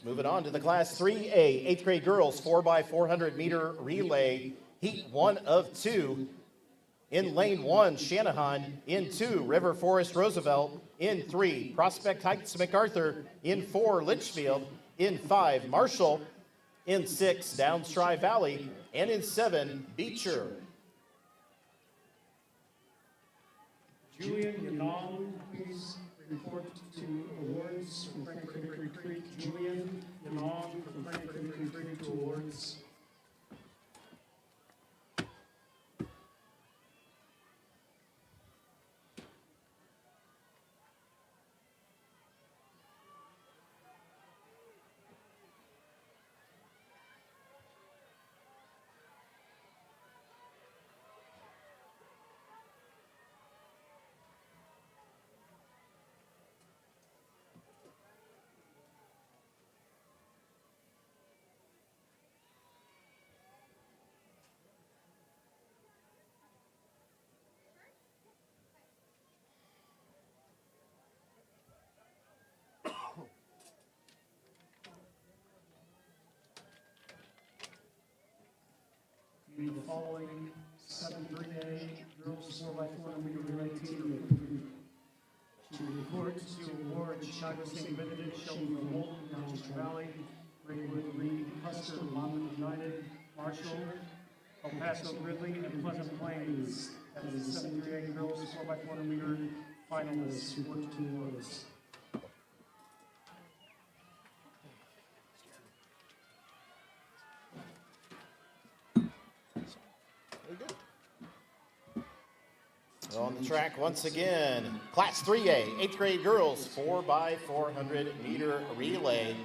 Speaker 1: Moving on to the Class 3A 8th grade girls 4x400-meter relay, heat 1 of 2. In lane 1, Shanahan. In 2, River Forest Roosevelt. In 3, Prospect Heights MacArthur. In 4, Litchfield. In 5, Marshall. In 6, Downs Tri Valley. And in 7, Beecher.
Speaker 2: Julian Yanong, please report to awards from Frankfurt Hickory Creek. Julian Yanong from Frankfurt Hickory Creek to awards. The following 7-3A girls 4x400-meter relay team to report to award Chicago St. Benedict, Shelton Walton, Downs Valley, Greenwood, Reed, Custer, Monmouth United, Marshall, El Paso, Ridley, and Pleasant Plains as the 7-3A girls 4x400-meter finalists who work to awards.
Speaker 1: On the track once again, Class 3A 8th grade girls 4x400-meter relay.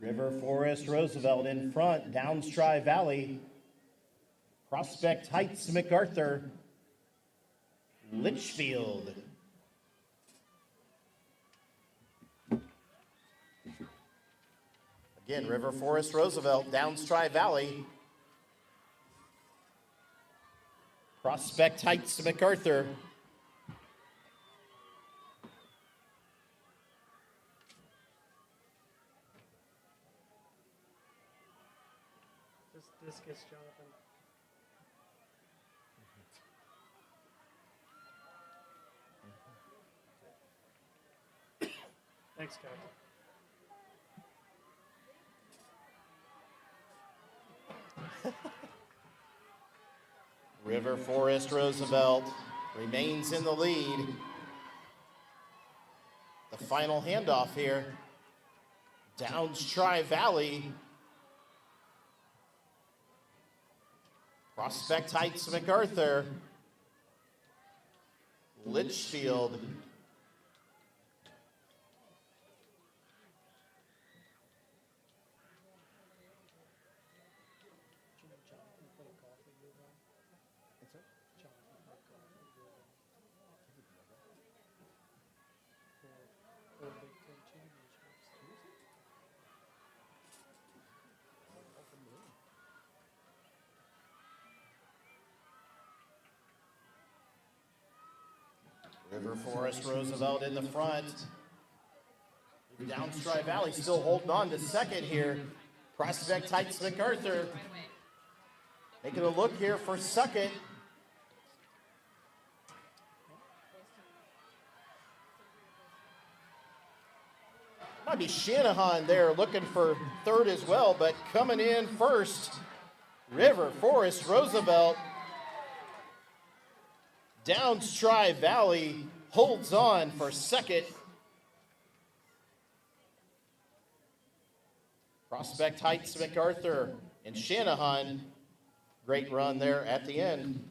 Speaker 1: River Forest Roosevelt in front, Downs Tri Valley, Prospect Heights MacArthur, Litchfield. Again, River Forest Roosevelt, Downs Tri Valley, Prospect Heights MacArthur.
Speaker 2: Just discus, Jonathan. Thanks, Captain.
Speaker 1: River Forest Roosevelt remains in the lead. The final handoff here. Downs Tri Valley. Prospect Heights MacArthur. Litchfield. River Forest Roosevelt in the front. Downstride Valley still holding on to second here. Prospect Heights MacArthur making a look here for second. Might be Shanahan there looking for third as well, but coming in first, River Forest Roosevelt. Downstride Valley holds on for second. Prospect Heights MacArthur and Shanahan, great run there at the end.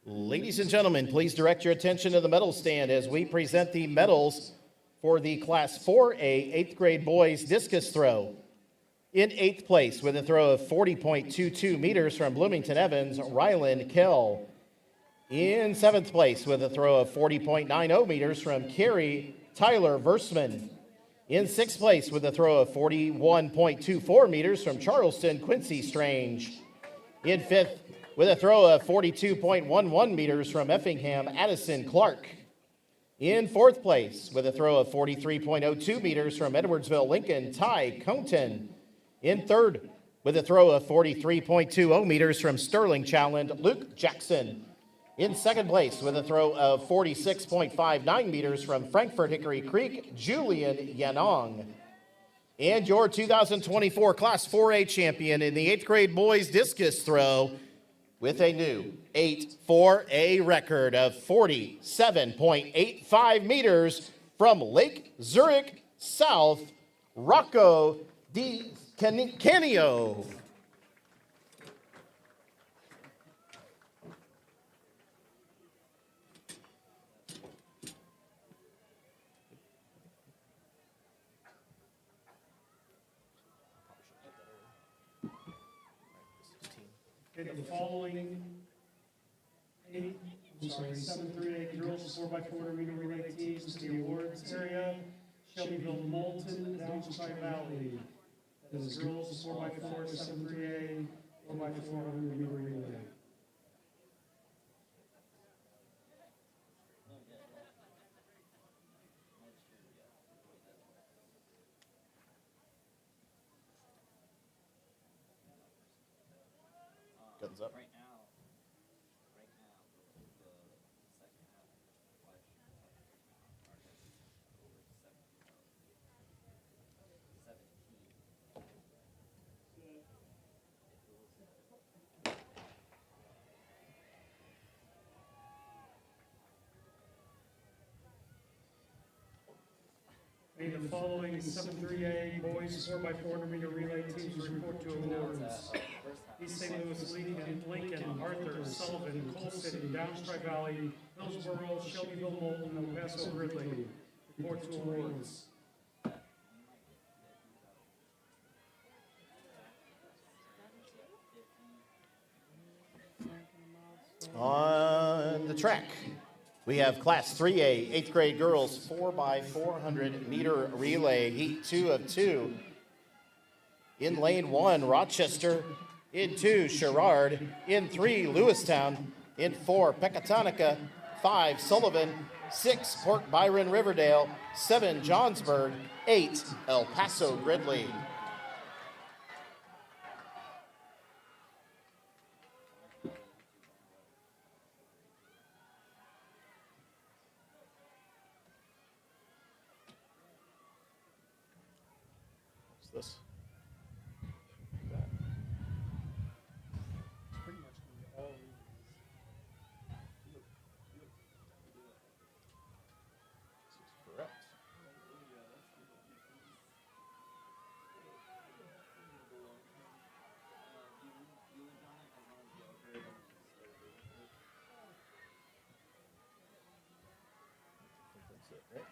Speaker 1: Ladies and gentlemen, please direct your attention to the medal stand as we present the medals for the Class 4A 8th grade boys discus throw. In 8th place with a throw of 40.22 meters from Bloomington Evans, Rylan Kell. In 7th place with a throw of 40.90 meters from Carey Tyler Versman. In 6th place with a throw of 41.24 meters from Charleston Quincy Strange. In 5th with a throw of 42.11 meters from Effingham Addison Clark. In 4th place with a throw of 43.02 meters from Edwardsville Lincoln Ty Conton. In 3rd with a throw of 43.20 meters from Sterling Challand Luke Jackson. In 2nd place with a throw of 46.59 meters from Frankfort Hickory Creek Julian Yanong. And your 2024 Class 4A champion in the 8th grade boys discus throw with a new 8-4A record of 47.85 meters from Lake Zurich South, Rocco Di Canio.
Speaker 2: Okay, the following 7th through 8th girls 4x400 meter relay teams to the awards area. Shelbyville, Moulton, Downside Valley. That is girls 4x4 7th through 8, 4x400 meter relay.
Speaker 1: Guns up.
Speaker 4: Right now, the second half of the question are over 17.
Speaker 2: May the following 7th through 8 boys 4x400 meter relay teams report to awards. East St. Louis, Lincoln, Arthur, Sullivan, Coal City, Downstride Valley, Hillsborough, Shelbyville, Moulton, El Paso, Gridley. Report to awards.
Speaker 1: On the track, we have Class 3A 8th grade girls 4x400 meter relay, heat 2 of 2. In lane 1, Rochester. In 2, Sherrard. In 3, Lewistown. In 4, Pecatonica. 5, Sullivan. 6, Port Byron Riverdale. 7, Johnsburg. 8, El Paso Gridley. What's this?
Speaker 2: Pretty much gonna be all
Speaker 1: Correct. That's it, right?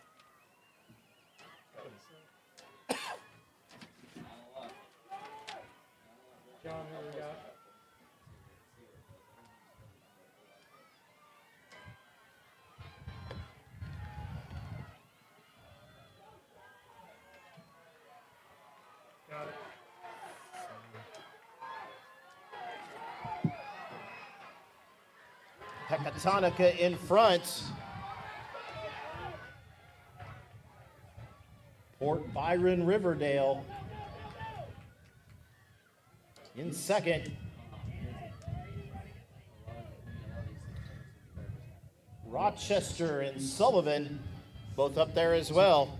Speaker 2: John, who we got?
Speaker 1: Pecatonica in front. Port Byron Riverdale in second. Rochester and Sullivan both up there as well.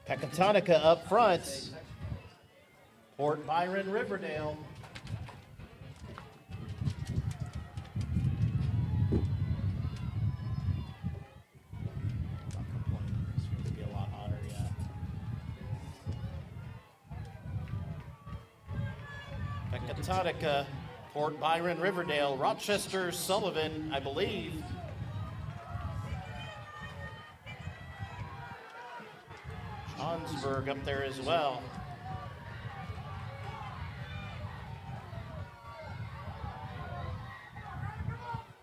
Speaker 1: Pecatonica up front. Port Byron Riverdale. It's be a lot hotter, yeah. Pecatonica, Port Byron Riverdale, Rochester, Sullivan, I believe. Johnsburg up there as well.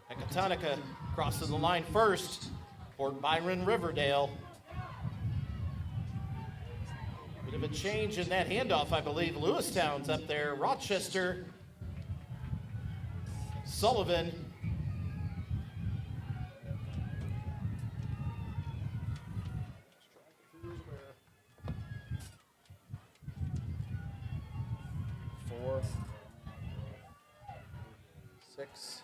Speaker 1: Pecatonica crosses the line first. Port Byron Riverdale. Bit of a change in that handoff, I believe. Lewistown's up there. Rochester. Sullivan. Four, 6,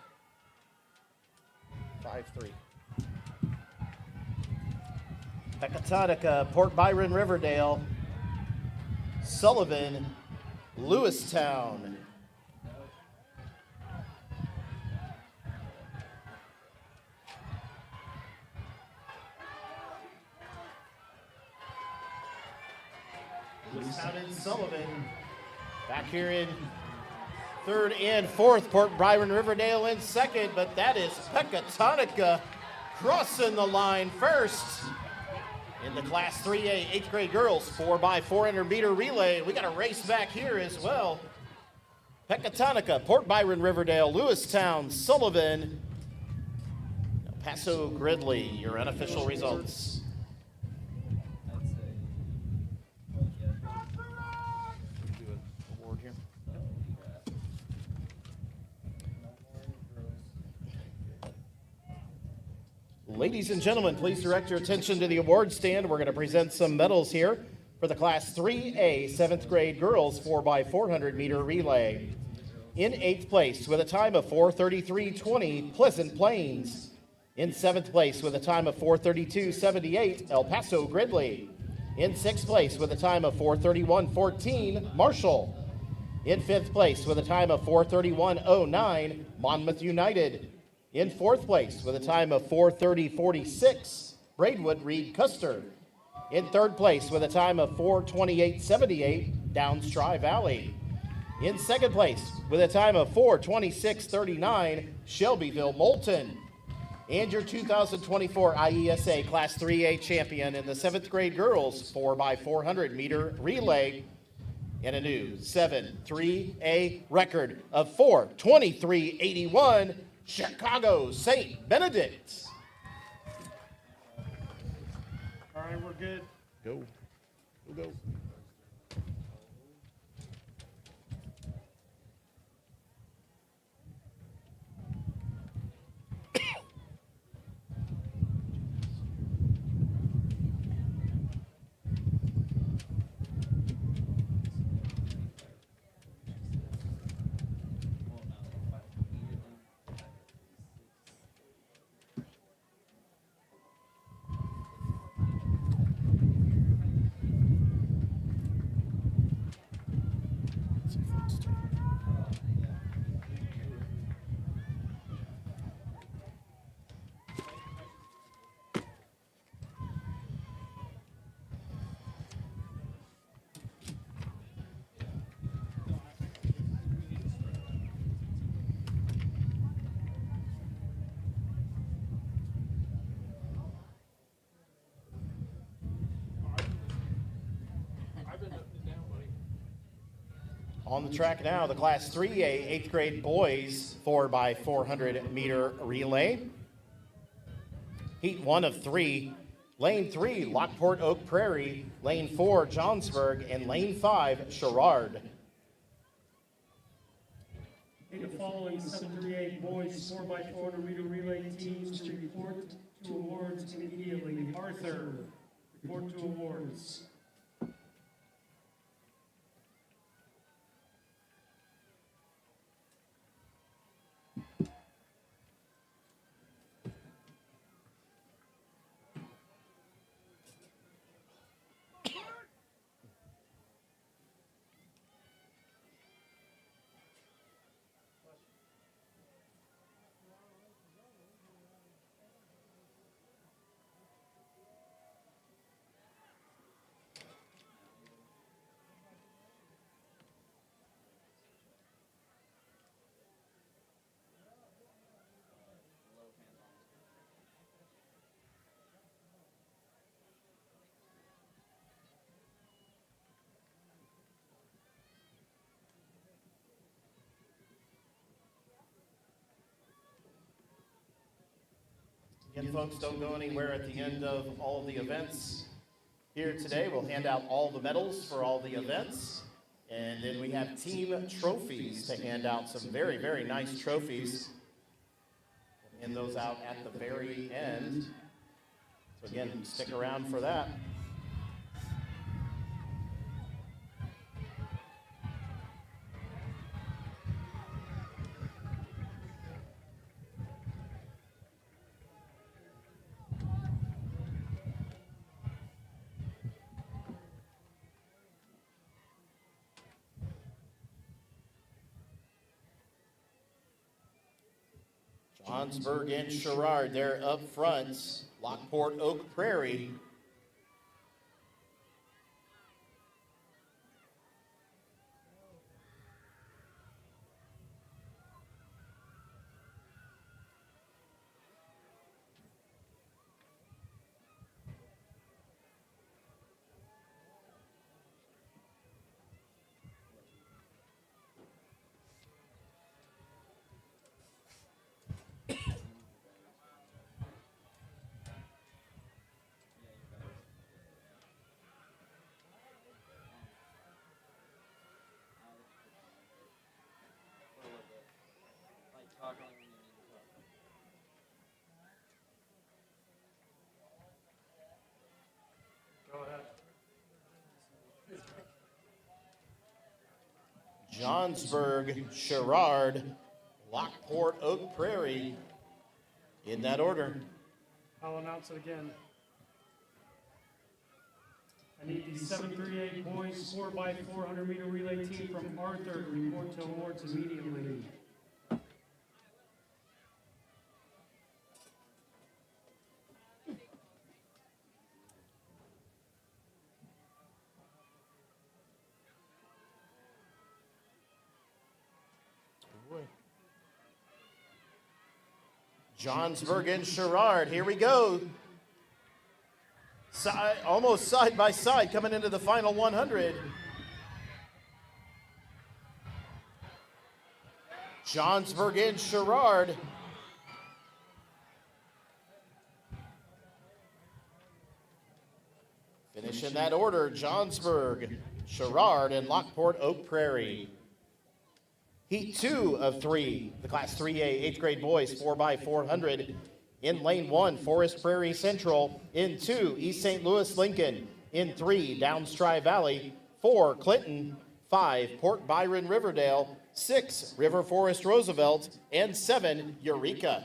Speaker 1: 5, 3. Pecatonica, Port Byron Riverdale, Sullivan, Lewistown. Lewistown and Sullivan. Back here in third and fourth, Port Byron Riverdale in second, but that is Pecatonica crossing the line first. In the Class 3A 8th grade girls 4x400 meter relay, we got a race back here as well. Pecatonica, Port Byron Riverdale, Lewistown, Sullivan, El Paso Gridley, your unofficial results. Ladies and gentlemen, please direct your attention to the award stand. We're going to present some medals here for the Class 3A 7th grade girls 4x400 meter relay. In 8th place with a time of 4:33.20, Pleasant Plains. In 7th place with a time of 4:32.78, El Paso Gridley. In 6th place with a time of 4:31.14, Marshall. In 5th place with a time of 4:31.09, Monmouth United. In 4th place with a time of 4:30.46, Braidwood Reed Custer. In 3rd place with a time of 4:28.78, Downs Tri-Valley. In 2nd place with a time of 4:26.39, Shelbyville Moulton. And your 2024 IESA Class 3A champion in the 7th grade girls 4x400 meter relay, and a new 7-3A record of 4:23.81, Chicago St. Benedict.
Speaker 2: All right, we're good.
Speaker 1: Go. Go, go. On the track now, the Class 3A 8th grade boys 4x400 meter relay. Heat 1 of 3. Lane 3, Lockport Oak Prairie. Lane 4, Johnsburg. And Lane 5, Sherrard.
Speaker 2: Need the following 738 boys 4x400 meter relay teams to report to awards immediately. Arthur, report to awards.
Speaker 1: Again, folks, don't go anywhere at the end of all of the events. Here today, we'll hand out all the medals for all the events. And then we have team trophies to hand out, some very, very nice trophies. We'll hand those out at the very end. So again, stick around for that. Johnsburg and Sherrard, they're up front. Lockport Oak Prairie.
Speaker 2: Go ahead.
Speaker 1: Johnsburg, Sherrard, Lockport Oak Prairie, in that order.
Speaker 2: I'll announce it again. I need the 738 boys 4x400 meter relay team from Arthur to report to awards immediately.
Speaker 1: Johnsburg and Sherrard, here we go. Almost side by side coming into the final 100. Johnsburg and Sherrard. Finish in that order, Johnsburg, Sherrard, and Lockport Oak Prairie. Heat 2 of 3, the Class 3A 8th grade boys 4x400. In Lane 1, Forest Prairie Central. In 2, East St. Louis Lincoln. In 3, Downs Tri-Valley. 4, Clinton. 5, Port Byron Riverdale. 6, River Forest Roosevelt. And 7, Eureka.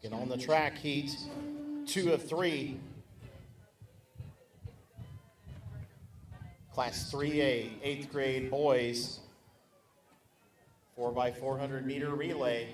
Speaker 1: And on the track, heat 2 of 3. Class 3A, 8th grade boys, 4x400 meter relay.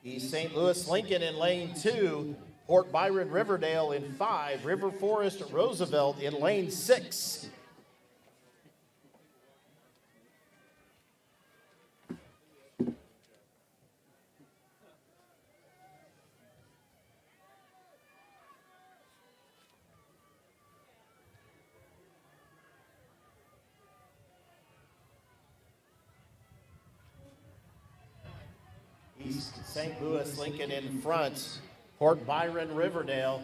Speaker 1: East St. Louis Lincoln in lane 2, Port Byron Riverdale in 5, River Forest Roosevelt in lane 6. East St. Louis Lincoln in front, Port Byron Riverdale.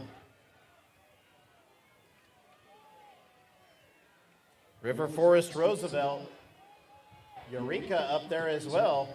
Speaker 1: River Forest Roosevelt, Eureka up there as well.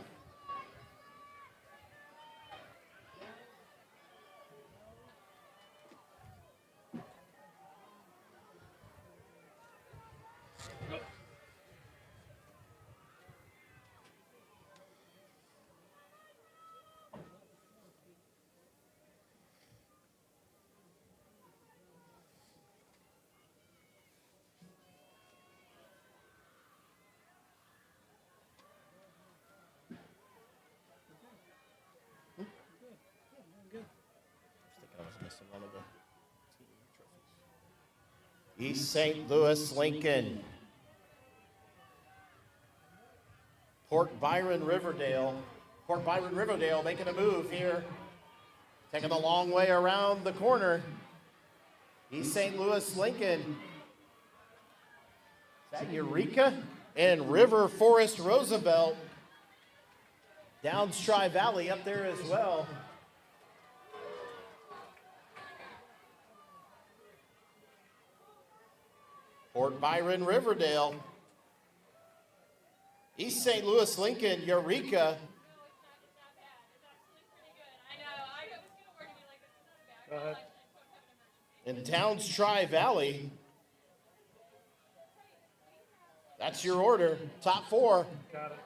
Speaker 1: East St. Louis Lincoln, Port Byron Riverdale. Port Byron Riverdale making a move here, taking the long way around the corner. East St. Louis Lincoln, is that Eureka? And River Forest Roosevelt, Downs Tri-Valley up there as well. Port Byron Riverdale, East St. Louis Lincoln, Eureka. And Downs Tri-Valley. That's your order. Top 4.
Speaker 2: Got it.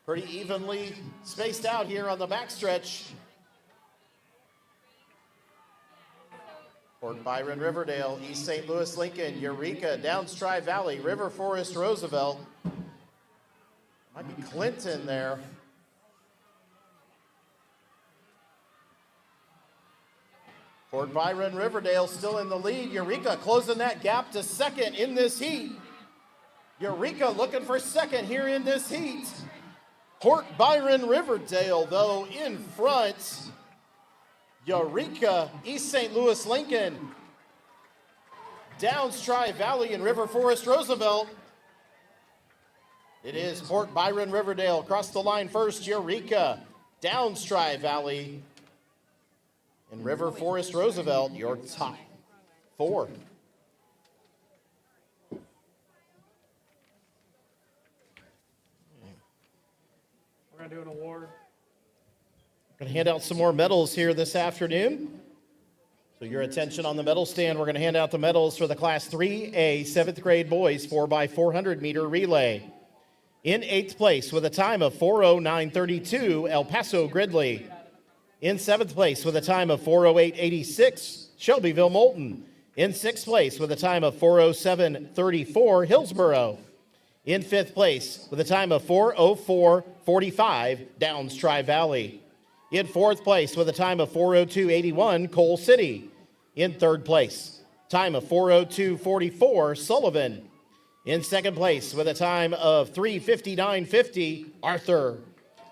Speaker 1: Pretty evenly spaced out here on the backstretch. Port Byron Riverdale, East St. Louis Lincoln, Eureka, Downs Tri-Valley, River Forest Roosevelt. Might be Clinton there. Port Byron Riverdale still in the lead. Eureka closing that gap to second in this heat. Eureka looking for second here in this heat. Port Byron Riverdale, though, in front. Eureka, East St. Louis Lincoln, Downs Tri-Valley, and River Forest Roosevelt. It is Port Byron Riverdale across the line first. Eureka, Downs Tri-Valley, and River Forest Roosevelt, your top 4.
Speaker 2: We're going to do an award.
Speaker 1: We're going to hand out some more medals here this afternoon. So your attention on the medal stand. We're going to hand out the medals for the Class 3A 7th grade boys 4x400 meter relay. In 8th place with a time of 4:09:32, El Paso Gridley. In 7th place with a time of 4:08:86, Shelbyville Moulton. In 6th place with a time of 4:07:34, Hillsboro. In 5th place with a time of 4:04:45, Downs Tri-Valley. In 4th place with a time of 4:02:81, Coal City. In 3rd place, time of 4:02:44, Sullivan. In 2nd place with a time of 3:59:50, Arthur.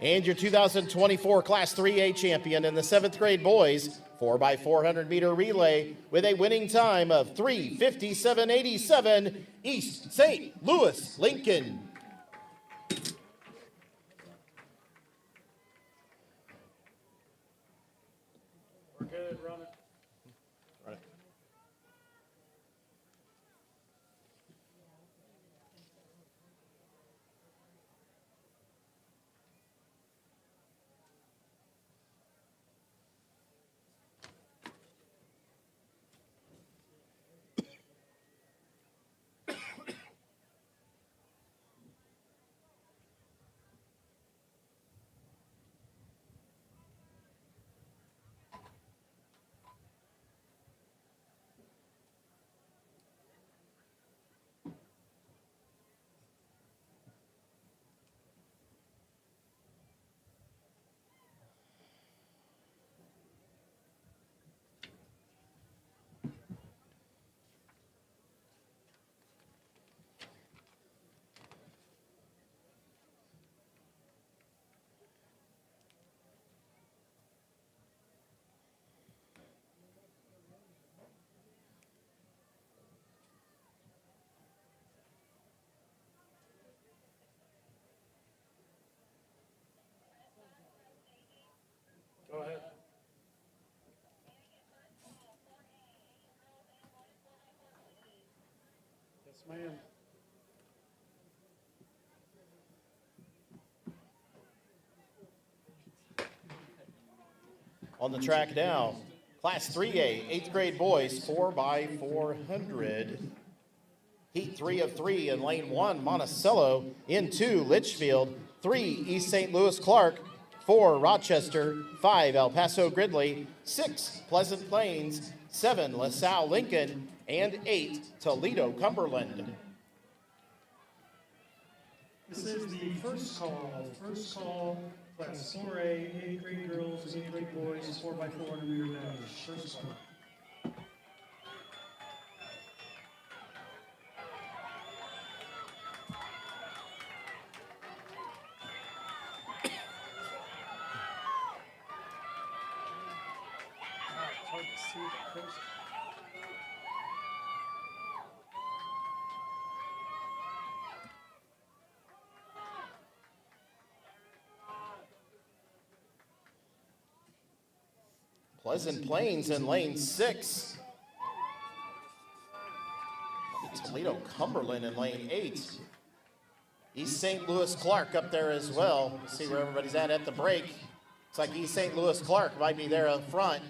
Speaker 1: And your 2024 Class 3A champion in the 7th grade boys, 4x400 meter relay with a winning time of 3:57.87, East St. Louis Lincoln.
Speaker 2: We're good, run it. Go ahead. Yes, ma'am.
Speaker 1: On the track now, Class 3A, 8th grade boys, 4x400. Heat 3 of 3 in lane 1, Monticello. In 2, Litchfield. 3, East St. Louis Clark. 4, Rochester. 5, El Paso Gridley. 6, Pleasant Plains. 7, LaSalle Lincoln. And 8, Toledo Cumberland.
Speaker 2: This is the first call. First call, class 4A, 8th grade girls, 8th grade boys, 4x400 meter dash. First call. It's hard to see the first.
Speaker 1: Pleasant Plains in lane 6. Toledo Cumberland in lane 8. East St. Louis Clark up there as well. We'll see where everybody's at the break. Looks like East St. Louis Clark might be there up front.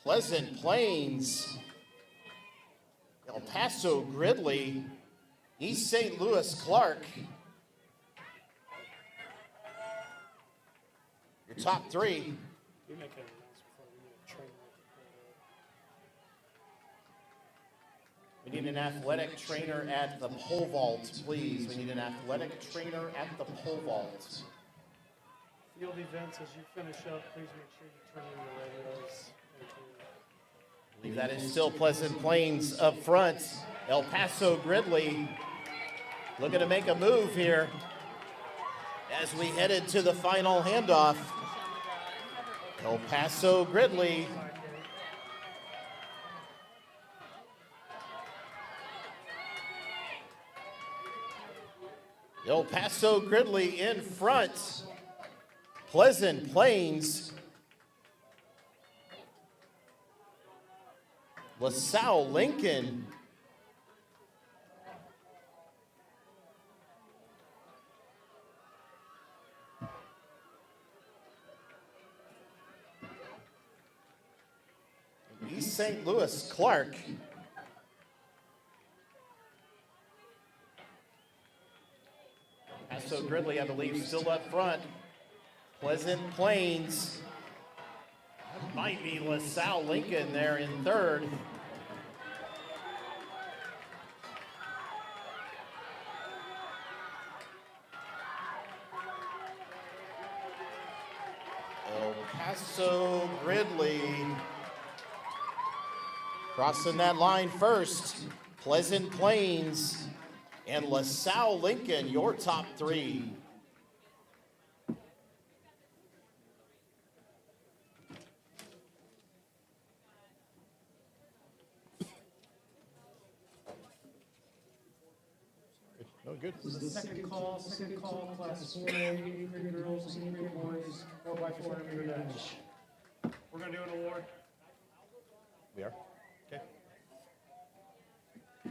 Speaker 1: Pleasant Plains, El Paso Gridley, East St. Louis Clark. Your top 3.
Speaker 2: We make an announcement before we need a trainer.
Speaker 1: We need an athletic trainer at the pole vault, please. We need an athletic trainer at the pole vault.
Speaker 2: Field events, as you finish up, please make sure you turn in your radios. Thank you.
Speaker 1: I believe that is still Pleasant Plains up front. El Paso Gridley looking to make a move here as we headed to the final handoff. El Paso Gridley. El Paso Gridley in front. Pleasant Plains. LaSalle Lincoln. East St. Louis Clark. Gridley, I believe, still up front. Pleasant Plains. That might be LaSalle Lincoln there in third. El Paso Gridley crossing that line first. Pleasant Plains and LaSalle Lincoln, your top three. No good.
Speaker 2: This is the second call, class 4A, 8th grade girls, 8th grade boys, 4x400 meter dash. We're gonna do an award.
Speaker 1: We are? Okay.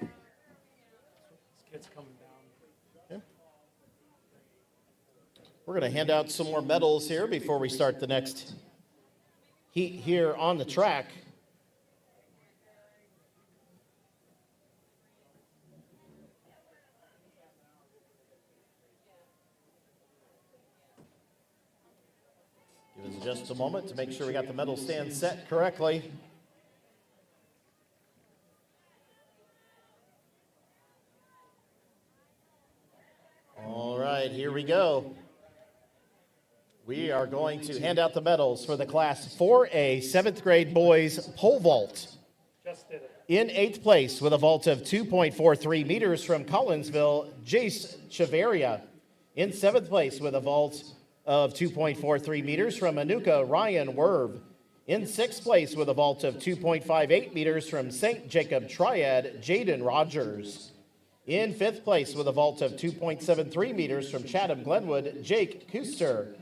Speaker 2: This kid's coming down.
Speaker 1: Okay. We're going to hand out some more medals here before we start the next heat here on the track. Give us just a moment to make sure we got the medal stand set correctly. All right, here we go. We are going to hand out the medals for the class 4A 7th grade boys pole vault.
Speaker 2: Just did it.
Speaker 1: In 8th place with a vault of 2.43 meters from Collinsville, Jace Chaveria. In 7th place with a vault of 2.43 meters from Anuka, Ryan Werb. In 6th place with a vault of 2.58 meters from St. Jacob Triad, Jaden Rogers. In 5th place with a vault of 2.73 meters from Chatham Glenwood, Jake Kuster.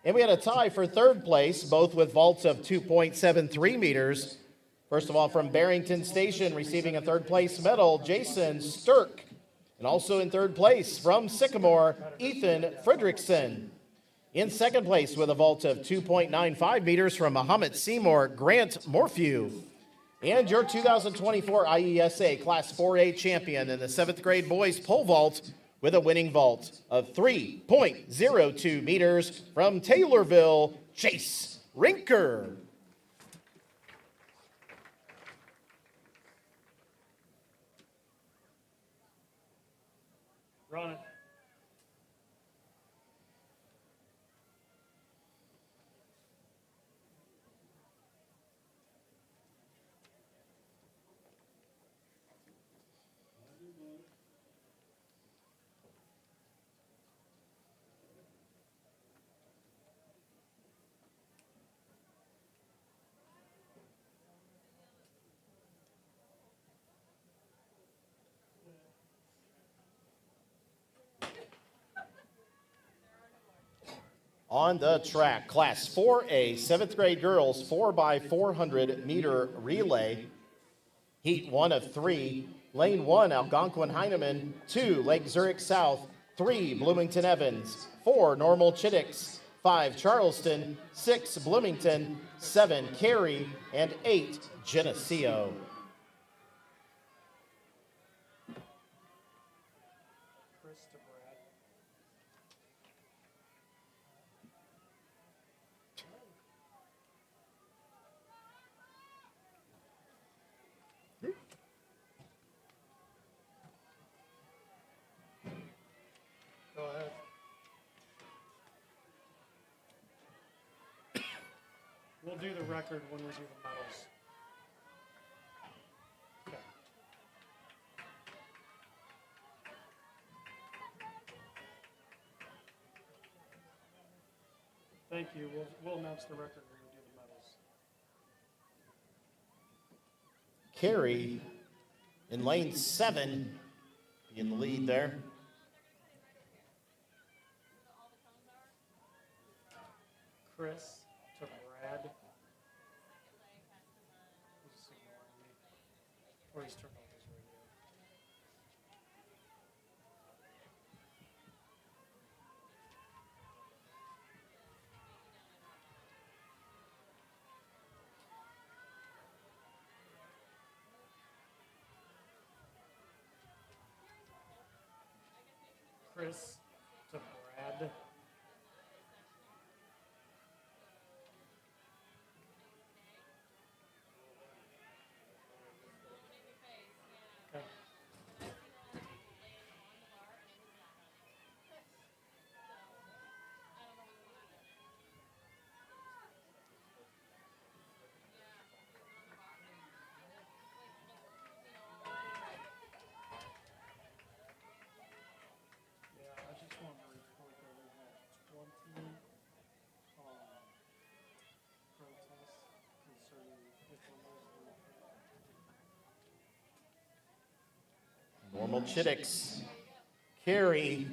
Speaker 1: And we had a tie for 3rd place, both with vaults of 2.73 meters. First of all, from Barrington Station, receiving a 3rd place medal, Jason Sturk. And also in 3rd place from Sycamore, Ethan Fredrickson. In 2nd place with a vault of 2.95 meters from Muhammad Seymour, Grant Morphew. And your 2024 IESA Class 4A champion in the 7th grade boys pole vault with a winning vault of 3.02 meters from Taylorville, Chase Rinker.
Speaker 2: Run it.
Speaker 1: On the track, Class 4A 7th grade girls 4x400 meter relay. Heat 1 of 3. Lane 1, Algonquin Heineman. 2, Lake Zurich South. 3, Bloomington Evans. 4, Normal Chittix. 5, Charleston. 6, Bloomington. 7, Cary. And 8, Geneseo.
Speaker 2: Chris to Brad. Go ahead. We'll do the record when we do the medals. Okay. Thank you. We'll announce the record when we do the medals.
Speaker 1: Cary in lane 7 in the lead there.
Speaker 2: Chris to Brad. He's just ignoring me. Or he's turned on his radio. Chris to Brad.
Speaker 1: Normal Chittix. Carry.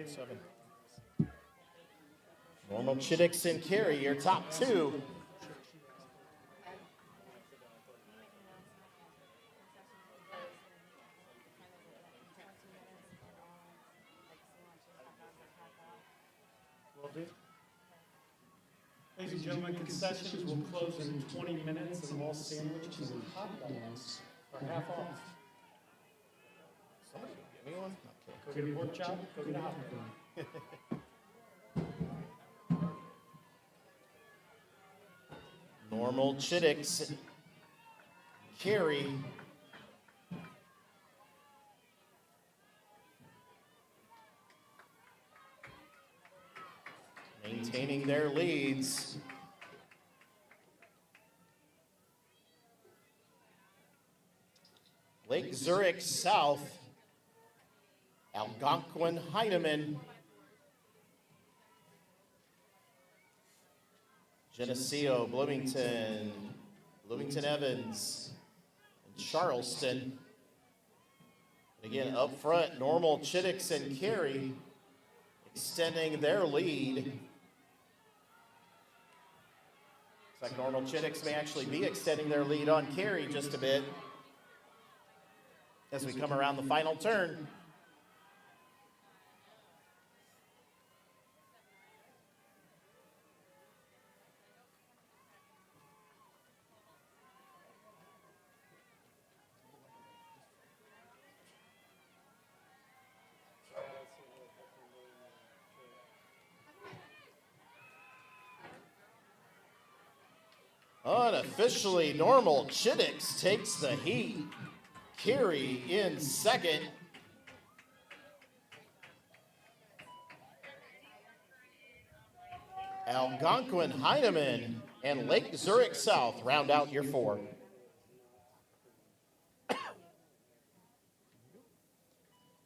Speaker 2: Seven.
Speaker 1: Normal Chittix and Carry, your top two.
Speaker 2: Will do. Ladies and gentlemen, concessions will close in 20 minutes and all sandwiches and hot dogs are half off.
Speaker 1: Somebody give me one?
Speaker 2: Go get a pork chop, go get a hot dog.
Speaker 1: Normal Chittix. Carry. Maintaining their leads. Lake Zurich South. Algonquin Heinemann. Geneseo, Bloomington, Bloomington Evans, and Charleston. And again, up front, Normal Chittix and Carey extending their lead. Looks like Normal Chittix may actually be extending their lead on Carey just a bit as we come around the final turn. Unofficially, Normal Chittix takes the heat. Carey in second. Algonquin Heinemann and Lake Zurich South round out your four.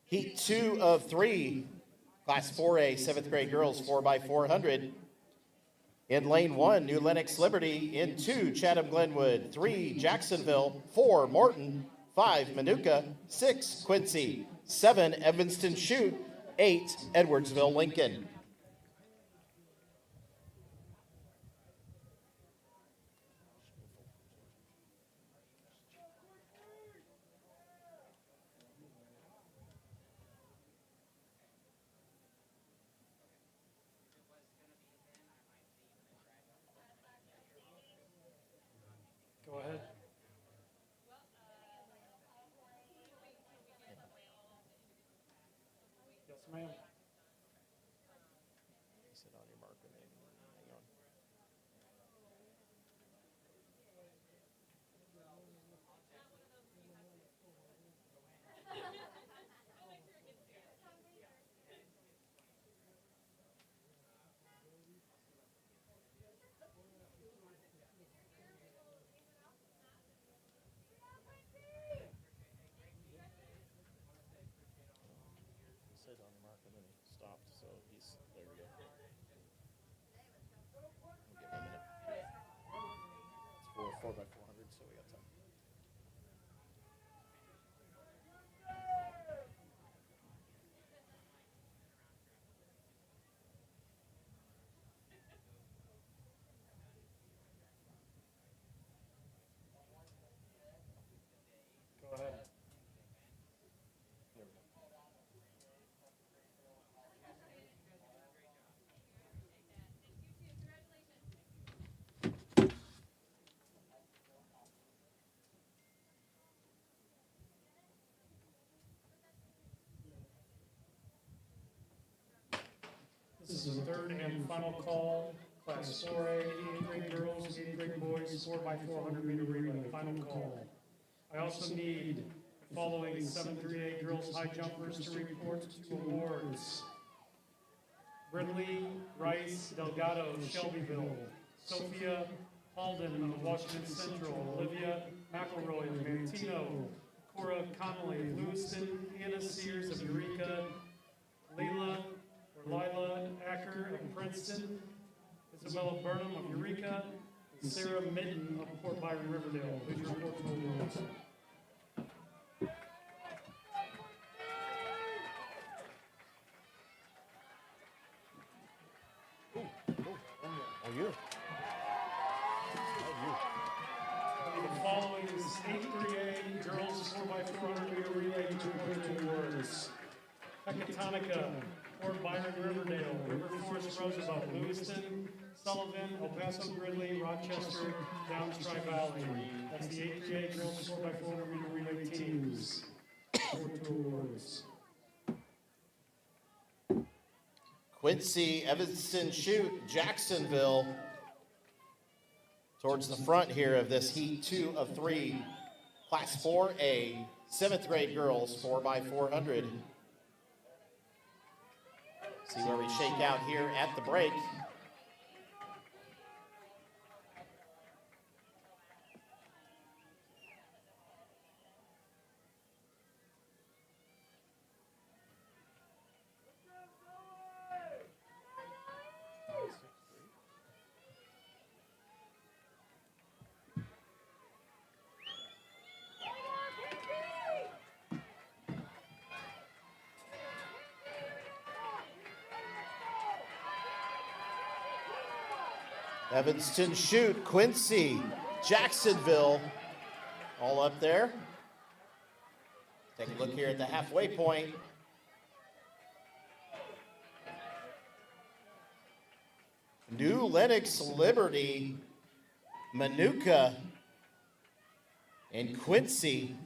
Speaker 1: Heat 2 of 3, Class 4A, 7th grade girls, 4x400. In lane 1, New Lenox Liberty. In 2, Chatham Glenwood. 3, Jacksonville. 4, Morton. 5, Manuka. 6, Quincy. 7, Evanston Chute. 8, Edwardsville Lincoln.
Speaker 2: Go ahead. Yes, ma'am.
Speaker 1: Sit on your marker, maybe. Hang on. Sit on your marker, then he stopped, so he's there. We go. We'll give him a minute. It's 4x400, so we got time.
Speaker 2: Go ahead.
Speaker 1: There we go.
Speaker 2: This is the third and final call. Class 4A, 8th grade girls, 8th grade boys, 4x400 meter relay. Final call. I also need the following 7th through 8 girls high jumpers to report to awards. Brindley, Rice, Delgado, Shelbyville, Sophia Halden of Washington Central, Olivia McElroy of Mantino, Cora Connolly, Lewiston, Hannah Sears of Eureka, Leila Lila Acker of Princeton, Isabella Burnham of Eureka, and Sarah Mitten of Port Byron Riverdale. Please report to the awards. The following is 8-3A girls 4x400 meter relay to awards. Hecatonica, Fort Byron Riverdale, River Forest Roosevelt, Lewiston, Sullivan, El Paso Gridley, Rochester, Downs Tri Valley. That's the 8-3A girls 4x400 meter relay teams. To awards.
Speaker 1: Quincy, Evanston, Chute, Jacksonville towards the front here of this heat 2 of 3. Class 4A, 7th grade girls, 4x400. See where we shake out here at the break. Evanston, Chute, Quincy, Jacksonville, all up there. Take a look here at the halfway point. New Lenox, Liberty, Manuka, and Quincy.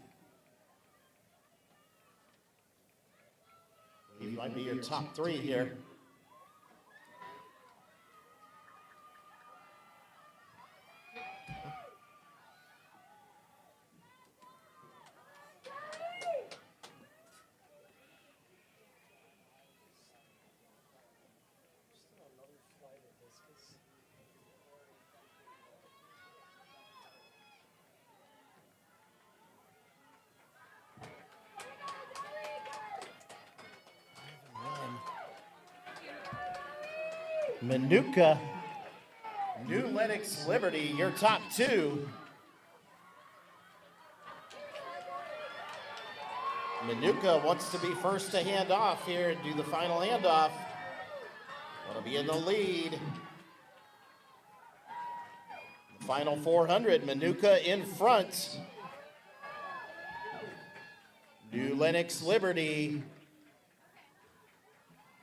Speaker 1: These might be your top 3 here. Manuka, New Lenox, Liberty, your top 2. Manuka wants to be first to hand off here and do the final handoff. Want to be in the lead. The final 400, Manuka in front. New Lenox, Liberty.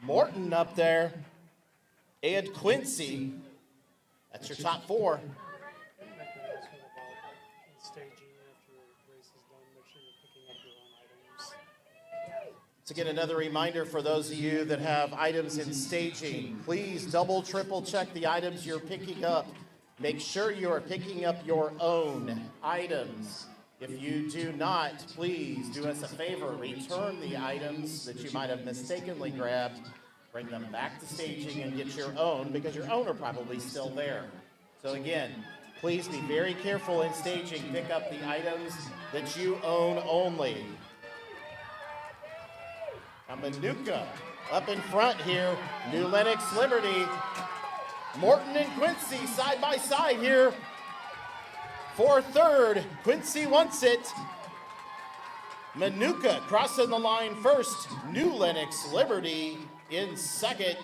Speaker 1: Morton up there. And Quincy. That's your top 4. To get another reminder for those of you that have items in staging, please double, triple check the items you're picking up. Make sure you are picking up your own items. If you do not, please do us a favor, return the items that you might have mistakenly grabbed. Bring them back to staging and get your own, because your own are probably still there. So again, please be very careful in staging. Pick up the items that you own only. Now Manuka up in front here. New Lenox, Liberty. Morton and Quincy side by side here for third. Quincy wants it. Manuka crossing the line first. New Lenox, Liberty in second.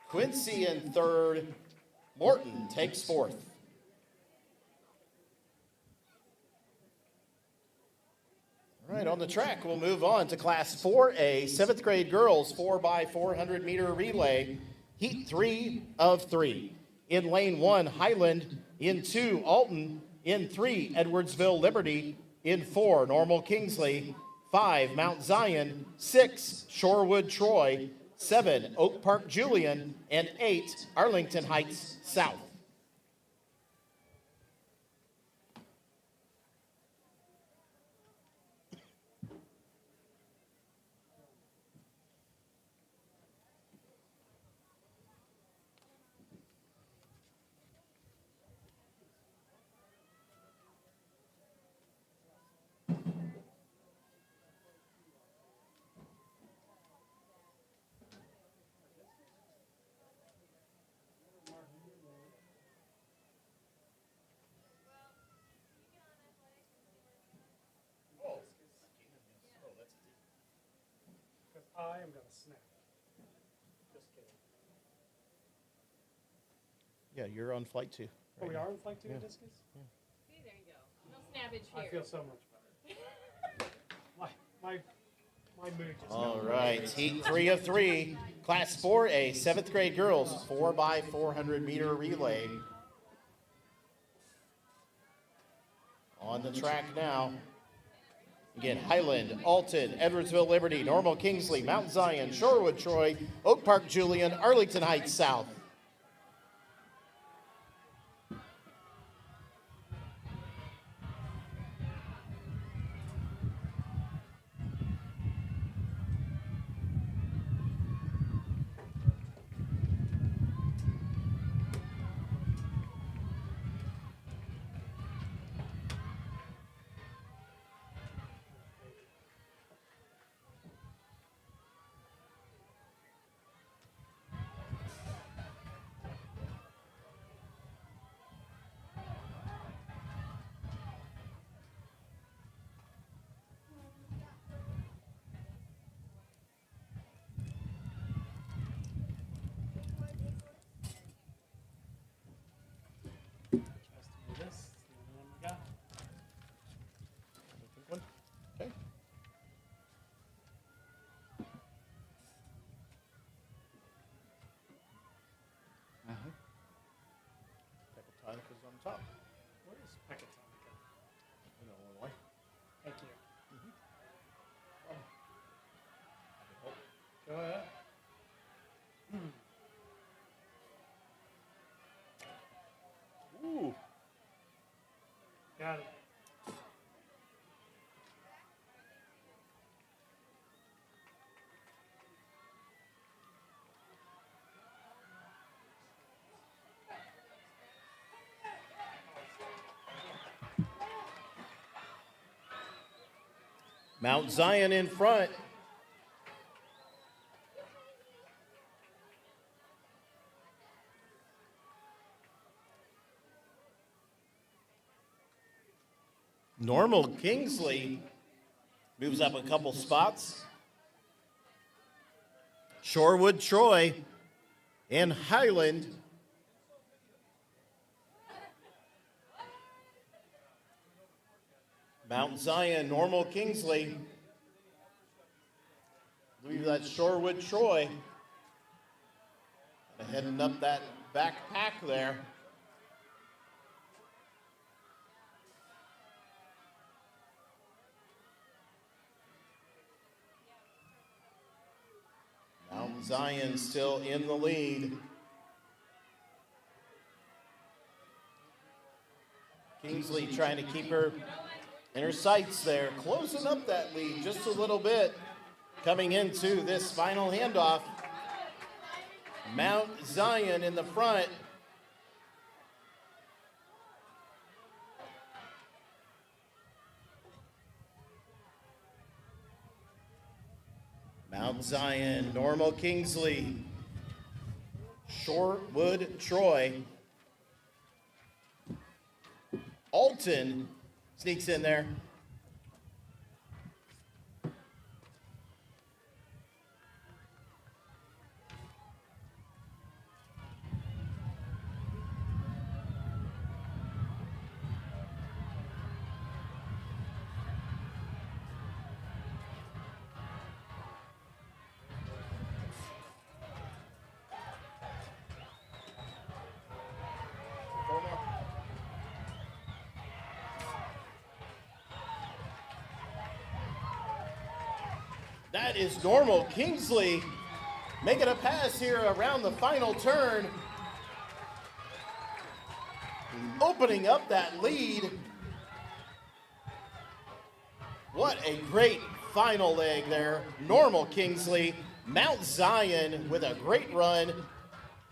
Speaker 1: Quincy in third. Morton takes fourth. All right, on the track, we'll move on to Class 4A, 7th grade girls, 4x400 meter relay, heat 3 of 3. In lane 1, Highland. In 2, Alton. In 3, Edwardsville, Liberty. In 4, Normal, Kingsley. 5, Mount Zion. 6, Shorewood, Troy. 7, Oak Park, Julian. And 8, Arlington Heights, South.
Speaker 2: I am gonna snap. Just kidding.
Speaker 1: Yeah, you're on flight 2.
Speaker 2: Oh, we are in flight 2 discus?
Speaker 3: See, there you go. No snappage
Speaker 2: I
Speaker 3: here.
Speaker 2: feel so much better. My mood just
Speaker 1: All
Speaker 2: got
Speaker 1: right,
Speaker 2: raised.
Speaker 1: heat 3 of 3, Class 4A, 7th grade girls, 4x400 meter relay. On the track now. Again, Highland, Alton, Edwardsville, Liberty, Normal, Kingsley, Mount Zion, Shorewood, Troy, Oak Park, Julian, Arlington Heights South.
Speaker 2: Just do this, and then we got.
Speaker 1: Okay. Pecatonicus on top.
Speaker 2: Where is Pecatonica?
Speaker 1: In Illinois.
Speaker 2: Thank you. Go ahead.
Speaker 1: Ooh.
Speaker 2: Got it.
Speaker 1: Mount Zion in front. Normal Kingsley moves up a couple spots. Shorewood, Troy, and Highland. Mount Zion, Normal Kingsley. I believe that's Shorewood, Troy. Heading up that backpack there. Mount Zion still in the lead. Kingsley trying to keep her in her sights there, closing up that lead just a little bit. Coming into this final handoff, Mount Zion in the front. Mount Zion, Normal Kingsley, Shorewood, Troy. Alton sneaks in there. That is Normal Kingsley making a pass here around the final turn. Opening up that lead. What a great final leg there. Normal Kingsley, Mount Zion with a great run.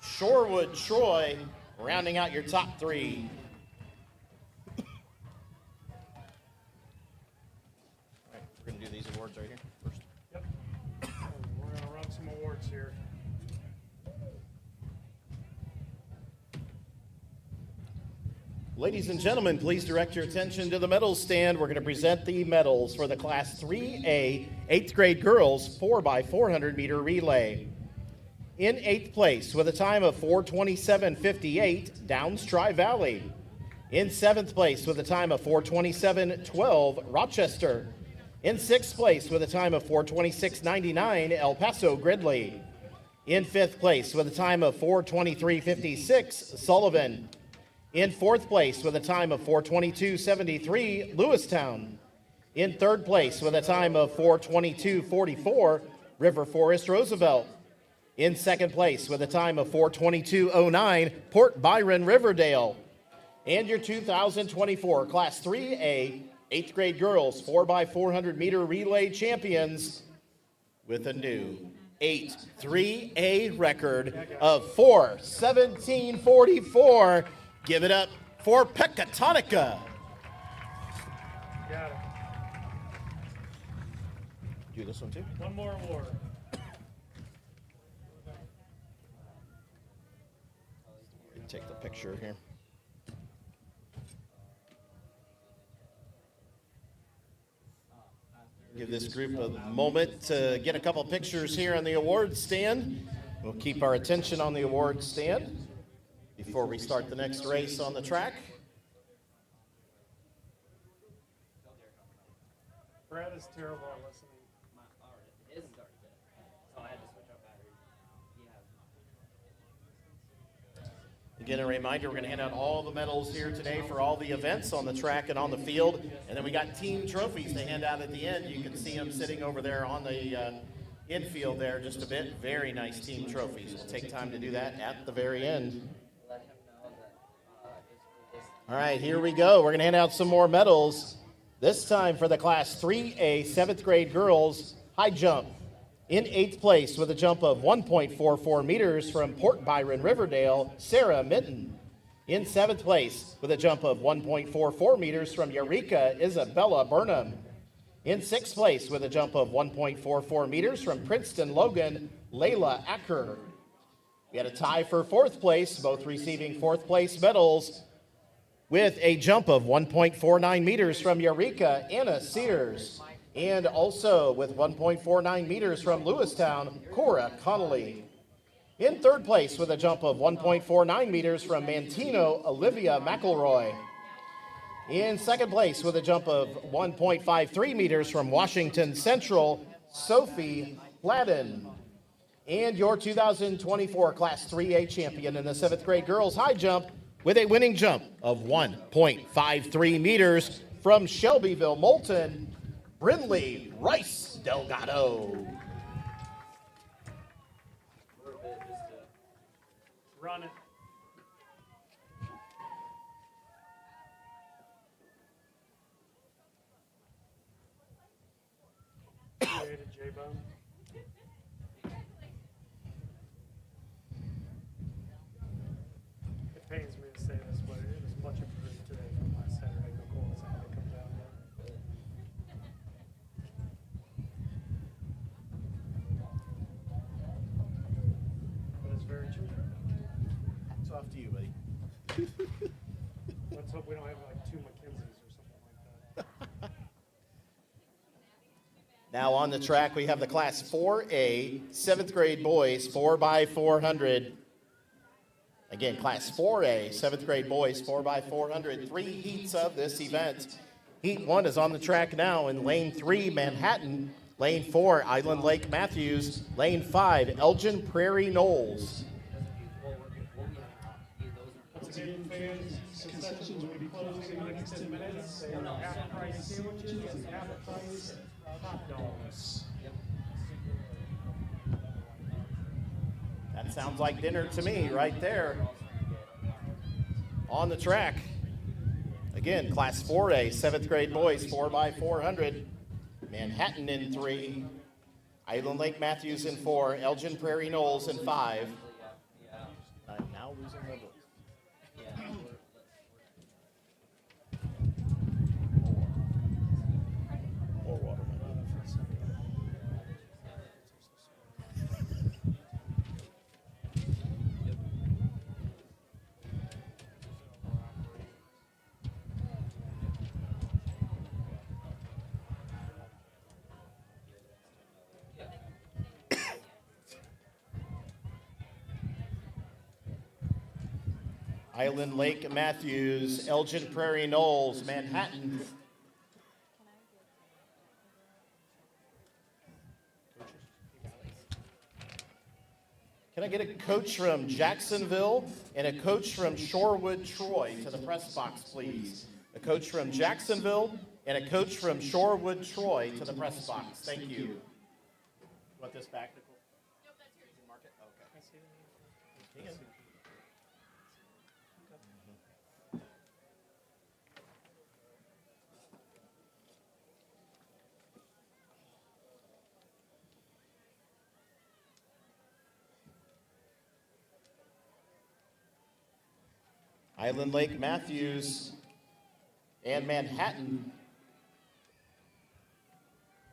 Speaker 1: Shorewood, Troy rounding out your top three. All right, we're going to do these awards right here first.
Speaker 2: Yep. We're gonna run some awards here.
Speaker 1: Ladies and gentlemen, please direct your attention to the medals stand. We're going to present the medals for the Class 3A 8th grade girls 4x400 meter relay. In 8th place with a time of 4:27.58, Downs Tri-Valley. In 7th place with a time of 4:27.12, Rochester. In 6th place with a time of 4:26.99, El Paso Gridley. In 5th place with a time of 4:23.56, Sullivan. In 4th place with a time of 4:22.73, Lewistown. In 3rd place with a time of 4:22.44, River Forest Roosevelt. In 2nd place with a time of 4:22.09, Port Byron Riverdale. And your 2024 Class 3A 8th grade girls 4x400 meter relay champions with a new 8-3A record of 4:17.44. Give it up for Pecatonica.
Speaker 2: Got it.
Speaker 1: Do this one too.
Speaker 2: One more award.
Speaker 1: Take the picture here. Give this group a moment to get a couple pictures here on the award stand. We'll keep our attention on the award stand before we start the next race on the track.
Speaker 2: Brad is terrible at listening.
Speaker 4: His is already dead, so I had to switch out batteries.
Speaker 1: Again, a reminder, we're going to hand out all the medals here today for all the events on the track and on the field. And then we got team trophies to hand out at the end. You can see them sitting over there on the infield there just a bit. Very nice team trophies. We'll take time to do that at the very end. All right, here we go. We're going to hand out some more medals. This time for the Class 3A 7th grade girls high jump. In 8th place with a jump of 1.44 meters from Port Byron Riverdale, Sarah Minton. In 7th place with a jump of 1.44 meters from Eureka, Isabella Burnham. In 6th place with a jump of 1.44 meters from Princeton Logan, Layla Acker. We had a tie for 4th place, both receiving 4th place medals with a jump of 1.49 meters from Eureka, Anna Sears. And also with 1.49 meters from Lewistown, Cora Connolly. In 3rd place with a jump of 1.49 meters from Mantino, Olivia McElroy. In 2nd place with a jump of 1.53 meters from Washington Central, Sophie Gladden. And your 2024 Class 3A champion in the 7th grade girls high jump with a winning jump of 1.53 meters from Shelbyville Moulton, Brinley Rice Delgado.
Speaker 2: Run it. Created J-Bone. It pains me to say this, but it was much improved today from last Saturday. Nicole is how they come down there. But it's very true.
Speaker 1: It's off to you, buddy.
Speaker 2: Let's hope we don't have like 2 McKenzie's or something like that.
Speaker 1: Now on the track, we have the Class 4A 7th grade boys 4x400. Again, Class 4A 7th grade boys 4x400. 3 heats of this event. Heat 1 is on the track now in Lane 3, Manhattan. Lane 4, Island Lake Matthews. Lane 5, Elgin Prairie Knolls.
Speaker 2: Once again, fans, concessions will be closing in the next 10 minutes. They are half-price sandwiches and half-price hot dogs.
Speaker 1: That sounds like dinner to me right there. On the track. Again, Class 4A 7th grade boys 4x400. Manhattan in 3. Island Lake Matthews in 4. Elgin Prairie Knolls in 5. I'm now losing my voice. More water. Island Lake Matthews, Elgin Prairie Knolls, Manhattan. Can I get a coach from Jacksonville and a coach from Shorewood, Troy to the press box, please? A coach from Jacksonville and a coach from Shorewood, Troy to the press box. Thank you. You want this back, Nicole? Nope, that's yours. Mark it? Okay. Island Lake Matthews and Manhattan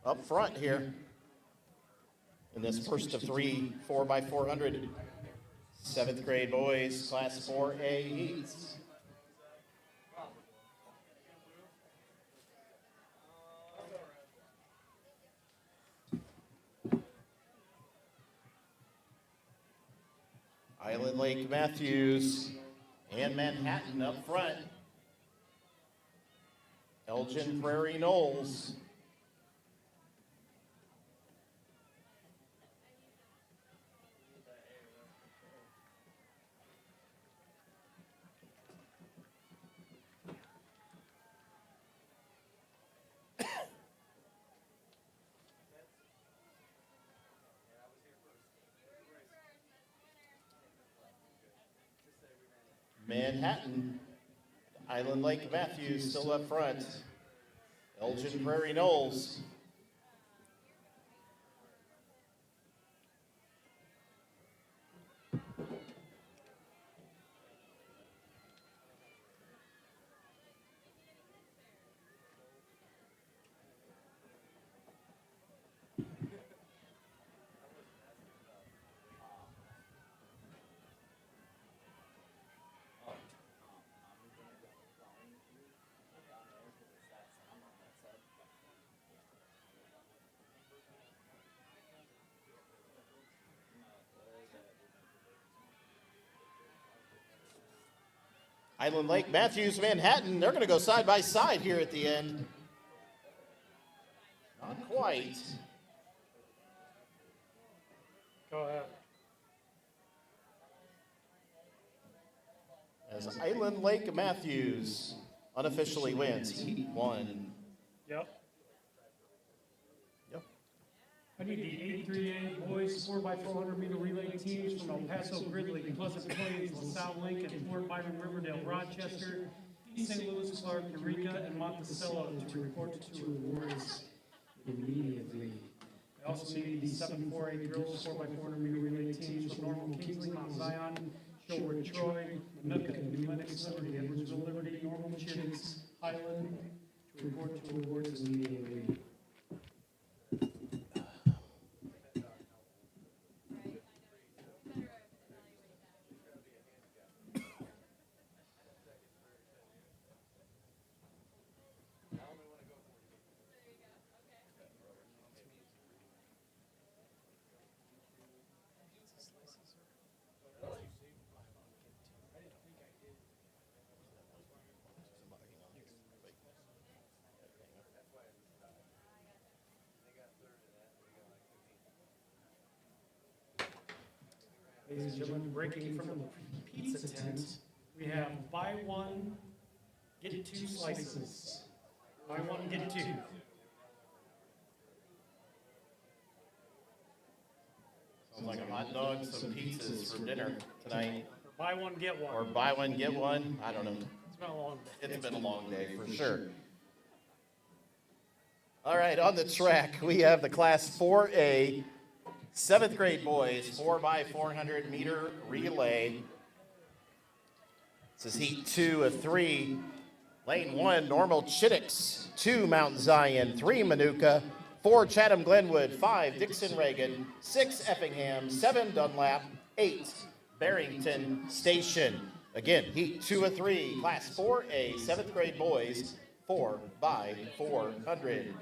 Speaker 1: up front here in this first of three 4x400 7th grade boys class 4A heats. Island Lake Matthews and Manhattan up front. Elgin Prairie Knolls. Manhattan, Island Lake Matthews still up front. Elgin Prairie Knolls. Island Lake Matthews, Manhattan, they're going to go side by side here at the end. Not quite.
Speaker 2: Go ahead.
Speaker 1: As Island Lake Matthews unofficially wins Heat 1.
Speaker 2: Yep.
Speaker 1: Yep.
Speaker 2: I need the 8-3-8 boys 4x400 meter relay teams from El Paso, Gridley, Pleasant Plains, LaSalle, Lincoln, Fort Byron, Riverdale, Rochester, East St. Louis, Clark, Eureka, and Monticello to report to awards immediately. I also need the 7-4-8 girls 4x400 meter relay teams from Normal, Kingsley, Mount Zion, Shorewood, Troy, Nooka, New Lenox, Liberty, Edwardsville, Liberty, Normal, Chittix, Highland to report to awards immediately. Ladies and gentlemen, breaking from the pizza tent, we have buy one, get two slices. Buy one, get two.
Speaker 1: Sounds like a hot dog, some pizzas for dinner tonight.
Speaker 2: Buy one, get one.
Speaker 1: Or buy one, get one. I don't know.
Speaker 2: It's been a long day.
Speaker 1: It's been a long day for sure. All right, on the track, we have the Class 4A 7th grade boys 4x400 meter relay. This is Heat 2 of 3. Lane 1, Normal Chittix. 2, Mount Zion. 3, Manuka. 4, Chatham Glenwood. 5, Dixon Reagan. 6, Effingham. 7, Dunlap. 8, Barrington Station. Again, Heat 2 of 3, Class 4A 7th grade boys 4x400.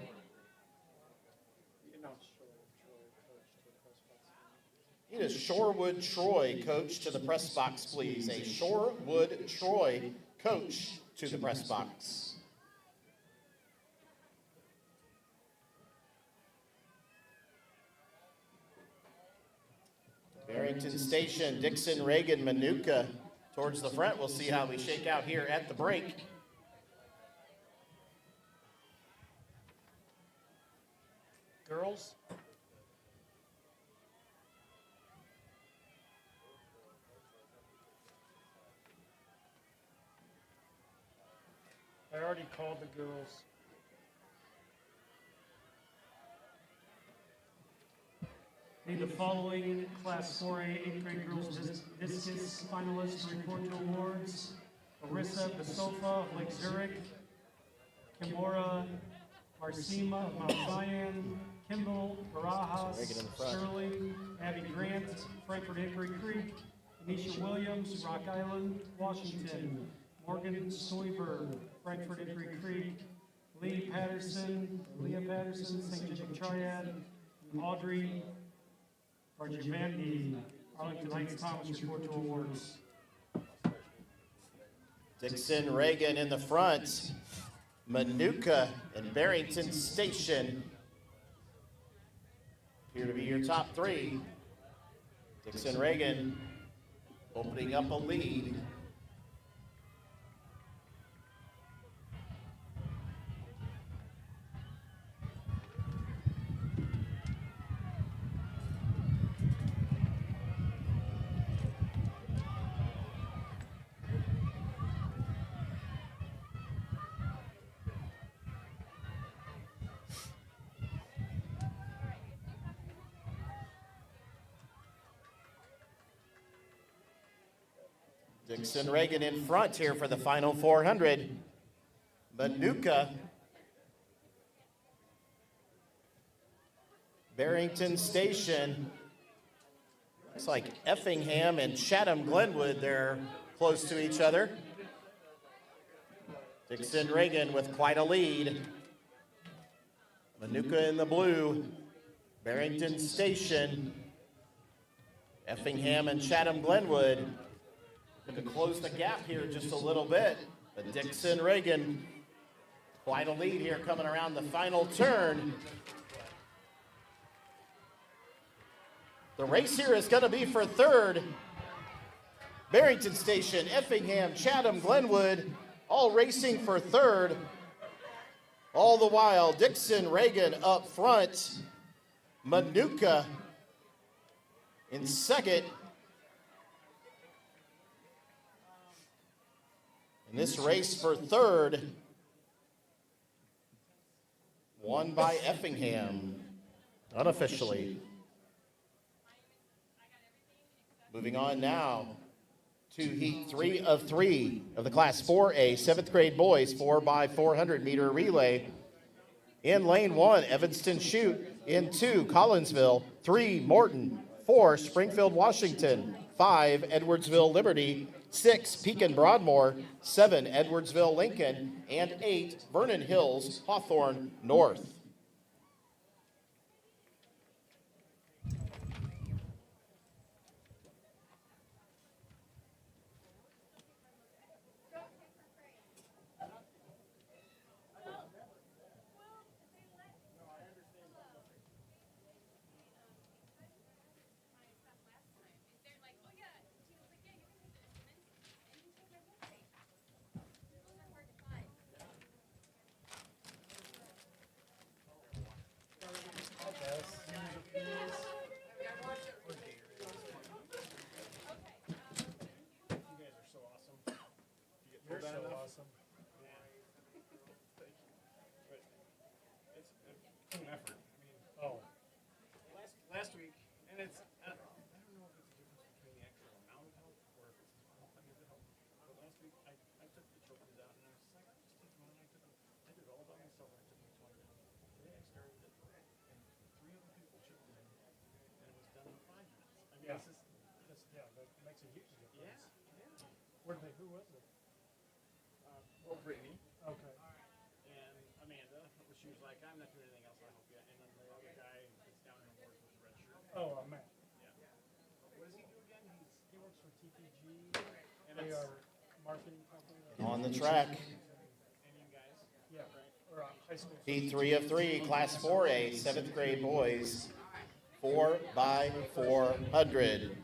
Speaker 1: Need a Shorewood Troy coach to the press box, please. A Shorewood Troy coach to the press box. Barrington Station, Dixon, Reagan, Manuka towards the front. We'll see how we shake out here at the break.
Speaker 2: Girls? I already called the girls. Need the following Class 4A 8th grade girls discus finalists to report to awards. Arissa Basofa of Lake Zurich, Kimora Marcima of Mount Zion, Kimball Barajas, Sterling, Abby Grant, Frankfurt Hickory Creek, Anisha Williams, Rock Island, Washington, Morgan Stoiber, Frankfurt Hickory Creek, Leah Patterson, St. Jacob Triad, Audrey Arjivandi, Arlington Heights Thomas report to awards.
Speaker 1: Dixon, Reagan in the front. Manuka and Barrington Station appear to be your top three. Dixon, Reagan opening up a lead. Dixon, Reagan in front here for the final 400. Manuka, Barrington Station. Looks like Effingham and Chatham Glenwood, they're close to each other. Dixon, Reagan with quite a lead. Manuka in the blue. Barrington Station. Effingham and Chatham Glenwood. Going to close the gap here just a little bit. But Dixon, Reagan, quite a lead here coming around the final turn. The race here is going to be for third. Barrington Station, Effingham, Chatham, Glenwood, all racing for third. All the while, Dixon, Reagan up front. Manuka in second. In this race for third, won by Effingham, unofficially. Moving on now to heat 3 of 3 of the Class 4A 7th grade boys 4x400 meter relay. In lane 1, Evanston Chute. In 2, Collinsville. 3, Morton. 4, Springfield, Washington. 5, Edwardsville, Liberty. 6, Pekin Broadmoor, 7, Edwardsville, Lincoln, and 8, Vernon Hills, Hawthorne North.
Speaker 2: Last week, and it's, I don't know if it's a difference between the actual amount of help or if it's the help. But last week, I took the chokers out and I was like, just take one. I did it all by myself. I took each one down. Today I started it, and 3 other people chipped in, and it was done in 5 minutes. I mean, that makes a huge difference. Yeah. Who was it?
Speaker 11: Well, Brittany.
Speaker 2: Okay.
Speaker 11: And Amanda, she was like, I'm not doing anything else, I hope you. And then the other guy that's down in Ward with the red shirt.
Speaker 2: Oh, Matt.
Speaker 11: Yeah.
Speaker 2: They are marketing company.
Speaker 1: On the track.
Speaker 2: Yeah, or high school.
Speaker 1: Heat 3 of 3, Class 4A, 7th grade boys, 4 by 400.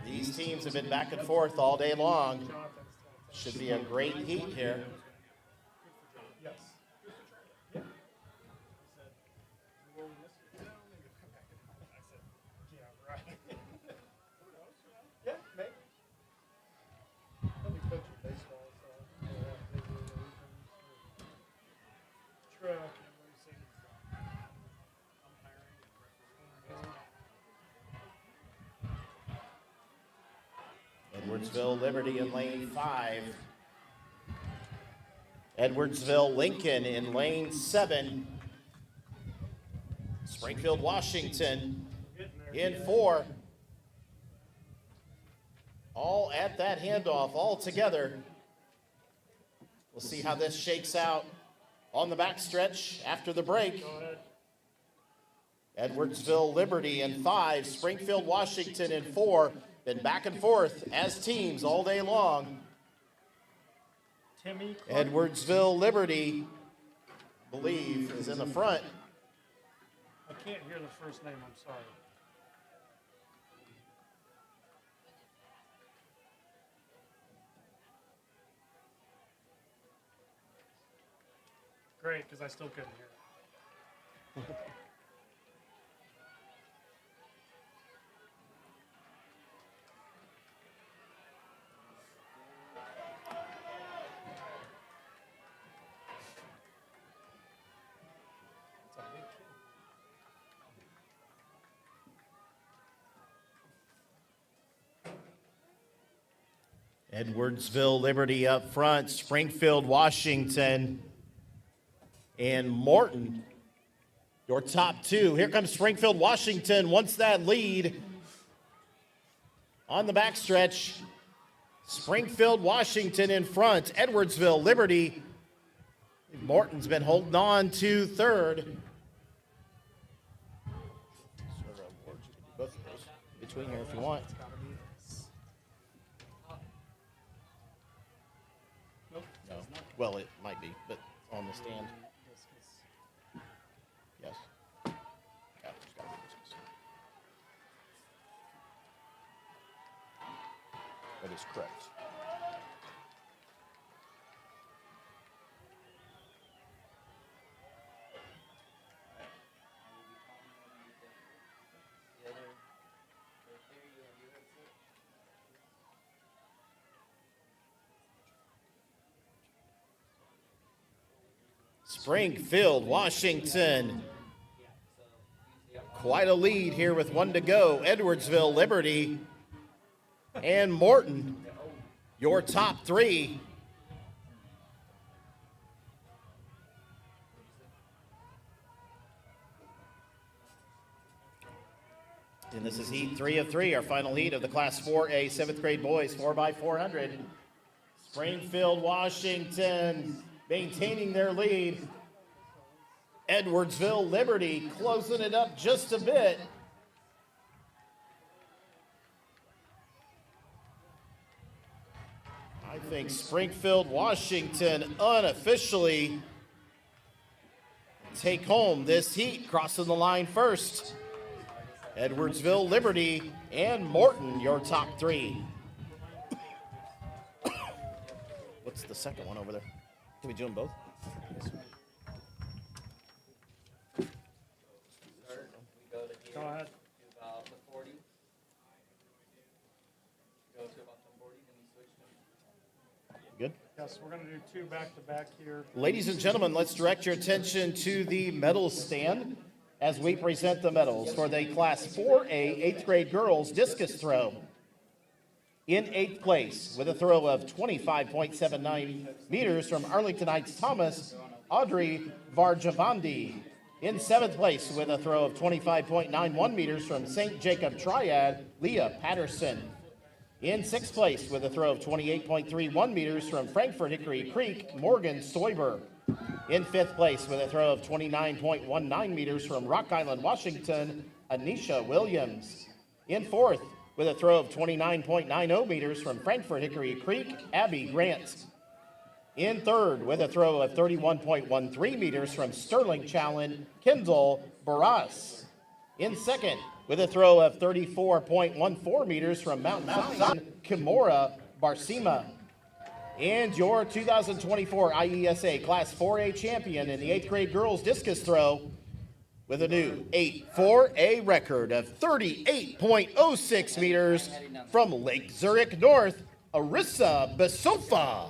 Speaker 1: These teams have been back and forth all day long. Should be a great heat here.
Speaker 2: Yes. Yeah. Yeah, right. Yeah, maybe. I'll be coaching baseball, so yeah, maybe we'll do track and racing.
Speaker 1: Edwardsville Liberty in lane 5. Edwardsville Lincoln in lane 7. Springfield Washington in 4. All at that handoff, all together. We'll see how this shakes out on the backstretch after the break. Edwardsville Liberty in 5, Springfield Washington in 4. Been back and forth as teams all day long.
Speaker 2: Timmy Clark.
Speaker 1: Edwardsville Liberty, I believe, is in the front.
Speaker 2: I can't hear the first name, I'm sorry. Great, because I still couldn't hear it.
Speaker 1: Edwardsville Liberty up front, Springfield Washington and Morton, your top two. Here comes Springfield Washington, wants that lead on the backstretch. Springfield Washington in front, Edwardsville Liberty. Morton's been holding on to third. Both of those between here if you want. No. Well, it might be, but on the stand. Yes. Yeah, there's gotta be discus. That is correct. Springfield, Washington. Quite a lead here with 1 to go. Edwardsville, Liberty, and Morton, your top three. And this is heat 3 of 3, our final heat of the Class 4A 7th grade boys, 4x400. Springfield, Washington maintaining their lead. Edwardsville Liberty closing it up just a bit. I think Springfield Washington unofficially take home this heat, crossing the line first. Edwardsville Liberty and Morton, your top three. What's the second one over there? Can we do them both?
Speaker 2: Go ahead.
Speaker 4: To about the 40. Go to about the 40, then we switch to
Speaker 1: Good.
Speaker 2: Yes, we're going to do 2 back-to-back here.
Speaker 1: Ladies and gentlemen, let's direct your attention to the medal stand as we present the medals for the Class 4A 8th grade girls discus throw. In 8th place with a throw of 25.79 meters from Arlington Heights Thomas, Audrey Varjavandi. In 7th place with a throw of 25.91 meters from St. Jacob Triad, Leah Patterson. In 6th place with a throw of 28.31 meters from Frankfort Hickory Creek, Morgan Stoiber. In 5th place with a throw of 29.19 meters from Rock Island, Washington, Anisha Williams. In 4th with a throw of 29.90 meters from Frankfort Hickory Creek, Abby Grant. In third, with a throw of 31.13 meters from Sterling Challen, Kendall Barras. In second, with a throw of 34.14 meters from Mount Zion, Kimura Barsima. And your 2024 IESA Class 4A champion in the 8th grade girls discus throw with a new 8-4A record of 38.06 meters from Lake Zurich North, Arissa Besofa.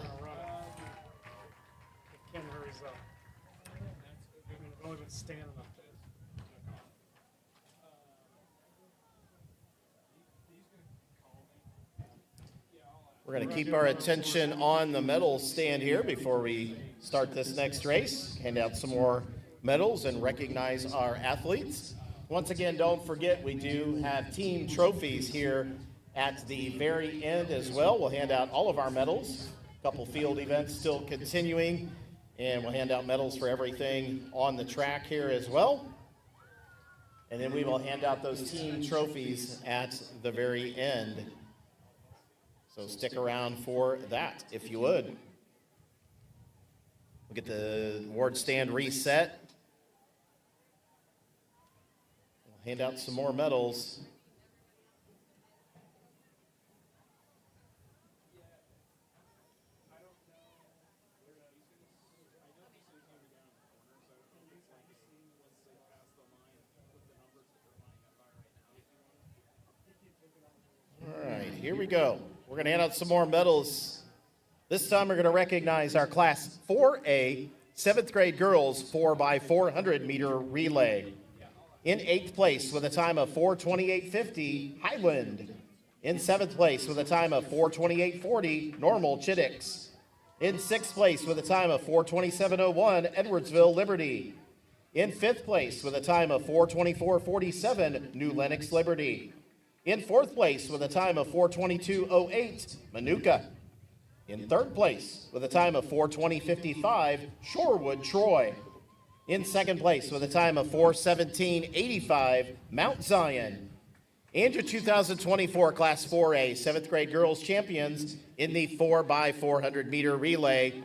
Speaker 2: Ken hurries up. I've only been standing up there.
Speaker 1: We're going to keep our attention on the medal stand here before we start this next race. Hand out some more medals and recognize our athletes. Once again, don't forget we do have team trophies here at the very end as well. We'll hand out all of our medals. A couple field events still continuing, and we'll hand out medals for everything on the track here as well. And then we will hand out those team trophies at the very end. So stick around for that, if you would. We'll get the award stand reset. We'll hand out some more medals. All right, here we go. We're going to hand out some more medals. This time we're going to recognize our Class 4A 7th grade girls 4x400 meter relay. In 8th place with a time of 4:28.50, Highland. In 7th place with a time of 4:28.40, Normal Chiddix. In 6th place with a time of 4:27.01, Edwardsville Liberty. In 5th place with a time of 4:24.47, New Lenox Liberty. In 4th place with a time of 4:22.08, Manuka. In 3rd place with a time of 4:20.55, Shorewood Troy. In 2nd place with a time of 4:17.85, Mount Zion. And your 2024 Class 4A 7th grade girls champions in the 4x400 meter relay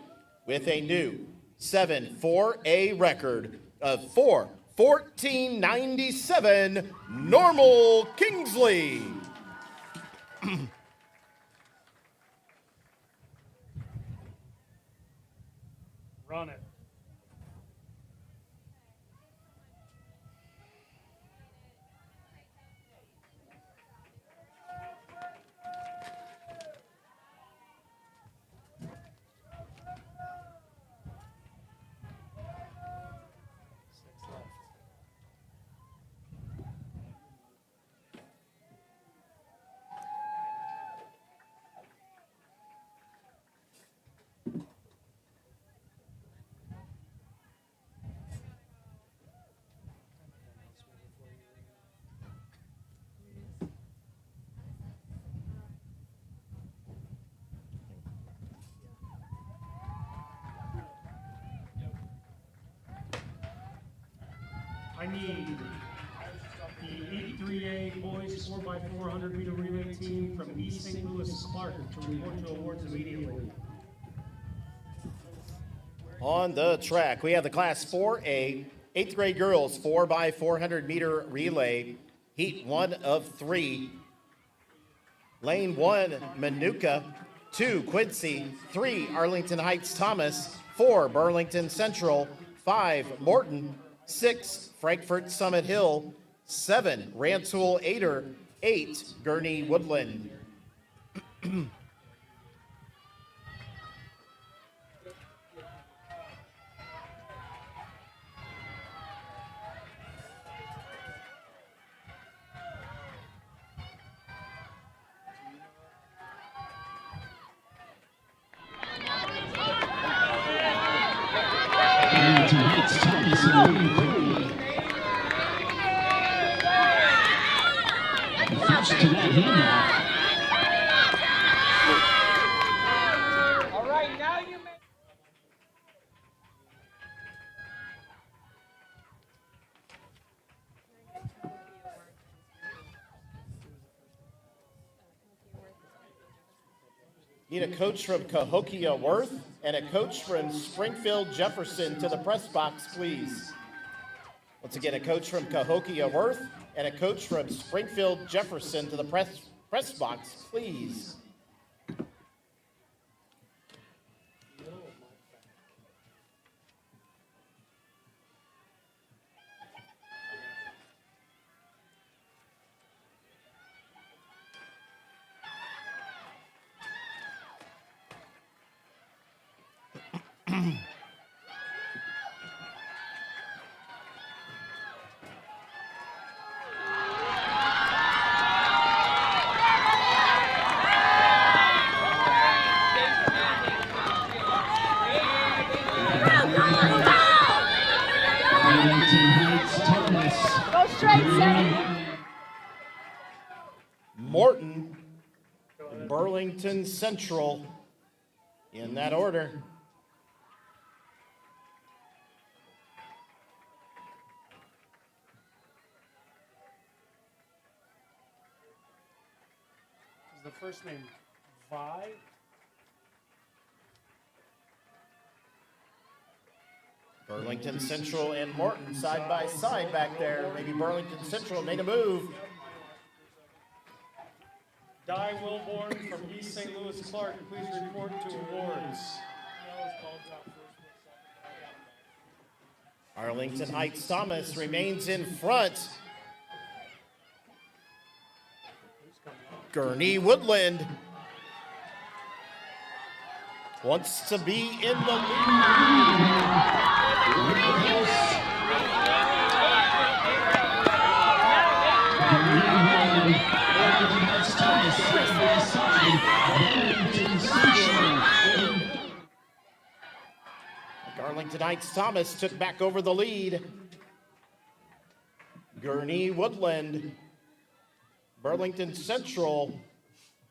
Speaker 1: with a new 7-4A record of 4:14.97, Normal Kingsley.
Speaker 2: Run it. I need the 8-3A boys 4x400 meter relay team from East St. Louis Clark to report to awards immediately.
Speaker 1: On the track, we have the Class 4A 8th grade girls 4x400 meter relay, heat 1 of 3. Lane 1, Manuka. 2, Quincy. 3, Arlington Heights Thomas. 4, Burlington Central. 5, Morton. 6, Frankfort Summit Hill. 7, Rantoul Ader. 8, Gurney Woodland.
Speaker 8: Arlington Heights Thomas in lane 3. First to that handoff.
Speaker 11: All right, now you may.
Speaker 1: Need a coach from Cahokia Worth and a coach from Springfield Jefferson to the press box, please. Once again, a coach from Cahokia Worth and a coach from Springfield Jefferson to the press box, please.
Speaker 9: Go straight, Sam.
Speaker 1: Morton, Burlington Central, in that order.
Speaker 2: Is the first name Vi?
Speaker 1: Burlington Central and Morton side by side back there. Maybe Burlington Central made a move.
Speaker 2: Di Wilborn from East St. Louis Clark, please report to awards.
Speaker 1: Arlington Heights Thomas remains in front. Gurney Woodland wants to be in the lead. Arlington Heights Thomas took back over the lead. Gurney Woodland. Burlington Central.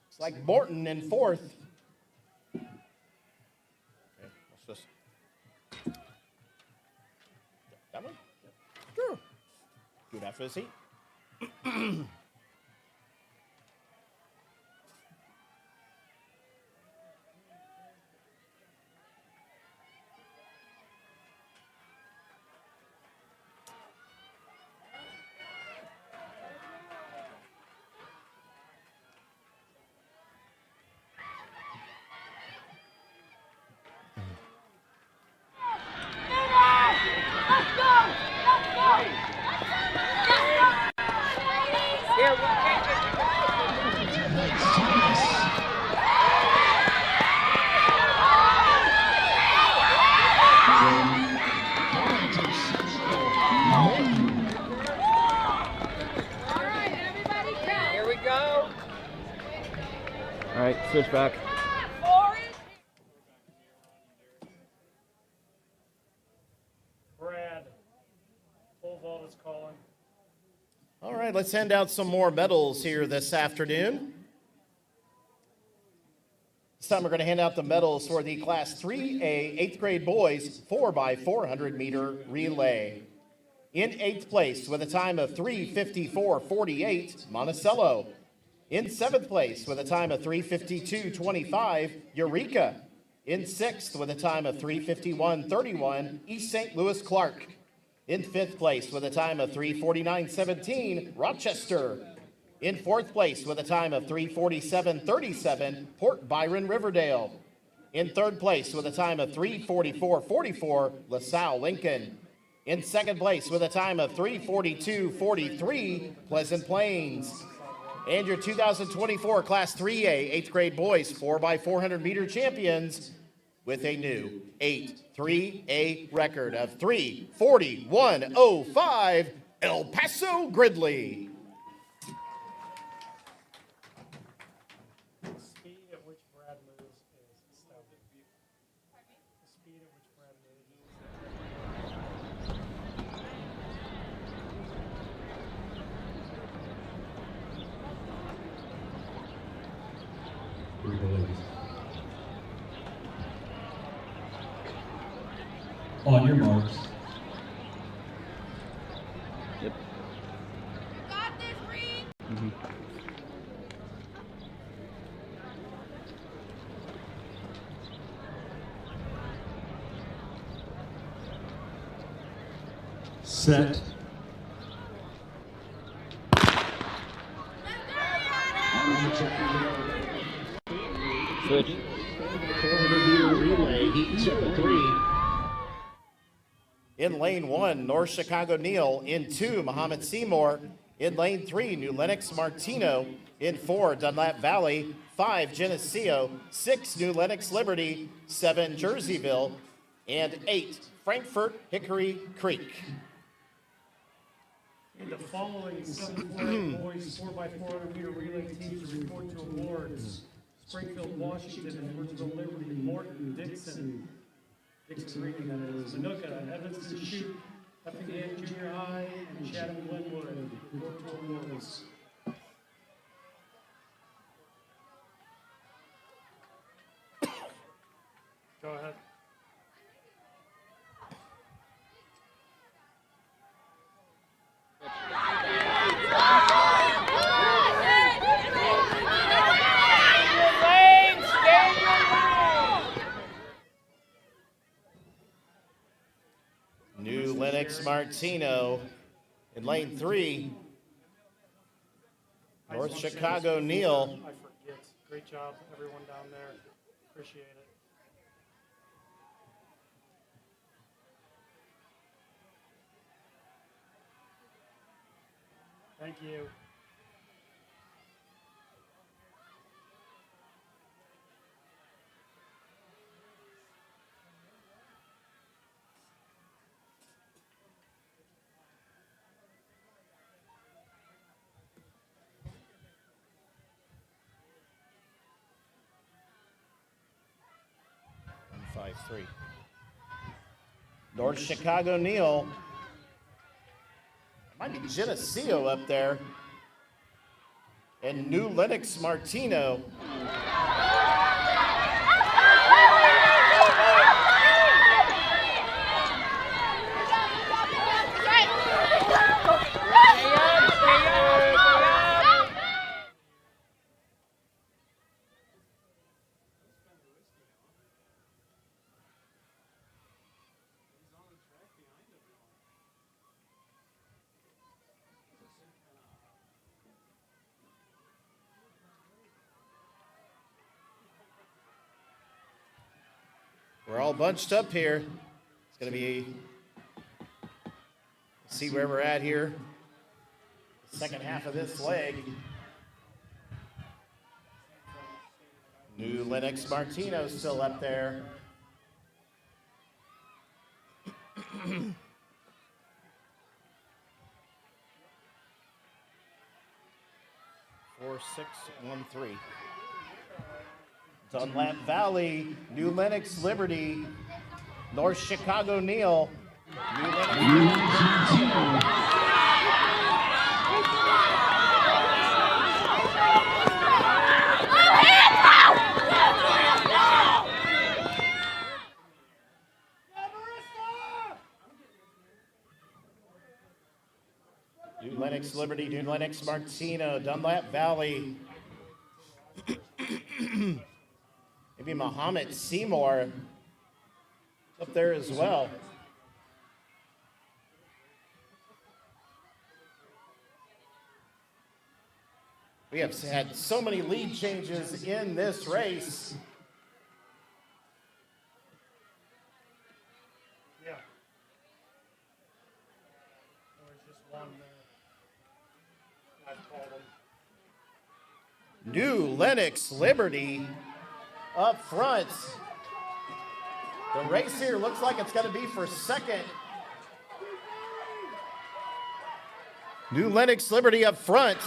Speaker 1: It's like Morton in fourth. Okay, let's just. That one? Sure. Do it after the seat.
Speaker 11: Here we go.
Speaker 6: All right, switch back.
Speaker 2: Brad, pole vault is calling.
Speaker 1: All right, let's hand out some more medals here this afternoon. This time we're going to hand out the medals for the Class 3A 8th grade boys 4x400 meter relay. In 8th place with a time of 3:54.48, Monticello. In 7th place with a time of 3:52.25, Eureka. In 6th with a time of 3:51.31, East St. Louis Clark. In 5th place with a time of 3:49.17, Rochester. In 4th place with a time of 3:47.37, Port Byron Riverdale. In 3rd place with a time of 3:44.44, LaSalle Lincoln. In 2nd place with a time of 3:42.43, Pleasant Plains. And your 2024 Class 3A 8th grade boys 4x400 meter champions with a new 8-3A record of 3:41.05, El Paso Gridley.
Speaker 2: The speed at which Brad moves is astounding. The speed at which Brad moves is
Speaker 12: On your marks.
Speaker 6: Yep.
Speaker 10: Got this, Reed.
Speaker 12: Set.
Speaker 6: Switch.
Speaker 8: 400-meter relay, heat 2 of 3.
Speaker 1: In lane 1, North Chicago Neal. In 2, Muhammad Seymour. In lane 3, New Lenox Martino. In 4, Dunlap Valley. 5, Geneseo. 6, New Lenox Liberty. 7, Jerseyville. And 8, Frankfort Hickory Creek.
Speaker 2: And the following 7 boys 4x400 meter relay teams report to awards. Springfield, Washington, Virgil Liberty, Morton, Dixon Reading, that is, Anoka, Evanston Chute, Effingham Junior High, and Chatham Glenwood report to awards. Go ahead.
Speaker 1: New Lenox Martino. In lane 3, North Chicago Neal.
Speaker 2: I forget. Great job, everyone down there. Appreciate it. Thank you.
Speaker 1: North Chicago Neal. Might be Geneseo up there. And New Lenox Martino. We're all bunched up here. It's going to be, see where we're at here. The second half of this leg. New Lenox Martino still up there. 4-6-1-3. Dunlap Valley, New Lenox Liberty, North Chicago Neal, New Lenox. New Lenox Liberty, New Lenox Martino, Dunlap Valley. Maybe Muhammad Seymour up there as well. We have had so many lead changes in this race.
Speaker 2: Yeah. There's just one there. I've called them.
Speaker 1: New Lenox Liberty up front. The race here looks like it's going to be for second. New Lenox Liberty up front.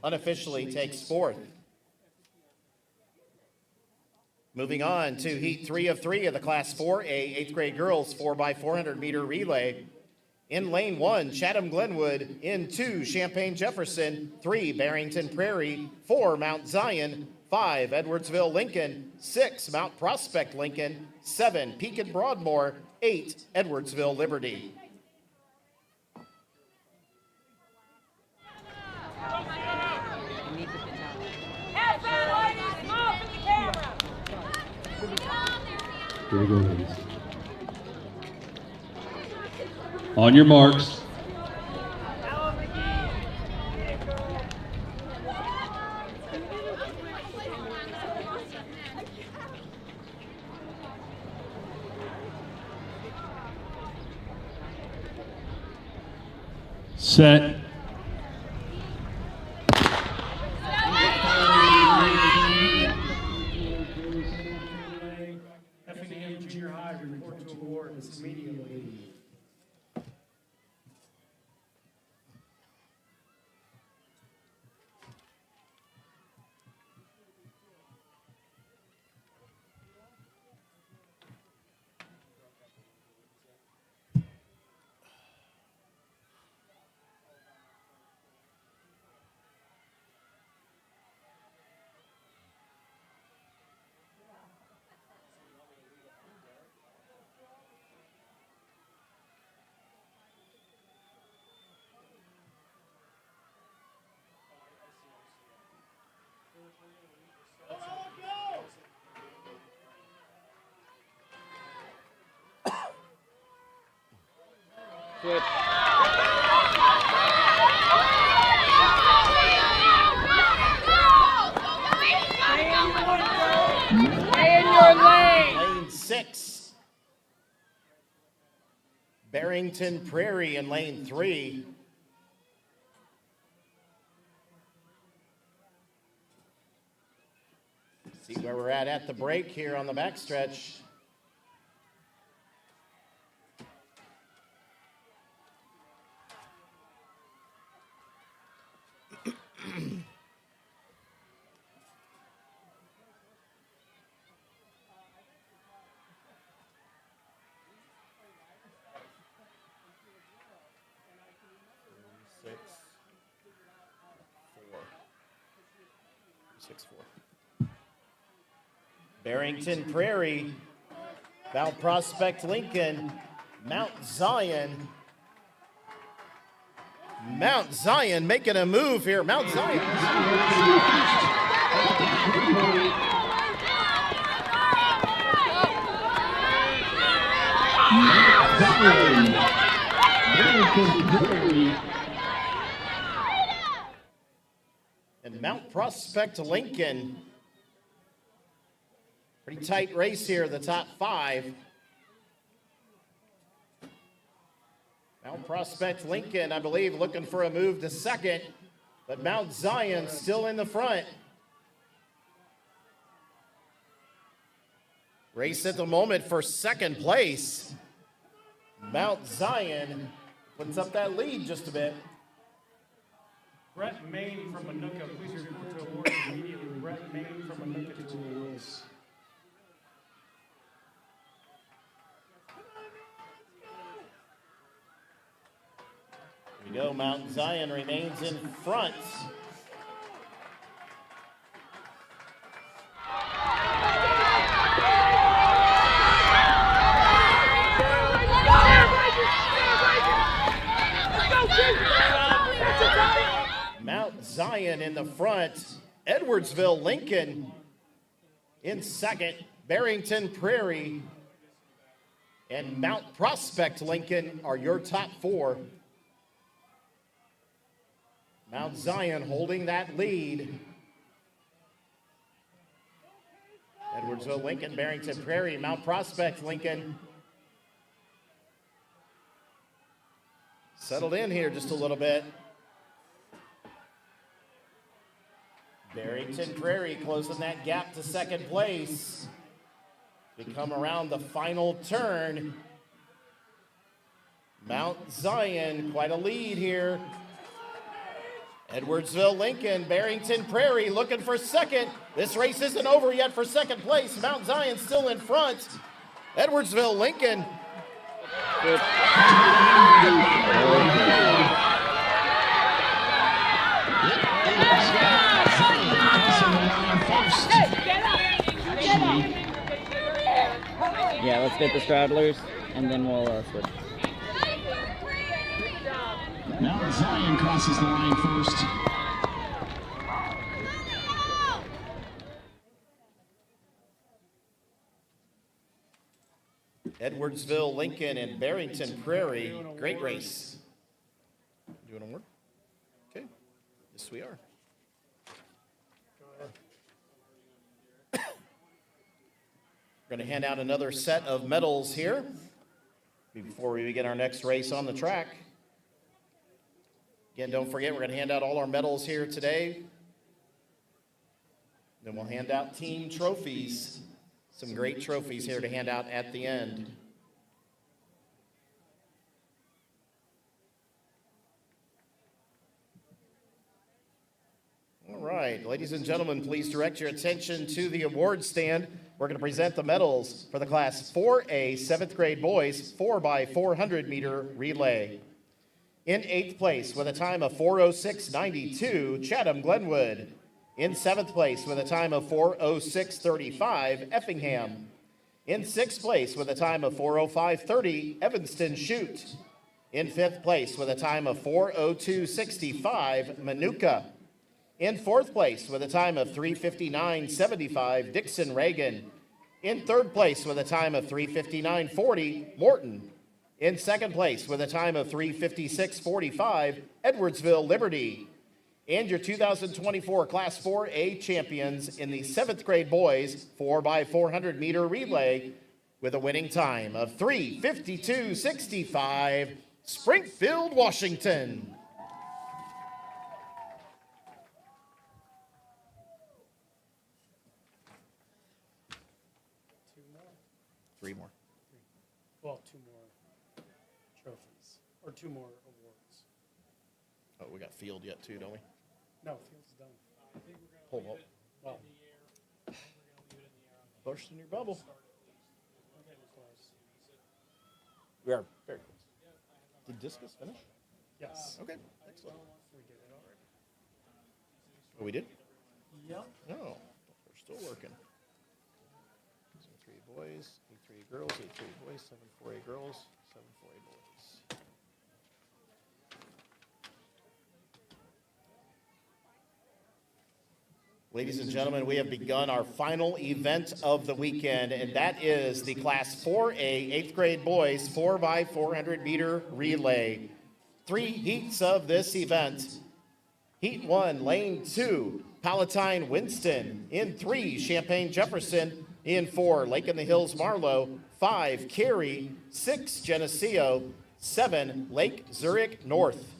Speaker 1: Unofficially takes fourth. Moving on to heat 3 of 3 of the Class 4A 8th grade girls 4x400 meter relay. In lane 1, Chatham Glenwood. In 2, Champaign Jefferson. 3, Barrington Prairie. 4, Mount Zion. 5, Edwardsville Lincoln. 6, Mount Prospect Lincoln. 7, Pekin Broadmoor. 8, Edwardsville Liberty.
Speaker 12: Here we go, ladies. On your marks. Set.
Speaker 2: Effingham Junior High report to awards immediately.
Speaker 6: Flip.
Speaker 11: Stay in your lane.
Speaker 1: Lane 6, Barrington Prairie in lane 3. See where we're at the break here on the backstretch. Barrington Prairie, Mount Prospect Lincoln, Mount Zion. Mount Zion making a move here. Mount Zion. And Mount Prospect Lincoln. Pretty tight race here, the top 5. Mount Prospect Lincoln, I believe, looking for a move to second, but Mount Zion still in the front. Race at the moment for second place. Mount Zion puts up that lead just a bit.
Speaker 2: Brett Main from Manuka, please report to awards immediately. Brett Main from Manuka to awards.
Speaker 1: Here we go, Mount Zion remains in front. Mount Zion in the front. Edwardsville Lincoln in second. Barrington Prairie and Mount Prospect Lincoln are your top 4. Mount Zion holding that lead. Edwardsville Lincoln, Barrington Prairie, Mount Prospect Lincoln. Settled in here just a little bit. Barrington Prairie closing that gap to second place. We come around the final turn. Mount Zion, quite a lead here. Edwardsville Lincoln, Barrington Prairie looking for second. This race isn't over yet for second place. Mount Zion still in front. Edwardsville Lincoln.
Speaker 6: Good.
Speaker 8: first.
Speaker 6: Yeah, let's get the straddlers, and then we'll switch.
Speaker 8: Now Zion crosses the line first.
Speaker 1: Edwardsville, Lincoln, and Barrington Prairie. Great race. Doing a work? Okay. Yes, we are. We're going to hand out another set of medals here before we begin our next race on the track. Again, don't forget, we're going to hand out all our medals here today. Then we'll hand out team trophies. Some great trophies here to hand out at the end. All right, ladies and gentlemen, please direct your attention to the award stand. We're going to present the medals for the Class 4A 7th grade boys 4x400 meter relay. In 8th place with a time of 4:06.92, Chatham Glenwood. In 7th place with a time of 4:06.35, Effingham. In 6th place with a time of 4:05.30, Evanston Chute. In 5th place with a time of 4:02.65, Manuka. In 4th place with a time of 3:59.75, Dixon Reagan. In 3rd place with a time of 3:59.40, Morton. In 2nd place with a time of 3:56.45, Edwardsville Liberty. And your 2024 Class 4A champions in the 7th grade boys 4x400 meter relay with a winning time of 3:52.65, Springfield, Washington. Three more.
Speaker 2: Well, two more trophies, or two more awards.
Speaker 1: Oh, we got field yet too, don't we?
Speaker 2: No, field's done.
Speaker 1: Hold up.
Speaker 2: Well,
Speaker 1: Burst in your bubble. We are very close. Did discus finish?
Speaker 2: yes.
Speaker 1: Okay, excellent.
Speaker 2: We did it already.
Speaker 1: Oh, we did?
Speaker 2: Yep.
Speaker 1: No, we're still working. 3 boys, 3 girls, 3 boys, 7 4A girls, 7 4A boys. Ladies and gentlemen, we have begun our final event of the weekend, and that is the Class 4A 8th grade boys 4x400 meter relay. 3 heats of this event. Heat 1, Lane 2, Palatine Winston. In 3, Champaign Jefferson. In 4, Lake in the Hills Marlow. 5, Cary. 6, Geneseo. 7, Lake Zurich North.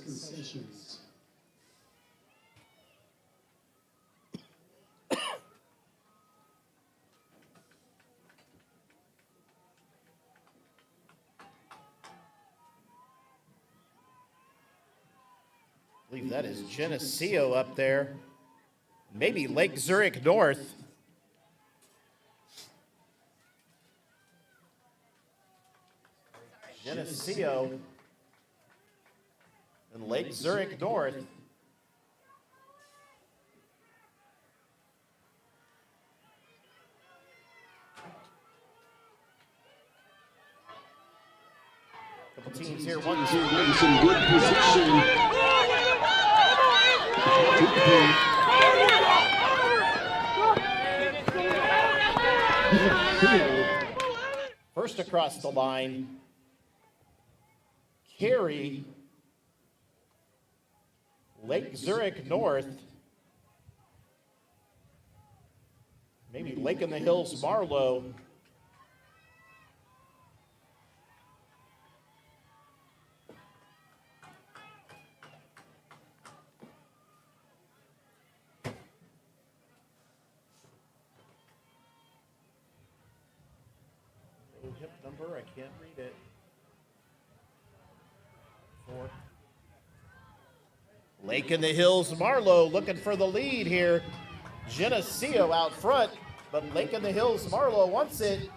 Speaker 2: Concessions.
Speaker 1: I believe that is Geneseo up there. Maybe Lake Zurich North. Geneseo and Lake Zurich North. Couple teams here. 1, 2.
Speaker 8: In some good position.
Speaker 1: First across the line, Cary, Lake Zurich North, maybe Lake in the Hills Marlow. hip number, I can't read it. 4. Lake in the Hills, Marlowe looking for the lead here. Geneseo out front, but Lake in the Hills, Marlowe wants it.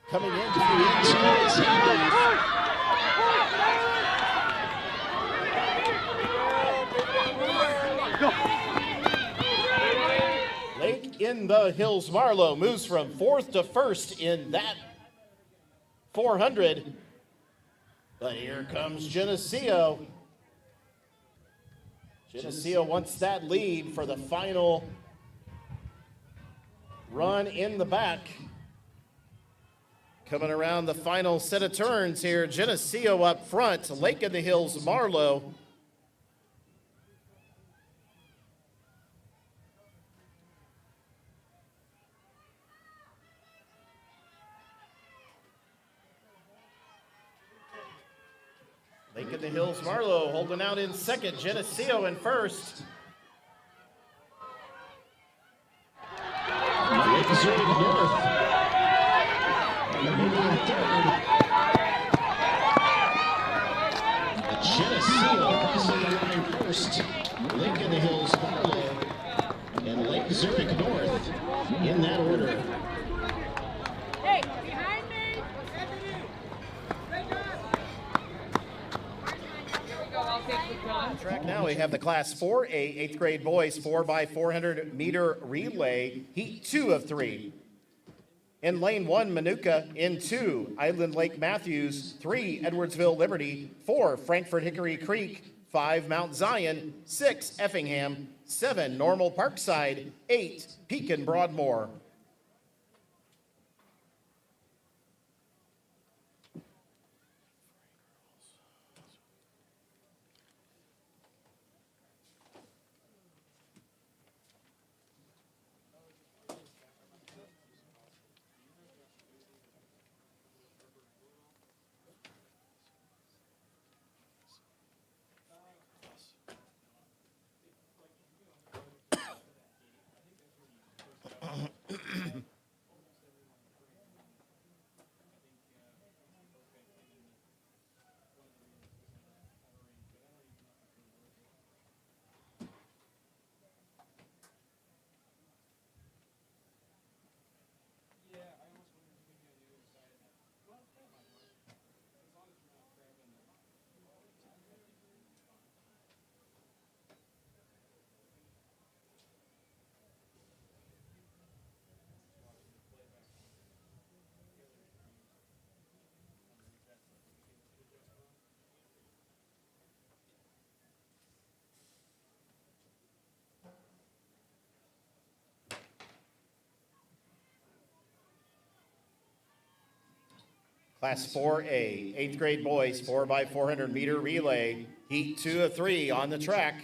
Speaker 1: Coming in. Lake in the Hills, Marlowe moves from 4th to 1st in that 400. But here comes Geneseo. Geneseo wants that lead for the final run in the back. Coming around the final set of turns here, Geneseo up front, Lake in the Hills, Marlowe. Lake in the Hills, Marlowe holding out in second, Geneseo in first.
Speaker 8: Geneseo crossing the line first. Lake in the Hills, Marlowe, and Lake Zurich North in that order.
Speaker 11: Hey, behind me!
Speaker 1: On track now, we have the Class 4A 8th grade boys 4x400 meter relay, heat 2 of 3. In lane 1, Manuka. In 2, Island Lake Matthews. 3, Edwardsville Liberty. 4, Frankfort Hickory Creek. 5, Mount Zion. 6, Effingham. 7, Normal Parkside. 8, Pekin Broadmoor. Class 4A, 8th grade boys, 4x400 meter relay, heat 2 of 3 on the track.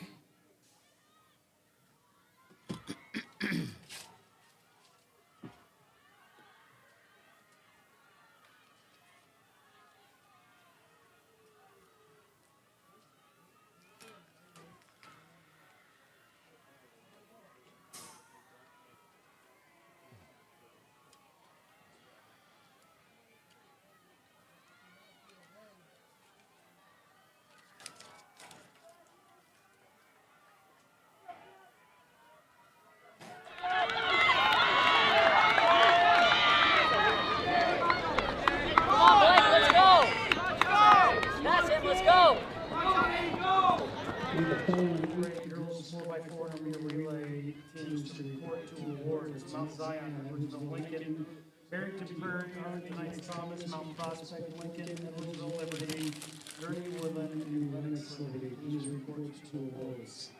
Speaker 2: Girls 4x400 meter relay teams to report to awards. Mount Zion, Edwardsville, Lincoln. Barrington Prairie, Arlington Heights, Thomas, Mount Prospect, Lincoln, Edwardsville, Liberty. Gurney, Woodland, and Lennox Liberty. Please report to awards.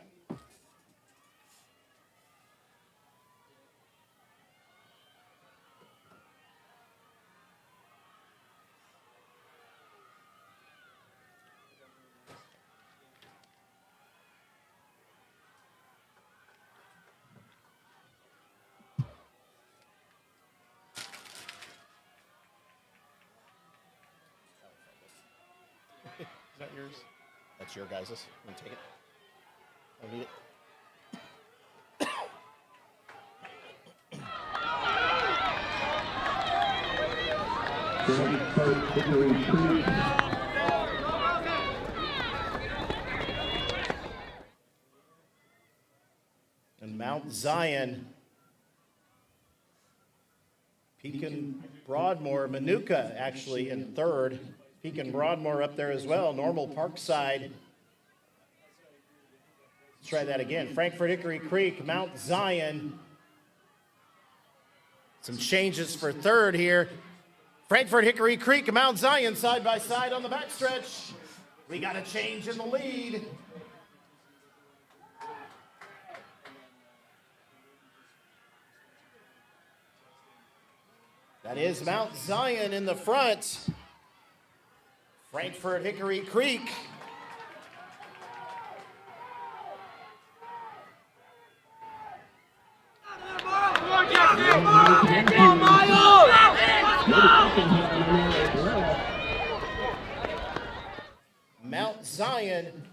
Speaker 1: Is that yours? That's your guys's. You take it. I need it. And Mount Zion, Pekin Broadmoor, Manuka actually in third. Pekin Broadmoor up there as well. Normal Parkside. Let's try that again. Frankfort Hickory Creek, Mount Zion. Some changes for third here. Frankfort Hickory Creek and Mount Zion side by side on the backstretch. We got a change in the lead. That is Mount Zion in the front. Frankfort Hickory Creek. Mount Zion,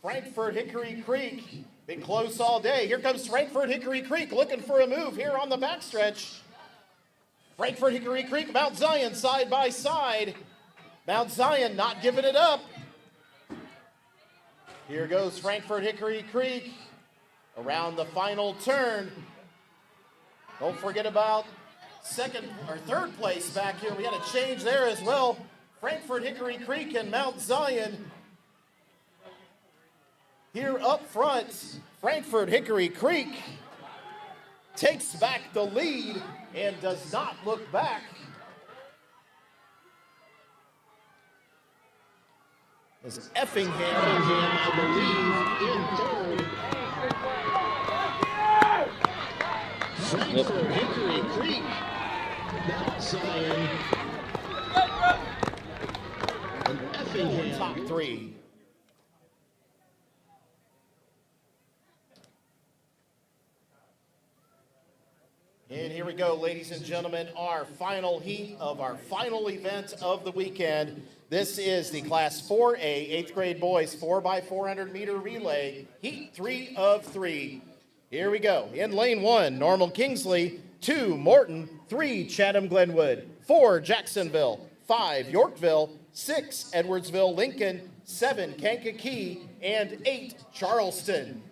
Speaker 1: Frankfort Hickory Creek. Been close all day. Here comes Frankfort Hickory Creek looking for a move here on the backstretch. Frankfort Hickory Creek, Mount Zion side by side. Mount Zion not giving it up. Here goes Frankfort Hickory Creek around the final turn. Don't forget about second or third place back here. We had a change there as well. Frankfort Hickory Creek and Mount Zion. Here up front, Frankfort Hickory Creek takes back the lead and does not look back. As Effingham, I believe, in third. Frankfort Hickory Creek, Mount Zion, and Effingham. Top three. And here we go, ladies and gentlemen, our final heat of our final event of the weekend. This is the Class 4A 8th grade boys 4x400 meter relay, heat 3 of 3. Here we go. In lane 1, Normal Kingsley, 2, Morton, 3, Chatham Glenwood, 4, Jacksonville, 5, Yorkville, 6, Edwardsville, Lincoln, 7, Kankakee, and 8, Charleston.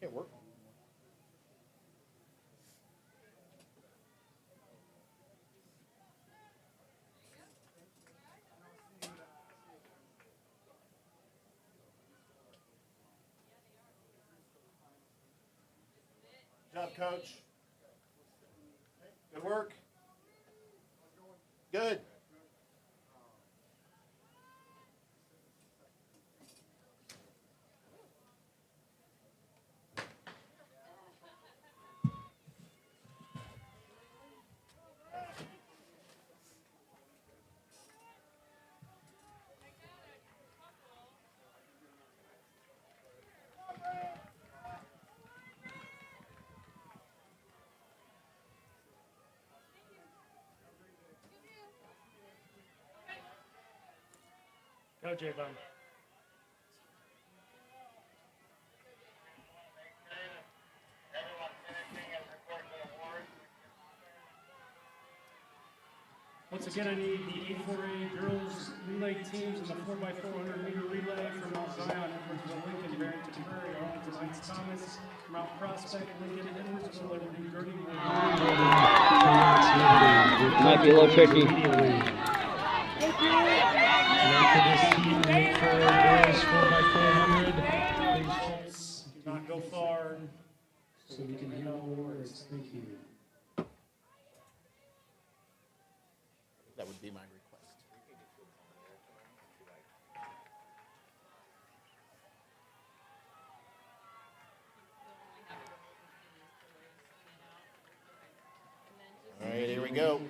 Speaker 1: Can't work. Good job, Coach. Good work. Good.
Speaker 2: Go, J-Bone. Once again, I need the 8-4A girls relay teams in the 4x400 meter relay from Mount Zion, Edwardsville, Lincoln, Barrington Prairie, Arlington Heights, Thomas, Mount Prospect, Lincoln, Edwardsville, Liberty, Girdingwood.
Speaker 6: Might be a little tricky.
Speaker 2: Please do not go far so we can know where it's thinking.
Speaker 1: That would be my request. go.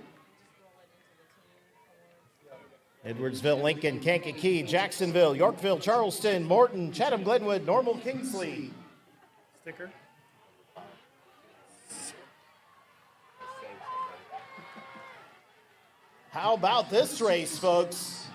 Speaker 1: Edwardsville, Lincoln, Kankakee, Jacksonville, Yorkville, Charleston, Morton, Chatham, Glenwood, Normal, Kingsley.
Speaker 2: Sticker.
Speaker 1: How about this race, folks?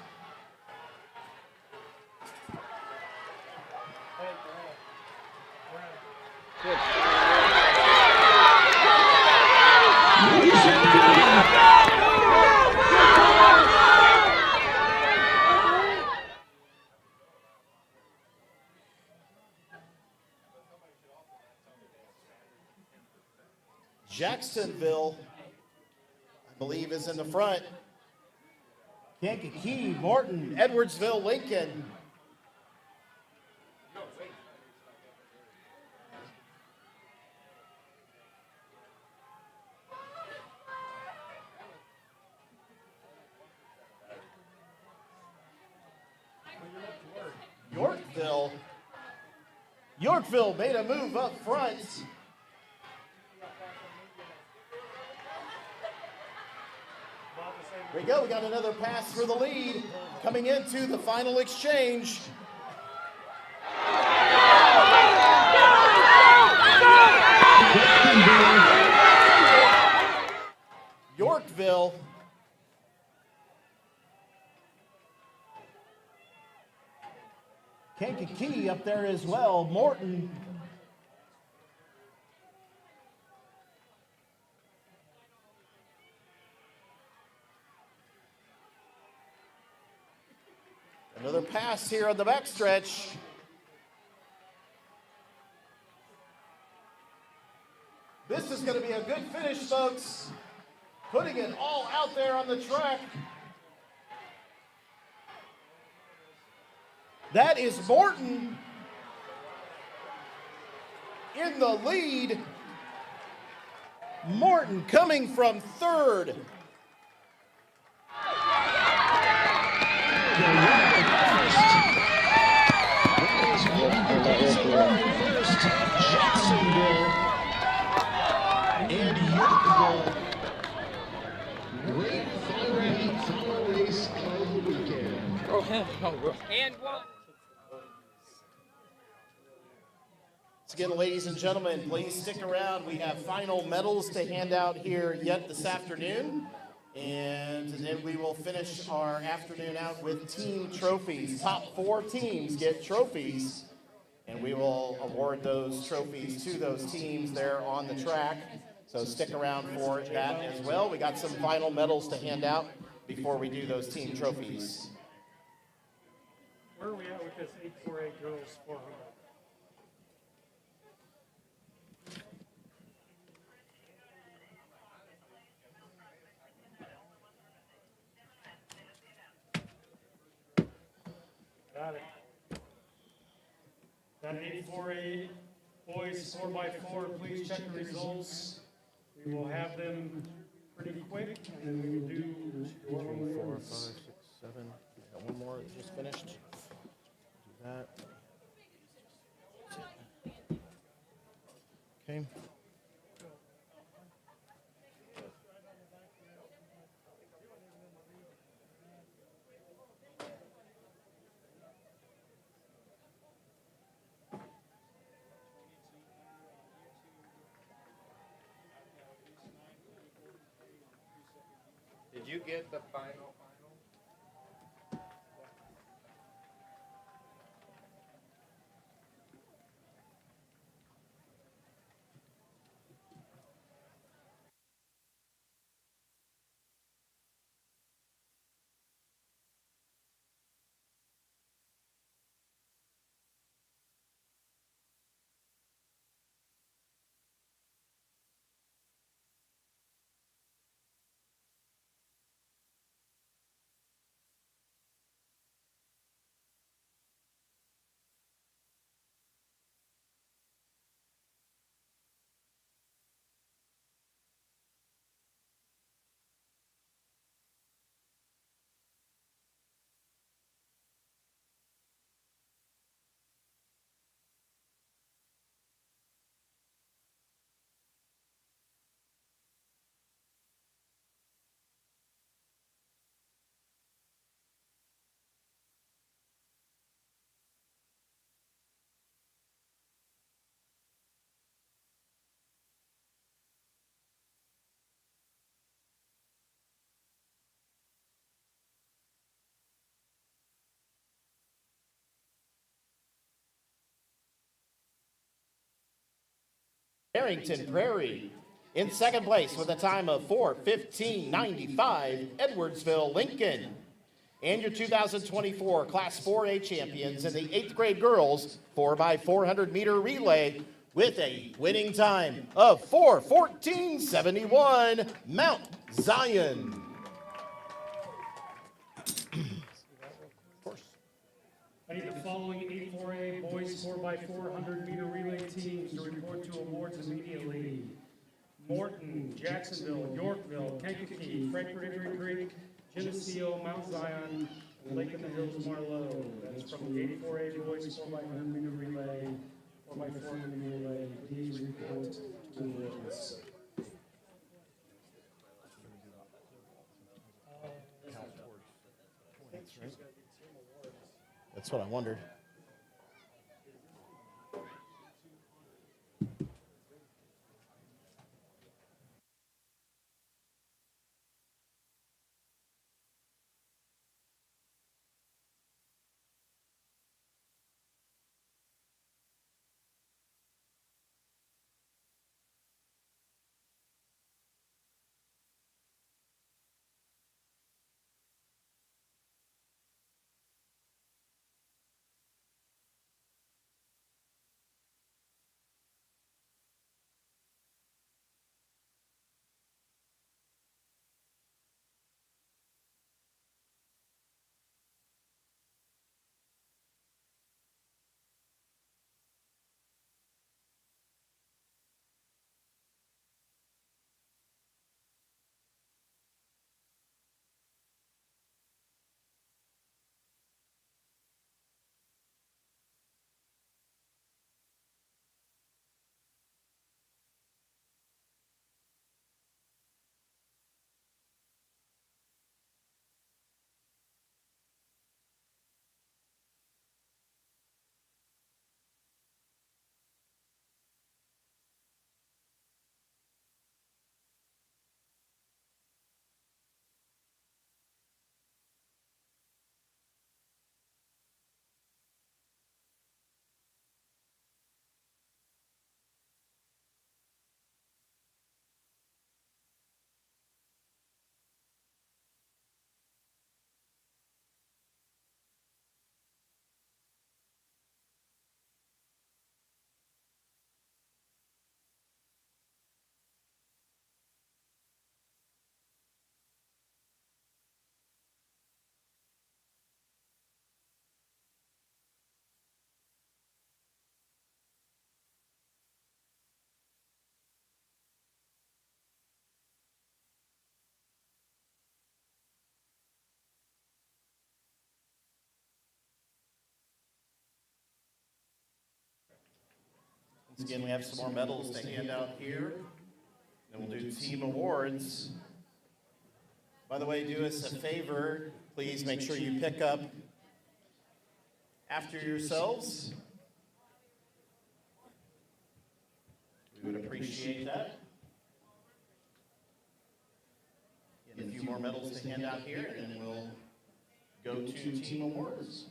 Speaker 1: Jacksonville, I believe, is in the front. Kankakee, Morton, Edwardsville, Lincoln. Yorkville made a move up front. Here we go. We got another pass for the lead coming into the final exchange. Yorkville. Kankakee up there as well. Morton. Another pass here on the backstretch. This is going to be a good finish, folks. Putting it all out there on the track. That is Morton in the lead. Morton coming from third. Jacksonville and Yorkville. Great final race of the weekend.
Speaker 9: And one.
Speaker 1: Once again, ladies and gentlemen, please stick around. We have final medals to hand out here yet this afternoon. And then we will finish our afternoon out with team trophies. Top 4 teams get trophies. And we will award those trophies to those teams there on the track. So stick around for that as well. We got some final medals to hand out before we do those team trophies.
Speaker 2: Where are we at with this 848 girls 400? Got it. That 848 boys 4x4, please check the results. We will have them pretty quick, and then we will do
Speaker 1: 2, 4, 5, 6, 7. Got one more that just finished. Do that. Okay.
Speaker 13: Did you get the final?
Speaker 1: Harrington Prairie. In second place with a time of 4:15.95, Edwardsville, Lincoln. And your 2024 Class 4A champions in the 8th grade girls 4x400 meter relay with a winning time of 4:14.71, Mount Zion.
Speaker 2: I need the following 8-4A boys 4x400 meter relay teams to report to awards immediately. Morton, Jacksonville, Yorkville, Kankakee, Frankfort Hickory Creek, Geneseo, Mount Zion, and Lake in the Hills, Marlowe. That's from the 8-4A boys 4x100 meter relay, 4x400 meter relay. Please report to awards.
Speaker 1: That's what I wondered. Once again, we have some more medals to hand out here. Then we'll do team awards. By the way, do us a favor. Please make sure you pick up after yourselves. We would appreciate that. Get a few more medals to hand out here, and then we'll go to team awards.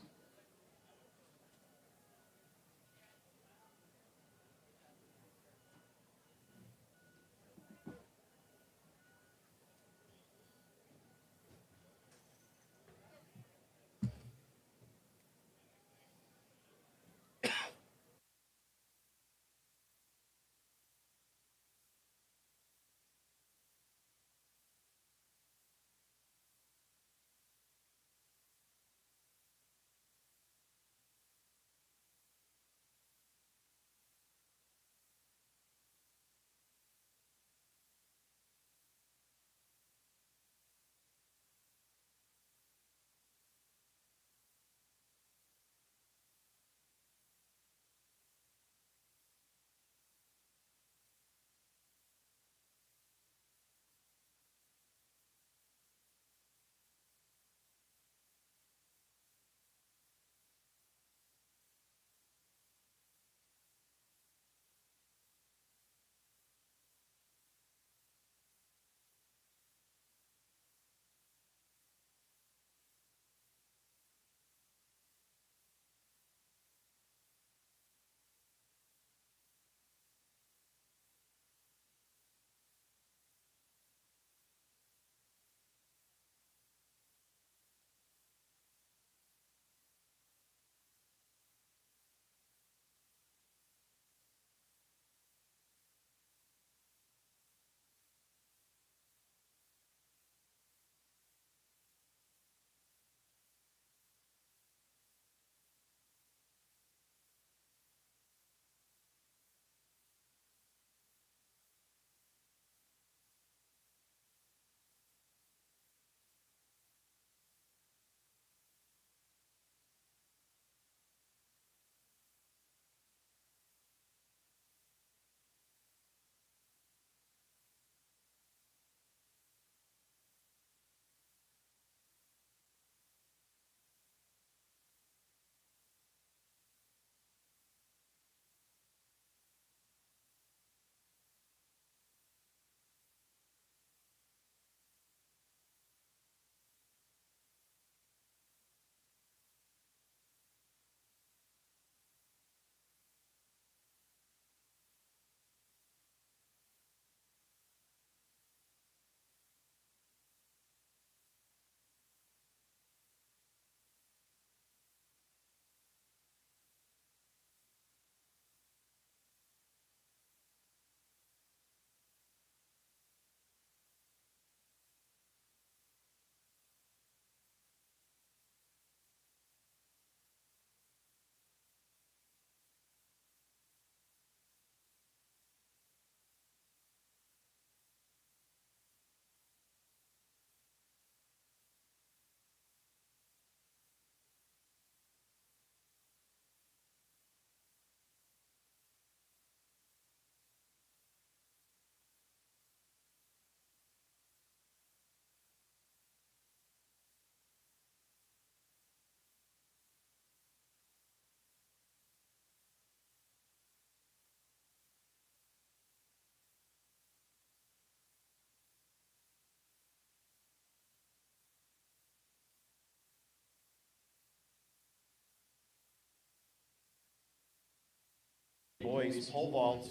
Speaker 1: boys pole vault,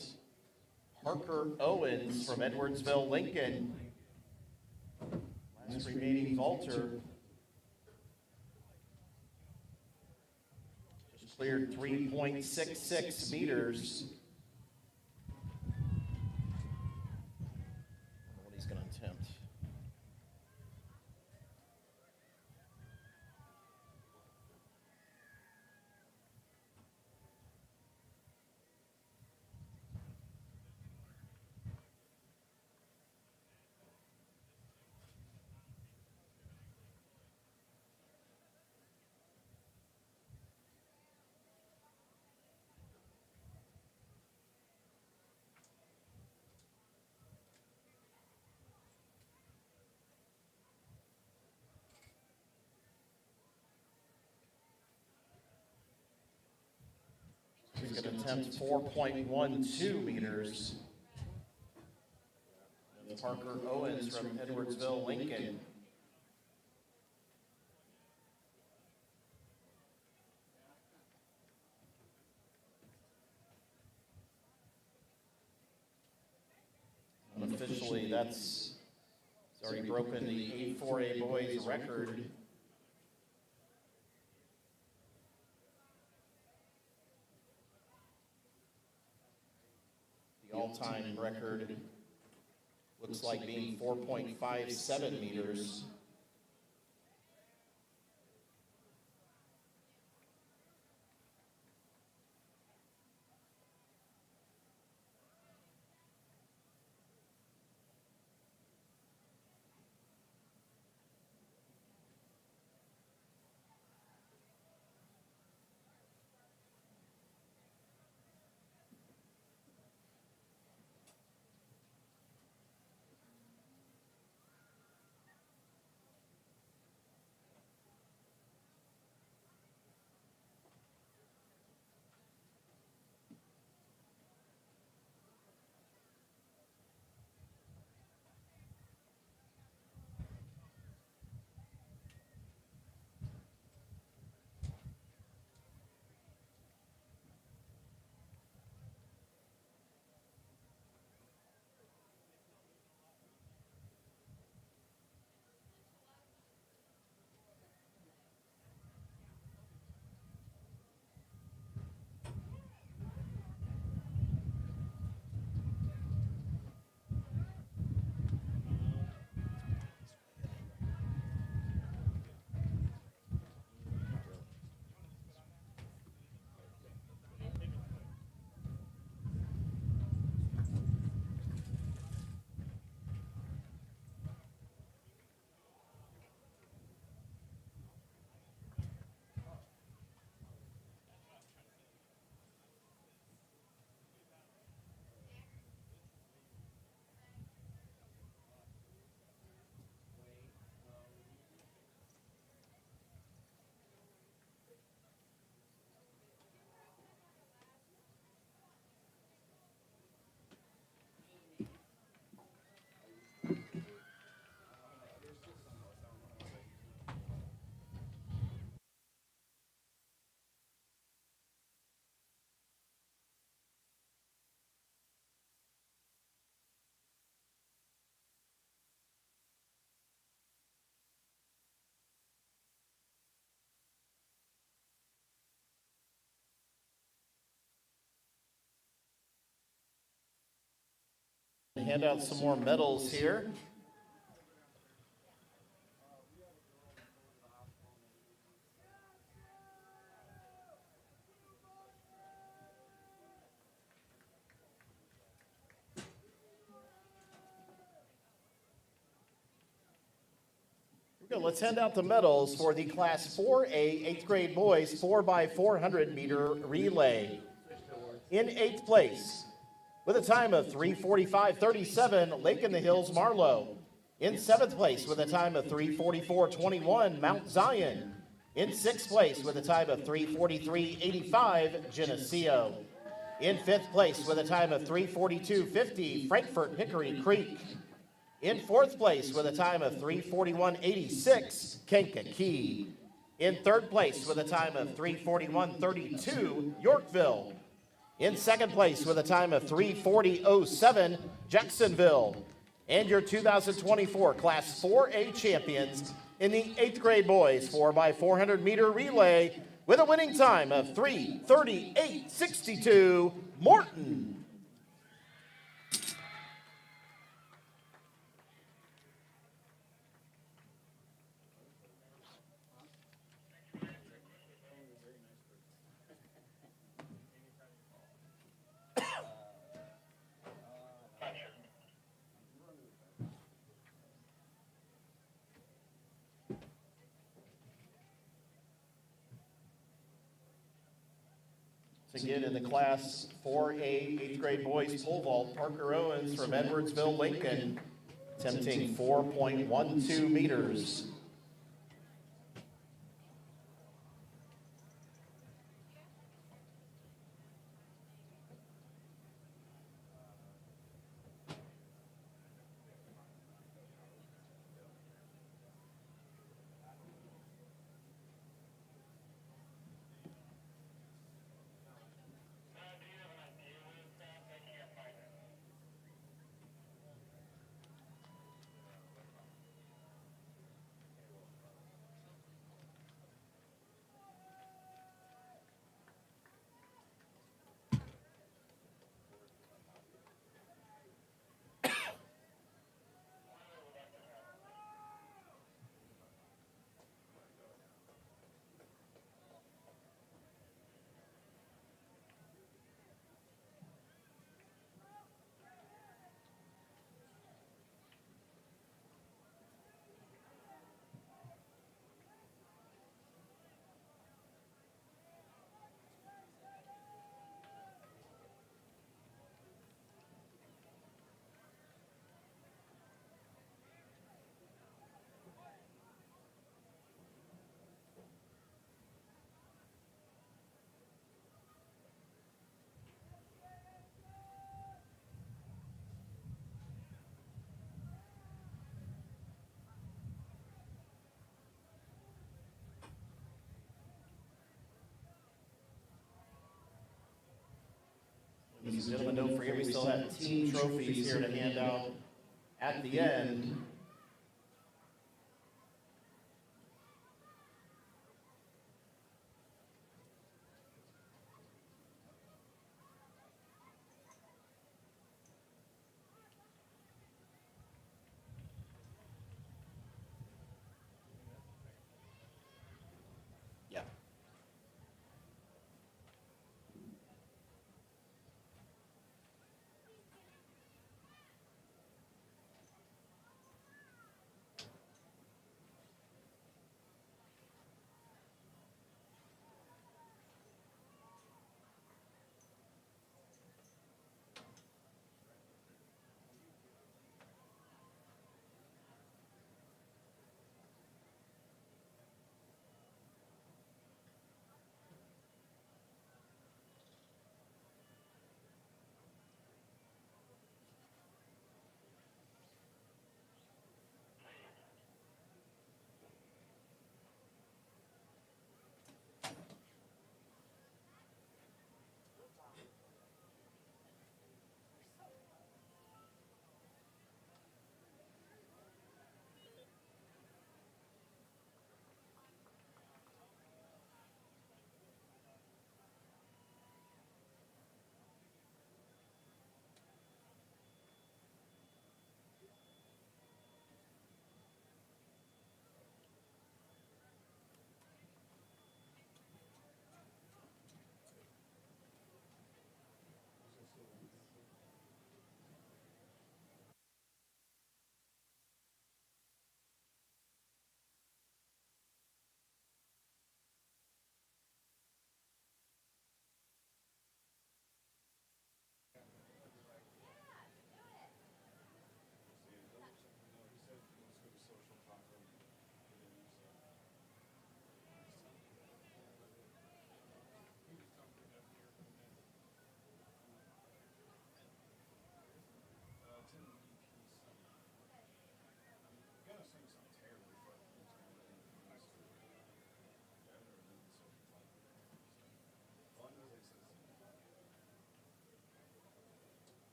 Speaker 1: Parker Owens from Edwardsville, Lincoln. Last remaining vaulter. Just cleared 3.66 meters. What he's going to attempt. He's going to attempt 4.12 meters. That's Parker Owens from Edwardsville, Lincoln. Unofficially, he's already broken the 8-4A boys record. The all-time record looks like being 4.57 meters. Hand out some more medals here. Let's hand out the medals for the Class 4A 8th grade boys 4x400 meter relay. In 8th place, with a time of 3:45.37, Lake in the Hills, Marlowe. In 7th place, with a time of 3:44.21, Mount Zion. In 6th place, with a time of 3:43.85, Geneseo. In 5th place, with a time of 3:42.50, Frankfort Hickory Creek. In 4th place, with a time of 3:41.86, Kankakee. In 3rd place, with a time of 3:41.32, Yorkville. In second place with a time of 3:40.07, Jacksonville. And your 2024 Class 4A champions in the 8th grade boys 4x400 meter relay with a winning time of 3:38.62, Morton. Again in the Class 4A 8th grade boys pole vault, Parker Owens from Edwardsville, Lincoln, attempting 4.12 meters. Ladies and gentlemen, don't forget we still have team trophies here to hand out at the end. Yeah.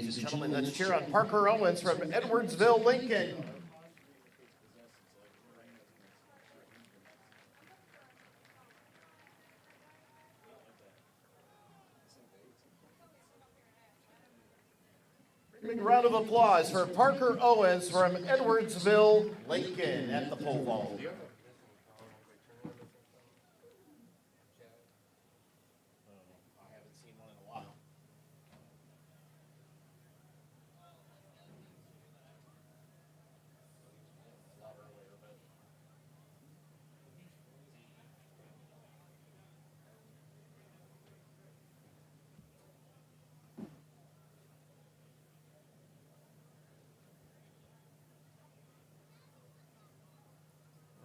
Speaker 1: Ladies and gentlemen, let's cheer on Parker Owens from Edwardsville, Lincoln. Big round of applause for Parker Owens from Edwardsville, Lincoln at the pole vault. I haven't seen one in a while.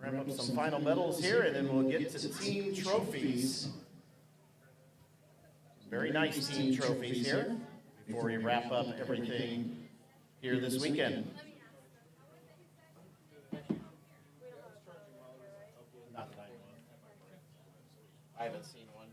Speaker 1: Wrap up some final medals here, and then we'll get to team trophies. Very nice team trophies here before we wrap up everything here this weekend. Not that I know of. I haven't seen one.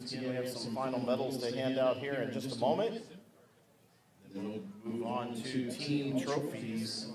Speaker 1: We have some final medals to hand out here in just a moment. Then we'll move on to team trophies.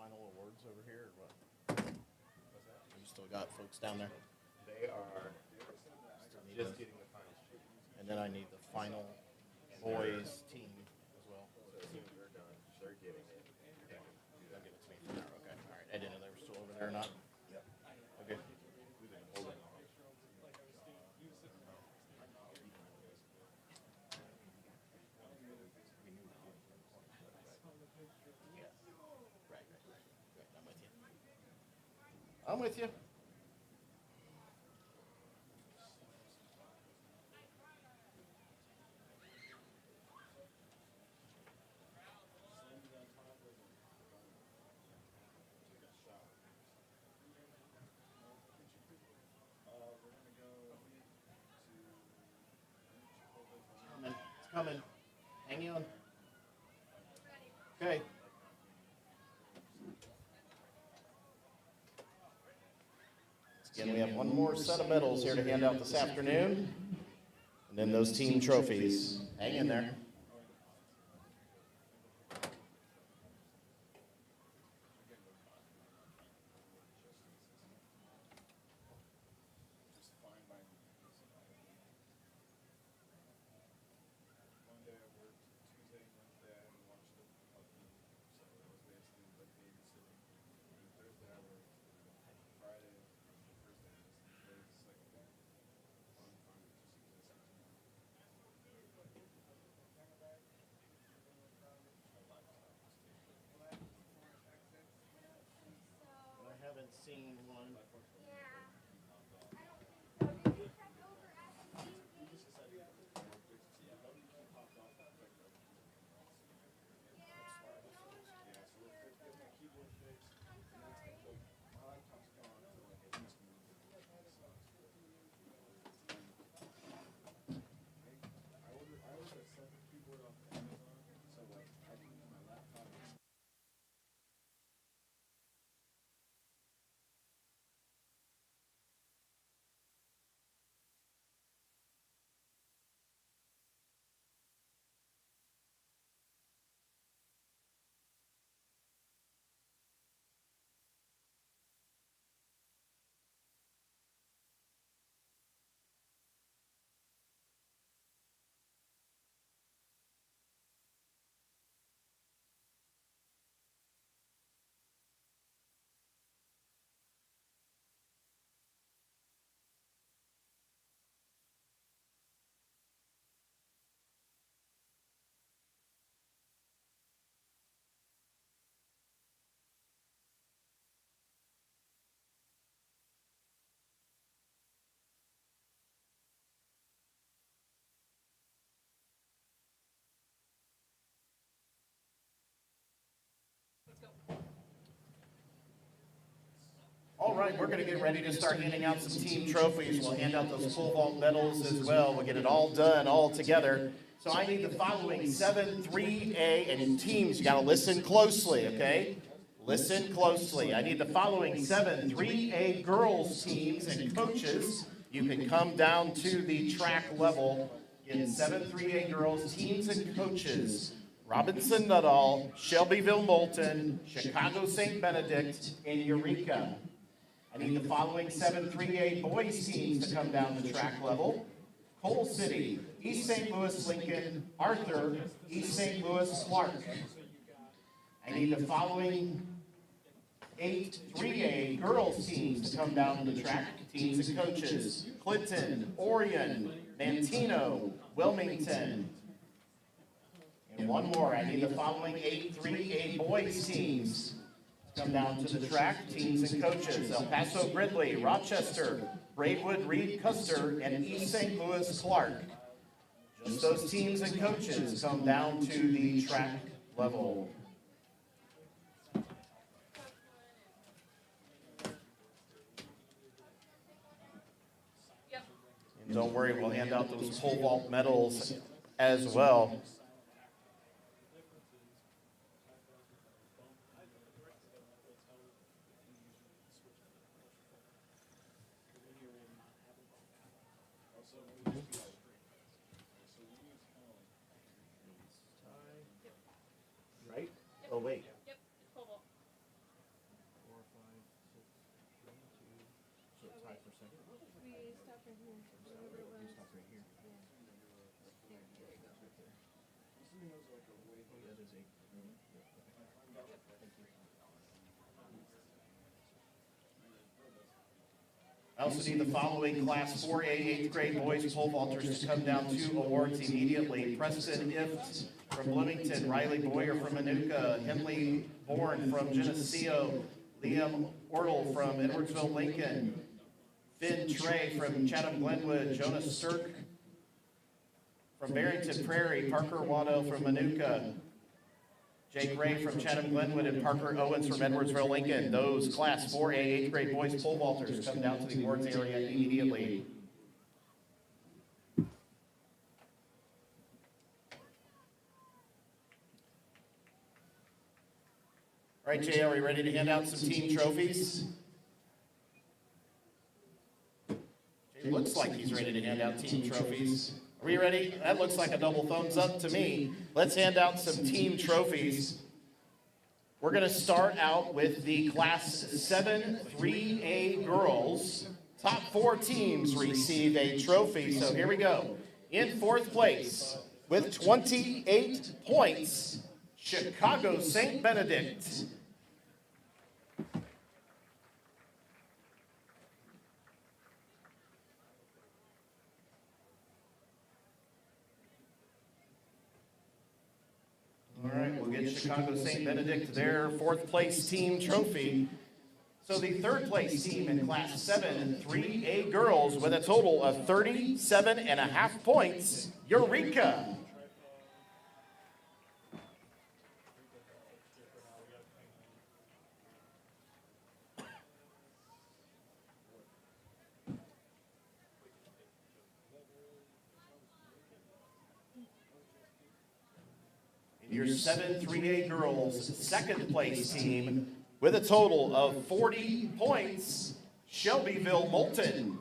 Speaker 1: Final awards over here, or what? You still got folks down there?
Speaker 13: They are just getting the final sheet.
Speaker 1: And then I need the final boys team as well.
Speaker 13: So as soon as they're done, they're getting it.
Speaker 1: Okay. They'll give it to me from there. Okay. All right. I didn't know they were still over there or not.
Speaker 13: Yep.
Speaker 1: Okay.
Speaker 13: We've been holding on.
Speaker 1: I'm with you. Again, we have one more set of medals here to hand out this afternoon. And then those team trophies. Hang in there. I haven't seen one. All right, we're going to get ready to start handing out some team trophies. We'll hand out those pole vault medals as well. We'll get it all done, all together. So I need the following 7 3A, and teams, you got to listen closely, okay? Listen closely. I need the following 7 3A girls teams and coaches. You can come down to the track level in 7 3A girls teams and coaches. Robinson Nuttall, Shelbyville Moulton, Chicago St. Benedict, and Eureka. I need the following 7 3A boys teams to come down to track level. Coal City, East St. Louis Lincoln, Arthur, East St. Louis Clark. I need the following 8 3A girls teams to come down to the track, teams and coaches. Clinton, Orion, Mantino, Wilmington. And one more, I need the following 8 3A boys teams. Come down to the track, teams and coaches. El Paso Gridley, Rochester, Braidwood, Reed, Custer, and East St. Louis Clark. Just those teams and coaches come down to the track level. And don't worry, we'll hand out those pole vault medals as well. Right? Oh, wait.
Speaker 3: Yep, it's pole vault.
Speaker 1: 4, 5, 6, 3, 2. So it's tied for second.
Speaker 11: We stopped right here. Whatever it was.
Speaker 1: You stop right here.
Speaker 11: Yeah.
Speaker 1: There you go. Right there. Oh, yeah, that is 8. I also need the following Class 4A 8th grade boys pole vaulters to come down to awards immediately. Preston Ift from Bloomington, Riley Boyer from Manuka, Henley Bourne from Geneseo, Liam Ortle from Edwardsville, Lincoln, Finn Trey from Chatham Glenwood, Jonas Sturk from Barrington Prairie, Parker Watto from Manuka, Jake Ray from Chatham Glenwood, and Parker Owens from Edwardsville, Lincoln. Those Class 4A 8th grade boys pole vaulters come down to the awards area immediately. All right, Jay, are we ready to hand out some team trophies? It looks like he's ready to hand out team trophies. Are we ready? That looks like a double thumbs up to me. Let's hand out some team trophies. We're going to start out with the Class 7 3A girls. Top 4 teams receive a trophy, so here we go. In 4th place, with 28 points, Chicago St. Benedict. All right, we'll get Chicago St. Benedict their 4th place team trophy. So the 3rd place team in Class 7 3A girls with a total of 37.5 points, Eureka. Your 7 3A girls 2nd place team with a total of 40 points, Shelbyville Moulton.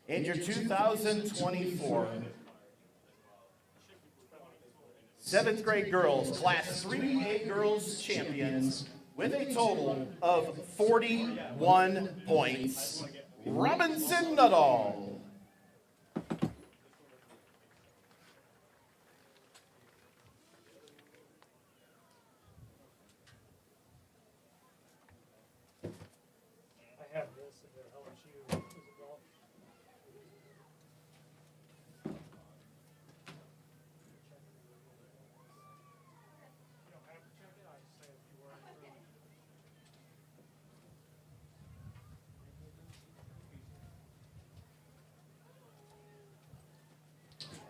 Speaker 1: And your 2024 7th grade girls, Class 3A girls champions with a total of 41 points, Robinson Nuttall.
Speaker 2: I have this at the LSU. Is it golf? You don't have to check it, I just say a few words.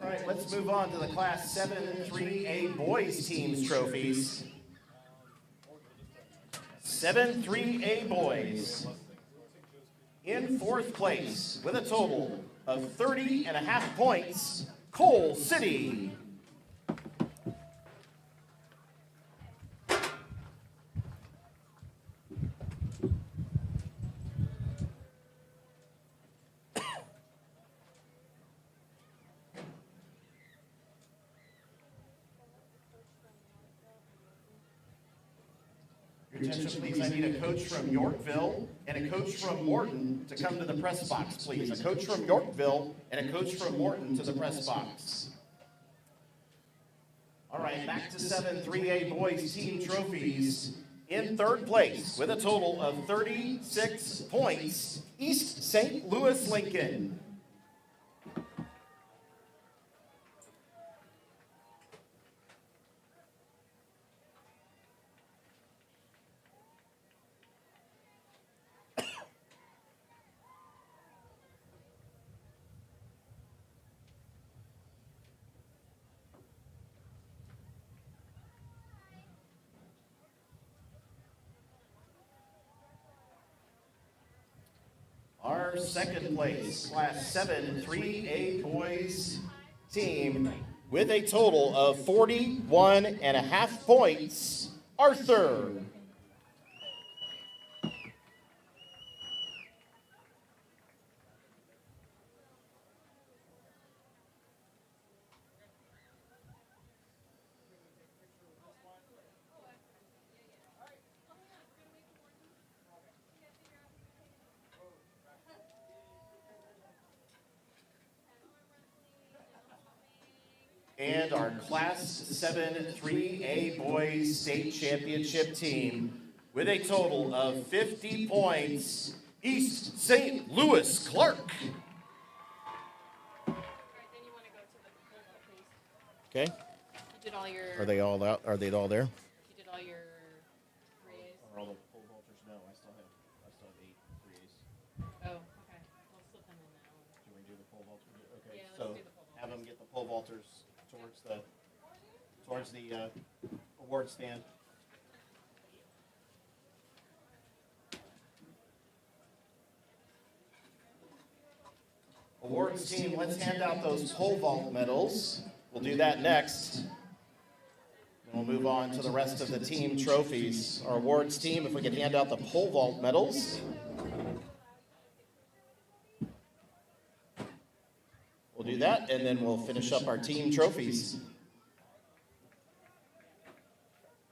Speaker 1: All right, let's move on to the Class 7 3A boys teams trophies. 7 3A boys in 4th place with a total of 30.5 points, Coal City. Your attention, please. I need a coach from Yorkville and a coach from Morton to come to the press box, please. A coach from Yorkville and a coach from Morton to the press box. All right, back to 7 3A boys team trophies. In 3rd place with a total of 36 points, East St. Louis Lincoln. Our 2nd place, Class 7 3A boys team with a total of 41.5 points, Arthur. And our Class 7 3A boys state championship team with a total of 50 points, East St. Louis Clark. Okay.
Speaker 3: You did all your.
Speaker 1: Are they all out? Are they all there?
Speaker 3: You did all your 3As.
Speaker 1: Are all the pole vaulters? No, I still have 8 3As.
Speaker 3: Oh, okay. We'll slip
Speaker 1: pole vaulter? Okay,
Speaker 3: Yeah, let's
Speaker 1: so
Speaker 3: do the pole
Speaker 1: have them get the pole vaulters towards the award stand. Awards team, let's hand out those pole vault medals. We'll do that next. Then we'll move on to the rest of the team trophies. Our awards team, if we can hand out the pole vault medals. We'll do that, and then we'll finish up our team trophies.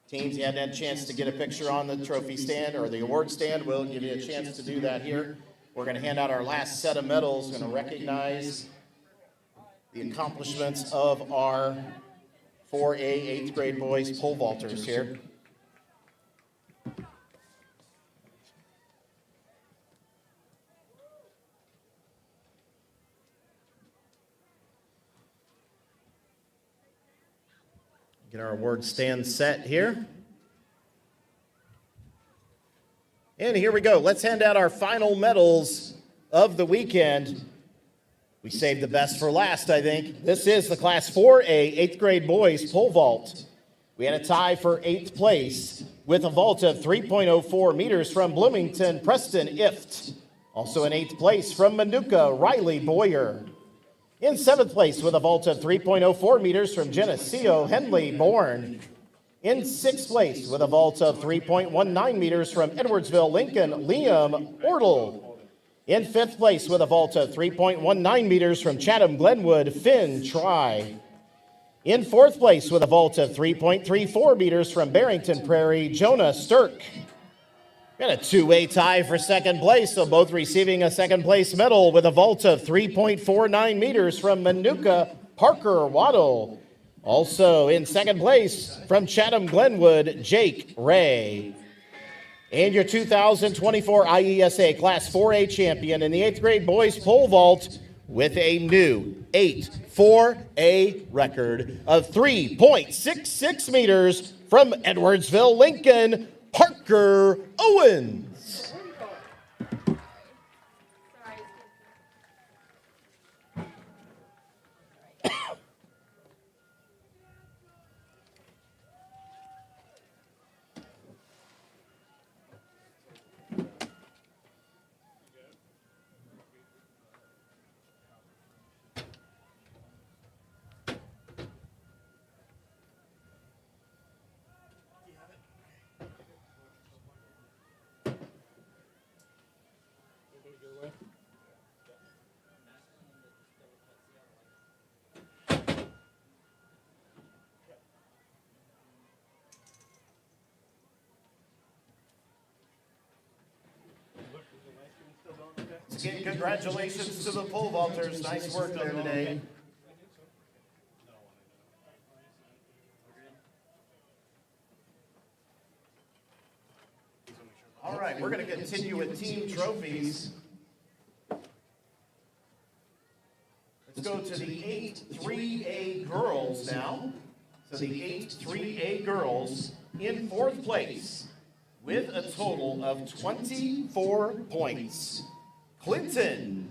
Speaker 1: Teams, you hadn't had a chance to get a picture on the trophy stand or the award stand. We'll give you a chance to do that here. We're going to hand out our last set of medals. We're going to recognize the accomplishments of our 4A 8th grade boys pole vaulters here. Get our award stand set here. And here we go. Let's hand out our final medals of the weekend. We saved the best for last, I think. This is the Class 4A 8th grade boys pole vault. We had a tie for 8th place with a vault of 3.04 meters from Bloomington, Preston Ift. Also in 8th place from Manuka, Riley Boyer. In 7th place with a vault of 3.04 meters from Geneseo, Henley Bourne. In 6th place with a vault of 3.19 meters from Edwardsville, Lincoln, Liam Ortle. In 5th place with a vault of 3.19 meters from Chatham, Glenwood, Finn Try. In 4th place with a vault of 3.34 meters from Barrington Prairie, Jonah Sturk. And a two-way tie for 2nd place, so both receiving a 2nd place medal with a vault of 3.49 meters from Manuka, Parker Waddle. Also in 2nd place from Chatham Glenwood, Jake Ray. And your 2024 IESA Class 4A champion in the 8th grade boys pole vault with a new 8.4A record of 3.66 meters from Edwardsville, Lincoln, Parker Owens. Again, congratulations to the pole vaulters. Nice work there today. All right, we're going to continue with team trophies. Let's go to the 8-3A girls now. So the 8-3A girls in 4th place with a total of 24 points. Clinton.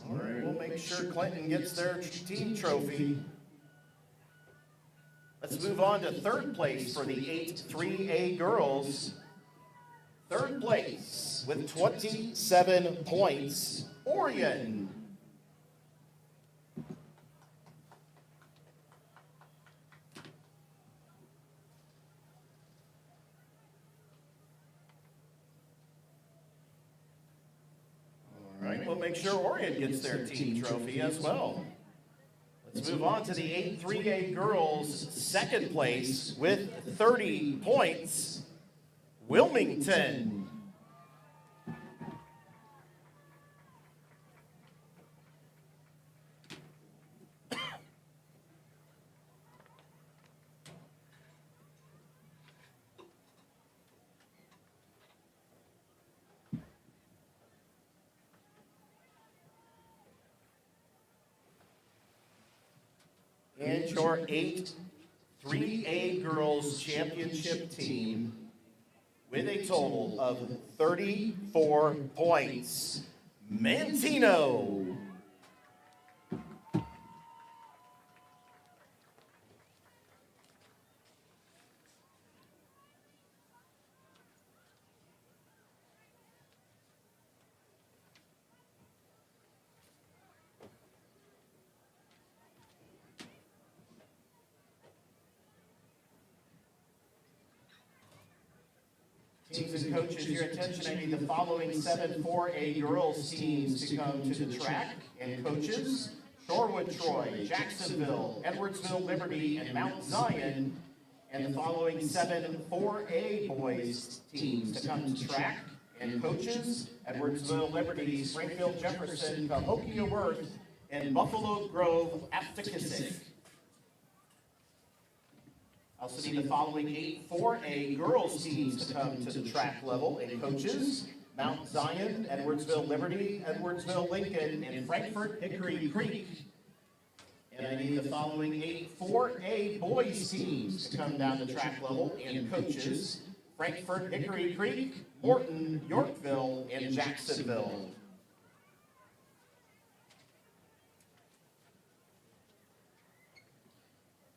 Speaker 1: All right, we'll make sure Clinton gets their team trophy. Let's move on to 3rd place for the 8-3A girls. 3rd place with 27 points, Orion. All right, we'll make sure Orion gets their team trophy as well. Let's move on to the 8-3A girls' 2nd place with 30 points, Wilmington. And your 8-3A girls championship team with a total of 34 points. Mantino. Teams and coaches, your attention, I need the following 7 4A girls teams to come to the track. And coaches, Shorewood Troy, Jacksonville, Edwardsville Liberty, and Mount Zion. And the following 7 4A boys teams to come to track. And coaches, Edwardsville Liberty, Springfield Jefferson, Cahokia Worth, and Buffalo Grove Aptekissick. I also need the following 8 4A girls teams to come to the track level. And coaches, Mount Zion, Edwardsville Liberty, Edwardsville Lincoln, and Frankfort Hickory Creek. And I need the following 8 4A boys teams to come down the track level. And coaches, Frankfort Hickory Creek, Morton, Yorkville, and Jacksonville.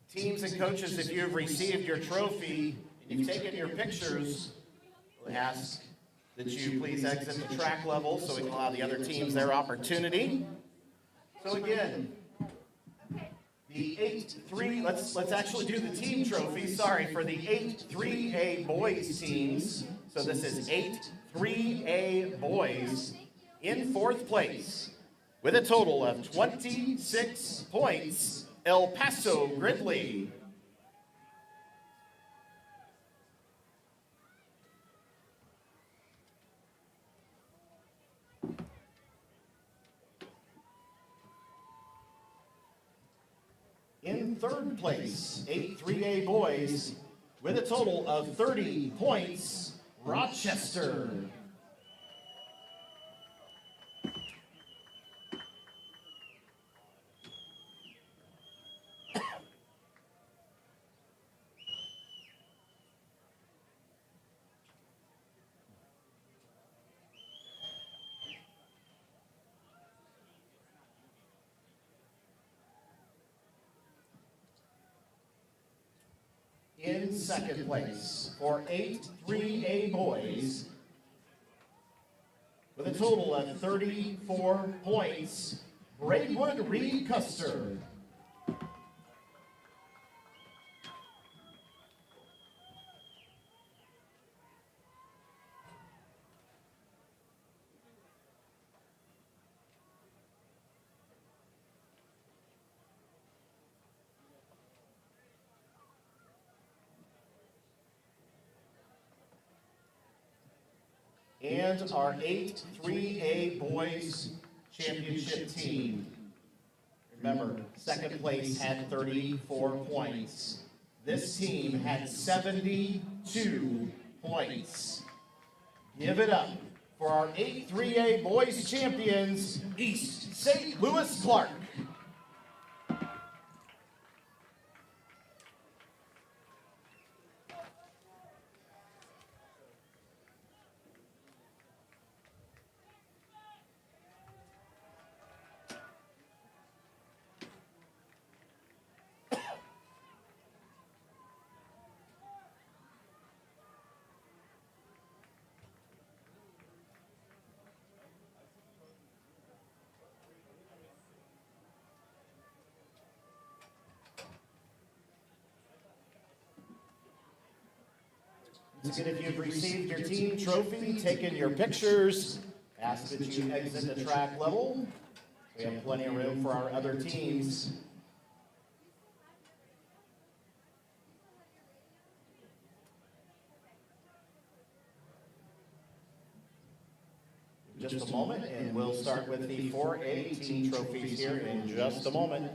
Speaker 1: Teams and coaches, if you have received your trophy and you've taken your pictures, we'll ask that you please exit the track level so we can allow the other teams their opportunity. So again, the 8-3, let's actually do the team trophy, sorry, for the 8-3A boys teams. So this is 8-3A boys in 4th place with a total of 26 points. El Paso Gridley. In 3rd place, 8-3A boys with a total of 30 points, Rochester. In 2nd place for 8-3A boys with a total of 34 points, Braidwood Reed Custer. And our 8-3A boys championship team. Remember, 2nd place had 34 points. This team had 72 points. Give it up for our 8-3A boys champions, East St. Louis Clark. And if you've received your team trophy, taken your pictures, ask that you exit the track level. We have plenty of room for our other teams. Just a moment, and we'll start with the 4A team trophies here in just a moment.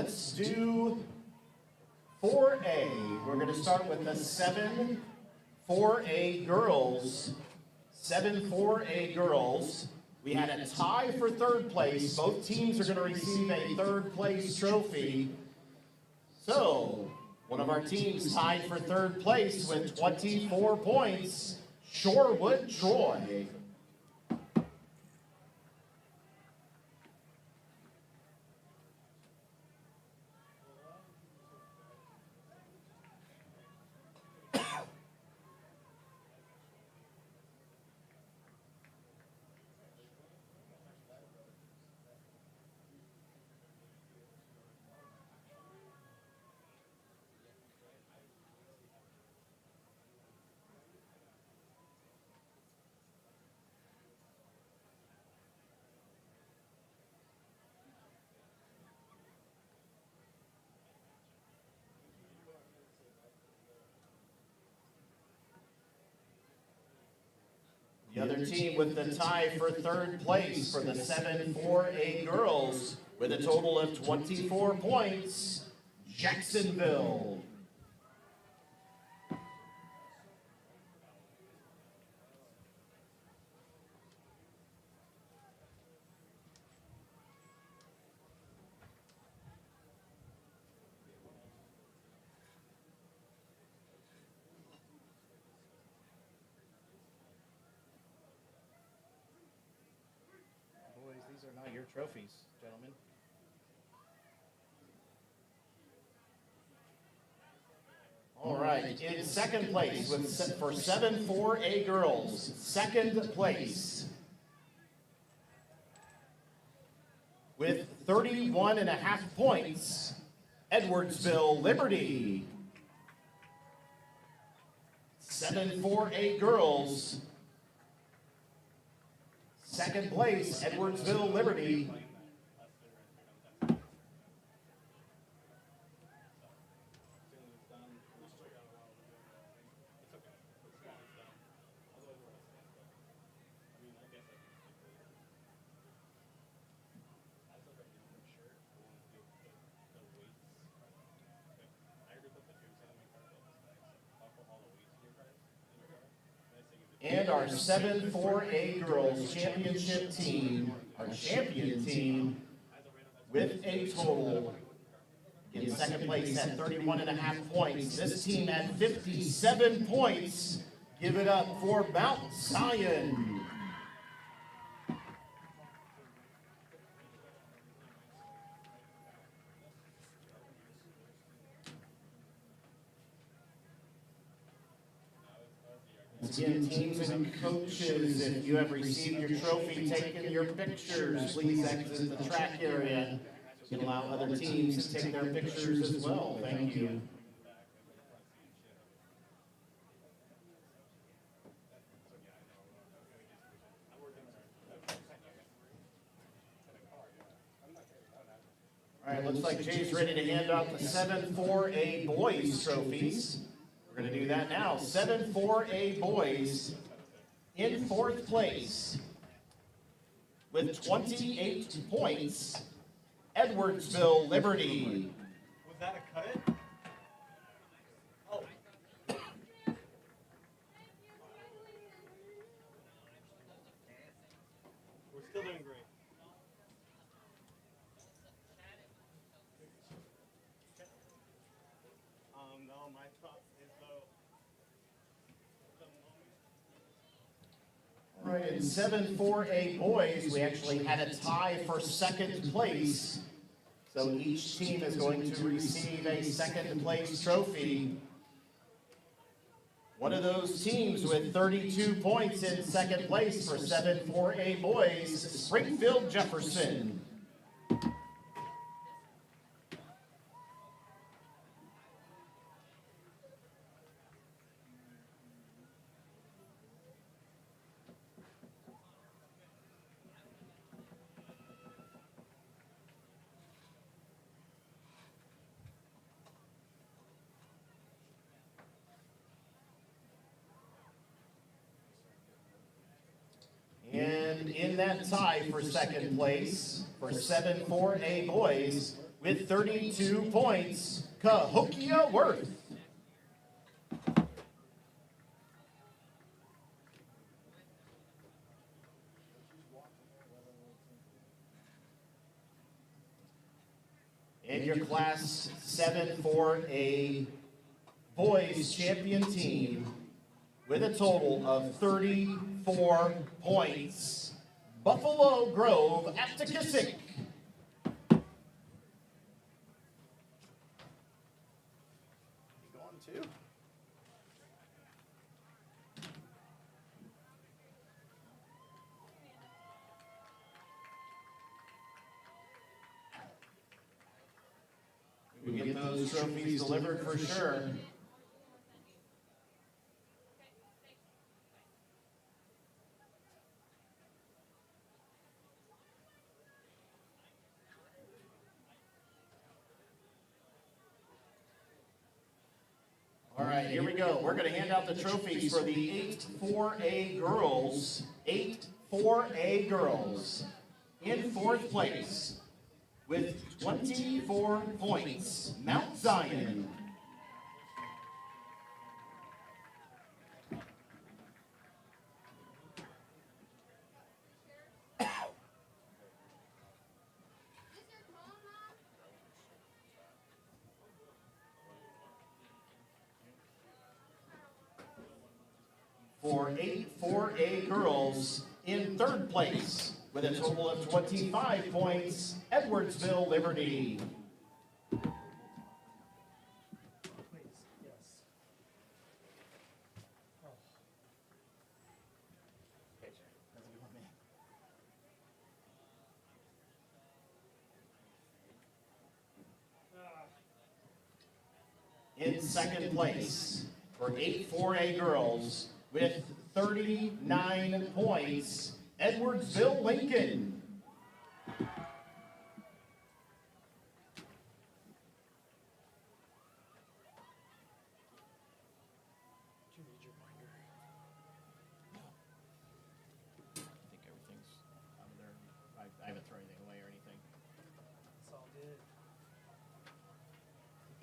Speaker 1: let's do 4A. We're going to start with the 7-4A girls. 7-4A girls. We had a tie for third place. Both teams are going to receive a third place trophy. So, one of our teams tied for third place with 24 points, Shorewood Troy. The other team with the tie for third place for the 7-4A girls with a total of 24 points, Jacksonville. These are not your trophies, gentlemen. All right, in second place for 7-4A girls, second place with 31.5 points, Edwardsville Liberty. 7-4A girls, second place, Edwardsville Liberty. And our 7-4A girls championship team, our champion team, with a total in second place at 31.5 points. This team had 57 points. Give it up for Mount Zion. Again, teams and coaches, if you have received your trophy, taken your pictures, please exit the track area. You can allow other teams to take their pictures as well. Thank you. All right, looks like Jay's ready to hand out the 7-4A boys trophies. We're going to do that now. 7-4A boys in fourth place with 28 points, Edwardsville Liberty.
Speaker 2: Was that a cut it? Oh. We're still doing great. No, my thought is though.
Speaker 1: All right, in 7-4A boys, we actually had a tie for second place. So each team is going to receive a second place trophy. One of those teams with 32 points in second place for 7-4A boys, Springfield Jefferson. And in that tie for second place, for 7-4A boys, with 32 points, Cahokia Worth. And your Class 7 4A boys champion team with a total of 34 points, Buffalo Grove Aptekissick. Going to. We get those trophies delivered for sure. All right, here we go. We're going to hand out the trophies for the 8-4A girls. 8-4A girls. In fourth place with 24 points, Mount Zion. For 8-4A girls in third place with a total of 25 points, Edwardsville Liberty. In second place for 8-4A girls with 39 points, Edwardsville Lincoln. I haven't thrown anything away or anything.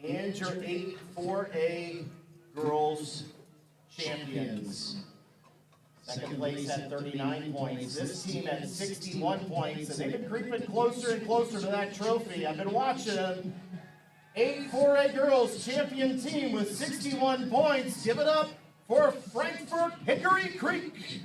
Speaker 1: And your 8-4A girls champions. Second place at 39 points. This team at 61 points, and they've been creeping closer and closer to that trophy. I've been watching them. 8-4A girls champion team with 61 points. Give it up for Frankfort Hickory Creek.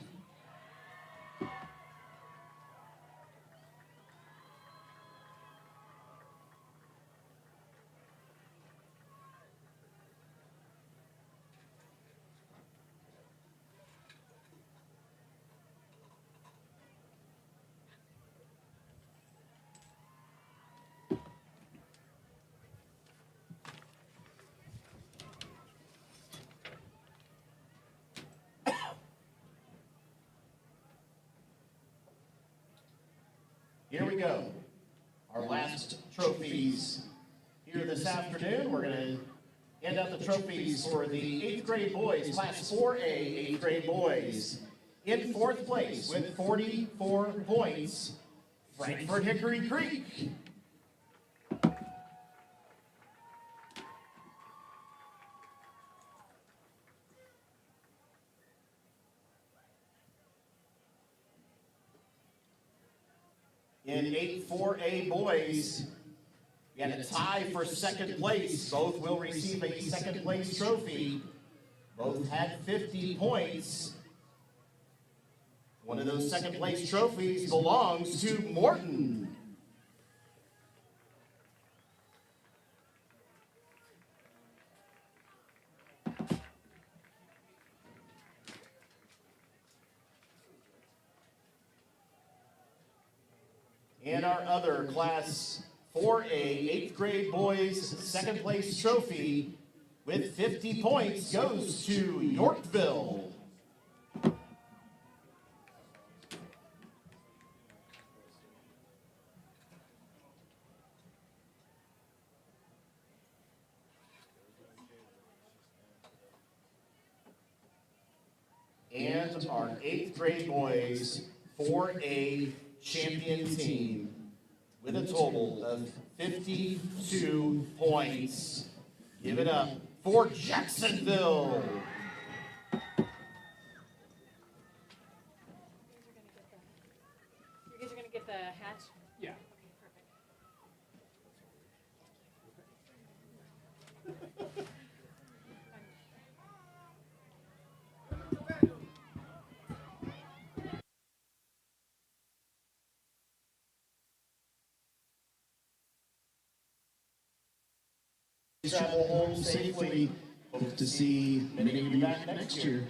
Speaker 1: Here we go. Our last trophies here this afternoon. We're going to hand out the trophies for the 8th grade boys, Class 4A 8th grade boys. In fourth place with 44 points, Frankfort Hickory Creek. In 8-4A boys, we had a tie for second place. Both will receive a second place trophy. Both had 50 points. One of those second place trophies belongs to Morton. And our other Class 4A 8th grade boys second place trophy with 50 points goes to Yorkville. And our 8th grade boys 4A champion team with a total of 52 points. Give it up for Jacksonville.
Speaker 3: You guys are gonna get the hatch?
Speaker 2: Yeah.
Speaker 3: Okay, perfect.
Speaker 8: Travel home safely. Hope to see many of you back next year.